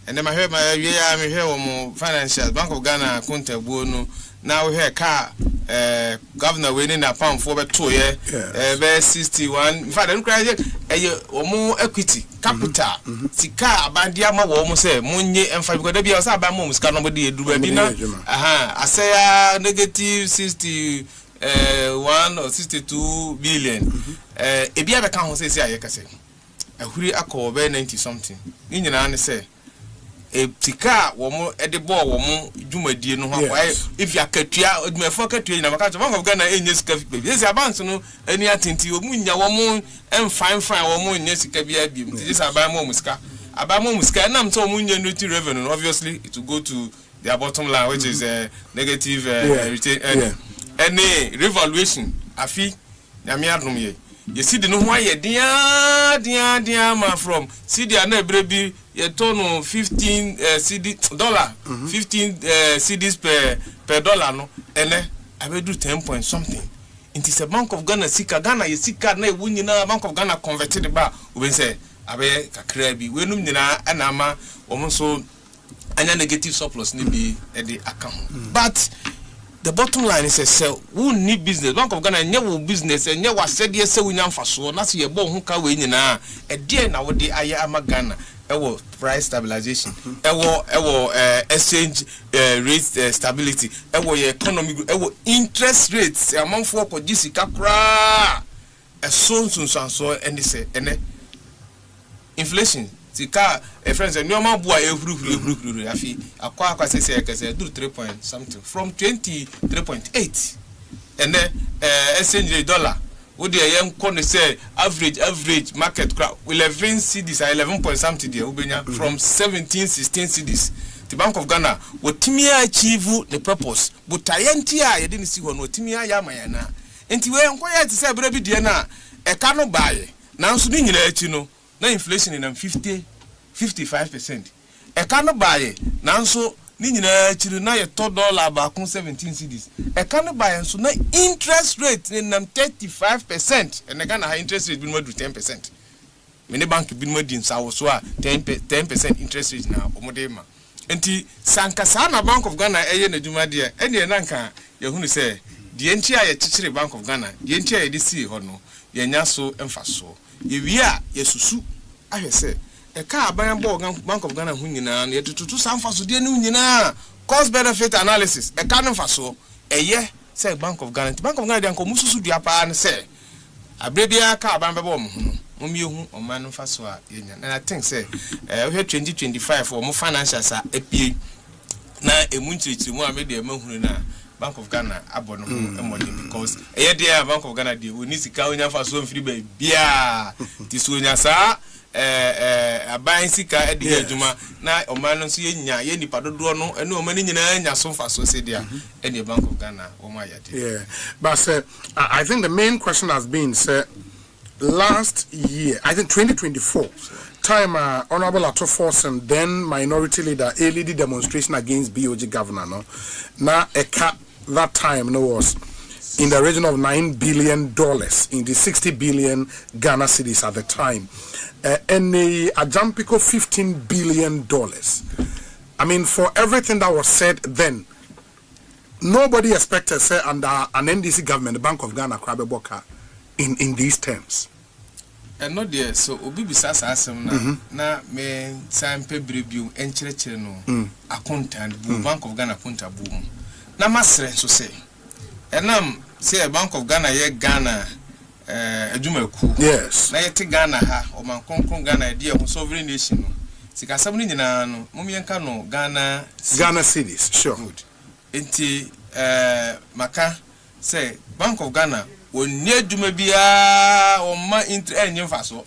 Speaker 8: ene ma hwe ma ye ya me hwe wo mo financial Bank of Ghana kontabuo no na we hwe ka governor we ni na pound for beto ye be 61 in fact dem cry eye omo equity capital sika abandia ma wo mo say munye emfa because da bia o say aban mo sika no body eduru bi na asaya negative 61 or 62 billion e bia be kan ho say say ayekase ahuri akọ be 90 something ni nyina ne say tika womo edebo womo dwumadie no ho if ya katua odumefo katua na maka Bank of Ghana enye sika bi ese abanso no ani atenti omunya womo fine womo enye sika bi abiem ese aban mo musika na mto omunya no revenue obviously it will go to their bottom line which is negative return any revaluation afi nyame adom ye see the no ho aye dia ma from see the na ebrebi ye tono 15 CD dollar 15 cedis per dollar no ene abedu 10 point something into the Bank of Ghana sika Ghana ye sika na ewu nyina Bank of Ghana converted ba we say abe kakra bi we num nyina ana ma wo so anya negative surplus ni bi e the account but the bottom line is sell who need business Bank of Ghana nyewo business nyewo asede se wunya mfaso na se ye bo ho ka we nyina e de na wo de aye ama Ghana ewo price stabilization ewo exchange rate stability ewo your economy ewo interest rates amanfo ko gisika kra so and say ene inflation sika friends nyoma bua ehuru afi akwa say do 3 point something from 23.8 and exchange rate dollar what the young corner say average market crowd 11 cedis 11 point something there ubenya from 16 cedis the Bank of Ghana what timia achieve the purpose but ayentia you didn't see one what timia yamayana enti we nkoya ti say bra bi de na e ka no baaye na nso ni nyina achi no na inflation in 55% e ka no baaye na nso ni nyina achi na ye $1 ba kun 17 cedis e ka no baaye nso na interest rate in 35% and Ghana high interest rate bi no do 10% many bank binom din sa wo so a 10% interest rate na omode ma enti sankasa Bank of Ghana eye na dwuma de ene na nka ye hunu se de enti a ye chichire Bank of Ghana de enti a ye de si ho no ye nya so emfaso ye wi a ye susu ahwe se e ka aban Bank of Ghana hu nyina na ye tututu samfaso de ne nyina cost benefit analysis e ka no mfaso eye say Bank of Ghana de anko mususu dua pa ne se abrebia ka aban bebo mo hu no hu o man mfaso a yenya and I think say we 2025 for mo financials a epie na emunchirichiri mu amede e mahunu na Bank of Ghana abono hu emode because eye dey Bank of Ghana dey oni sika onya mfaso mfiri ba bia tisuonya sa aban sika edi adwuma na omano nso yenya ye nipa dodo no ene omani nyina nya so mfaso se dia ene Bank of Ghana oma yade.
Speaker 1: Yeah, but I think the main question has been last year, I think 2024 time Honorable Atofos and then Minority Leader a leading demonstration against BOG governor no na eka that time no was in the region of $9 billion in the 60 billion Ghana cedis at the time. And a Jampico $15 billion. I mean, for everything that was said then, nobody expected say under an NDC government, the Bank of Ghana, Krabe Boka, in these terms.
Speaker 8: And not there, so Obi Bisasa asem na me sampe brebiu enkyerechire no accountant Bank of Ghana accountant bu na masre so say enam say Bank of Ghana ye Ghana adwumaku
Speaker 1: yes
Speaker 8: na yete Ghana ha o man konkon Ghana dey ho sovereign nation no sika sam ni nyina no momienka no Ghana
Speaker 1: cities sure
Speaker 8: good enti maka say Bank of Ghana oni adwuma bia o ma enye mfaso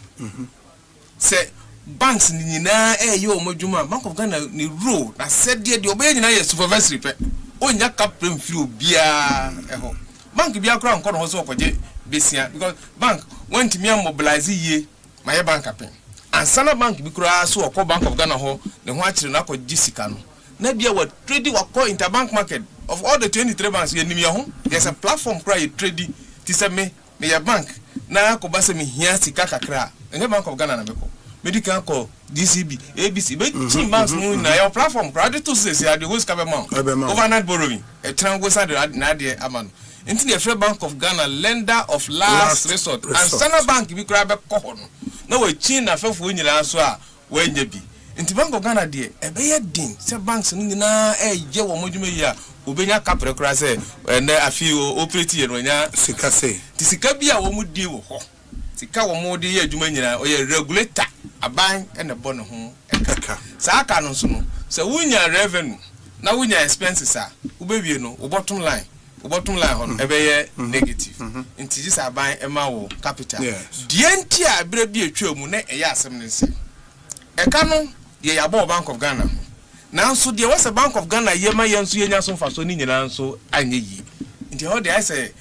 Speaker 8: say banks ni nyina eye o madwuma Bank of Ghana ni rule na said de obey nyina ye supervisory pe onya captain free obia eho bank bia kra nko no ho so okoje besia because bank went me mobilize ye my bank happen and sana bank bi kra so okọ Bank of Ghana ho ne ho akire na akọji sika no na bia wa trade wa call interbank market of all the 23 banks ye nim ye ho there's a platform kra ye trade ti se me ya bank na akọ ba se me hia sika kakra en Bank of Ghana na beko medical call DCB ABC be chin banks no na your platform kra de to say the host ka be man overnight borrowing e trango sa na de amano into the Federal Bank of Ghana lender of last resort and Standard Bank bi kra be ko ho no we chin na fefo nyina so a we nya bi into Bank of Ghana de e be ye din se banks no nyina je wo modwuma yi a obenya kapre kra se na afi operate ye no nya
Speaker 1: sika se
Speaker 8: ti sika bi a wo mu di wo ho sika wo mu di ye adwuma nyina o ye regulator aban ene bo ne ho ekaka sa aka no so no se wunya revenue na wunya expenses a ubewie no wo bottom line on ebeye negative nti ji sa ban ema wo capital die nti a bere bi etwa mu na eya asem ne nse eka no ye ya Bank of Ghana na nso de wasa Bank of Ghana ye ma ye nso ye nya so mfaso ni nyina nso anye yi nti ho de I say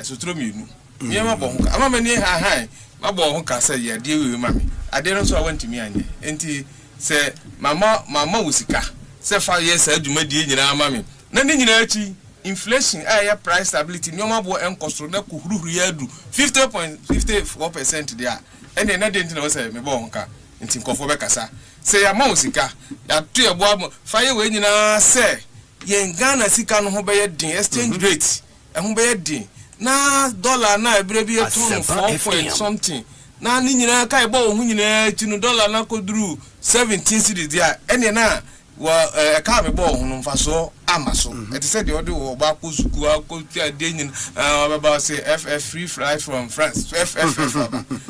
Speaker 8: sutro mienu me ma bo ho ama mani ha ma bo ho ka say ye de we ma me ade no so awenti mi anye nti se mama wusika se fa ye sa adwuma die nyina ama me na ni nyina achi inflation price stability nyoma bo enkostro na kuhuru ya du 50.54% there ene na denti na wo say me bo honka nti nkofo be kasa say ya ma sika ya to e bo fa ye we nyina say ye Ghana sika no ho be ye din exchange rate e ho be ye din na dollar na ebire bi eto 4 something na ni nyina kai bo ho nyina ti no dollar na koduru 17 cedis there ene na wa ka me bo ho no mfaso amaso it said the order oba ko suku akoti ade nyin baba say FF free flight from France FF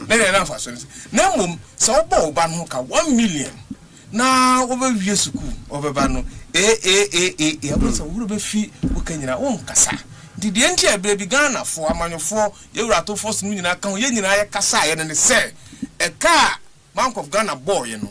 Speaker 8: na mfaso na mum so oba no ka 1 million na oba wie suku obeba no abso wuro be fi okanyina won kasa didi enti abrebi Ghana fo amanyofo yewurato force no nyina ka ho ye nyina ye kasa ye ne se ka Bank of Ghana boy no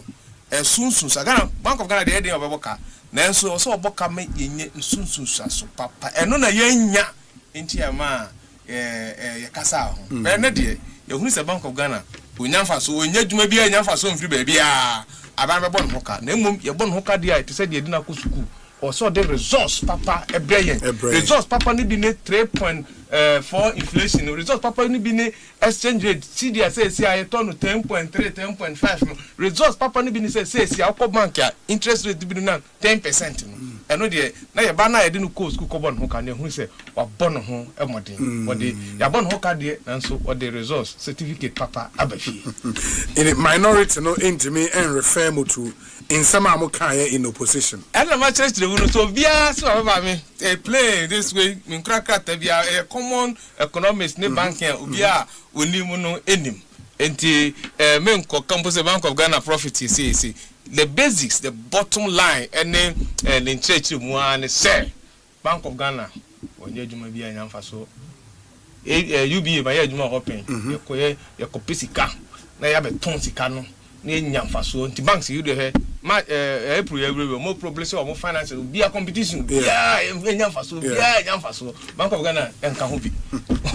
Speaker 8: sunsun sa Ghana Bank of Ghana de dey obeboka na enso so oboka me yenye sunsun sa so papa eno na yenya enti ama ye kasa ho be ne de ye hunu se Bank of Ghana onyamfa so onya dwuma bia nyamfa so mfiri ba bia aban be bon hoka na emom ye bon hoka dia it said ye dina ko suku o so the resource papa ebreyen resource papa ni di ne 3 for inflation result papa ni bi ne exchange rate CDI say I turn 10.3 10.5 results papa ni bi ne say akọ bank a interest rate bi na 10% no eno de na ye ba na ye de no cost ku kobon ho ka ne hu say wa bon ho emodin wo de ya bon ho ka de nanso wo de results certificate papa abafi
Speaker 1: in minority no intimi and refer mu to in some amuka in opposition
Speaker 8: and the match so bia so baba me play this way min kraka bia a common economics ne banking obia onimu no enim enti men ko campus Bank of Ghana profit see the basics the bottom line and the church mu an say Bank of Ghana onye adwuma bia nyamfa so UBA ma ye adwuma open ye ko pisika na ya beton sika no na nyamfa so nti banks you dey ma April every more problem say o finance be a competition nyamfa so Bank of Ghana enka ho bi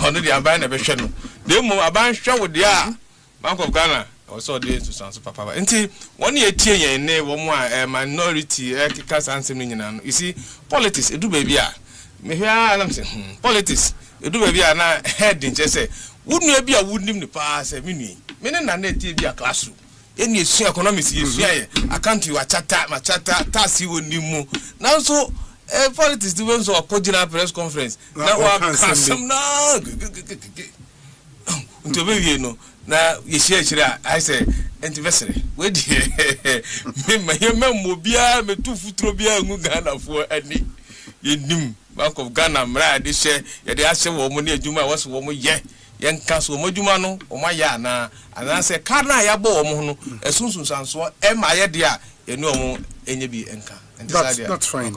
Speaker 8: ono dey aban na be hwe no dey mo aban hwe wo dey a Bank of Ghana also dey to sanso papa nti won ye tie yen ne wo mo a minority kika sansem nyina no you see politics edu ba bi a me hwe anam say politics edu ba bi a na head in say wunu bi a wunim ni pa say me ne na na tie bi a classroom any economics yesu aye account you machata tax you nimu now so politics the ones of coordinate press conference now some na unto be no na ye share I say anniversary we dey me mo bia me tu futuro bia ngu Ghana fo ani ye nim Bank of Ghana mra de share ye de ahye wo mo ne adwuma wo so wo mo ye yen kaso mo adwuma no o ma ya na se car na ya bo mo no esunsun sanso e ma ye de a ye no mo enye bi enka.
Speaker 1: That's fine.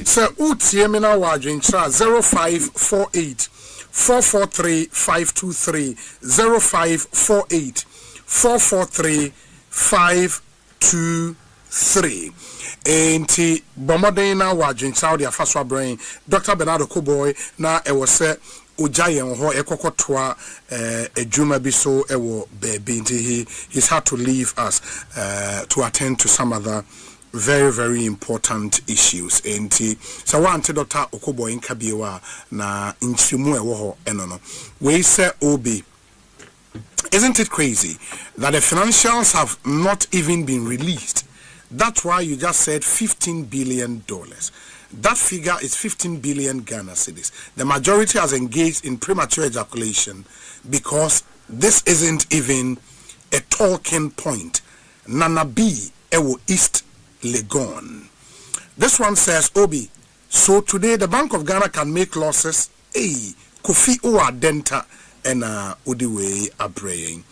Speaker 1: So utie me na wa adwentra 0548 443 523 0548 443 523 enti bomoden na wa adwentra de afaswa brain Dr. Bernardo Koboy na e wo se ojayen ho ekokotoa adwuma bi so ewo baby nti he's had to leave us to attend to some other very, very important issues. And so one to Dr. Okobo in Kabiwa na inchimu ewo ho enono. We say Obi, isn't it crazy that the financials have not even been released? That's why you just said $15 billion. That figure is 15 billion Ghana cedis. The majority has engaged in premature ejaculation because this isn't even a talking point. Nana B Ewo East Legon. This one says, Obi, so today the Bank of Ghana can make losses. Hey, Kofi Owa Denta and Udiwe Abraying.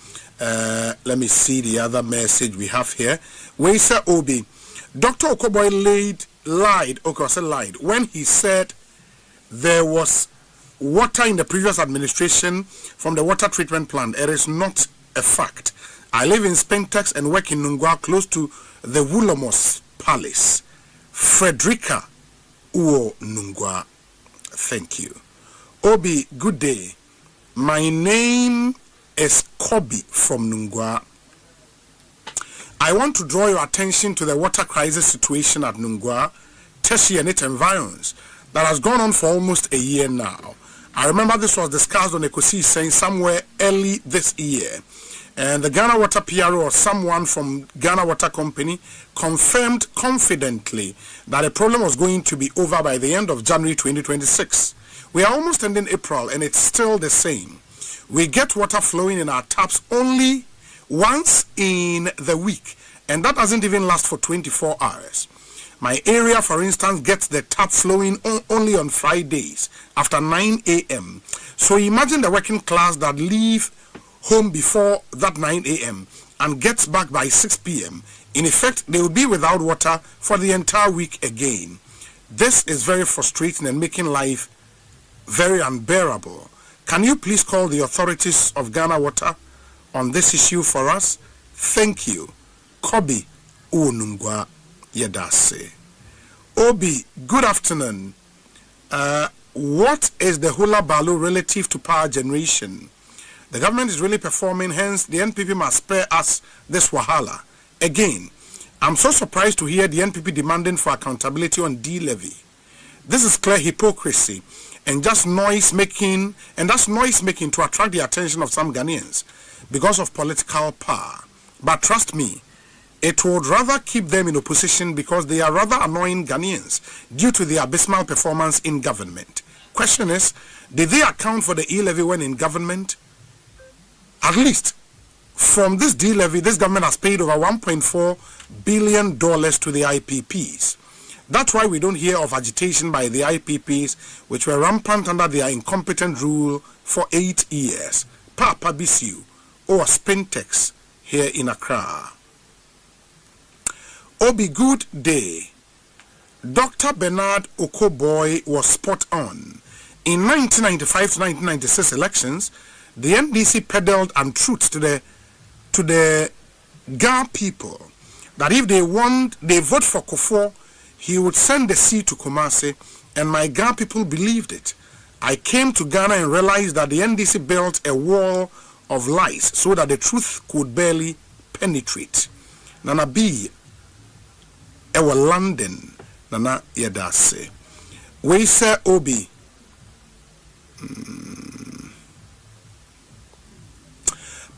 Speaker 1: Let me see the other message we have here. We say, Obi, Dr. Okoboy lied when he said there was water in the previous administration from the water treatment plant. It is not a fact. I live in Spentex and work in Nungwa close to the Wulomos Palace. Frederica Uo Nungwa. Thank you. Obi, good day. My name is Kobe from Nungwa. I want to draw your attention to the water crisis situation at Nungwa, Teshi and its environs that has gone on for almost a year now. I remember this was discussed on Ekosiisen somewhere early this year. And the Ghana Water PRO or someone from Ghana Water Company confirmed confidently that the problem was going to be over by the end of January 2026. We are almost ending April and it's still the same. We get water flowing in our taps only once in the week, and that doesn't even last for 24 hours. My area, for instance, gets the tap flowing only on Fridays after 9 a.m. So imagine the working class that leave home before that 9 a.m. and gets back by 6 p.m. In effect, they will be without water for the entire week again. This is very frustrating and making life very unbearable. Can you please call the authorities of Ghana Water on this issue for us? Thank you. Kobe Unungwa Yedase. Obi, good afternoon. What is the hula balu relative to power generation? The government is really performing, hence the NPP must spare us this wahala. Again, I'm so surprised to hear the NPP demanding for accountability on D-levy. This is clear hypocrisy and just noise making, and that's noise making to attract the attention of some Ghanaians because of political power. But trust me, it would rather keep them in opposition because they are rather annoying Ghanaians due to their abysmal performance in government. Question is, did they account for the e-levy when in government? At least from this D-levy, this government has paid over $1.4 billion to the IPPs. That's why we don't hear of agitation by the IPPs, which were rampant under their incompetent rule for 8 years. Papa Bisiu or Spintex here in Accra. Obi, good day. Dr. Bernard Okoboy was spot on. In 1995 to 1996 elections, the NDC peddled untruths to the Ga people that if they vote for Kufuor, he would send the sea to Kumasi, and my Ga people believed it. I came to Ghana and realized that the NDC built a wall of lies so that the truth could barely penetrate. Nana B. Ewa London, Nana Yedase. We say Obi.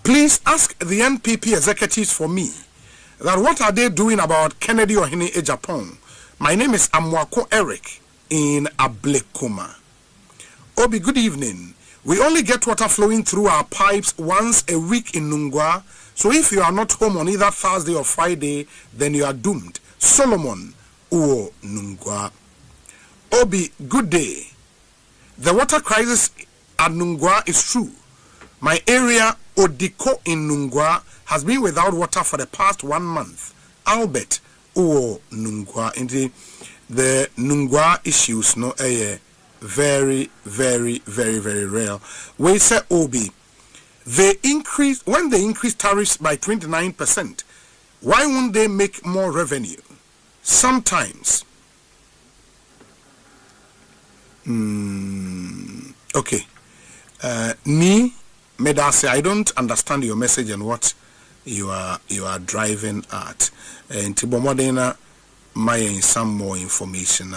Speaker 1: Please ask the NPP executives for me that what are they doing about Kennedy Ohene Ejapon. My name is Amwako Eric in Ablekuma. Obi, good evening. We only get water flowing through our pipes once a week in Nungwa. So if you are not home on either Thursday or Friday, then you are doomed. Solomon Uo Nungwa. Obi, good day. The water crisis at Nungwa is true. My area, Odiko in Nungwa, has been without water for the past 1 month. Albert Uo Nungwa. Indeed, the Nungwa issues no very, very, very, very real. We say Obi, when they increase tariffs by 29%, why won't they make more revenue? Sometimes. Okay. Medase, I don't understand your message and what you are driving at. And Tibomodena, my some more information.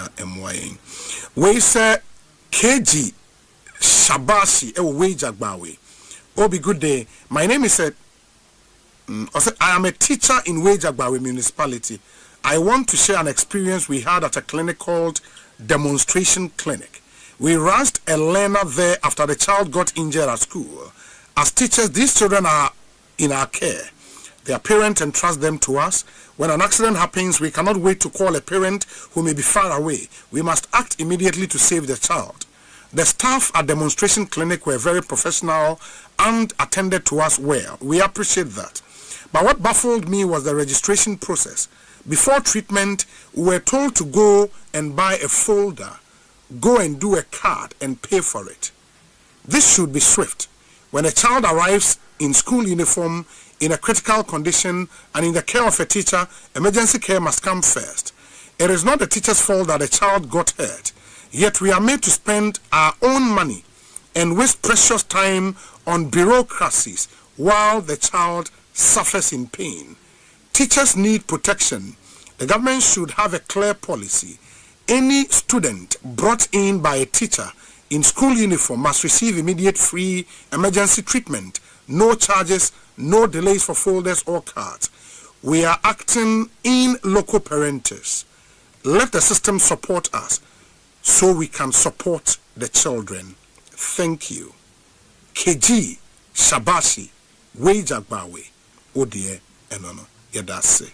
Speaker 1: We say KG Shabashi Wejagbawe. Obi, good day. My name is I am a teacher in Wejagbawe municipality. I want to share an experience we had at a clinic called Demonstration Clinic. We rushed a learner there after the child got injured at school. As teachers, these children are in our care. Their parents entrust them to us. When an accident happens, we cannot wait to call a parent who may be far away. We must act immediately to save the child. The staff at Demonstration Clinic were very professional and attended to us well. We appreciate that. But what baffled me was the registration process. Before treatment, we were told to go and buy a folder, go and do a card and pay for it. This should be swift. When a child arrives in school uniform, in a critical condition, and in the care of a teacher, emergency care must come first. It is not the teacher's fault that a child got hurt, yet we are made to spend our own money and waste precious time on bureaucracies while the child suffers in pain. Teachers need protection. The government should have a clear policy. Any student brought in by a teacher in school uniform must receive immediate free emergency treatment. No charges, no delays for folders or cards. We are acting in loco parentis. Let the system support us so we can support the children. Thank you. KG Shabashi Wejagbawe Odie Enono Yadase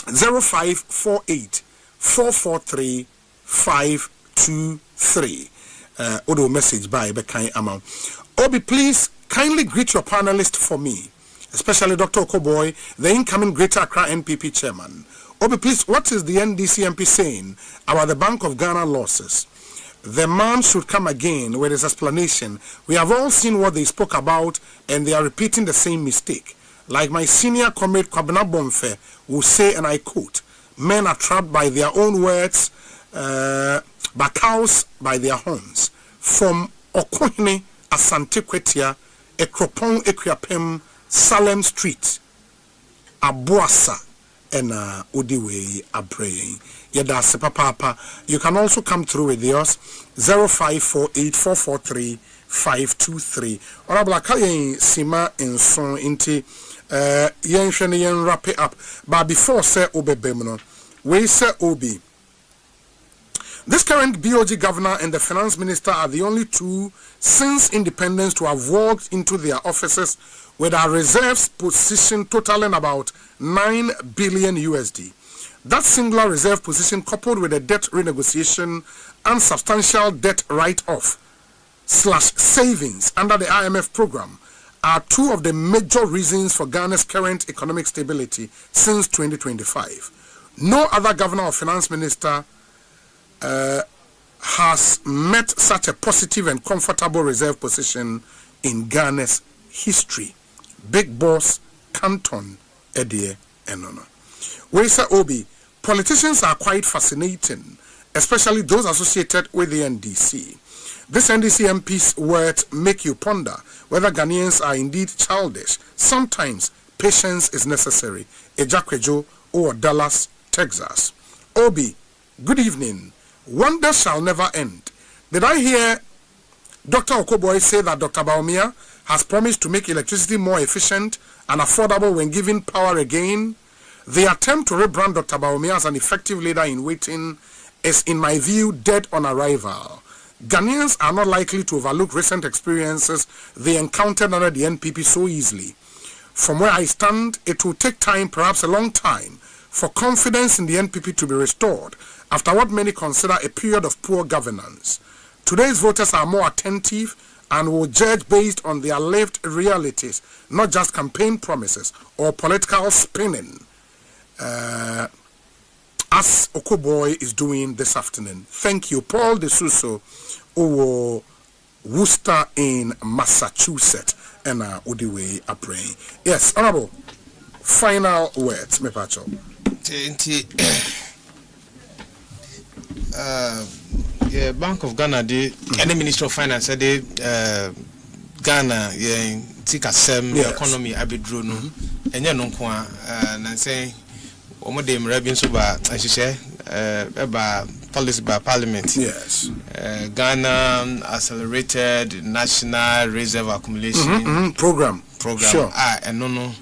Speaker 1: 0548 443 523. Odo message by Bekai Amount. Obi, please kindly greet your panelist for me, especially Dr. Okoboy, the incoming Greater Accra NPP chairman. Obi, please, what is the NDC MP saying about the Bank of Ghana losses? The man should come again with his explanation. We have all seen what they spoke about, and they are repeating the same mistake. Like my senior comrade Kwabena Bomfe will say, and I quote, men are trapped by their own words, but cows by their horns. From Okohene, Asante Kwetia, Ekropon Ekwapem, Salem Street, Abuasa, ena udiwe abrain. Yada sepa papa. You can also come through with yours 0548443523. Honorable Akayen Sima in son inti yen shene yen wrap it up. But before say obebemno, we say obi. This current BOG governor and the finance minister are the only two since independence to have walked into their offices with a reserves position totaling about 9 billion USD. That singular reserve position, coupled with a debt renegotiation and substantial debt write-off / savings under the IMF program, are two of the major reasons for Ghana's current economic stability since 2025. No other governor or finance minister has met such a positive and comfortable reserve position in Ghana's history. Big Boss Canton Edie Enono. Wesa Obi, politicians are quite fascinating, especially those associated with the NDC. This NDC MP's words make you ponder whether Ghanaians are indeed childish. Sometimes patience is necessary. Ejakwejo or Dallas, Texas. Obi, good evening. Wonder shall never end. Did I hear Dr. Okoboy say that Dr. Baumia has promised to make electricity more efficient and affordable when given power again? The attempt to rebrand Dr. Baumia as an effective leader in waiting is, in my view, dead on arrival. Ghanaians are not likely to overlook recent experiences they encountered under the NPP so easily. From where I stand, it will take time, perhaps a long time, for confidence in the NPP to be restored after what many consider a period of poor governance. Today's voters are more attentive and will judge based on their lived realities, not just campaign promises or political spinning, as Okoboy is doing this afternoon. Thank you. Paul De Suso, Owo Worcester in Massachusetts, and Udiwe Apraying. Yes, Honorable, final words, me pacho.
Speaker 8: Yeah, Bank of Ghana, the Minister of Finance, the Ghana, yeah, tika sem economy abedro no, enye no kwa na say omo dem rabin so ba ahihye ba policy by parliament.
Speaker 1: Yes.
Speaker 8: Ghana accelerated national reserve accumulation
Speaker 1: program. Sure.
Speaker 8: No.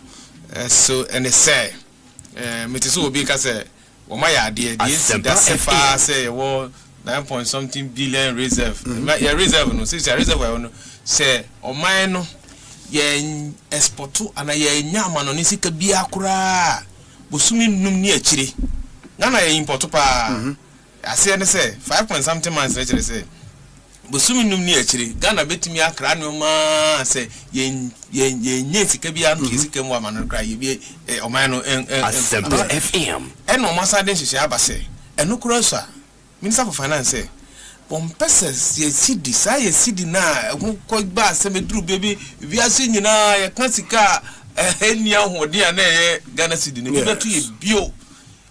Speaker 8: So and they say me to so be ka say o ma ya de that's far say wo 9 something billion reserve. Ya reserve no say reserve no say o man no ye exportu ana ye nyama no ni sika bia kura bosumi num ni akire Ghana ye importu pa ase ne say 5 something months later say bosumi num ni akire Ghana betimi akra no ma say ye nye sika bia no sika mu ama no kra ye bi o man no
Speaker 11: Asempa FM
Speaker 8: eno masa den hihye abase eno kura so Minister for Finance say Pompesses ye sidi na ko ba semedru baby wiase nyina ye kansika enia hode na ye Ghana sidi ne betu ye bio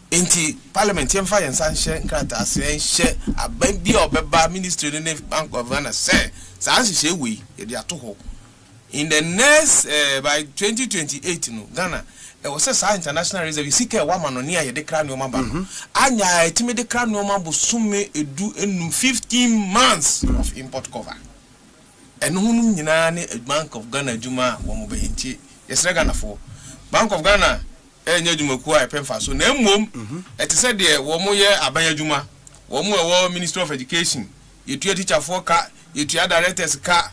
Speaker 8: enti parliament yemfa yensa nhye nkrata ase nhye aban bia obeba ministry ne Bank of Ghana say sa nhye we ye dia to ho in the next by 2028 no Ghana was a international reserve sika wa manoni ya de kra no maba anya etime de kra no mabo sume edu enu 15 months of import cover enu hunu nyina ne Bank of Ghana adwuma wo mo behenti yesre Ghana for Bank of Ghana enya adwuma ku a pemfa so na mmom ete se de wo mo ye aban adwuma wo mo wo Ministry of Education yetua teacher for ka yetua directors ka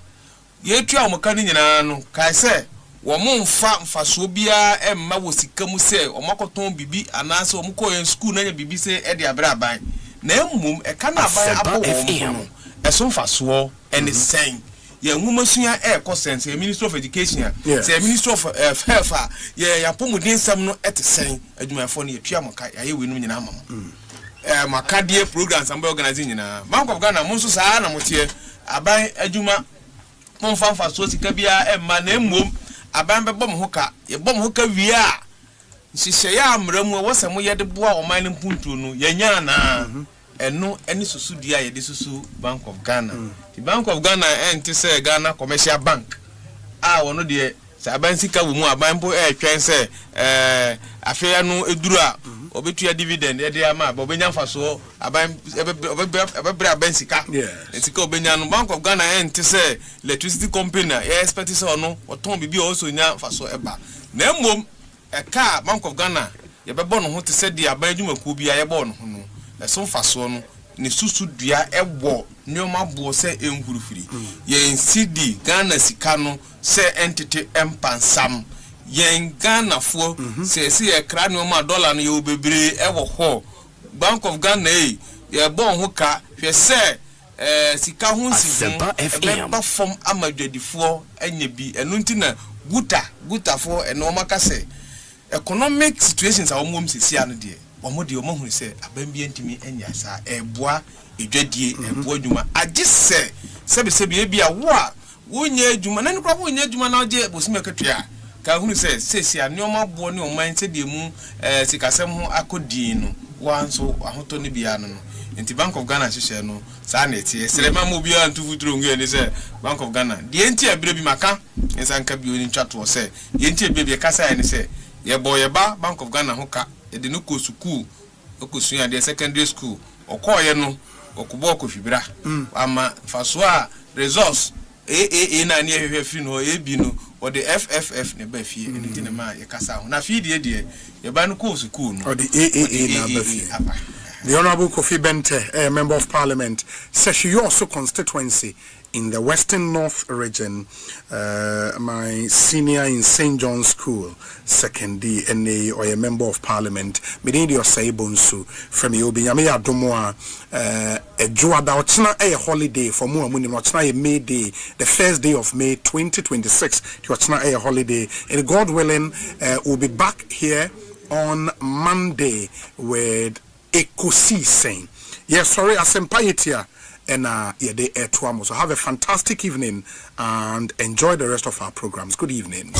Speaker 8: yetua mo ka ni nyina no kai se Womfa mfaso bia emma wosika mu se omakoton bibi anase omko yen school na nya bibi se e de abra aban na emmum e ka na aban abo wo eso mfaso ene sen ye nwumasua e ko sense ye Ministry of Education say Ministry of Health ye ya pomudin sam no etesen adwumafo ne yetua moka ye we num nyina amam makadie programs am organizing nyina Bank of Ghana mo so saa na motie aban adwuma momfa mfaso sika bia emma na emmum abambe bom hoka ye bom hoka wi a nhihye ya amramu wo se mo ye de boa o man mpuntu no ye nya na eno eni susu dia ye de susu Bank of Ghana the Bank of Ghana enti say Ghana Commercial Bank wono de sa aban sika wo mu aban po twen se afia no edura obetua dividend e dey ama ba obenya mfaso aban ebebra aban sika sika obenya no Bank of Ghana ente se electricity company e expect se ono oton bibi o so nya mfaso eba na emom eka Bank of Ghana ye bebo no ho te se di aban adwumaku bia ye bo no ho no so mfaso no ne susu dua ewo nyoma bo se enhurufiri ye CD Ghana sika no se entity empansam yen Ghana fo se e kra nyoma dollar no ye obebre ewo ho Bank of Ghana ye bon ho ka hwe se sika ho nsifo ebe form amadwadifo anya bi enu ntina guta fo eno maka se economic situations a omom sesia no de omode omahunu se abambi ntimi anya sa eboa edwadie eboa dwuma agise sebe ebia wo a wonya adwuma na nkwa wonya adwuma na oje bosime katwa ka hunu se sesia neoma bo ne oman se de mu sikasem ho akodi no wanso ahoto ne bia no nti Bank of Ghana hyehyɛ no saa na etie serema mo bia ntu futuro ngue ne se Bank of Ghana de enti abire bi maka nsanka bi oni twato se de enti abire bi kasa ya ne se ye ba Bank of Ghana ho ka e de no ko school okosuya de secondary school okoye no okubo okofibira ama faso a resource na ne hwehwe fi no ebi no o de FFF ne ba fie enti ne ma ye kasa ho na fi de ye ba no ko school no
Speaker 1: o de na ba fie. The Honorable Kofi Bente, a Member of Parliament, says she also constituency in the Western North region, my senior in St. John's School, second D, NA, or a Member of Parliament, Medidio Saibonsu, from Yobi, Adomoa, a Joada, a holiday for Muamuni, Wachna, a May Day, the first day of May 2026, Wachna, a holiday, and God willing, we'll be back here on Monday with Ekosiisen. Yes, sorry, Asempa yetia and yeah, they air to so have a fantastic evening and enjoy the rest of our programs. Good evening.